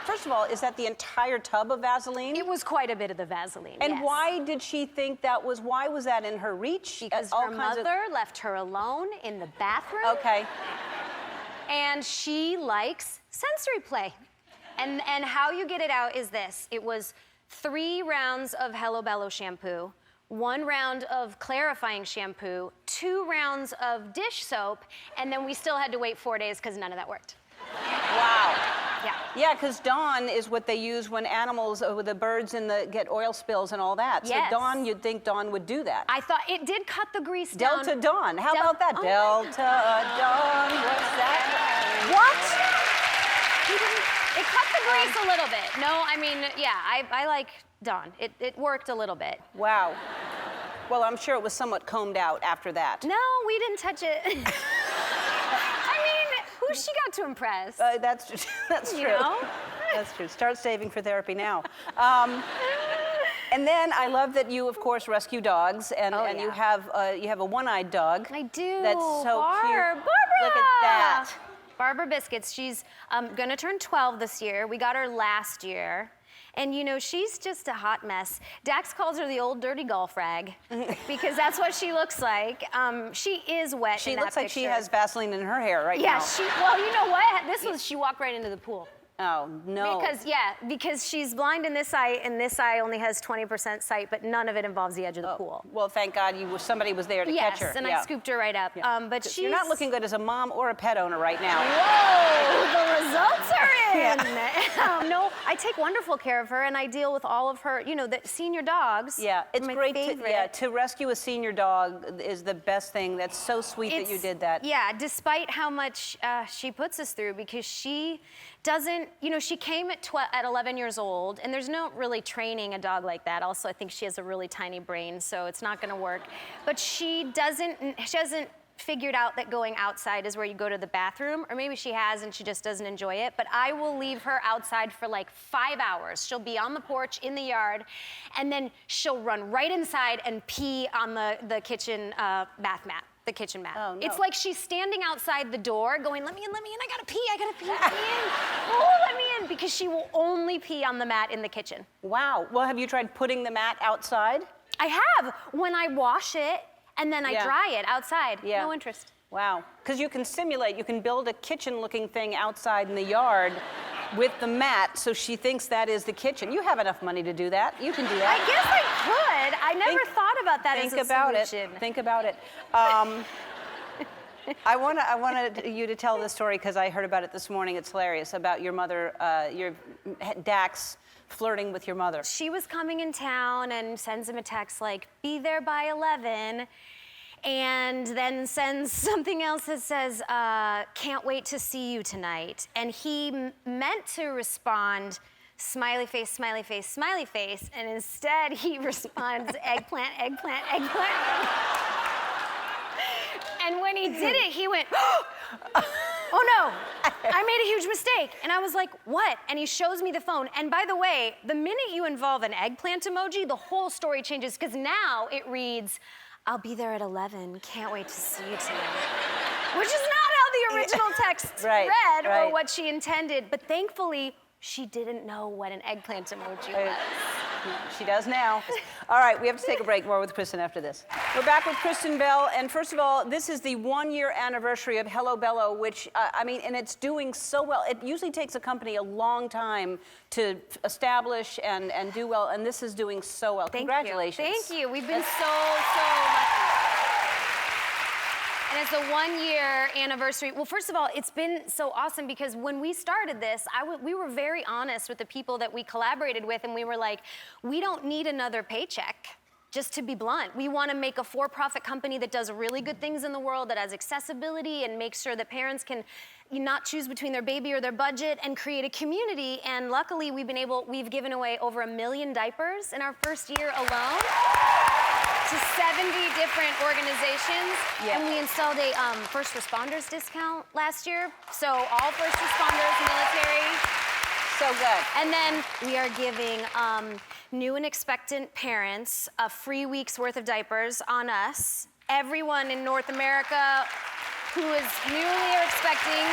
First of all, is that the entire tub of Vaseline? It was quite a bit of the Vaseline, And yes. why did she think why was that in her reach? Because her mother left her alone in the bathroom. Okay. And she likes sensory play. And how you get it out is this. It was 3 rounds of Hello Bello shampoo, 1 round of clarifying shampoo, 2 rounds of dish soap, and then we still had to wait 4 days because none of that worked. Wow. Yeah. Yeah, because Dawn is what they use when animals, the birds get oil spills and all that. Yes. So Dawn, you'd think Dawn would do that. I thought it did cut the grease down. Delta Dawn. How about that? Oh. Delta Dawn. What's that? What? It cut the grease a little bit. No, I mean, yeah, I like Dawn. It worked a little bit. Wow. Well, I'm sure it was somewhat combed out after that. No, we didn't touch it. I mean, who she got to impress? That's true. You know? That's true. Start saving for therapy now. And then I love that you, of course, rescue dogs, and you have a one-eyed dog. I do. That's so cute. Barbara. Look at that. Barbara Biscuits. She's gonna turn 12 this year. We got her last year. And you know, she's just a hot mess. Dax calls her the old dirty golf rag because that's what she looks like. She is wet. She in looks that like she picture. has Vaseline in her hair right Yeah, now. well, you know what? This was, she walked right into the pool. Oh, no. Because she's blind in this eye, and this eye only has 20% sight, but none of it involves the edge of the pool. Well, thank God somebody was there to catch her. Yes, and I scooped her right up. But she's... You're not looking good as a mom or a pet owner right now. Whoa, the results are in. No, I take wonderful care of her, and I deal with all of her, you know, the senior dogs. Yeah, it's my great favorite. to rescue a senior dog is the best thing. That's so sweet that you did that. Yeah, despite how much she puts us through, because she doesn't, you know, she came at 11 years old, and there's no really training a dog like that. Also, I think she has a really tiny brain, so it's not gonna work. But she hasn't figured out that going outside is where you go to the bathroom, or maybe she has and she just doesn't enjoy it, but I will leave her outside for like 5 hours. She'll be on the porch in the yard, and then she'll run right inside and pee on the kitchen bath mat. The kitchen mat. Oh, no. It's like she's standing outside the door going, let me in, I gotta pee, let me in. Oh, let me in, because she will only pee on the mat in the kitchen. Wow. Well, have you tried putting the mat outside? I have, when I wash it, and then I dry it outside. Yeah. No interest. Wow. Because you can build a kitchen-looking thing outside in the yard with the mat, so she thinks that is the kitchen. You have enough money to do that. You can do that. I guess I could. I never thought about that as a solution. Think about it. I wanted you to tell this story because I heard about it this morning. It's hilarious, about your mother, your Dax flirting with your mother. She was coming in town and sends him a text like, be there by 11. And then sends something else that says, can't wait to see you tonight. And he meant to respond, smiley face, smiley face, smiley face, and instead he responds, eggplant, eggplant, eggplant. And when he did it, he went, oh no, I made a huge mistake. And I was like, what? And he shows me the phone. And by the way, the minute you involve an eggplant emoji, the whole story changes, because now it reads, I'll be there at 11, can't wait to see you tonight. Which is not how the original text read or what she intended, but thankfully, she didn't know what an eggplant emoji was. She does now. All right, we have to take a break. More with Kristen after this. We're back with Kristen Bell, and first of all, this is the 1-year anniversary of Hello Bello, which, and it's doing so well. It usually takes a company a long time to establish and do well, and this is doing so well. Congratulations. Thank you. We've been so lucky. And it's a 1-year anniversary. Well, first of all, it's been so awesome because when we started this, we were very honest with the people that we collaborated with, and we were like, we don't need another paycheck. Just to be blunt, we want to make a for-profit company that does really good things in the world, that has accessibility and makes sure that parents can not choose between their baby or their budget, and create a community. And luckily, we've given away over 1 million diapers in our first year alone to 70 different organizations. Yeah. And we installed a first responders discount last year. So all first responders, military. So good. And then we are giving new and expectant parents a free week's worth of diapers on us. Everyone in North America who is newly or expecting,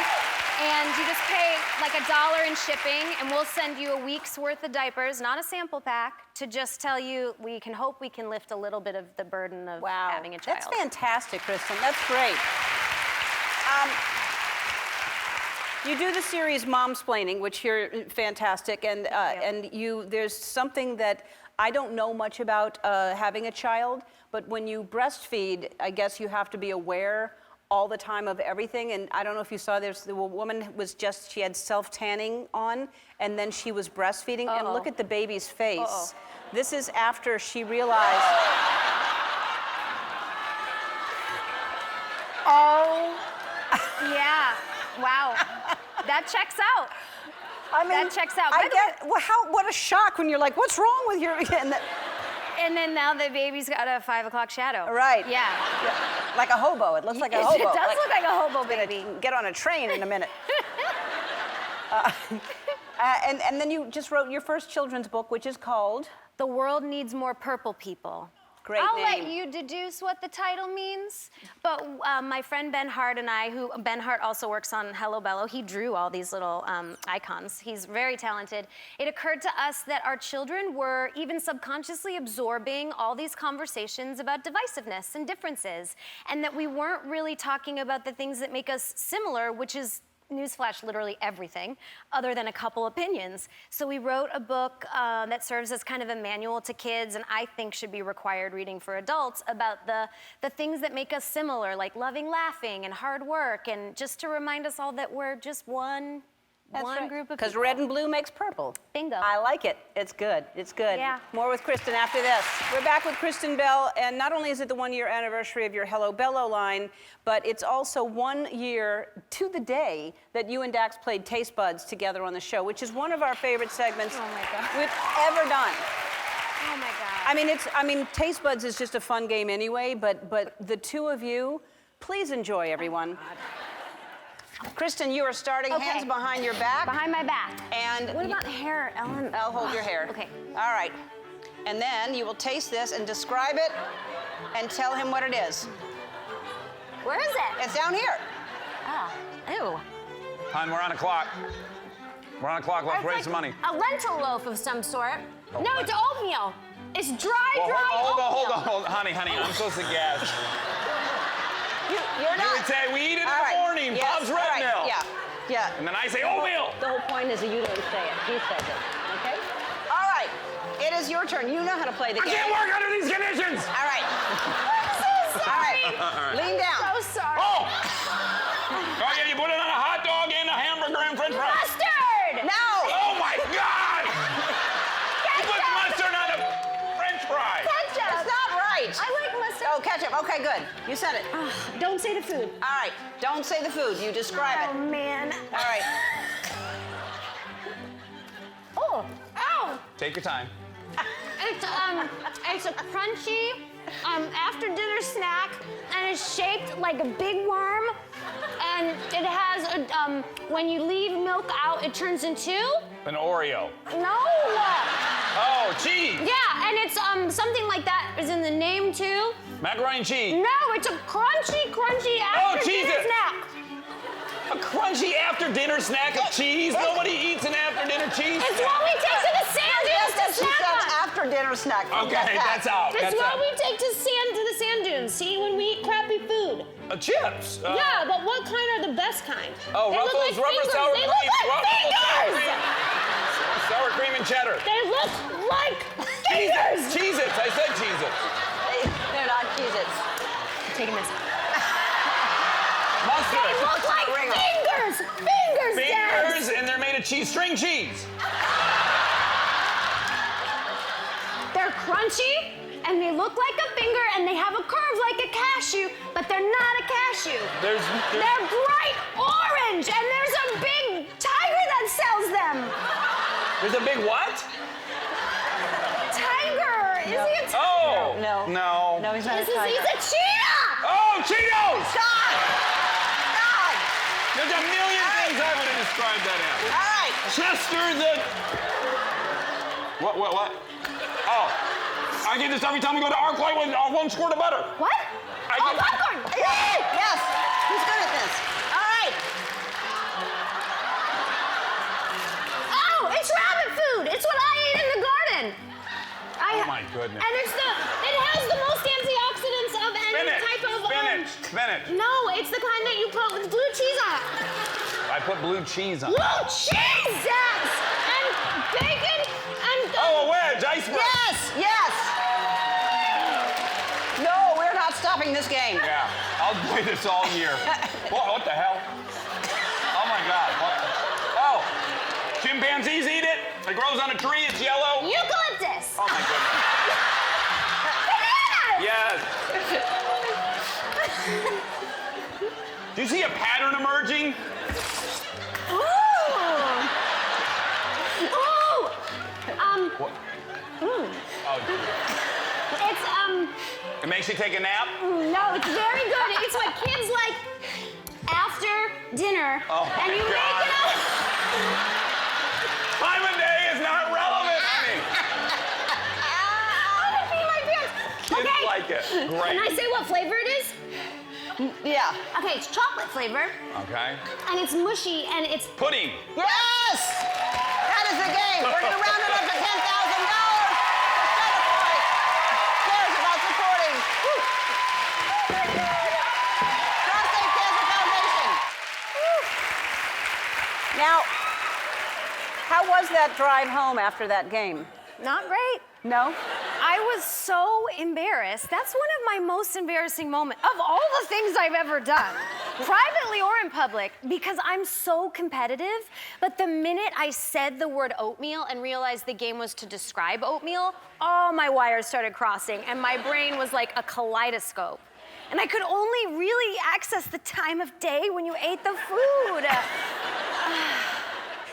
and you just pay like $1 in shipping, and we'll send you a week's worth of diapers, not a sample pack, to just tell you we can lift a little bit of the burden of having a child. That's fantastic, Kristen. That's great. You do the series Momsplaining, which you're fantastic, and there's something that I don't know much about having a child, but when you breastfeed, I guess you have to be aware all the time of everything. And I don't know if you saw, the woman she had self-tanning on, and then she was breastfeeding, and look at the baby's face. This is after she realized. Yeah, wow. That checks out. That checks out. What a shock when you're like, what's wrong with your... And then now the baby's got a 5 o'clock shadow. Right. Yeah. Like a hobo. It looks like a hobo. It does look like a hobo baby. Get on a train in a minute. And then you just wrote your first children's book, which is called? The World Needs More Purple People. Great I'll name. let you deduce what the title means. But my friend Ben Hart and I, who Ben Hart also works on Hello Bello, he drew all these little icons. He's very talented. It occurred to us that our children were even subconsciously absorbing all these conversations about divisiveness and differences, and that we weren't really talking about the things that make us similar, which is, newsflash, literally everything, other than a couple opinions. So we wrote a book that serves as kind of a manual to kids, and I think should be required reading for adults, about the things that make us similar, like loving laughing and hard work, and just to remind us all that we're just one group of Because people. red and blue makes purple. Bingo. I like it. It's good. It's good. Yeah. More with Kristen after this. We're back with Kristen Bell, and not only is it the 1 year anniversary of your Hello Bello line, but it's also 1 year to the day that you and Dax played Taste Buds together on the show, which is one of our favorite segments we've ever done. Oh my God. I mean, Taste Buds is just a fun game anyway, but the two of you, please enjoy, everyone. Kristen, you are starting hands behind your back. Behind my back. And what about hair, Ellen? I'll hold your hair. Okay. All right. And then you will taste this and describe it and tell him what it is. Where is it? It's down here. Oh, ew. Hon, we're on a clock. We're on a clock. Let's raise some money. A lentil loaf of some sort. Oh, No, it's oatmeal. It's dry Well, hold oatmeal. on. Honey, I'm supposed to guess. You're not. You would say, we eat it in All the right. morning, Yes, Bob's all red right. milk. Yeah. And then I say oatmeal. The whole point is that you don't say it. He says it. Okay? All right. It is your turn. You know how to play the game. I can't work under these conditions. All right. I'm so sorry. All right. Lean down. So sorry. Oh yeah, you put it on a hot dog and a hamburger and french fries. Mustard! No! Oh my God! You put mustard on a french fry. Ketchup! It's not right. I like mustard. Oh, ketchup. Okay, good. You said it. Don't say the food. All right. Don't say the food. You describe Oh, it. man. All right. Oh, ow! Take your time. It's a crunchy after dinner snack, and it's shaped like a big worm, and it has a when you leave milk out, it turns into An Oreo. no. Oh, cheese. Yeah, and it's something like that is in the name too. Macaroni and cheese. No, it's a crunchy after dinner Cheez-It. snack. A crunchy after dinner snack of cheese. Nobody eats an after dinner cheese It's snack. what we take to the sand dunes to She snack said on. after dinner snack. Okay, that's out. It's That's what out. we take to the sand dunes. See, when we eat crappy food. Chips. Yeah, but what kind are the best kind? Oh, They look Ruffles, like rubber fingers. sour They cream. look like Ruffles, sour fingers. cream. Sour cream and cheddar. They look like fingers. Cheez-Its. I said Cheez-Its. They're not Cheez-Its. Taking this. Mustard. They look like fingers. Fingers, Dad. Fingers, and they're made of cheese. String cheese. They're crunchy, and they look like a finger, and they have a curve like a cashew, but they're not a cashew. There's They're bright orange, and there's a big tiger that sells them. There's a big what? Tiger. Is he a tiger? Oh. No. No. No, he's not He's a tiger. a cheetah. Oh, Cheetos! God! There's a million things I would have described that as. All right. Chester the... What? Oh. I get this every time we go to Arclight with 1 squirt of butter. What? I get... popcorn. Yes. Who's good at this? All right. Oh, it's rabbit food. It's what I ate in the garden. Oh my goodness. And it has the most antioxidants of any type of Spinach. No, it's the kind that you put with blue cheese on it. I put blue cheese on. Blue cheese, Dax! And bacon and Oh, a wedge. Iceberg. Yes. No, we're not stopping this game. Yeah. I'll play this all year. What the hell? Oh my God. Oh. Chimpanzees eat it. It grows on a tree. It's yellow. eucalyptus. Oh my goodness. Yes. Do you see a pattern emerging? Ooh. What? It's It makes you take a nap? no, it's very good. It's what kids like after dinner. Oh and you my make God. it up. Time of day is not relevant, honey. I'm gonna pee my pants. Okay. like it. Great. Can I say what flavor it is? Yeah. Okay, it's chocolate flavor, Okay. and it's mushy, and it's Pudding. Yes! That is the game. We're going to round it up to $10,000. Certified. Cares about supporting. Woo. Prostate Cancer Foundation. Now, how was that drive home after that game? Not great. No? I was so embarrassed. That's one of my most embarrassing moments of all the things I've ever done, privately or in public, because I'm so competitive. But the minute I said the word oatmeal and realized the game was to describe oatmeal, all my wires started crossing and my brain was like a kaleidoscope. And I could only really access the time of day when you ate the food.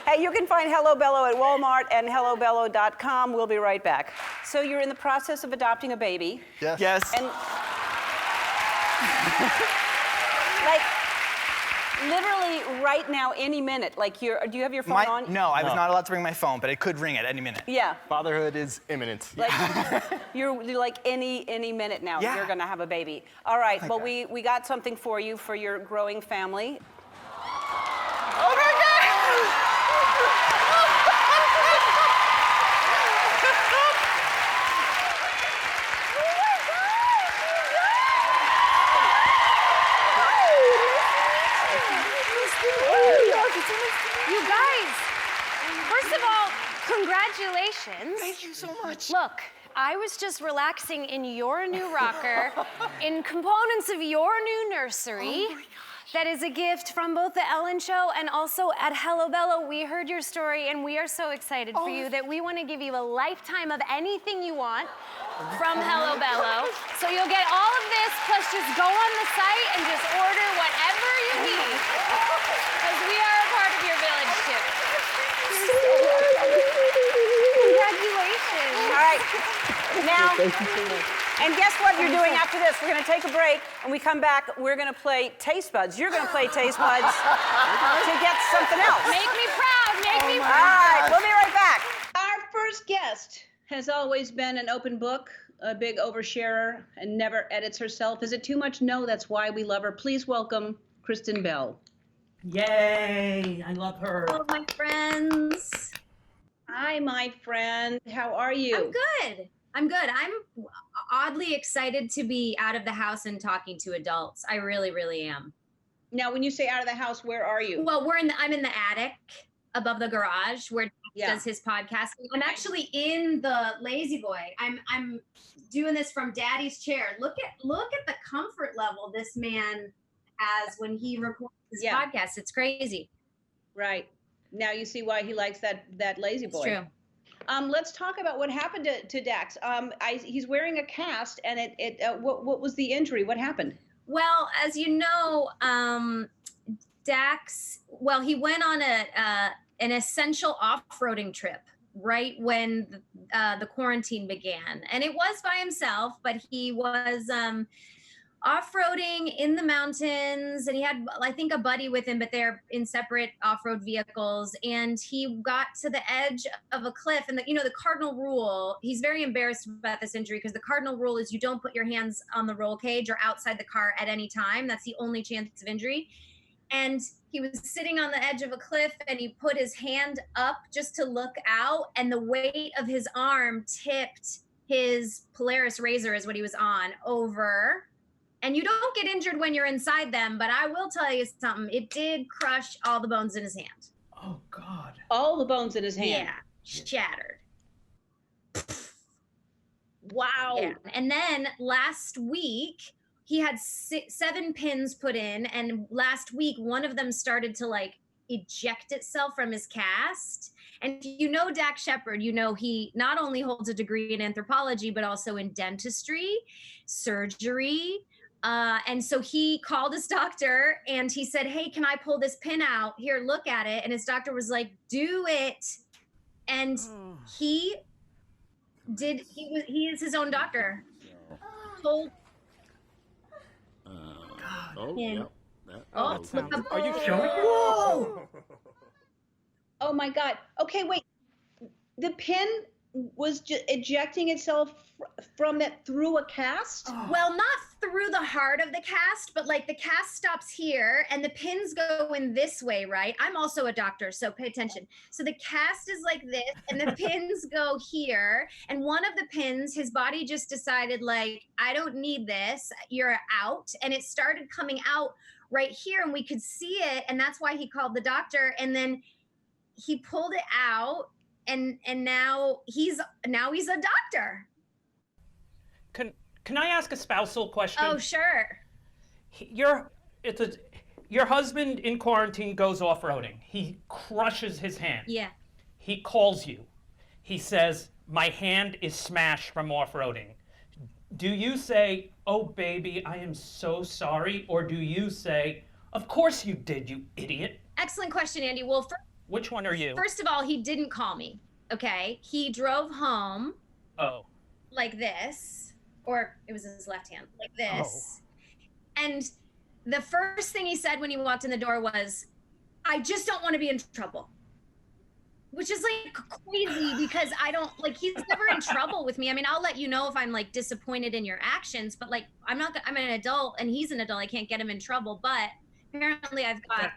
Hey, you can find Hello Bello at Walmart and hellobello.com. We'll be right back. So you're in the process of adopting a baby. Yes. Yes. And like literally right now, any minute. Like do you have your phone on? No, I was not allowed to bring my phone, but it could ring at any minute. Yeah. Fatherhood is imminent. Like you're like any minute now. Yeah. You're gonna have a baby. All right. Well, we got something for you for your growing family. Oh my God! You guys, first of all, congratulations. Thank you so much. Look, I was just relaxing in your new rocker, in components of your new nursery. That is a gift from both The Ellen Show and also at Hello Bello. We heard your story and we are so excited for you that we want to give you a lifetime of anything you want from Hello Bello. So you'll get all of this, plus just go on the site and just order whatever you need. Because we are a part of your village too. Congratulations. All right. Now, Thank you so much. and guess what you're doing after this? We're going to take a break. When we come back, we're going to play Taste Buds. You're going to play Taste Buds to get something else. Make me proud. Make me All proud. right. We'll be right back. Our first guest has always been an open book, a big oversharer, and never edits herself. Is it too much? No, that's why we love her. Please welcome Kristen Bell. Yay! I love her. Hello, my friends. Hi, my friend. How are you? I'm good. I'm good. I'm oddly excited to be out of the house and talking to adults. I really, really am. Now, when you say out of the house, where are you? Well, I'm in the attic above the garage where Jack does his podcast. I'm actually in the Lazy Boy. I'm doing this from Daddy's chair. Look at the comfort level this man has when he records his podcast. It's crazy. Right. Now you see why he likes that Lazy Boy. It's true. Let's talk about what happened to Dax. He's wearing a cast, and what was the injury? What happened? Well, as you know, Dax, he went on an essential off-roading trip right when the quarantine began. And it was by himself, but he was off-roading in the mountains, and he had, I think, a buddy with him, but they're in separate off-road vehicles. And he got to the edge of a cliff, and the cardinal rule, he's very embarrassed about this injury because the cardinal rule is you don't put your hands on the roll cage or outside the car at any time. That's the only chance of injury. And he was sitting on the edge of a cliff, and he put his hand up just to look out, and the weight of his arm tipped his Polaris RZR, is what he was on, over. And you don't get injured when you're inside them, but I will tell you something. It did crush all the bones in his hand. Oh, God. All the bones in his hand? Yeah, shattered. Wow. Yeah. And then last week, he had 7 pins put in, and last week, one of them started to eject itself from his cast. And if you know Dax Shepard, you know he not only holds a degree in anthropology, but also in dentistry, surgery. And so he called his doctor and he said, hey, can I pull this pin out? Here, look at it. And his doctor was like, do it. And he did. He is his own doctor. Told him. Are you showing? Whoa! Oh my God. Okay, wait. The pin was ejecting itself from that through a cast? Well, not through the heart of the cast, but like the cast stops here and the pins go in this way, right? I'm also a doctor, so pay attention. So the cast is like this and the pins go here. And one of the pins, his body just decided, like, I don't need this, you're out. And it started coming out right here and we could see it. And that's why he called the doctor. And then he pulled it out and now he's a doctor. Can I ask a spousal question? Oh, sure. Your husband in quarantine goes off-roading. He crushes his hand. Yeah. He calls you. He says, my hand is smashed from off-roading. Do you say, oh, baby, I am so sorry? Or do you say, of course you did, you idiot? Excellent question, Andy. Well, which one are you? First of all, he didn't call me, okay? He drove home like this, or it was his left hand, like this. And the first thing he said when he walked in the door was, I just don't want to be in trouble. Which is like crazy because I don't, like, he's never in trouble with me. I mean, I'll let you know if I'm like disappointed in your actions, but like, I'm an adult and he's an adult. I can't get him in trouble, but apparently I've got.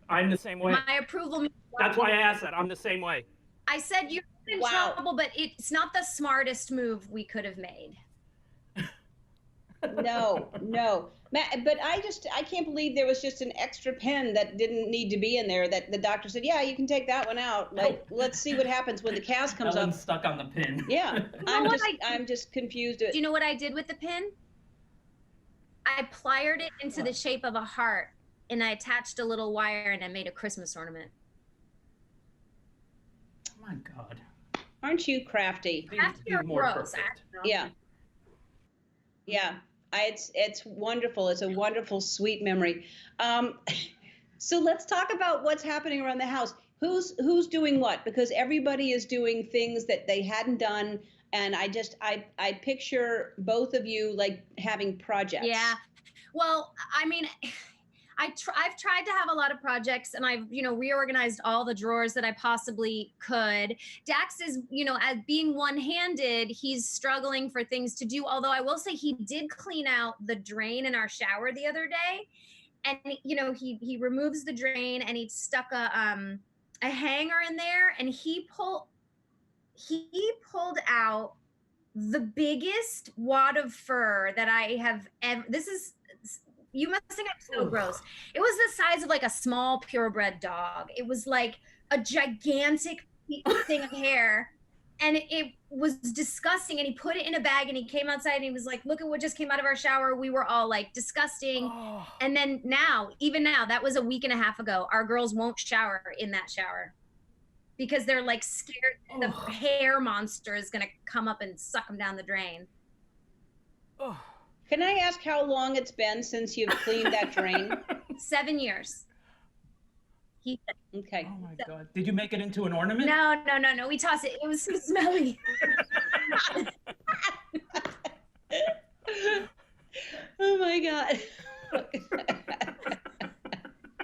I'm the same way. My approval. That's why I asked that. I'm the same way. I said you're in trouble, but it's not the smartest move we could have made. No. Matt, but I can't believe there was just an extra pen that didn't need to be in there that the doctor said, yeah, you can take that one out. Like, let's see what happens when the cast comes Ellen's up. Stuck on the pin. Yeah, I'm just confused. Do you know what I did with the pin? I plied it into the shape of a heart and I attached a little wire and I made a Christmas ornament. Oh my God. Aren't you crafty? Crafty or gross? Yeah. Yeah. It's wonderful. It's a wonderful, sweet memory. So let's talk about what's happening around the house. Who's doing what? Because everybody is doing things that they hadn't done, and I picture both of you like having projects. Yeah. Well, I mean, I've tried to have a lot of projects, and I've reorganized all the drawers that I possibly could. Dax is, as being one-handed, he's struggling for things to do. Although I will say he did clean out the drain in our shower the other day, and he removes the drain and he stuck a hanger in there, and he pulled out the biggest wad of fur that I have ever. You must think I'm so gross. It was the size of like a small purebred dog. It was like a gigantic thing of hair. And it was disgusting. And he put it in a bag and he came outside and he was like, look at what just came out of our shower. We were all like, disgusting. And then even now, that was a week and a half ago, our girls won't shower in that shower because they're like scared the hair monster is going to come up and suck them down the drain. Can I ask how long it's been since you've cleaned that drain? 7 years. Okay. Oh my God. Did you make it into an ornament? No. We tossed it. It was so smelly. Oh my God.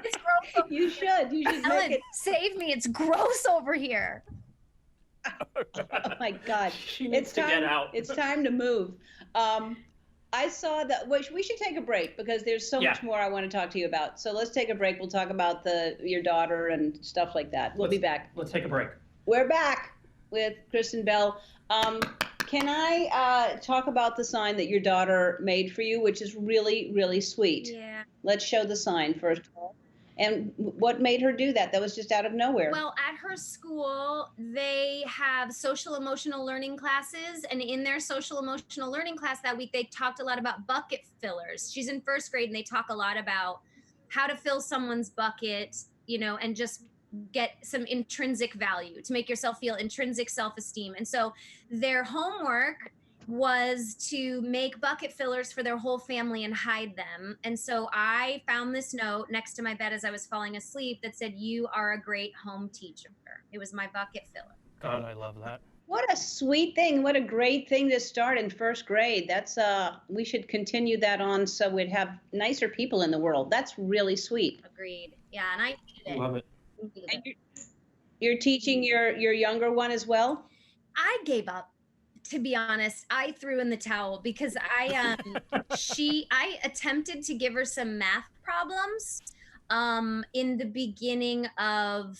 It's gross. You should Ellen, make it. save me. It's gross over here. Oh my God. She needs to get out. It's time to move. I saw that. Well, we should take a break because there's so much more I want to talk to you about. So let's take a break. We'll talk about your daughter and stuff like that. We'll be back. Let's take a break. We're back with Kristen Bell. Can I talk about the sign that your daughter made for you, which is really, really sweet? Yeah. Let's show the sign first of all. And what made her do that? That was just out of nowhere. Well, at her school, they have social emotional learning classes. And in their social emotional learning class that week, they talked a lot about bucket fillers. She's in first grade and they talk a lot about how to fill someone's bucket, and just get some intrinsic value to make yourself feel intrinsic self-esteem. And so their homework was to make bucket fillers for their whole family and hide them. And so I found this note next to my bed as I was falling asleep that said, "You are a great home teacher." It was my bucket filler. God, I love that. What a sweet thing. What a great thing to start in first grade. That's we should continue that on so we'd have nicer people in the world. That's really sweet. Agreed. Yeah, and I needed it. Love it. And you're teaching your younger one as well? I gave up. To be honest, I threw in the towel because I attempted to give her some math problems in the beginning of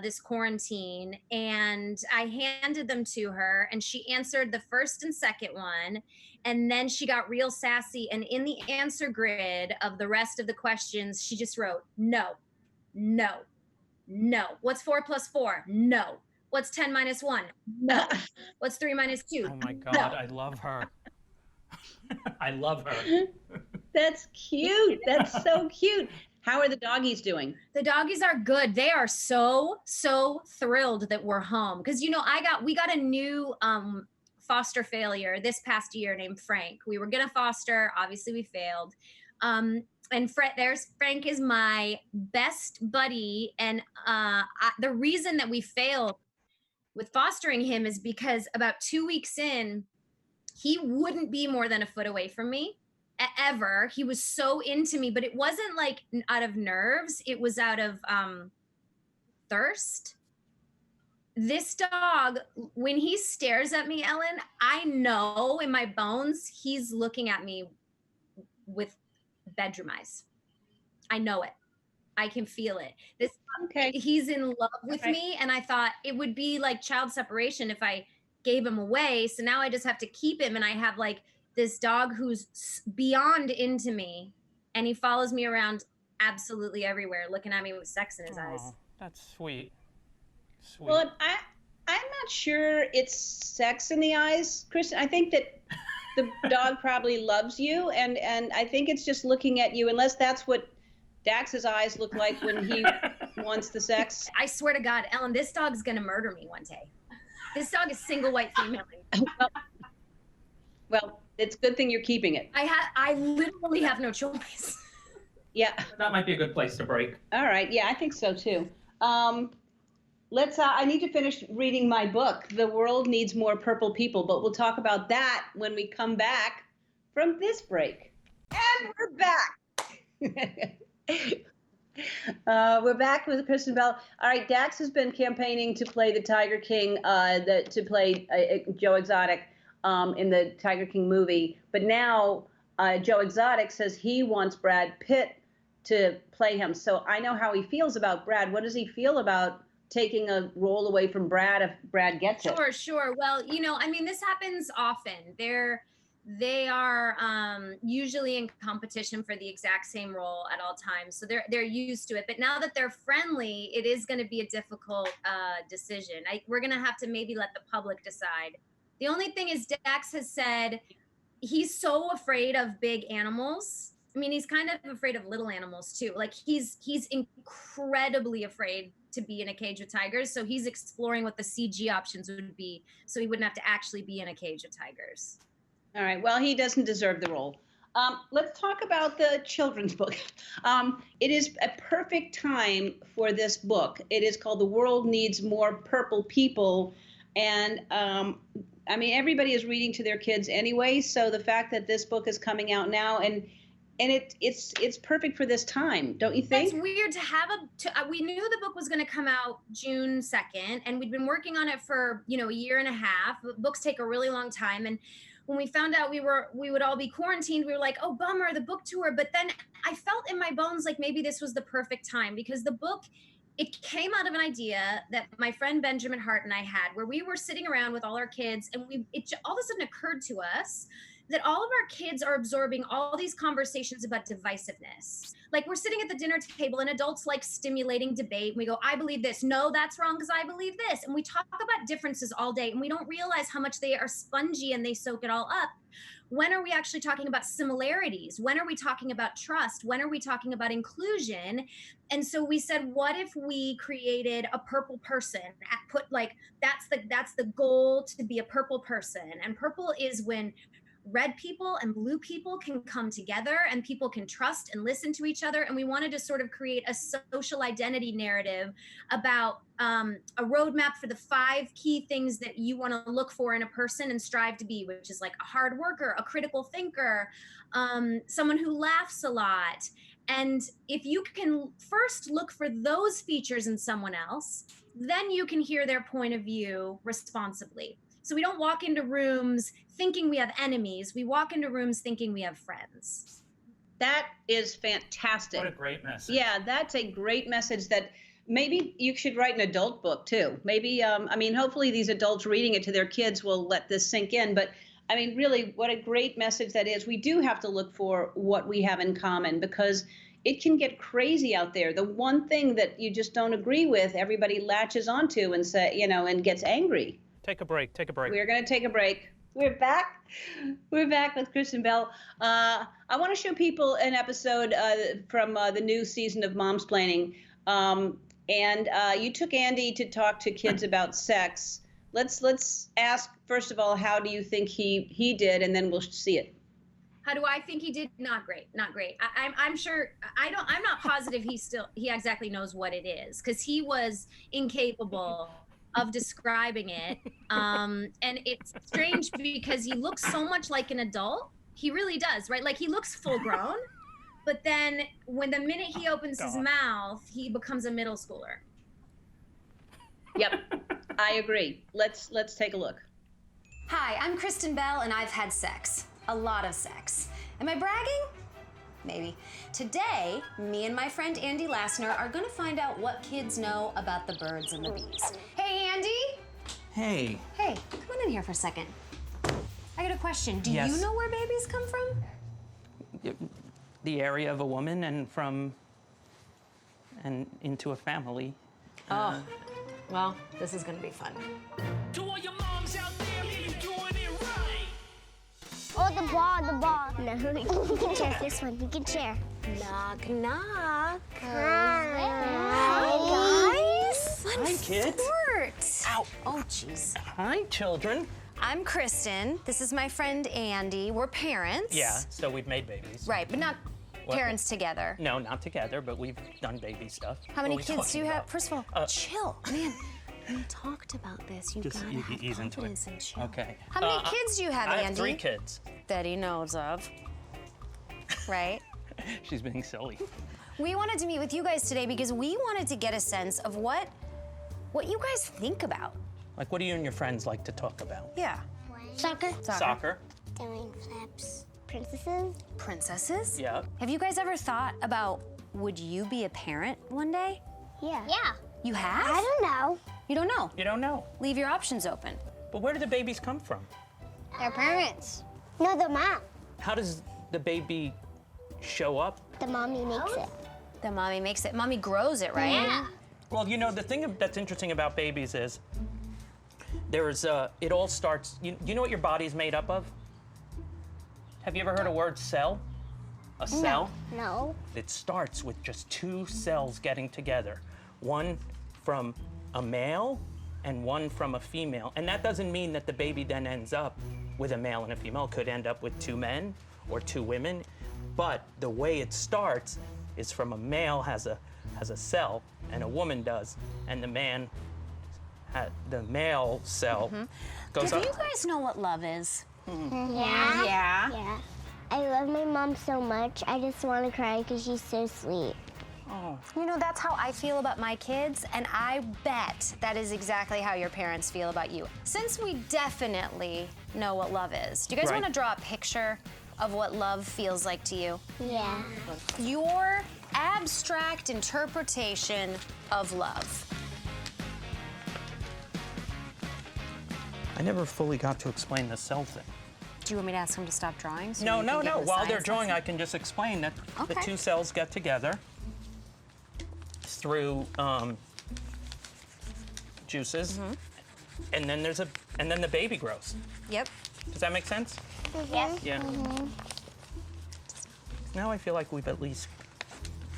this quarantine, and I handed them to her, and she answered the first and second one, and then she got real sassy, and in the answer grid of the rest of the questions, she just wrote no, no, no. What's 4 plus 4? No. What's 10 minus 1? No. What's 3 minus 2? Oh my God, No. I love her. I love her. That's cute. That's so cute. How are the doggies doing? The doggies are good. They are so thrilled that we're home because we got a new foster failure this past year named Frank. We were gonna foster, obviously we failed. And Frank is my best buddy, and the reason that we failed with fostering him is because about 2 weeks in, he wouldn't be more than a foot away from me ever. He was so into me, but it wasn't like out of nerves. It was out of thirst. This dog, when he stares at me, Ellen, I know in my bones he's looking at me with bedroom eyes. I know it. I can feel it. He's in love with me, and I thought it would be like child separation if I gave him away. So now I just have to keep him, and I have like this dog who's beyond into me, and he follows me around absolutely everywhere, looking at me with sex in his eyes. That's sweet. Sweet. Well, I'm not sure it's sex in the eyes, Kristen. I think that the dog probably loves you, and I think it's just looking at you, unless that's what Dax's eyes look like when he wants the sex. I swear to God, Ellen, this dog's gonna murder me one day. This dog is single white female. Well, it's a good thing you're keeping it. I literally have no choice. Yeah. That might be a good place to break. All right. Yeah, I think so too. I need to finish reading my book, The World Needs More Purple People, but we'll talk about that when we come back from this break. And we're back. We're back with Kristen Bell. All right, Dax has been campaigning to play the Tiger King, to play Joe Exotic in the Tiger King movie. But now Joe Exotic says he wants Brad Pitt to play him. So I know how he feels about Brad. What does he feel about taking a role away from Brad if Brad gets it? Sure. Well, this happens often. They are usually in competition for the exact same role at all times, so they're used to it. But now that they're friendly, it is going to be a difficult decision. We're going to have to maybe let the public decide. The only thing is, Dax has said he's so afraid of big animals. I mean, he's kind of afraid of little animals too. Like he's incredibly afraid to be in a cage with tigers. So he's exploring what the CG options would be, so he wouldn't have to actually be in a cage of tigers. All right. Well, he doesn't deserve the role. Let's talk about the children's book. It is a perfect time for this book. It is called The World Needs More Purple People. And everybody is reading to their kids anyway. So the fact that this book is coming out now and it's perfect for this time, don't you think? That's weird to have we knew the book was going to come out June 2nd, and we'd been working on it for, a year and a half. Books take a really long time. And when we found out we would all be quarantined, we were like, oh, bummer, the book tour. But then I felt in my bones like maybe this was the perfect time, because the book, it came out of an idea that my friend Benjamin Hart and I had, where we were sitting around with all our kids, and it all of a sudden occurred to us that all of our kids are absorbing all these conversations about divisiveness. Like, we're sitting at the dinner table and adults like stimulating debate. And we go, I believe this. No, that's wrong because I believe this. And we talk about differences all day, and we don't realize how much they are spongy and they soak it all up. When are we actually talking about similarities? When are we talking about trust? When are we talking about inclusion? And so we said, what if we created a purple person? That's the goal, to be a purple person. And purple is when red people and blue people can come together and people can trust and listen to each other. And we wanted to sort of create a social identity narrative about a roadmap for the 5 key things that you want to look for in a person and strive to be, which is like a hard worker, a critical thinker, someone who laughs a lot. And if you can first look for those features in someone else, then you can hear their point of view responsibly. So we don't walk into rooms thinking we have enemies. We walk into rooms thinking we have friends. That is fantastic. What a great message. Yeah, that's a great message that maybe you should write an adult book too. Maybe, I mean, hopefully these adults reading it to their kids will let this sink in. But I mean, really, what a great message that is. We do have to look for what we have in common because it can get crazy out there. The one thing that you just don't agree with, everybody latches onto and say, you know, and gets angry. Take a break. Take a break. We're going to take a break. We're back. We're back with Kristen Bell. I want to show people an episode from the new season of Momsplaining. And you took Andy to talk to kids about sex. Let's ask first of all, how do you think he did, and then we'll see it. How do I think he did? Not great, not great. I'm sure, I'm not positive he exactly knows what it is, because he was incapable of describing it. And it's strange because he looks so much like an adult. He really does, right? Like he looks full grown, but then when the minute he opens his mouth, he becomes a middle schooler. Yep, I agree. Let's take a look. Hi, I'm Kristen Bell, and I've had sex. A lot of sex. Am I bragging? Maybe. Today, me and my friend Andy Lassner are gonna find out what kids know about the birds and the bees. Hey, Andy? Hey. Hey, come on in here for a second. I got a question. Do Yes. you know where babies come from? The area of a woman and into a family. Oh, well, this is gonna be fun. To all your moms out there, you doing it right. Oh, the ball. No, we can share this one. We can share. Knock, knock. Hi, guys. Hi, kids. Sport. Ow. Oh, jeez. Hi, children. I'm Kristen. This is my friend Andy. We're parents. Yeah, so we've made babies. Right, but not What? parents together. No, not together, but we've done baby stuff. How many What are we kids do you talking have? about? First of all, chill, man. We talked about this. You Just gotta have ease into it. confidence and chill. Okay. How many kids do you have, I Andy? have 3 kids. That he knows of. Right? She's being silly. We wanted to meet with you guys today because we wanted to get a sense of what you guys think about. Like, what do you and your friends like to talk about? Yeah. Soccer. Soccer. Doing flips. Princesses. Princesses? Yeah. Have you guys ever thought about, would you be a parent one day? Yeah. You have? I don't know. You don't know? You don't know. Leave your options open. But where do the babies come from? Their parents. No, the mom. How does the baby show up? The mommy makes it. The mommy makes it. Mommy grows it, right? Yeah. Well, you know, the thing that's interesting about babies is it all starts, you know what your body's made up of? Have you ever heard a word cell? A cell? No. It starts with just 2 cells getting together. One from a male and one from a female. And that doesn't mean that the baby then ends up with a male and a female. It could end up with 2 men or 2 women. But the way it starts is from a male has a cell and a woman does, and the male cell goes Do up. you guys know what love is? Yeah. Yeah. I love my mom so much. I just want to cry because she's so sweet. Oh. You know, that's how I feel about my kids, and I bet that is exactly how your parents feel about you. Since we definitely know what love is, do you guys Right. want to draw a picture of what love feels like to you? Yeah. Your abstract interpretation of love. I never fully got to explain the cell thing. Do you want me to ask them to stop drawing? so No. you can give them a While they're science drawing, lesson? I can just explain that the Okay. 2 cells get together through juices, and then the baby grows. Yep. Does that make sense? Yes. Yeah. Now I feel like we've at least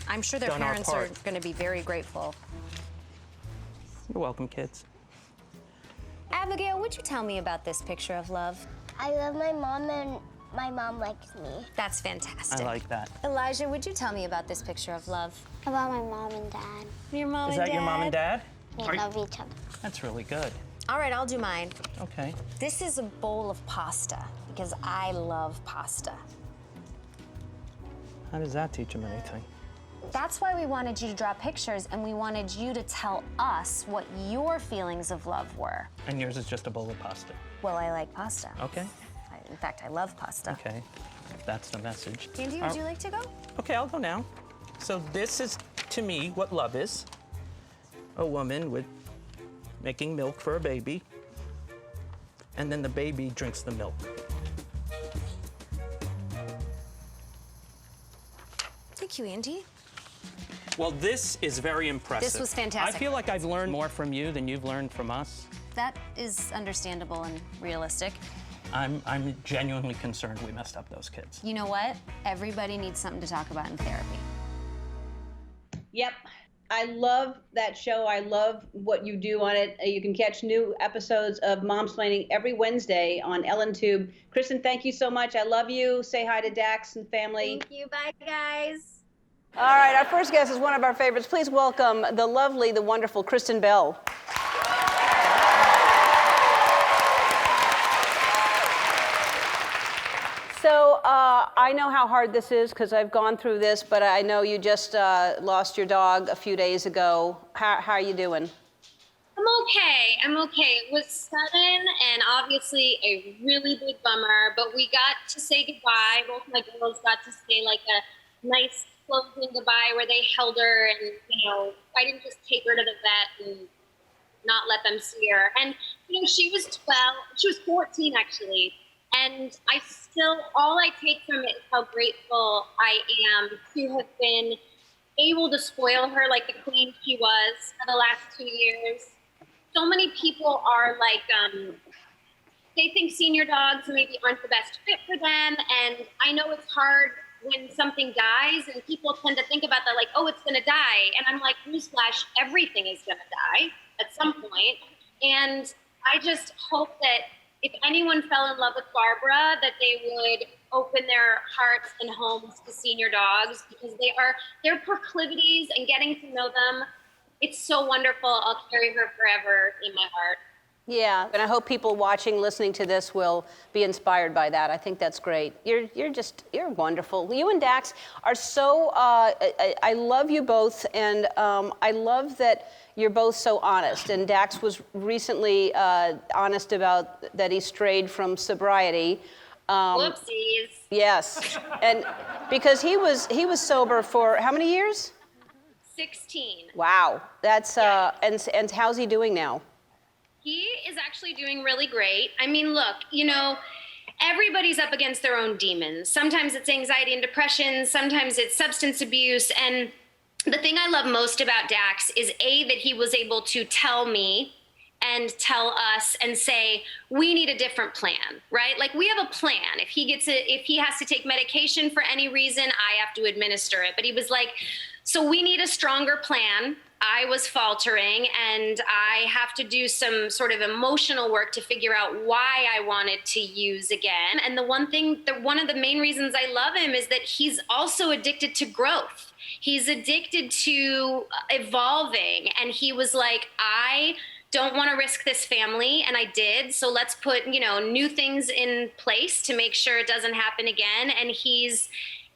I'm sure their done our parents are part. going to be very grateful. You're welcome, kids. Abigail, would you tell me about this picture of love? I love my mom and my mom likes me. That's fantastic. I like that. Elijah, would you tell me about this picture of love? About my mom and dad. Your mom Is and that dad? your mom and dad? They Are- love each other. That's really good. All right, I'll do mine. Okay. This is a bowl of pasta because I love pasta. How does that teach them anything? That's why we wanted you to draw pictures, and we wanted you to tell us what your feelings of love were. And yours is just a bowl of pasta. Well, I like pasta. Okay. In fact, I love pasta. Okay. That's the message. Andy, would you like to go? Okay, I'll go now. So this is, to me, what love is. A woman with making milk for a baby, and then the baby drinks the milk. Thank you, Andy. Well, this is very impressive. This was fantastic. I feel like I've learned more from you than you've learned from us. That is understandable and realistic. I'm genuinely concerned we messed up those kids. You know what? Everybody needs something to talk about in therapy. Yep. I love that show. I love what you do on it. You can catch new episodes of Momsplaining every Wednesday on EllenTube. Kristen, thank you so much. I love you. Say hi to Dax and family. Thank you. Bye, guys. All right, our first guest is one of our favorites. Please welcome the lovely, the wonderful Kristen Bell. So I know how hard this is because I've gone through this, but I know you just lost your dog a few days ago. How are you doing? I'm okay. I'm okay. It was sudden and obviously a really big bummer, but we got to say goodbye. Both my girls got to say like a nice closing goodbye where they held her, and I didn't just take her to the vet and not let them see her. And she was 12. She was 14 actually. And all I take from it is how grateful I am to have been able to spoil her like the queen she was for the last 2 years. So many people are like, they think senior dogs maybe aren't the best fit for them. And I know it's hard when something dies and people tend to think about that like, oh, it's gonna die. And I'm like, newsflash, everything is gonna die at some point. And I just hope that if anyone fell in love with Barbara, that they would open their hearts and homes to senior dogs, because their proclivities and getting to know them, it's so wonderful. I'll carry her forever in my heart. Yeah, and I hope people watching, listening to this will be inspired by that. I think that's great. You're wonderful. You and Dax are so, I love you both, and I love that you're both so honest. And Dax was recently honest about that he strayed from sobriety. Whoopsies. Yes, and because he was sober for how many years? 16. Wow, that's and how's he doing now? He is actually doing really great. I mean, look, everybody's up against their own demons. Sometimes it's anxiety and depression. Sometimes it's substance abuse. And the thing I love most about Dax is that he was able to tell me and tell us and say, we need a different plan, right? Like, we have a plan. If he has to take medication for any reason, I have to administer it. But he was like, so we need a stronger plan. I was faltering, and I have to do some sort of emotional work to figure out why I wanted to use again. And one of the main reasons I love him is that he's also addicted to growth. He's addicted to evolving. And he was like, I don't want to risk this family, and I did. So let's put, new things in place to make sure it doesn't happen again. And he's,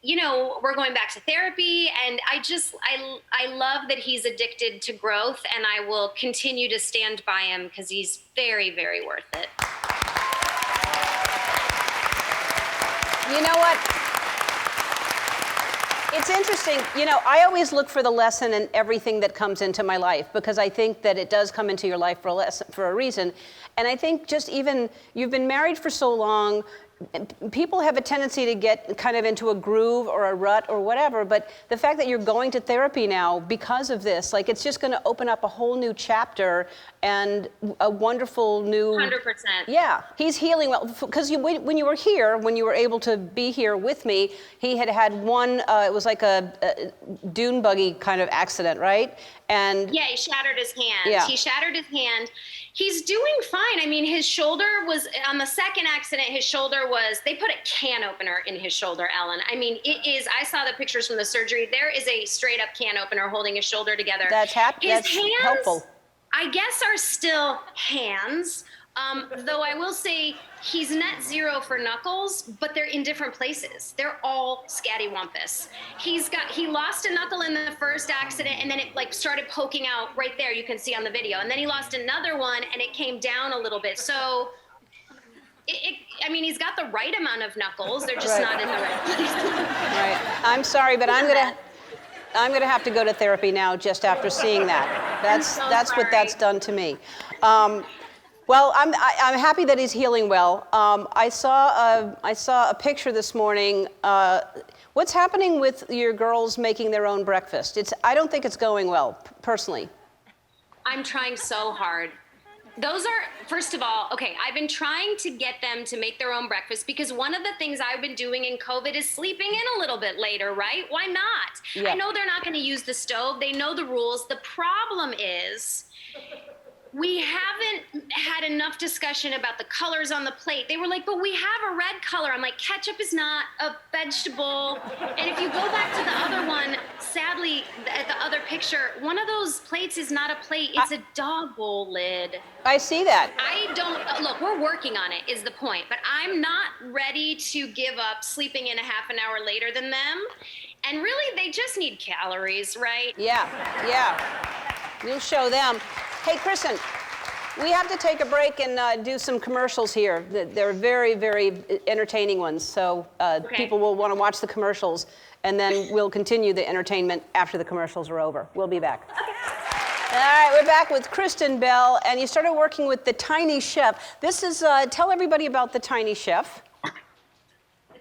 we're going back to therapy, and I love that he's addicted to growth, and I will continue to stand by him because he's very, very worth it. You know what? It's interesting. I always look for the lesson in everything that comes into my life, because I think that it does come into your life for a reason. And I think just even you've been married for so long, people have a tendency to get kind of into a groove or a rut or whatever, but the fact that you're going to therapy now because of this, like, it's just going to open up a whole new chapter and a wonderful new... 100%. Yeah, he's healing well, because when you were here, when you were able to be here with me, he had one, it was like a dune buggy kind of accident, right? And yeah, he shattered his hand. Yeah. He shattered his hand. He's doing fine. I mean, his shoulder was, on the second accident, they put a can opener in his shoulder, Ellen. I mean, I saw the pictures from the surgery. There is a straight up can opener holding his shoulder together. That's hands, helpful. I guess, are still hands. Though I will say he's net zero for knuckles, but they're in different places. They're all scattywampus. He lost a knuckle in the first accident, and then it like started poking out right there. You can see on the video, and then he lost another one, and it came down a little bit. So, I mean, he's got the right amount of knuckles. They're just not in the right place. Right. I'm sorry, but I'm gonna have to go to therapy now just after seeing that. That's what that's done to me. Well, I'm happy that he's healing well. I saw a picture this morning. What's happening with your girls making their own breakfast? I don't think it's going well, personally. I'm trying so hard. Those are, first of all, okay, I've been trying to get them to make their own breakfast because one of the things I've been doing in COVID is sleeping in a little bit later, right? Why not? Yeah. I know they're not going to use the stove. They know the rules. The problem is we haven't had enough discussion about the colors on the plate. They were like, but we have a red color. I'm like, ketchup is not a vegetable. And if you go back to the other one, sadly, the other picture, one of those plates is not a plate. It's a dog bowl lid. I see that. I don't, look, we're working on it is the point, but I'm not ready to give up sleeping in a half an hour later than them. And really, they just need calories, right? Yeah. You'll show them. Hey, Kristen, we have to take a break and do some commercials here. They're very, very entertaining ones. So people will want to watch the commercials, and then we'll continue the entertainment after the commercials are over. We'll be back. All right, we're back with Kristen Bell, and you started working with The Tiny Chef. This is, tell everybody about The Tiny Chef.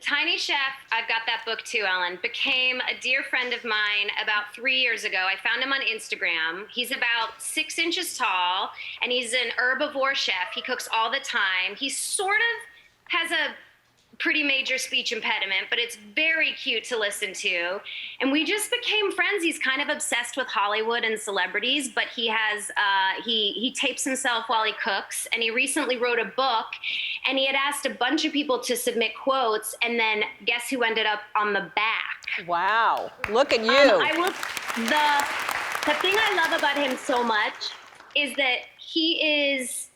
Tiny Chef, I've got that book too, Ellen, became a dear friend of mine about 3 years ago. I found him on Instagram. He's about 6 inches tall, and he's an herbivore chef. He cooks all the time. He sort of has a pretty major speech impediment, but it's very cute to listen to. And we just became friends. He's kind of obsessed with Hollywood and celebrities, but he has, he tapes himself while he cooks. And he recently wrote a book, and he had asked a bunch of people to submit quotes, and then guess who ended up on the back? Wow, look at you. The thing I love about him so much is that he is,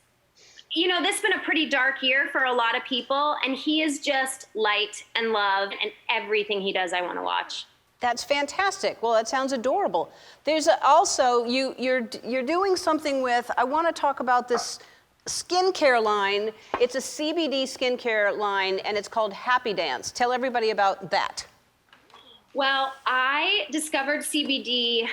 you know, this has been a pretty dark year for a lot of people, and he is just light and love, and everything he does I want to watch. That's fantastic. Well, that sounds adorable. There's also, you're doing something with, I want to talk about this skincare line. It's a CBD skincare line, and it's called Happy Dance. Tell everybody about that. Well, I discovered CBD,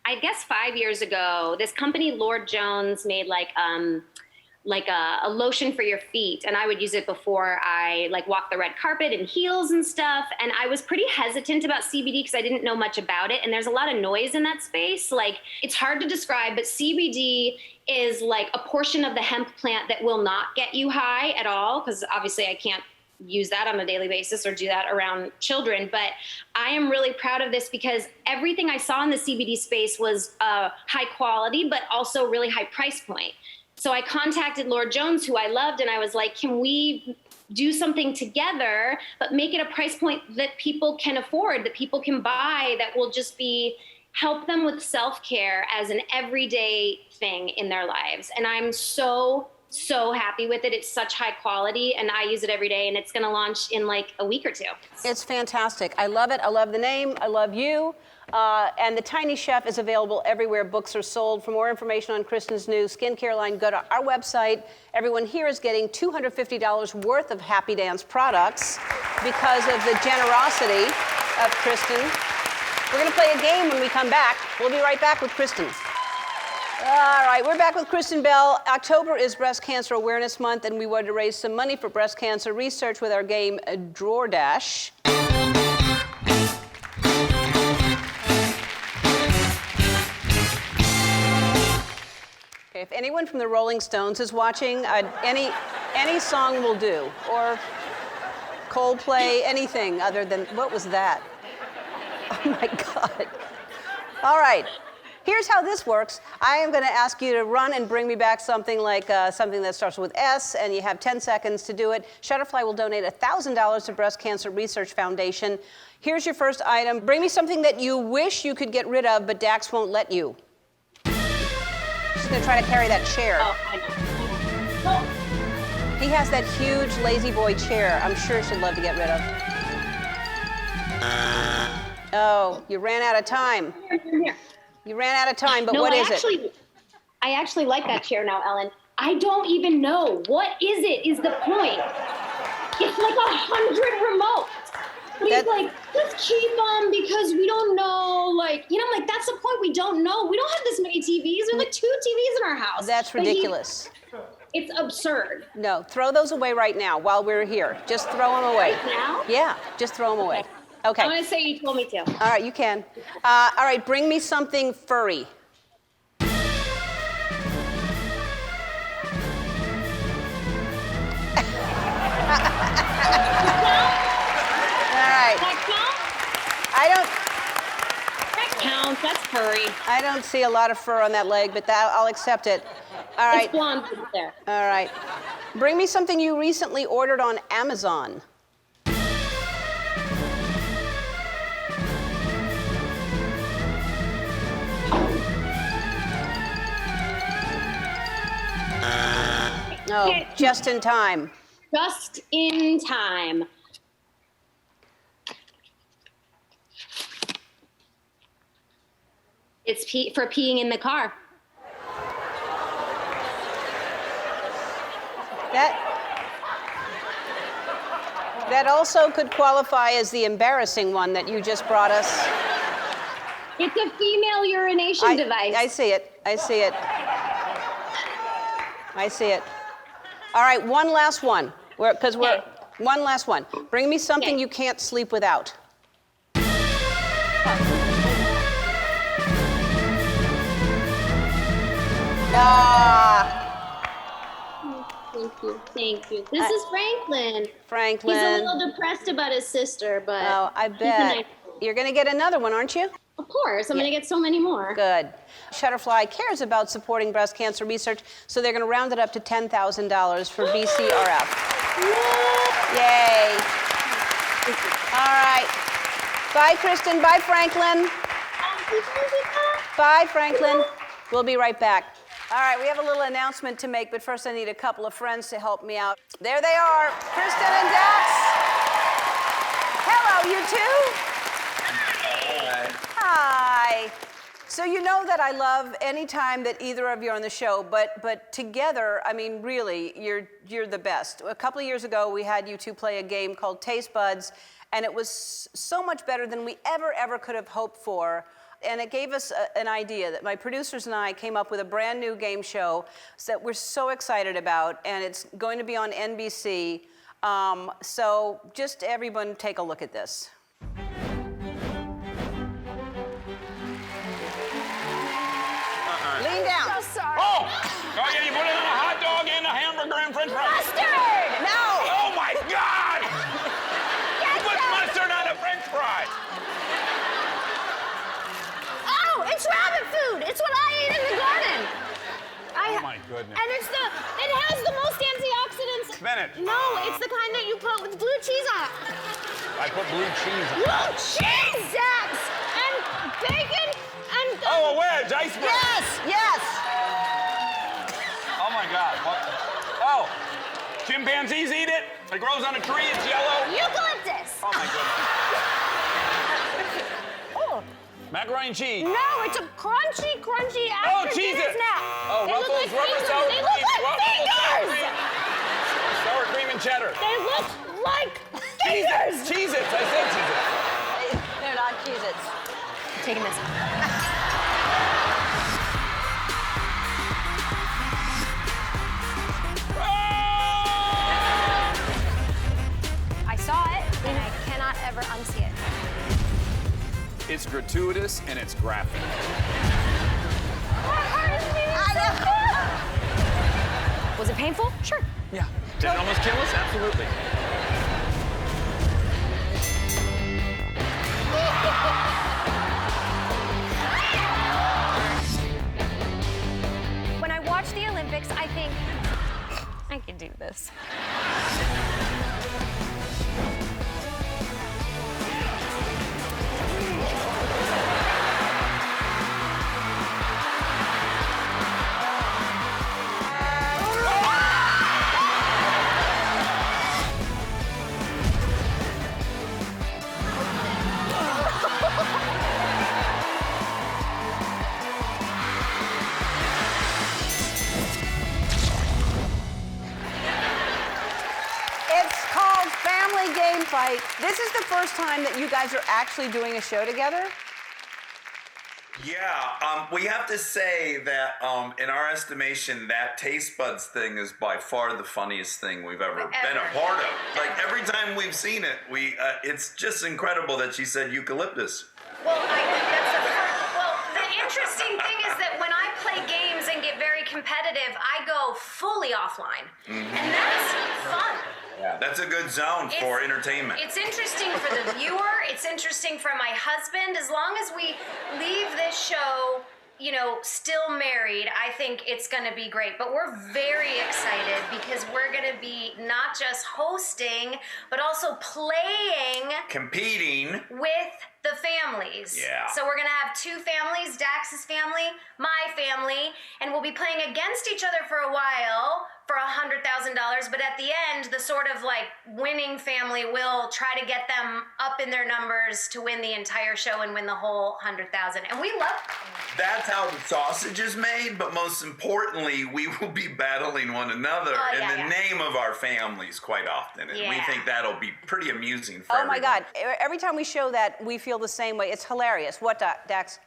I guess 5 years ago. This company, Lord Jones, made like a lotion for your feet, and I would use it before I walk the red carpet and heels and stuff. And I was pretty hesitant about CBD because I didn't know much about it, and there's a lot of noise in that space. Like, it's hard to describe, but CBD is like a portion of the hemp plant that will not get you high at all, because obviously I can't use that on a daily basis or do that around children. But I am really proud of this because everything I saw in the CBD space was high quality, but also really high price point. So I contacted Lord Jones, who I loved, and I was like, can we do something together, but make it a price point that people can afford, that people can buy, that will just help them with self-care as an everyday thing in their lives. And I'm so happy with it. It's such high quality, and I use it every day, and it's gonna launch in like a week or two. It's fantastic. I love it. I love the name. I love you. And The Tiny Chef is available everywhere books are sold. For more information on Kristen's new skincare line, go to our website. Everyone here is getting $250 worth of Happy Dance products because of the generosity of Kristen. We're going to play a game when we come back. We'll be right back with Kristen. All right, we're back with Kristen Bell. October is Breast Cancer Awareness Month, and we wanted to raise some money for breast cancer research with our game, Drawer Dash. Okay, if anyone from the Rolling Stones is watching, any song will do, or Coldplay, anything other than, what was that? Oh my God. All right, here's how this works. I am gonna ask you to run and bring me back something like something that starts with S, and you have 10 seconds to do it. Shutterfly will donate $1,000 to Breast Cancer Research Foundation. Here's your first item. Bring me something that you wish you could get rid of, but Dax won't let you. She's gonna try to carry that chair. Oh, He has that huge lazy boy chair. I'm sure she'd love to get rid of. Oh, you ran out of time. You ran out of time, but No, what is I actually like that chair now, Ellen. I don't even know. What is it is the point. It's like 100 remotes. But he's like, let's keep them because we don't know, like, you know, I'm like, that's the point. We don't know. We don't have this many TVs. We have like 2 TVs in our house. That's ridiculous. It's absurd. No, throw those away right now while we're here. Just throw them away. Right now? Yeah, just throw them away. Okay. I'm going to say you told me to. All right, you can. All right, bring me something furry. That counts. That's furry. I don't see a lot of fur on that leg, but I'll accept it. All right. It's blonde there. All right. Bring me something you recently ordered on Amazon. No, just in time. Just in time. It's for peeing in the car. That also could qualify as the embarrassing one that you just brought us. It's a female urination device. I see it. I see it. I see it. All right, one last one. One last one. Bring me something you can't sleep without. Thank you. This is Franklin. Franklin. He's a little depressed about his sister, but. Oh, I bet. You're going to get another one, aren't you? Of course. I'm going to get so many more. Good. Shutterfly cares about supporting breast cancer research, so they're going to round it up to $10,000 for BCRF. Yay. All right. Bye, Kristen. Bye, Franklin. Bye, Franklin. We'll be right back. All right, we have a little announcement to make, but first I need a couple of friends to help me out. There they are, Kristen and Dax. Hello, you two. Hi. So you know that I love any time that either of you are on the show, but together, I mean, really, you're the best. A couple of years ago, we had you two play a game called Taste Buds, and it was so much better than we ever could have hoped for. And it gave us an idea that my producers and I came up with a brand new game show that we're so excited about, and it's going to be on NBC. So just everyone take a look at this. Lean down. So sorry. Oh yeah, you put it on a hot dog and a hamburger and french fries. Mustard! No! Oh my God! You put mustard on a french fry. Oh, it's rabbit food. It's what I eat in the garden. Oh my goodness. And it has the most antioxidants. Spinach. No, it's the kind that you put with blue cheese on. I put blue cheese on. Blue cheese, Dax! And bacon and... Oh, a wedge, iceberg. Yes. Oh my God. What? Oh, chimpanzees eat it. It grows on a tree. It's yellow. Eucalyptus. Oh my goodness. Macaroni and cheese. No, it's a crunchy after dinner snack. Oh, They look Ruffles, like rubber fingers. sour They look cream. like Ruffles, fingers. sour cream and cheddar. They look like fingers. Cheez-Its. I said Cheez-Its. They're not Cheez-Its. Taking this. I saw it, and I cannot ever unsee it. It's gratuitous and it's graphic. Was it painful? Sure. Yeah. Did it almost kill us? Absolutely. When I watch the Olympics, I think, I can do this. first time that you guys are actually doing a show together? Yeah, we have to say that in our estimation, that taste buds thing is by far the funniest thing we've ever been a part of. Like every time we've seen it, it's just incredible that she said eucalyptus. Well, the interesting thing is that when I play games and get very competitive, I go fully offline. And that's fun. Yeah, that's a good zone for entertainment. It's interesting for the viewer. It's interesting for my husband. As long as we leave this show, still married, I think it's going to be great. But we're very excited because we're going to be not just hosting, but also playing. Competing. With the families. Yeah. So we're going to have two families, Dax's family, my family, and we'll be playing against each other for a while for $100,000, but at the end, the sort of like winning family will try to get them up in their numbers to win the entire show and win the whole $100,000. And we love That's how the sausage is made, but most importantly, we will be battling one another in the name of our families quite often. And we think that'll be pretty amusing for Oh my everyone. God, every time we show that, we feel the same way. It's hilarious. What, Dax?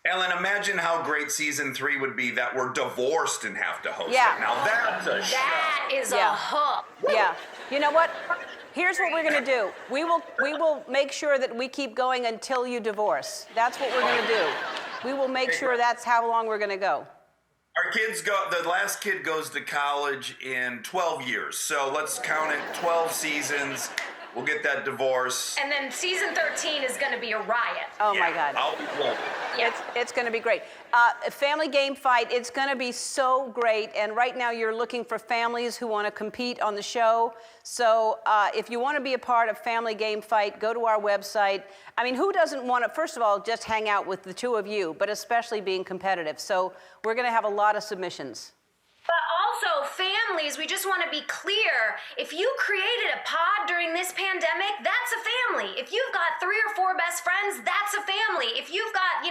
Ellen, imagine how great season 3 would be that we're divorced and have to host it. Now that's a show. That is a hook. Yeah. You know what? Here's what we're going to do. We will make sure that we keep going until you divorce. That's what we're going to do. We will make sure that's how long we're going to go. Our kids the last kid goes to college in 12 years. So let's count it 12 seasons. We'll get that divorce. And then season 13 is going to be a riot. Oh my God. I'll be cool. It's going to be great. A family game fight, it's going to be so great. And right now you're looking for families who want to compete on the show. So if you want to be a part of Family Game Fight, go to our website. I mean, who doesn't want to, first of all, just hang out with the two of you, but especially being competitive. So we're going to have a lot of submissions. But also, families, we just want to be clear. If you created a pod during this pandemic, that's a family. If you've got 3 or 4 best friends, that's a family. If you've got,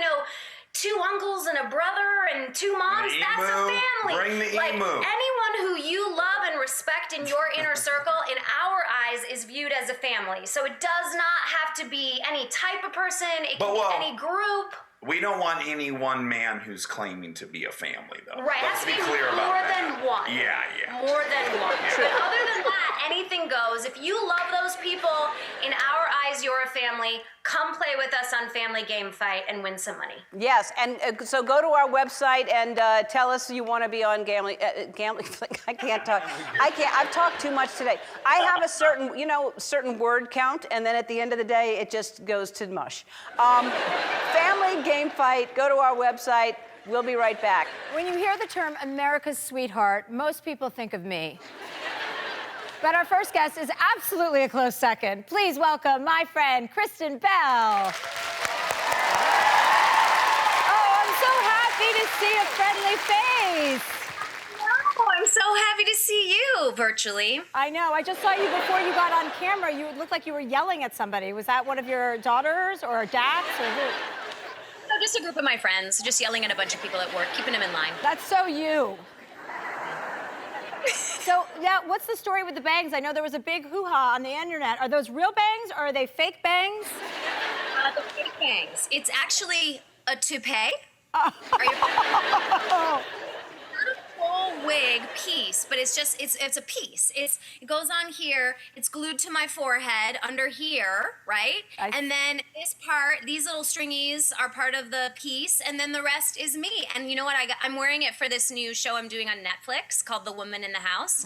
2 uncles and a brother and 2 moms, that's a family. Bring the emu. Anyone who you love and respect in your inner circle, in our eyes, is viewed as a family. So it does not have to be any type of person. It can be any group. We don't want any one man who's claiming to be a family, though. Right, Let's has to be clear about more that. than one. Yeah. More than one. True. But other than that, anything goes. If you love those people, in our eyes, you're a family. Come play with us on Family Game Fight and win some money. Yes, and so go to our website and tell us you want to be on gambling. I can't talk. I've talked too much today. I have a certain word count, and then at the end of the day, it just goes to mush. Family Game Fight. Go to our website. We'll be right back. When you hear the term America's sweetheart, most people think of me. But our first guest is absolutely a close second. Please welcome my friend, Kristen Bell. Oh, I'm so happy to see a friendly face. Oh, I'm so happy to see you virtually. I know. I just saw you before you got on camera. You looked like you were yelling at somebody. Was that one of your daughters or Dax or who? No, just a group of my friends, just yelling at a bunch of people at work, keeping them in line. That's so you. So, yeah, what's the story with the bangs? I know there was a big hoo-ha on the internet. Are those real bangs or are they fake bangs? The fake bangs. It's actually a toupee. Oh. Are you? Not a full wig piece, but it's a piece. It goes on here. It's glued to my forehead under here, right? And then this part, these little stringies are part of the piece, and then the rest is me. And you know what? I'm wearing it for this new show I'm doing on Netflix called The Woman in the House.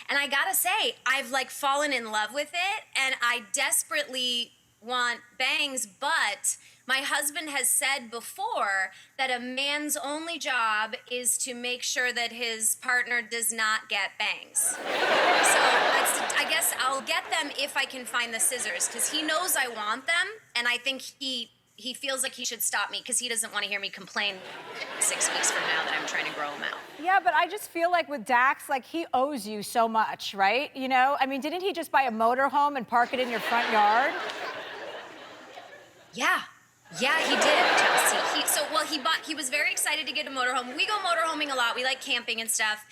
And I gotta say, I've fallen in love with it, and I desperately want bangs, but my husband has said before that a man's only job is to make sure that his partner does not get bangs. So I guess I'll get them if I can find the scissors, because he knows I want them, and I think he feels like he should stop me because he doesn't want to hear me complain 6 weeks from now that I'm trying to grow them out. Yeah, but I just feel like with Dax, he owes you so much, right? I mean, didn't he just buy a motorhome and park it in your front yard? Yeah, he did, Chelsea. He was very excited to get a motorhome. We go motorhoming a lot. We like camping and stuff.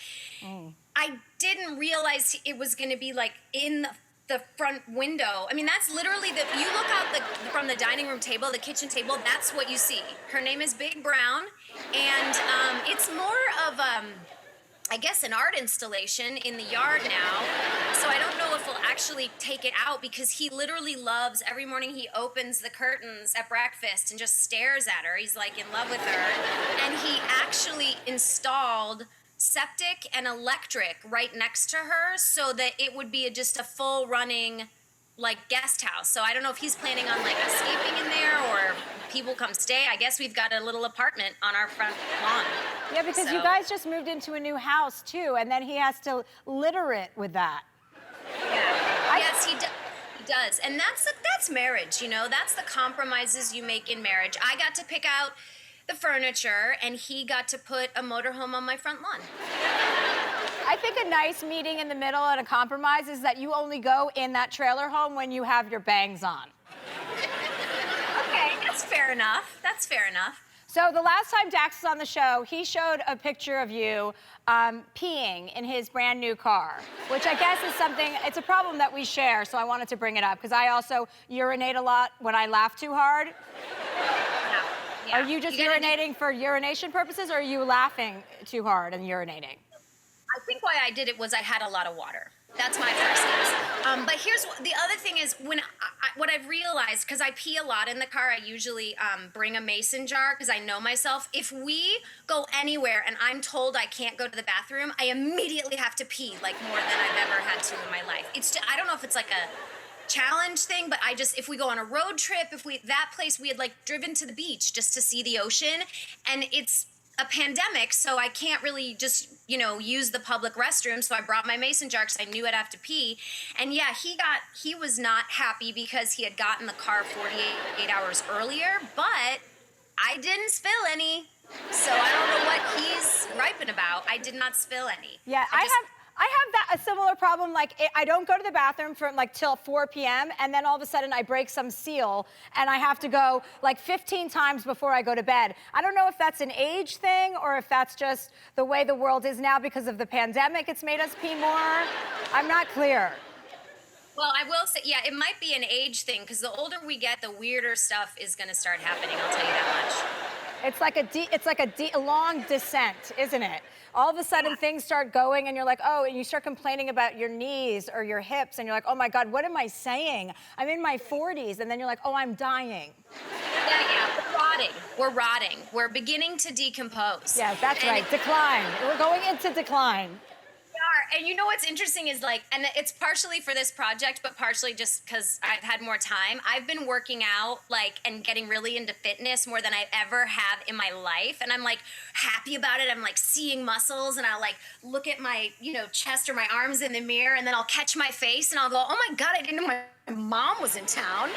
I didn't realize it was going to be in the the front window. I mean, that's literally you look out from the dining room table, the kitchen table, that's what you see. Her name is Big Brown, and it's more of, I guess, an art installation in the yard now. So I don't know if we'll actually take it out because he literally loves, every morning he opens the curtains at breakfast and just stares at her. He's like in love with her. And he actually installed septic and electric right next to her so that it would be just a full running like guest house. So I don't know if he's planning on like escaping in there or people come stay. I guess we've got a little apartment on our front lawn. Yeah, because you guys just moved into a new house too, and then he has to litter it with that. Yeah. Yes, he does. And that's marriage, you know? That's the compromises you make in marriage. I got to pick out the furniture, and he got to put a motorhome on my front lawn. I think a nice meeting in the middle and a compromise is that you only go in that trailer home when you have your bangs on. Okay, that's fair enough. That's fair enough. So the last time Dax was on the show, he showed a picture of you peeing in his brand new car, which I guess is something, it's a problem that we share, so I wanted to bring it up, because I also urinate a lot when I laugh too hard. Yeah. Are you just urinating for urination purposes, or are you laughing too hard and urinating? I think why I did it was I had a lot of water. That's my first guess. But here's the other thing is what I've realized, because I pee a lot in the car, I usually bring a mason jar because I know myself. If we go anywhere and I'm told I can't go to the bathroom, I immediately have to pee like more than I've ever had to in my life. It's just, I don't know if it's like a challenge thing, but if we go on a road trip, that place we had like driven to the beach just to see the ocean, and it's a pandemic, so I can't really just, use the public restroom, so I brought my mason jar because I knew I'd have to pee. And yeah, he was not happy because he had gotten the car 48 hours earlier, but I didn't spill any, so I don't know what he's griping about. I did not spill any. Yeah, I have a similar problem. Like, I don't go to the bathroom from till 4 p.m. and then all of a sudden I break some seal and I have to go like 15 times before I go to bed. I don't know if that's an age thing or if that's just the way the world is now because of the pandemic. It's made us pee more. I'm not clear. Well, I will say, yeah, it might be an age thing because the older we get, the weirder stuff is going to start happening. I'll tell you that much. It's like a long descent, isn't it? All of a sudden things start going and you're like, oh, and you start complaining about your knees or your hips and you're like, oh my God, what am I saying? I'm in my 40s. And then you're like, oh, I'm dying. Yeah, we're rotting. We're beginning to decompose. Yeah, that's right, decline. We're going into decline. And you know what's interesting is and it's partially for this project, but partially just because I've had more time. I've been working out and getting really into fitness more than I ever have in my life. And I'm happy about it. I'm seeing muscles and I'll look at my, chest or my arms in the mirror and then I'll catch my face and I'll go, oh my God, I didn't know my mom was in town.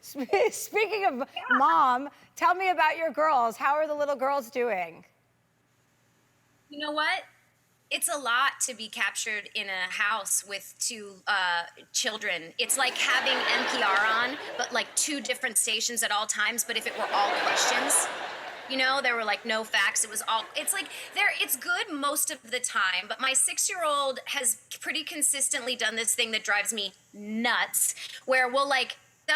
Speaking of mom, tell me about your girls. How are the little girls doing? You know what? It's a lot to be captured in a house with two children. It's like having NPR on, but 2 different stations at all times. But if it were all questions, there were no facts. It was all, it's good most of the time. But my 6-year-old has pretty consistently done this thing that drives me nuts, where we'll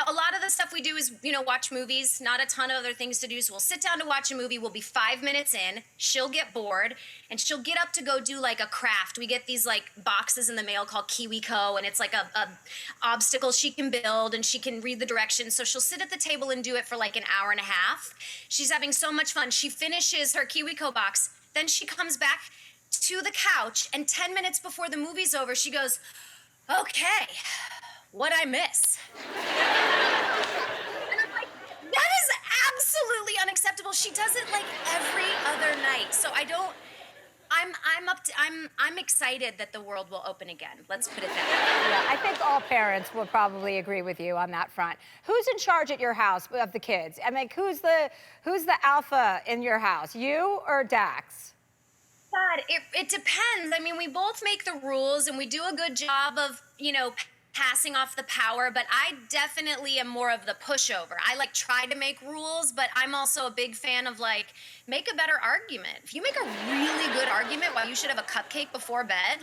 a lot of the stuff we do is, watch movies, not a ton of other things to do. So we'll sit down to watch a movie. We'll be 5 minutes in. She'll get bored and she'll get up to go do a craft. We get these boxes in the mail called KiwiCo, and it's a obstacle she can build and she can read the directions. So she'll sit at the table and do it for an hour and a half. She's having so much fun. She finishes her KiwiCo box. Then she comes back to the couch, and 10 minutes before the movie's over, she goes, okay, what'd I miss? And I'm that is absolutely unacceptable. She does it every other night. So I'm excited that the world will open again. Let's put it that way. Yeah, I think all parents will probably agree with you on that front. Who's in charge at your house of the kids? who's the alpha in your house? You or Dax? God, it depends. I mean, we both make the rules and we do a good job of, passing off the power, but I definitely am more of the pushover. I try to make rules, but I'm also a big fan of make a better argument. If you make a really good argument why you should have a cupcake before bed,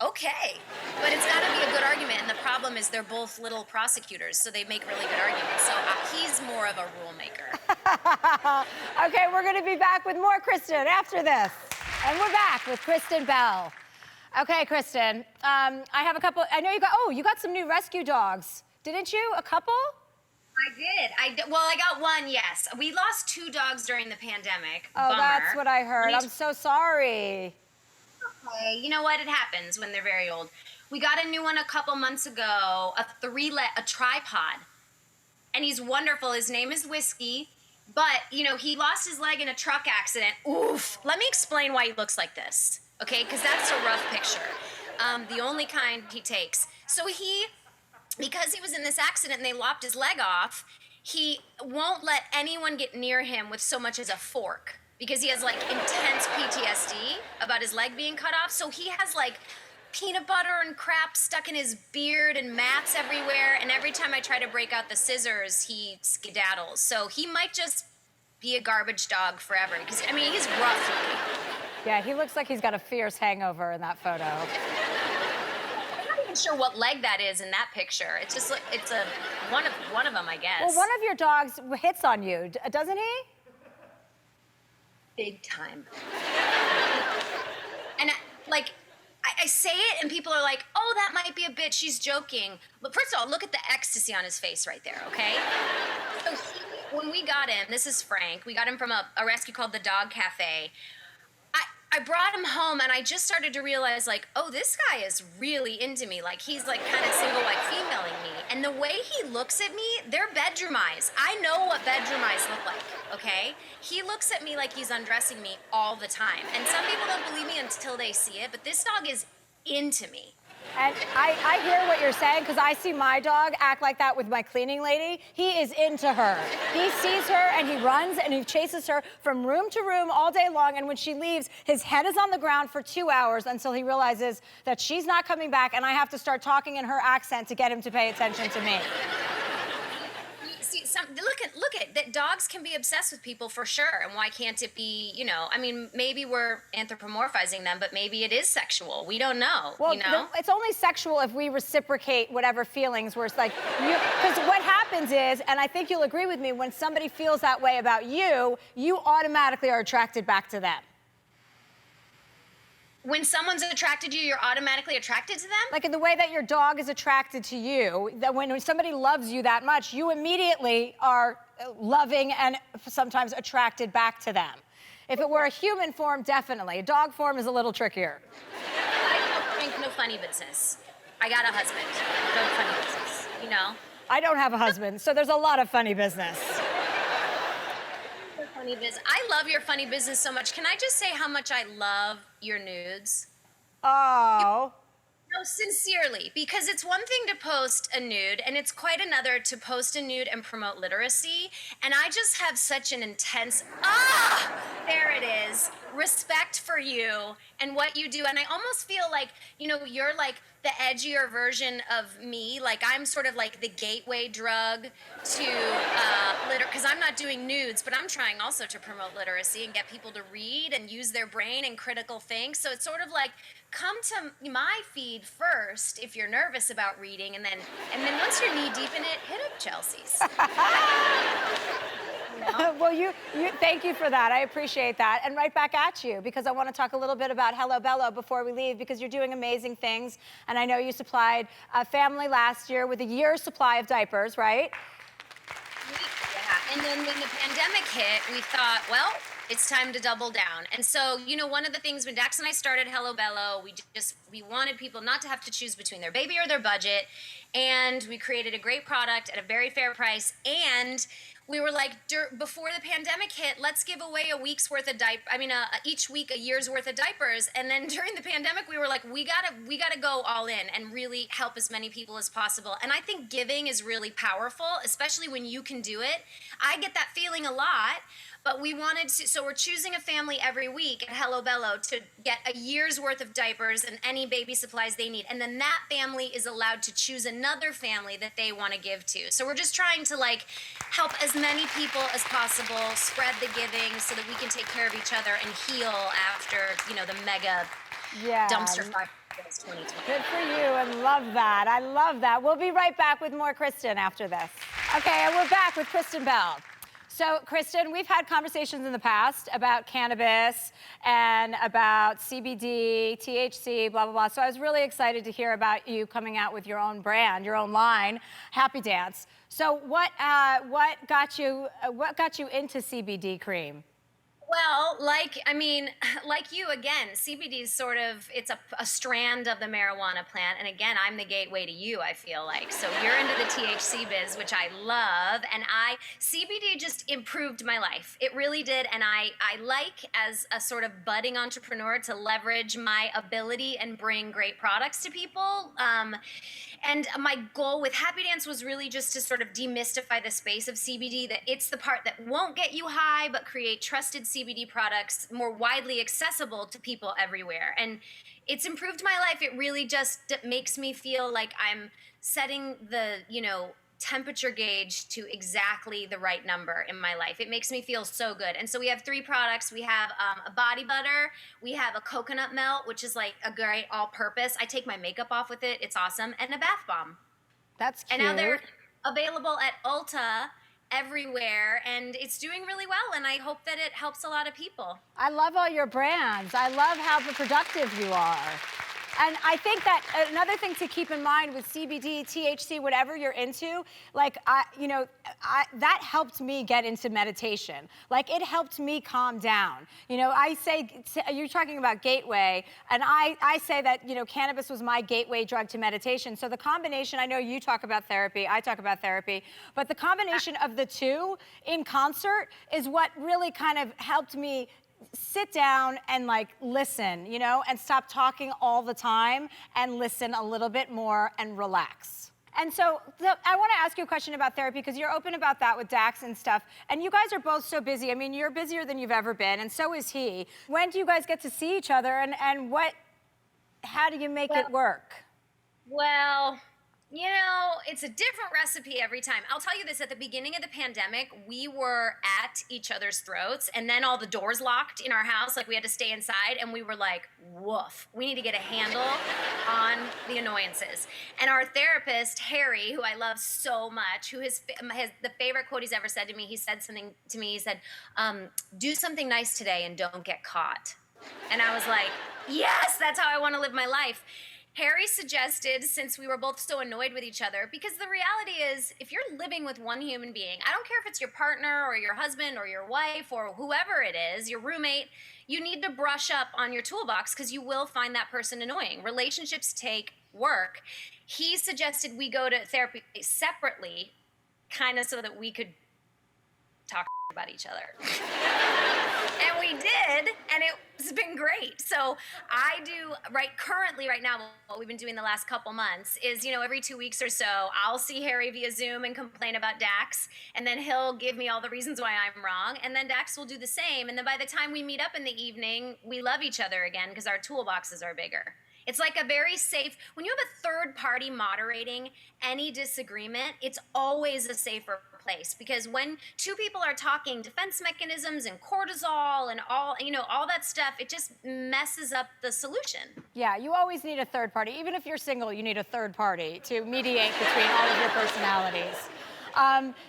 Okay, but it's got to be a good argument, and the problem is they're both little prosecutors, so they make really good arguments. So he's more of a rule maker. Okay, we're going to be back with more Kristen after this. And we're back with Kristen Bell. Okay, Kristen, I have a couple, I know you got some new rescue dogs. Didn't you? A couple? I did. Well, I got one, yes. We lost 2 dogs during the pandemic. Oh, Bummer. that's what I heard. I'm so sorry. Okay, you know what? It happens when they're very old. We got a new one a couple months ago, a tripod. And he's wonderful. His name is Whiskey. But, he lost his leg in a truck accident. Oof. Let me explain why he looks like this, okay? Because that's a rough picture. The only kind he takes. So because he was in this accident and they lopped his leg off, he won't let anyone get near him with so much as a fork because he has intense PTSD about his leg being cut off. So he has peanut butter and crap stuck in his beard and mats everywhere. And every time I try to break out the scissors, he skedaddles. So he might just be a garbage dog forever because, he's rough looking. Yeah, he looks like he's got a fierce hangover in that photo. I'm not even sure what leg that is in that picture. It's just it's one of them, I guess. Well, one of your dogs hits on you, doesn't he? Big time. And I say it and people are like, oh, that might be a bit, she's joking. But first of all, look at the ecstasy on his face right there, okay? So when we got him, this is Frank, we got him from a rescue called the Dog Cafe. I brought him home and I just started to realize oh, this guy is really into me. He's kind of single white femaling me. And the way he looks at me, they're bedroom eyes. I know what bedroom eyes look like, okay? He looks at me like he's undressing me all the time. And some people don't believe me until they see it, but this dog is into me. And I hear what you're saying because I see my dog act like that with my cleaning lady. He is into her. He sees her and he runs and he chases her from room to room all day long. And when she leaves, his head is on the ground for 2 hours until he realizes that she's not coming back and I have to start talking in her accent to get him to pay attention to me. See, look at that. Dogs can be obsessed with people for sure, and why can't it be? Maybe we're anthropomorphizing them, but maybe it is sexual. We don't know. Well, it's only sexual if we reciprocate whatever feelings we're because what happens is, and I think you'll agree with me, when somebody feels that way about you, you automatically are attracted back to them. When someone's attracted to you, you're automatically attracted to them? Like in the way that your dog is attracted to you, that when somebody loves you that much, you immediately are loving and sometimes attracted back to them. If it were a human form, definitely. A dog form is a little trickier. I think no funny business. I got a husband. No funny business, I don't have a husband, so there's a lot of funny business. Funny business. I love your funny business so much. Can I just say how much I love your nudes? Oh. No, sincerely, because it's one thing to post a nude, and it's quite another to post a nude and promote literacy. And I just have such an intense, there it is, respect for you and what you do. And I almost feel like, you're the edgier version of me. I'm sort of the gateway drug to because I'm not doing nudes, but I'm trying also to promote literacy and get people to read and use their brain and critical think. So it's sort of come to my feed first if you're nervous about reading, and then once you're knee deep in it, hit up Chelsea's. Well, thank you for that. I appreciate that. And right back at you, because I want to talk a little bit about Hello Bello before we leave, because you're doing amazing things. And I know you supplied a family last year with a year's supply of diapers, right? Yeah, and then when the pandemic hit, we thought, well, it's time to double down. And so, one of the things when Dax and I started Hello Bello, we wanted people not to have to choose between their baby or their budget. And we created a great product at a very fair price. And we were before the pandemic hit, let's give away a week's worth of each week a year's worth of diapers. And then during the pandemic, we were we gotta go all in and really help as many people as possible. And I think giving is really powerful, especially when you can do it. I get that feeling a lot. But we wanted to, so we're choosing a family every week at Hello Bello to get a year's worth of diapers and any baby supplies they need. And then that family is allowed to choose another family that they want to give to. So we're just trying to help as many people as possible, spread the giving so that we can take care of each other and heal after, the mega dumpster fire. It's 2020. Good for you, and love that. I love that. We'll be right back with more Kristen after this. Okay, and we're back with Kristen Bell. So, Kristen, we've had conversations in the past about cannabis and about CBD, THC, blah, blah, blah. So I was really excited to hear about you coming out with your own brand, your own line, Happy Dance. So what got you into CBD cream? Well, like you again, CBD is sort of, it's a strand of the marijuana plant. And again, I'm the gateway to you, I feel like. So you're into the THC biz, which I love. And CBD just improved my life. It really did. And I like, as a sort of budding entrepreneur, to leverage my ability and bring great products to people. And my goal with Happy Dance was really just to sort of demystify the space of CBD, that it's the part that won't get you high, but create trusted CBD products more widely accessible to people everywhere. And it's improved my life. It really just makes me feel like I'm setting the, temperature gauge to exactly the right number in my life. It makes me feel so good. And so we have 3 products. We have a body butter. We have a coconut melt, which is like a great all-purpose. I take my makeup off with it. It's awesome. And a bath bomb. That's cute. And now they're available at Ulta everywhere, and it's doing really well, and I hope that it helps a lot of people. I love all your brands. I love how productive you are. And I think that another thing to keep in mind with CBD, THC, whatever you're into, that helped me get into meditation. Like, it helped me calm down. I say, you're talking about gateway, and I say that, cannabis was my gateway drug to meditation. So the combination, I know you talk about therapy, I talk about therapy, but the combination of the two in concert is what really kind of helped me sit down and listen, and stop talking all the time and listen a little bit more and relax. And so I want to ask you a question about therapy, because you're open about that with Dax and stuff. And you guys are both so busy. I mean, you're busier than you've ever been, and so is he. When do you guys get to see each other, and how do you make it work? Well, it's a different recipe every time. I'll tell you this, at the beginning of the pandemic, we were at each other's throats, and then all the doors locked in our house, we had to stay inside, and we were like, woof, we need to get a handle on the annoyances. And our therapist, Harry, who I love so much, who has the favorite quote he's ever said to me, he said something to me, he said, do something nice today and don't get caught. And I was like, yes, that's how I want to live my life. Harry suggested, since we were both so annoyed with each other, because the reality is, if you're living with one human being, I don't care if it's your partner or your husband or your wife or whoever it is, your roommate, you need to brush up on your toolbox, because you will find that person annoying. Relationships take work. He suggested we go to therapy separately, kind of so that we could talk about each other. And we did, and it's been great. So I do, currently right now, what we've been doing the last couple months is, every 2 weeks or so, I'll see Harry via Zoom and complain about Dax, and then he'll give me all the reasons why I'm wrong, and then Dax will do the same, and then by the time we meet up in the evening, we love each other again, because our toolboxes are bigger. It's like a very safe, when you have a third party moderating any disagreement, it's always a safer place, because when 2 people are talking defense mechanisms and cortisol and all that stuff, it just messes up the solution. Yeah, you always need a third party. Even if you're single, you need a third party to mediate between all of your personalities.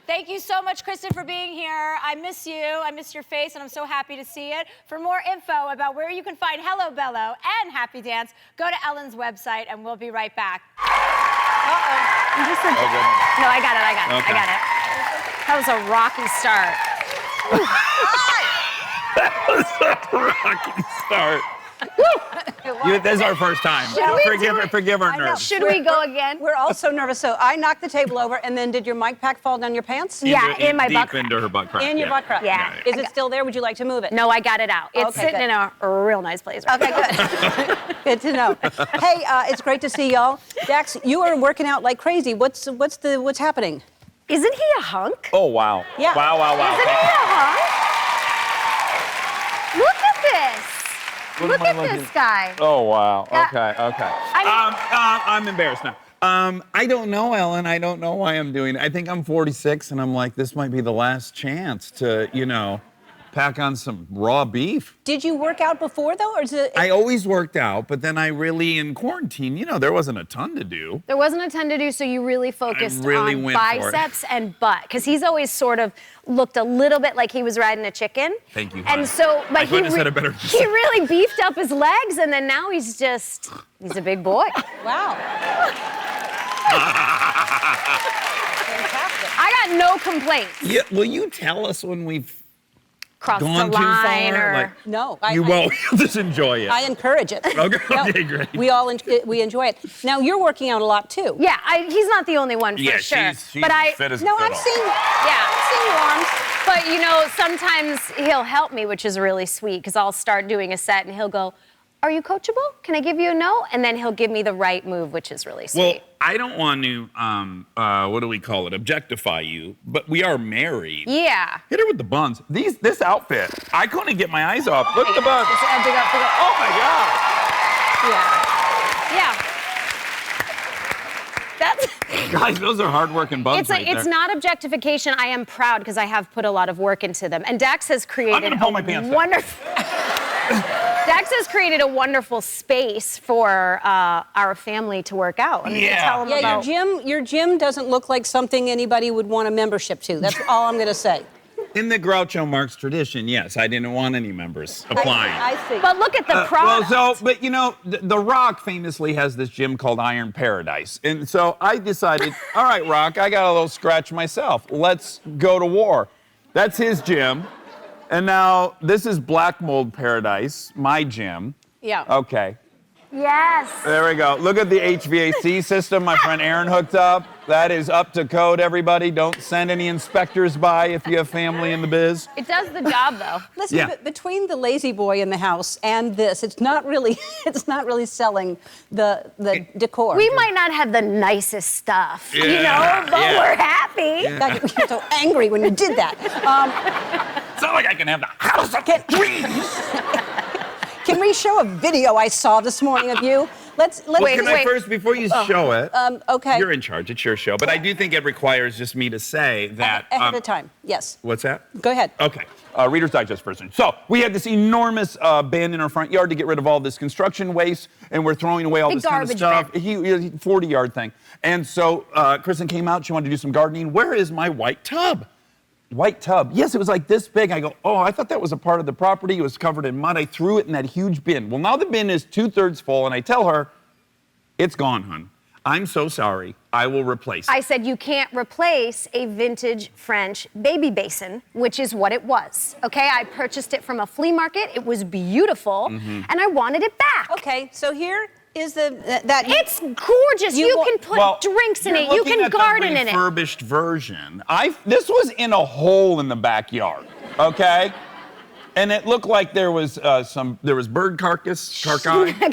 Thank you so much, Kristen, for being here. I miss you. I miss your face, and I'm so happy to see it. For more info about where you can find Hello Bello and Happy Dance, go to Ellen's website, and we'll be right back. You just said no, I got it. Okay. I got it. That was a rocky start. That was a rocky start. This is our first time. Forgive our nerves. Should we go again? We're all so nervous. So I knocked the table over, and then did your mic pack fall down your pants? In my butt crack. Deep into her butt crack. In your butt crack? Yeah. Is it still there? Would you like to move it? No, I got it out. It's Okay, sitting good. in a real nice place right Okay, good. Good to know. Hey, it's great to see y'all. Dax, you are working out like crazy. What's happening? Isn't he a hunk? Oh, wow. Yeah. Wow. Isn't he a hunk? Look at this. Look at this guy. Oh, wow. Yeah. Okay. I'm embarrassed now. I don't know, Ellen. I don't know why I'm doing it. I think I'm 46, and I'm like, this might be the last chance to, pack on some raw beef. Did you work out before, though, or is it? I always worked out, but then I really, in quarantine, there wasn't a ton to do. There wasn't a ton to do, so you really focused really on went for it. biceps and butt, because he's always sort of looked a little bit like he was riding a chicken. Thank you. And so, but I couldn't have said it better. he really beefed up his legs, and then now he's a big boy. Wow. I got no complaints. Yeah, will you tell us when we've Crossed gone the line too far? or... Like, No. you won't. You'll just enjoy it. I encourage it. Okay, No, okay, great. we enjoy it. Now, you're working out a lot, too. Yeah, he's not the only one for Yeah, sure. she's but fit as a No, fiddle. I've seen your arms. But sometimes he'll help me, which is really sweet, because I'll start doing a set and he'll go, "Are you coachable? Can I give you a no?" And then he'll give me the right move, which is really sweet. Well, I don't want to, what do we call it, objectify you, but we are married. Yeah. Hit her with the buns. This outfit, I couldn't get my eyes off. Look at the buns. Oh my God. Yeah. That's... Guys, those are hard-working buns It's not objectification. I am proud because I have put a lot of work into them. And Dax has created Dax has created a wonderful space for our family to work out. Tell him about... your gym doesn't look like something anybody would want a membership to. That's all I'm going to say. In the Groucho Marx tradition, yes, I didn't want any members applying. I see. But look at the product. But The Rock famously has this gym called Iron Paradise. And so I decided, all right, Rock, I got a little scratch myself. Let's go to war. That's his gym. And now this is Black Mold Paradise, my gym. Yeah. Okay. Yes. There we go. Look at the HVAC system my friend Aaron hooked up. That is up to code, everybody. Don't send any inspectors by if you have family in the biz. It does the job, though. Listen, between the lazy boy in the house and this, it's not really selling the decor. We might not have the nicest stuff, but Yeah. we're happy. Yeah. God, you were so angry when you did that. It's not like I can have the house of dreams. Can we show a video I saw this morning of you? Let's Can I first, before you show it, okay. You're in charge, it's your show, but I do think it requires just me to say that... Ahead of time, yes. What's that? Go ahead. Okay, Reader's Digest person. So, we had this enormous bin in our front yard to get rid of all this construction waste, and we're throwing away all Big this kind of stuff. 40-yard thing. And so, Kristen came out, she wanted to do some gardening. Where is my white tub? White tub. Yes, it was like this big. I go, oh, I thought that was a part of the property. It was covered in mud. I threw it in that huge bin. Well, now the bin is 2/3 full, and I tell her, it's gone, hun. I'm so sorry. I will replace it. I said, you can't replace a vintage French baby basin, which is what it was. Okay, I purchased it from a flea market. It was beautiful, and I wanted it back. Okay, so here is It's gorgeous. You can put drinks in it. You can garden in it. The refurbished version. This was in a hole in the backyard, okay? And it looked like there was bird carcass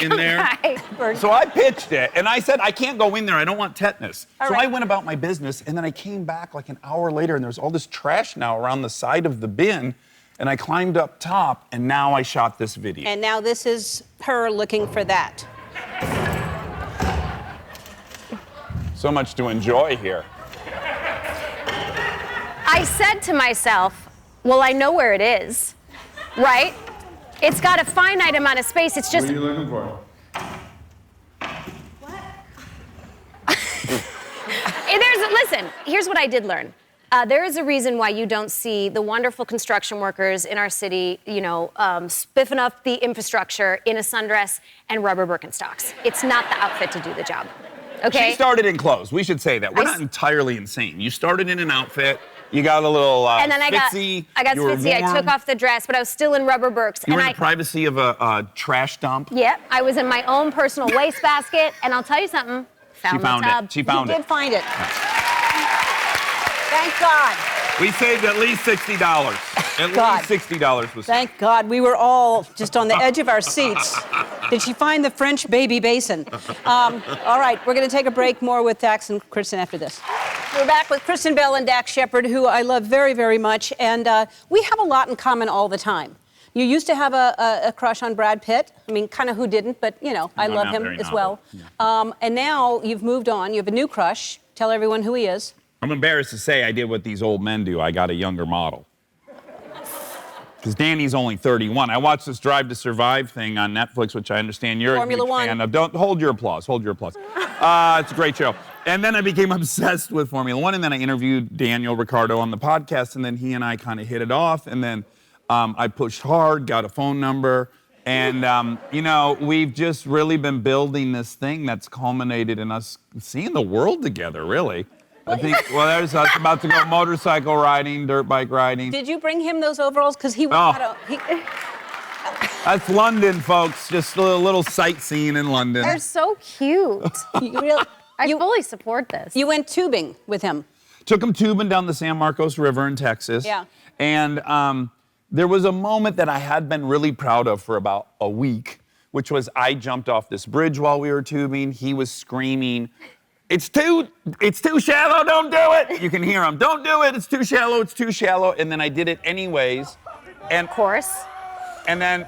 in there. So I pitched it, and I said, I can't go in there. I don't want tetanus. So I went about my business, and then I came back like an hour later, and there's all this trash now around the side of the bin. And I climbed up top, and now I shot this video. And now this is her looking for that. So much to enjoy here. I said to myself, well, I know where it is, right? It's got a finite amount of space. It's just... What are you looking for? Listen, here's what I did learn. There is a reason why you don't see the wonderful construction workers in our city, spiffing up the infrastructure in a sundress and rubber Birkenstocks. It's not the outfit to do the job, okay? She started in clothes. We should say that. We're not entirely insane. You started in an outfit. You got a little and then spitzy. I got spitzy. I took off the dress, but I was still in rubber Birks. You were in the privacy of a trash dump. Yep, I was in my own personal wastebasket, and I'll tell you something. She found the tub. it. She found You it. did find it. Thank God. We saved at least $60. At least $60 was. Thank God. We were all just on the edge of our seats. Did she find the French baby basin? All right, we're going to take a break. More with Dax and Kristen after this. We're back with Kristen Bell and Dax Shepard, who I love very, very much. And we have a lot in common all the time. You used to have a crush on Brad Pitt. I mean, kind of who didn't, but, I love him as well. And now you've moved on. You have a new crush. Tell everyone who he is. I'm embarrassed to say I did what these old men do. I got a younger model. because Danny's only 31. I watched this Drive to Survive thing on Netflix, which I understand you're Formula a huge One. fan of. Don't hold your applause. Hold your applause. It's a great show. And then I became obsessed with Formula One, and then I interviewed Daniel Ricciardo on the podcast, and then he and I kind of hit it off, and then I pushed hard, got a phone number, and you know, we've just really been building this thing that's culminated in us seeing the world together, really. I think, well, there's us about to go motorcycle riding, dirt bike riding. Did you bring him those overalls? Because he Oh. had a... That's London, folks. Just a little sightseeing in London. They're so cute. I fully support this. You went tubing with him. Took him tubing down the San Marcos River in Texas. Yeah. And there was a moment that I had been really proud of for about a week, which was I jumped off this bridge while we were tubing. He was screaming, it's too shallow, don't do it. You can hear him, don't do it, it's too shallow, it's too shallow. And then I did it anyways. And of course. And then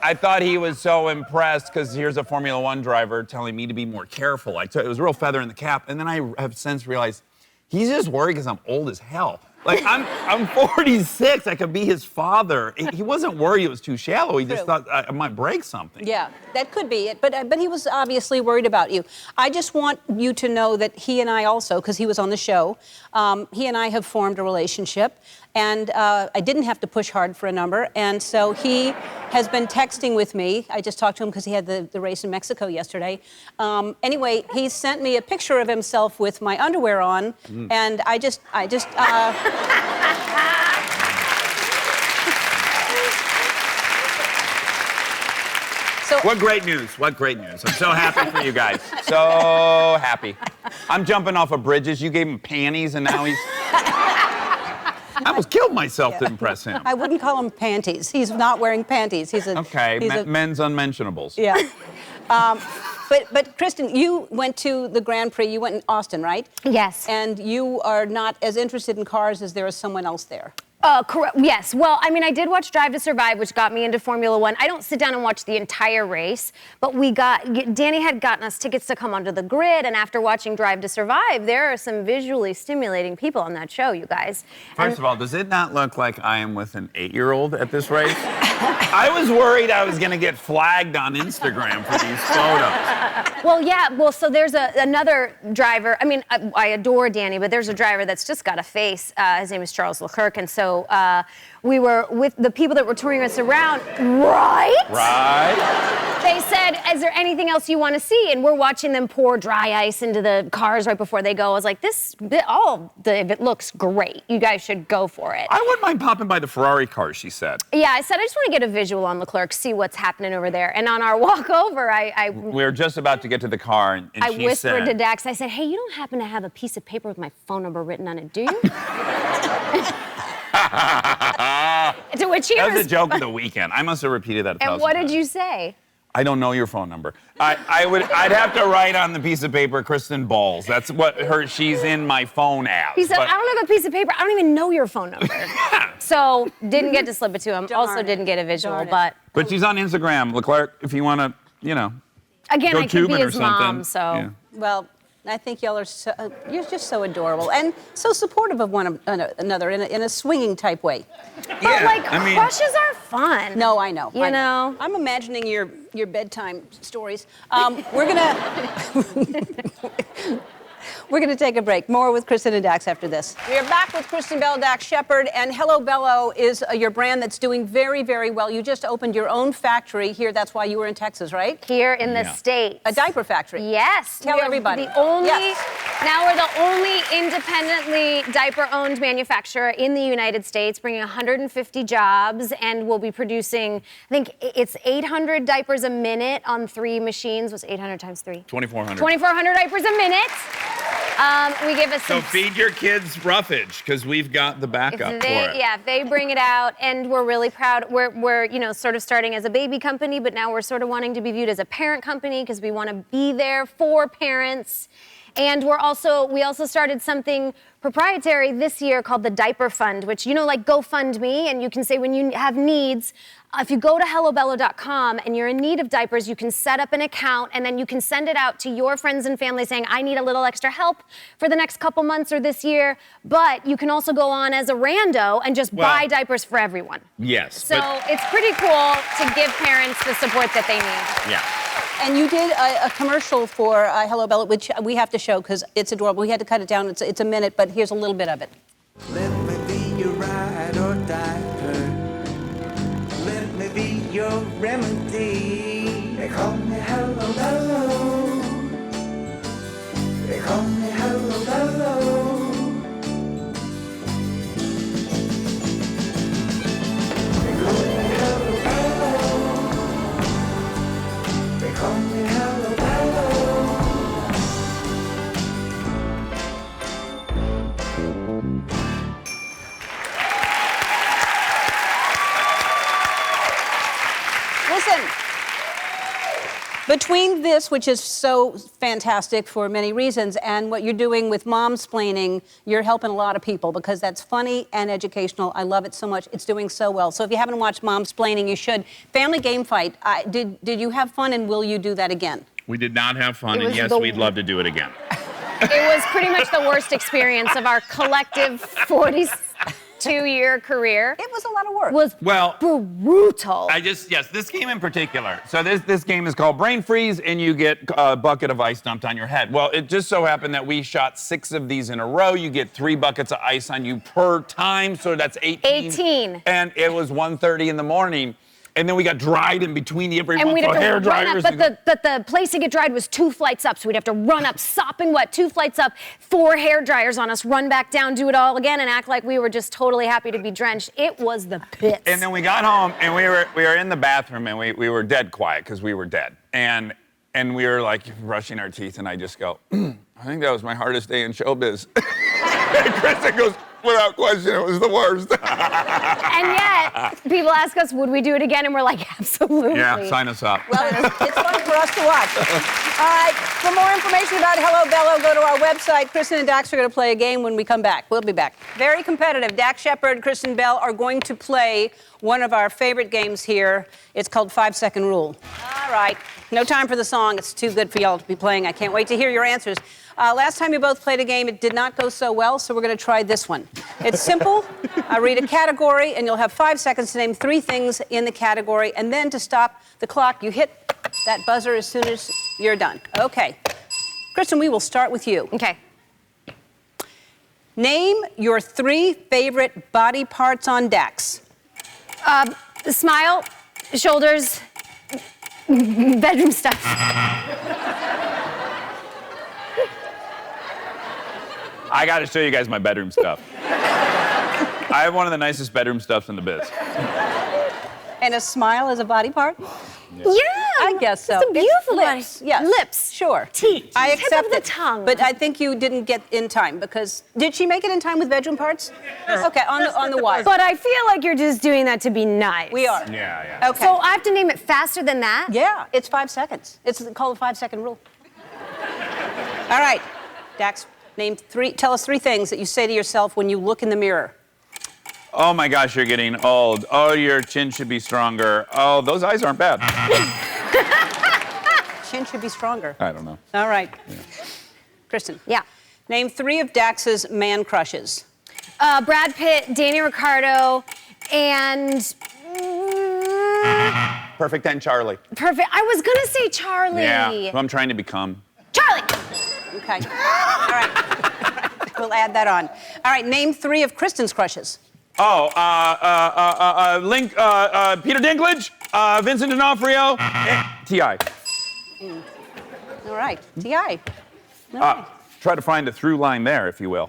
I thought he was so impressed because here's a Formula One driver telling me to be more careful. It was a real feather in the cap. And then I have since realized he's just worried because I'm old as hell. Like, I'm 46, I could be his father. He wasn't worried it was too shallow, he just thought I might break something. Yeah, that could be it, but he was obviously worried about you. I just want you to know that he and I also, because he was on the show, he and I have formed a relationship, and I didn't have to push hard for a number, and so he has been texting with me. I just talked to him because he had the race in Mexico yesterday. Anyway, he sent me a picture of himself with my underwear on, and I just So, what great news, what great news. I'm so happy for you guys. So happy. I'm jumping off of bridges. You gave him panties and now he's... I almost killed myself to impress him. I wouldn't call him panties. He's not wearing panties. He's a... Okay, men's unmentionables. Yeah. But Kristen, you went to the Grand Prix. You went in Austin, right? Yes. And you are not as interested in cars as there is someone else there. Correct. Yes. Well, I mean, I did watch Drive to Survive, which got me into Formula One. I don't sit down and watch the entire race, but Danny had gotten us tickets to come onto the grid, and after watching Drive to Survive, there are some visually stimulating people on that show, you guys. First of all, does it not look like I am with an 8-year-old at this race? I was worried I was going to get flagged on Instagram for these photos. Well, yeah. Well, so there's another driver. I mean, I adore Danny, but there's a driver that's just got a face. His name is Charles Leclerc, and so we were with the people that were touring us around. Right? Right. They said, "Is there anything else you want to see?" And we're watching them pour dry ice into the cars right before they go. I was like, it looks great. You guys should go for it. I wouldn't mind popping by the Ferrari car, she said. Yeah, I said, I just want to get a visual on Leclerc, see what's happening over there. And on our walk over, We were just about to get to the car, and I she whispered said, to Dax, I said, hey, you don't happen to have a piece of paper with my phone number written on it, do you? To which he that was a joke of the weekend. I must have repeated that 1,000 And what times. did you say? I don't know your phone number. I'd have to write on the piece of paper, Kristen Balls. That's what she's in my phone as. He said, But I don't have a piece of paper. I don't even know your phone number. So didn't get to slip it to him. Also didn't get a visual, but she's on Instagram, Leclerc, if you want to, again, go I could tubing be or his something. mom, so. Yeah. Well, I think y'all are you're just so adorable and so supportive of one another in a swinging type way. But crushes are fun. No, I know. You know? I'm imagining your bedtime stories. We're gonna take a break. More with Kristen and Dax after this. We are back with Kristen Bell, Dax Shepard, and Hello Bello is your brand that's doing very, very well. You just opened your own factory here. That's why you were in Texas, right? Here in the States. A diaper factory. Yes. Tell everybody. Now we're the only independently diaper-owned manufacturer in the United States, bringing 150 jobs, and we'll be producing, I think it's 800 diapers a minute on 3 machines. What's 800 times 3? 2,400. 2,400 diapers a minute. We give us So feed your kids roughage, because we've got the backup for it. Yeah, they bring it out, and we're really proud. We're sort of starting as a baby company, but now we're sort of wanting to be viewed as a parent company because we want to be there for parents. And we also started something proprietary this year called the Diaper Fund, which, like GoFundMe, and you can say when you have needs, if you go to hellobello.com and you're in need of diapers, you can set up an account and then you can send it out to your friends and family saying, I need a little extra help for the next couple months or this year. But you can also go on as a rando and just buy diapers for everyone. Yes. So it's pretty cool to give parents the support that they need. Yeah. And you did a commercial for Hello Bella, which we have to show because it's adorable. We had to cut it down. It's a minute, but here's a little bit of it. Let me be your ride or die. Let me be your remedy. They call me Hello Bello. They call me Hello Bello. They call me Hello Bello. They call me Hello Bello. Listen, between this, which is so fantastic for many reasons, and what you're doing with Momsplaining, you're helping a lot of people because that's funny and educational. I love it so much. It's doing so well. So if you haven't watched Momsplaining, you should. Family Game Fight, did you have fun and will you do that again? We did not have fun, It and was yes, the- we'd love to do it again. It was pretty much the worst experience of our collective 42-year career. It was a lot of work. Was Well, brutal. yes, this game in particular. So this game is called Brain Freeze, and you get a bucket of ice dumped on your head. Well, it just so happened that we shot 6 of these in a row. You get 3 buckets of ice on you per time, so that's 18. And it was 1:30 in the morning. And then we got dried in between everyone. And we'd have to hair run dryers. up, but the place to get dried was 2 flights up, so we'd have to run up, sopping wet, 2 flights up, 4 hair dryers on us, run back down, do it all again, and act like we were just totally happy to be drenched. It was the pits. And then we got home, and we were in the bathroom, and we were dead quiet because we were dead. And we were like brushing our teeth, and I just go, I think that was my hardest day in showbiz. And Kristen goes, without question, it was the worst. And yet, people ask us, would we do it again? And we're like, absolutely. Yeah, sign us up. Well, it's fun for us to watch. All right, for more information about Hello Bello, go to our website. Kristen and Dax are going to play a game when we come back. We'll be back. Very competitive. Dax Shepard, Kristen Bell are going to play one of our favorite games here. It's called 5-Second Rule. All right, no time for the song. It's too good for y'all to be playing. I can't wait to hear your answers. Last time you both played a game, it did not go so well, so we're going to try this one. It's simple. I read a category, and you'll have 5 seconds to name 3 things in the category, and then to stop the clock, you hit that buzzer as soon as you're done. Okay. Kristen, we will start with you. Okay. Name your 3 favorite body parts on Dax. Smile, shoulders, bedroom stuff. I got to show you guys my bedroom stuff. I have one of the nicest bedroom stuffs in the biz. And a smile is a body part? Yeah. I guess so. It's a beautiful lips. body. Yes. Lips. Sure. Teeth. I Tip accept of the it. tongue. But I think you didn't get in time because did she make it in time with bedroom parts? Okay, on the wire. But I feel like you're just doing that to be nice. We are. Yeah. Okay. So I have to name it faster than that? Yeah, it's 5 seconds. It's called the 5-second rule. All right, Dax, tell us 3 things that you say to yourself when you look in the mirror. Oh my gosh, you're getting old. Oh, your chin should be stronger. Oh, those eyes aren't bad. Chin should be stronger. I don't know. All right. Yeah. Kristen. Yeah. Name 3 of Dax's man crushes. Brad Pitt, Danny Ricardo, and... Perfect 10, Charlie. Perfect. I was gonna say Charlie. Yeah, who I'm trying to become. Charlie! Okay. All right. We'll add that on. All right, name 3 of Kristen's crushes. Oh, Peter Dinklage, Vincent D'Onofrio, T.I. All right, T.I. All right. Try to find a through line there, if you will.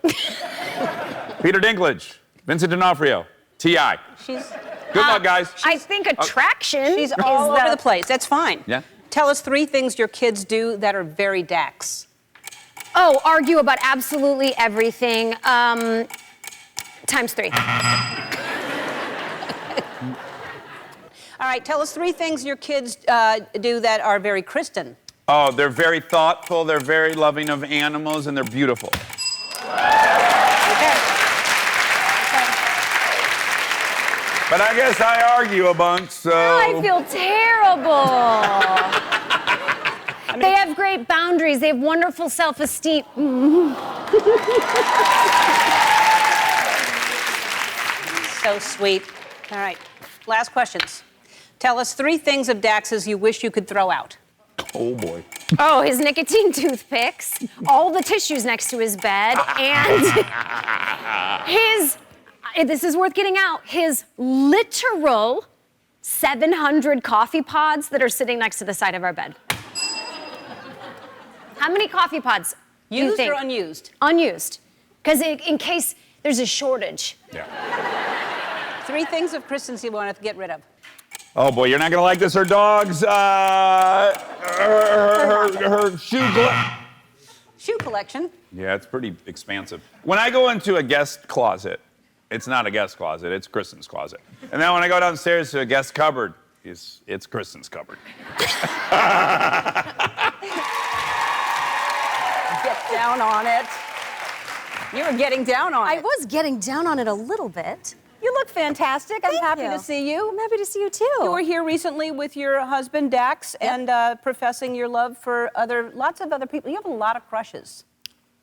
Peter Dinklage, Vincent D'Onofrio, T.I. She's... Good luck, guys. I think attraction She's all over the place. That's fine. Yeah. Tell us 3 things your kids do that are very Dax. Oh, argue about absolutely everything. Times 3. All right, tell us 3 things your kids do that are very Kristen. Oh, they're very thoughtful, they're very loving of animals, and they're beautiful. But I guess I argue a bunch, so... I feel terrible. They have great boundaries. They have wonderful self-esteem. So sweet. All right, last questions. Tell us 3 things of Dax's you wish you could throw out. Oh, boy. Oh, his nicotine toothpicks, all the tissues next to his bed, and his, this is worth getting out, his literal 700 coffee pods that are sitting next to the side of our bed. How many coffee pods do you Used think? or unused? Unused. Because in case there's a shortage. Yeah. 3 things of Kristen's you want to get rid of. Oh, boy, you're not gonna like this. Her dogs, her shoe collection. Yeah, it's pretty expansive. When I go into a guest closet, it's not a guest closet, it's Kristen's closet. And then when I go downstairs to a guest cupboard, it's Kristen's cupboard. Get down on it. You were getting down on it. I was getting down on it a little bit. You look fantastic. I'm happy to see you. I'm happy to see you too. You were here recently with your husband Dax and professing your love for lots of other people. You have a lot of crushes.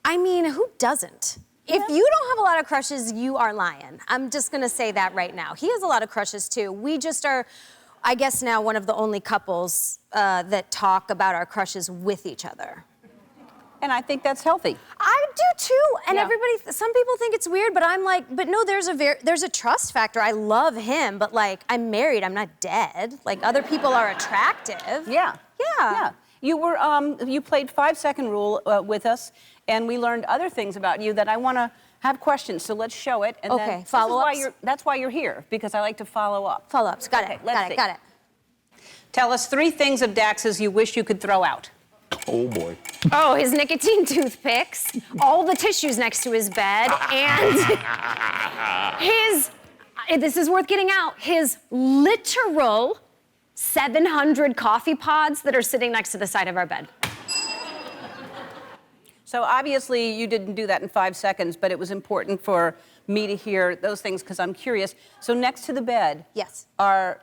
I mean, who doesn't? If you don't have a lot of crushes, you are lying. I'm just gonna say that right now. He has a lot of crushes too. We just are, I guess now, one of the only couples that talk about our crushes with each other. And I think that's healthy. I do too. And Yeah. some people think it's weird, but I'm like, but no, there's a trust factor. I love him, but like, I'm married, I'm not dead. Like, other people are attractive. Yeah. Yeah. You were, you played 5-second rule with us, and we learned other things about you that I want to have questions. So let's show it. And Okay, then follow-ups? That's why you're here, because I like to follow up. Follow-ups, got it, let's see. got it. Tell us 3 things of Dax's you wish you could throw out. Oh, boy. Oh, his nicotine toothpicks, all the tissues next to his bed, and his, this is worth getting out, his literal 700 coffee pods that are sitting next to the side of our bed. So obviously you didn't do that in 5 seconds, but it was important for me to hear those things because I'm curious. So next to the bed are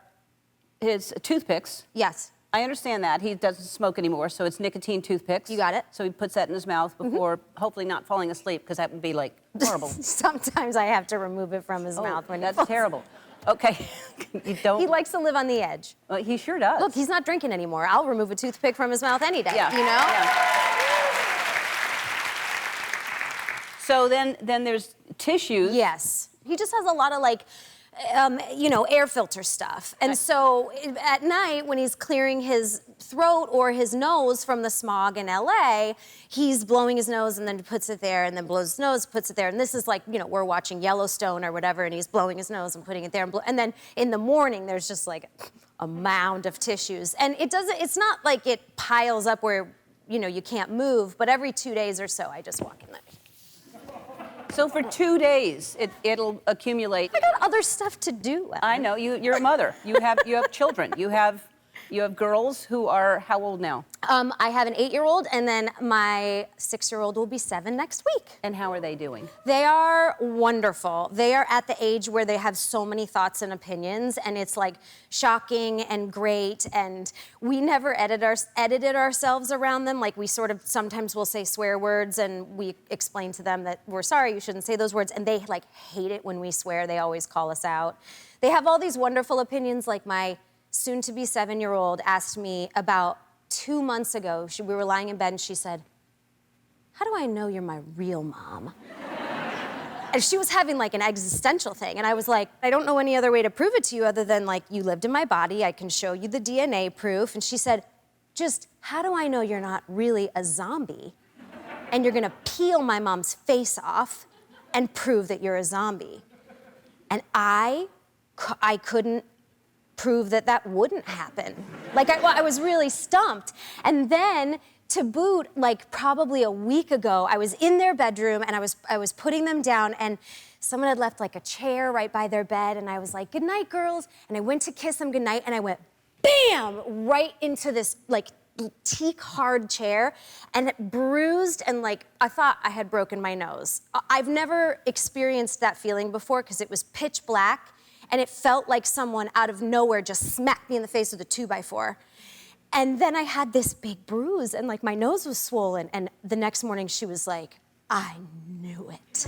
his toothpicks. Yes. I understand that. He doesn't smoke anymore, so it's nicotine toothpicks. You got it. So he puts that in his mouth before hopefully not falling asleep, because that would be like horrible. Sometimes I have to remove it from his mouth when that's terrible. Okay. You don't. He likes to live on the edge. Well, he sure does. Look, he's not drinking anymore. I'll remove a toothpick from his mouth any day, Yeah. you know? Yeah. So then there's tissues. Yes. He just has a lot of like, you know, air filter stuff. And so at night when he's clearing his throat or his nose from the smog in LA, he's blowing his nose and then puts it there and then blows his nose, puts it there. And this is like, you know, we're watching Yellowstone or whatever and he's blowing his nose and putting it there. And then in the morning, there's just like a mound of tissues. And it's not like it piles up where, you know, you can't move, but every 2 days or so, I just walk in there. So for 2 days, it'll accumulate. I got other stuff to do. Ellen. I know. You're a mother. You have children. You have girls who are how old now? I have an 8-year-old, and then my 6-year-old will be 7 next week. And how are they doing? They are wonderful. They are at the age where they have so many thoughts and opinions, and it's like shocking and great. And we never edited ourselves around them. Like we sort of sometimes will say swear words, and we explain to them that we're sorry, you shouldn't say those words. And they like hate it when we swear. They always call us out. They have all these wonderful opinions. Like my soon-to-be 7-year-old asked me about 2 months ago, we were lying in bed and she said, "How do I know you're my real mom?" And she was having like an existential thing. And I was like, "I don't know any other way to prove it to you other than like you lived in my body. I can show you the DNA proof." And she said, "Just how do I know you're not really a zombie and you're gonna peel my mom's face off and prove that you're a zombie?" And I couldn't prove that wouldn't happen. Like I was really stumped. And then to boot, like probably a week ago, I was in their bedroom and I was putting them down and someone had left like a chair right by their bed and I was like, "Good night, girls." And I went to kiss them goodnight and I went, bam, right into this like teak hard chair, and it bruised, and like I thought I had broken my nose. I've never experienced that feeling before because it was pitch black, and it felt like someone out of nowhere just smacked me in the face with a 2x4. And then I had this big bruise, and like my nose was swollen, and the next morning she was like, I knew it.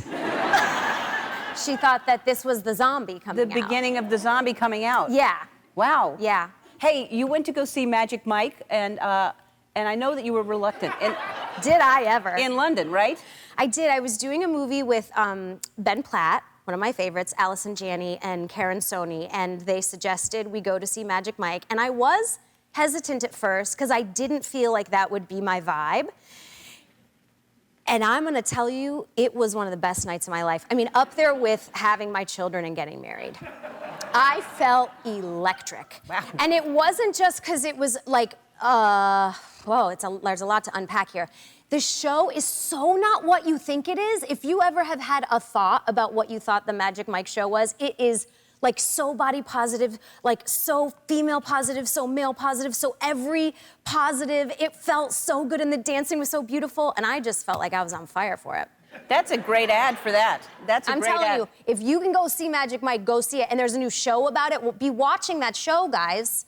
She thought that this was the zombie coming out. The beginning of the zombie coming out. Yeah. Wow. Yeah. Hey, you went to go see Magic Mike, and I know that you were reluctant. And did I ever? In London, right? I did. I was doing a movie with Ben Platt, one of my favorites, Allison Janney and Karen Sony, and they suggested we go to see Magic Mike. And I was hesitant at first because I didn't feel like that would be my vibe. And I'm gonna tell you, it was one of the best nights of my life. I mean, up there with having my children and getting married. I felt electric. Wow. And it wasn't just because it was like, there's a lot to unpack here. The show is so not what you think it is. If you ever have had a thought about what you thought the Magic Mike show was, it is like so body positive, like so female positive, so male positive, so every positive. It felt so good and the dancing was so beautiful, and I just felt like I was on fire for it. That's a great ad for that. That's a I'm great ad. telling you, if you can go see Magic Mike, go see it. And there's a new show about it. We'll be watching that show, guys.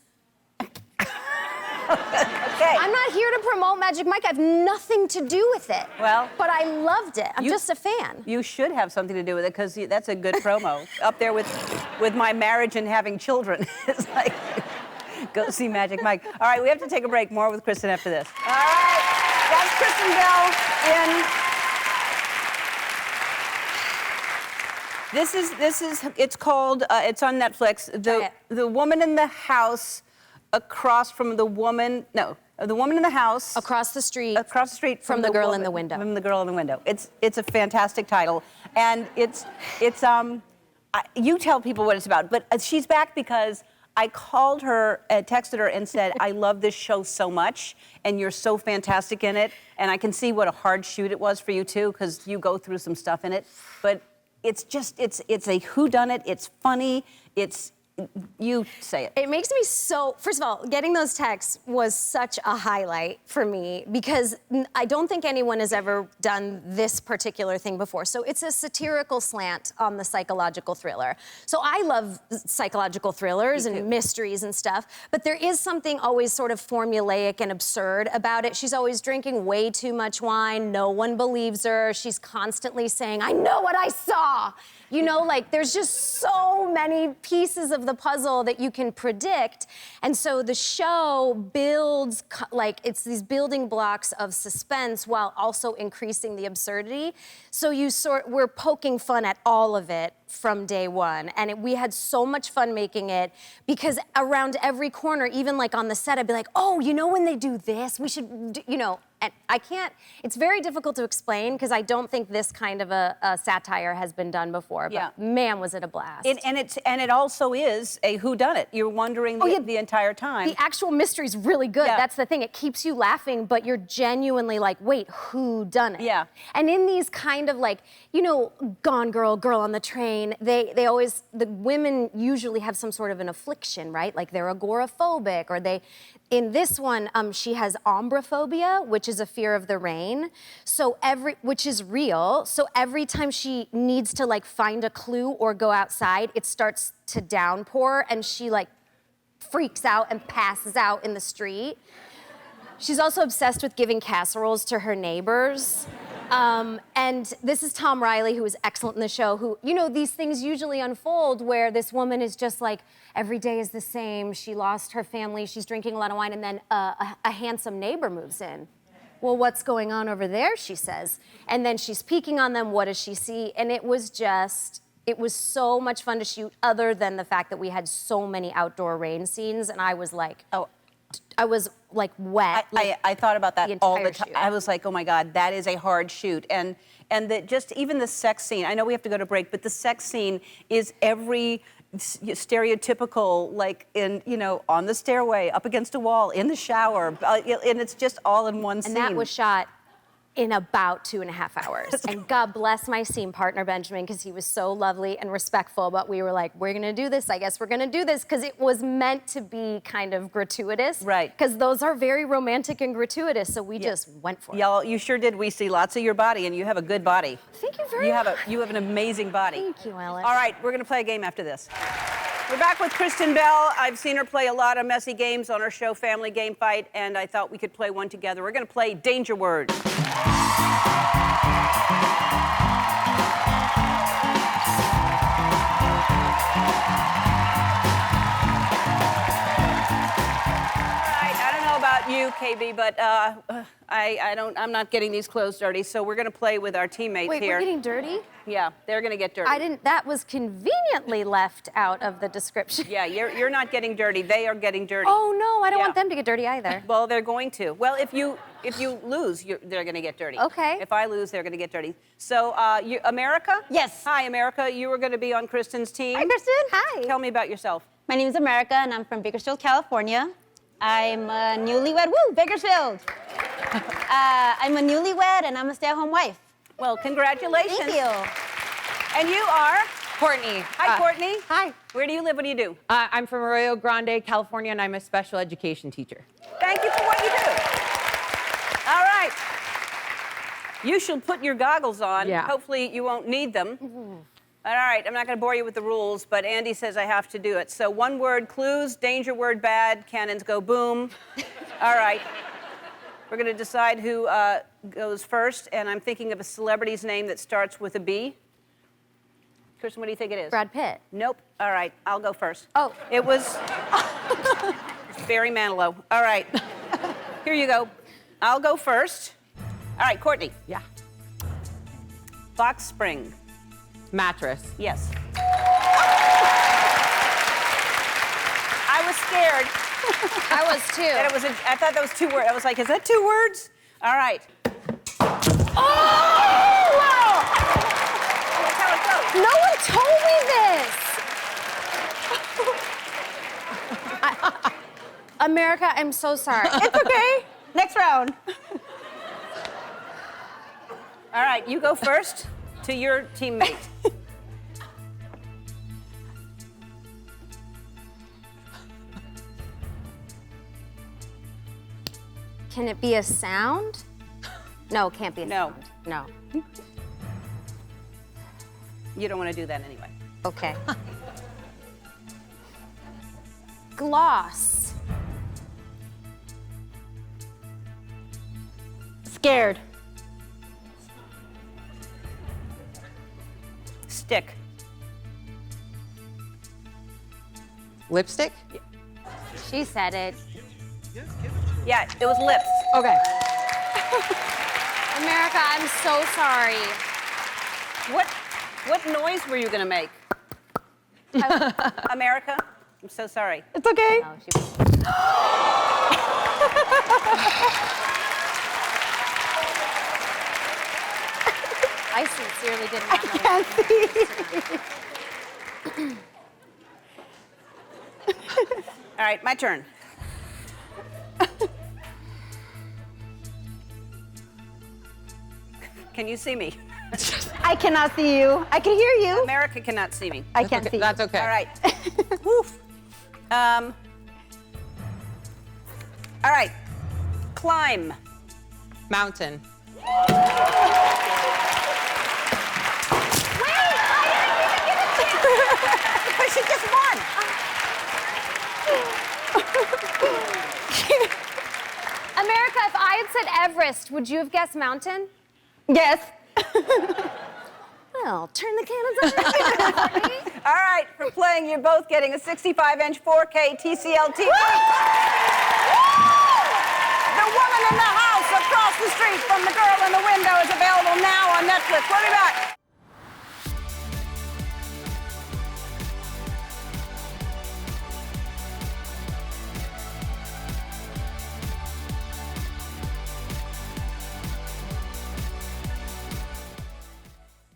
Okay. I'm not here to promote Magic Mike. I have nothing to do with it. Well, but I loved it. I'm just a fan. You should have something to do with it because that's a good promo. Up there with my marriage and having children. It's like, go see Magic Mike. All right, we have to take a break. More with Kristen after this. All right, that's Kristen Bell in. This is. It's called. It's on Netflix. The Woman in the House, across from the woman. No, the woman in the house. Across the street. Across the street from the girl in the window. From the girl in the window. It's a fantastic title, and it's you tell people what it's about, but she's back because I called her, texted her, and said, I love this show so much, and you're so fantastic in it, and I can see what a hard shoot it was for you too, because you go through some stuff in it, but it's a whodunit, it's funny, you say it. It makes me so, first of all, getting those texts was such a highlight for me because I don't think anyone has ever done this particular thing before. So it's a satirical slant on the psychological thriller. So I love psychological thrillers and mysteries and stuff, but there is something always sort of formulaic and absurd about it. She's always drinking way too much wine. No one believes her. She's constantly saying, I know what I saw. You know, like, there's just so many pieces of the puzzle that you can predict. And so the show builds, like, it's these building blocks of suspense while also increasing the absurdity. So we're poking fun at all of it from day one. And we had so much fun making it because around every corner, even like on the set, I'd be like, oh, you know when they do this, we should, and I can't, it's very difficult to explain because I don't think this kind of a satire has been done before, but man, was it a blast. And it also is a whodunit. You're wondering the entire time. The actual mystery's really good. Yeah. That's the thing. It keeps you laughing, but you're genuinely like, wait, who done it? Yeah. And in these kind of like, Gone Girl, Girl on the Train, they always, the women usually have some sort of an affliction, right? Like they're agoraphobic or in this one, she has ombraphobia, which is a fear of the rain. Which is real. So every time she needs to like find a clue or go outside, it starts to downpour and she like freaks out and passes out in the street. She's also obsessed with giving casseroles to her neighbors. And this is Tom Riley, who is excellent in the show, who, these things usually unfold where this woman is just like, every day is the same. She lost her family. She's drinking a lot of wine. And then a handsome neighbor moves in. Well, what's going on over there, she says. And then she's peeking on them. What does she see? And it was so much fun to shoot, other than the fact that we had so many outdoor rain scenes. And I was like, wet. I thought about that all the time. I was like, oh my God, that is a hard shoot. And even the sex scene, I know we have to go to break, but the sex scene is every stereotypical, like on the stairway, up against a wall, in the shower, and it's just all in one scene. And that was shot in about 2.5 hours. And God bless my scene partner, Benjamin, because he was so lovely and respectful, but we were like, we're gonna do this, I guess we're gonna do this, because it was meant to be kind of gratuitous. Right. Because those are very romantic and gratuitous, so we just went for it. Y'all, you sure did. We see lots of your body, and you have a good body. Thank you very much. You have an amazing body. Thank you, Ellen. All right, we're gonna play a game after this. We're back with Kristen Bell. I've seen her play a lot of messy games on her show, Family Game Fight, and I thought we could play one together. We're gonna play Danger Word. You, KB, but I'm not getting these clothes dirty, so we're gonna play with our teammates Wait, here. we're getting dirty? Yeah, they're gonna get dirty. That was conveniently left out of the description. Yeah, you're not getting dirty. They are getting dirty. Oh no, I don't want them to get dirty either. Well, they're going to. Well, if you lose, they're gonna get dirty. Okay. If I lose, they're gonna get dirty. So, America? Yes. Hi, America. You are gonna be on Kristen's team. Hi, Kristen. Hi. Tell me about yourself. My name is America, and I'm from Bakersfield, California. I'm a newlywed. Woo, Bakersfield. I'm a newlywed, and I'm a stay-at-home wife. Well, congratulations. Thank you. And you are? Courtney. Hi, Courtney. Hi. Where do you live? What do you do? I'm from Arroyo Grande, California, and I'm a special education teacher. Thank you for what you do. All right. You should put your goggles on. Yeah. Hopefully you won't need them. All right, I'm not going to bore you with the rules, but Andy says I have to do it. So 1 word clues, danger word bad, cannons go boom. All right. We're going to decide who goes first, and I'm thinking of a celebrity's name that starts with a B. Kristen, what do you think it is? Brad Pitt. Nope. All right, I'll go first. Oh. It was Barry Manilow. All right. Here you go. I'll go first. All right, Courtney. Yeah. Box Spring. Mattress. Yes. I was scared. I was too. I thought that was 2 words. I was like, is that 2 words? All right. Oh! Wow! That's how it goes. No one told me this. America, I'm so sorry. It's okay. Next round. All right, you go first to your teammate. Can it be a sound? No, it can't be a sound. No. You don't want to do that anyway. Okay. Gloss. Scared. Stick. Lipstick? She said it. Yeah, it was lips. Okay. America, I'm so sorry. What noise were you going to make? America, I'm so sorry. It's okay. I sincerely did not know. Can't see. All right, my turn. Can you see me? I cannot see you. I can hear you. America cannot see me. I can't see you. That's okay. All right. Woof. All right. Climb. Mountain. Because she just won. America, if I had said Everest, would you have guessed mountain? Yes. Well, turn the cannons on. All right, for playing, you're both getting a 65-inch 4K TCL TV. The Woman in the House Across the Street from the Girl in the Window is available now on Netflix. We'll be back.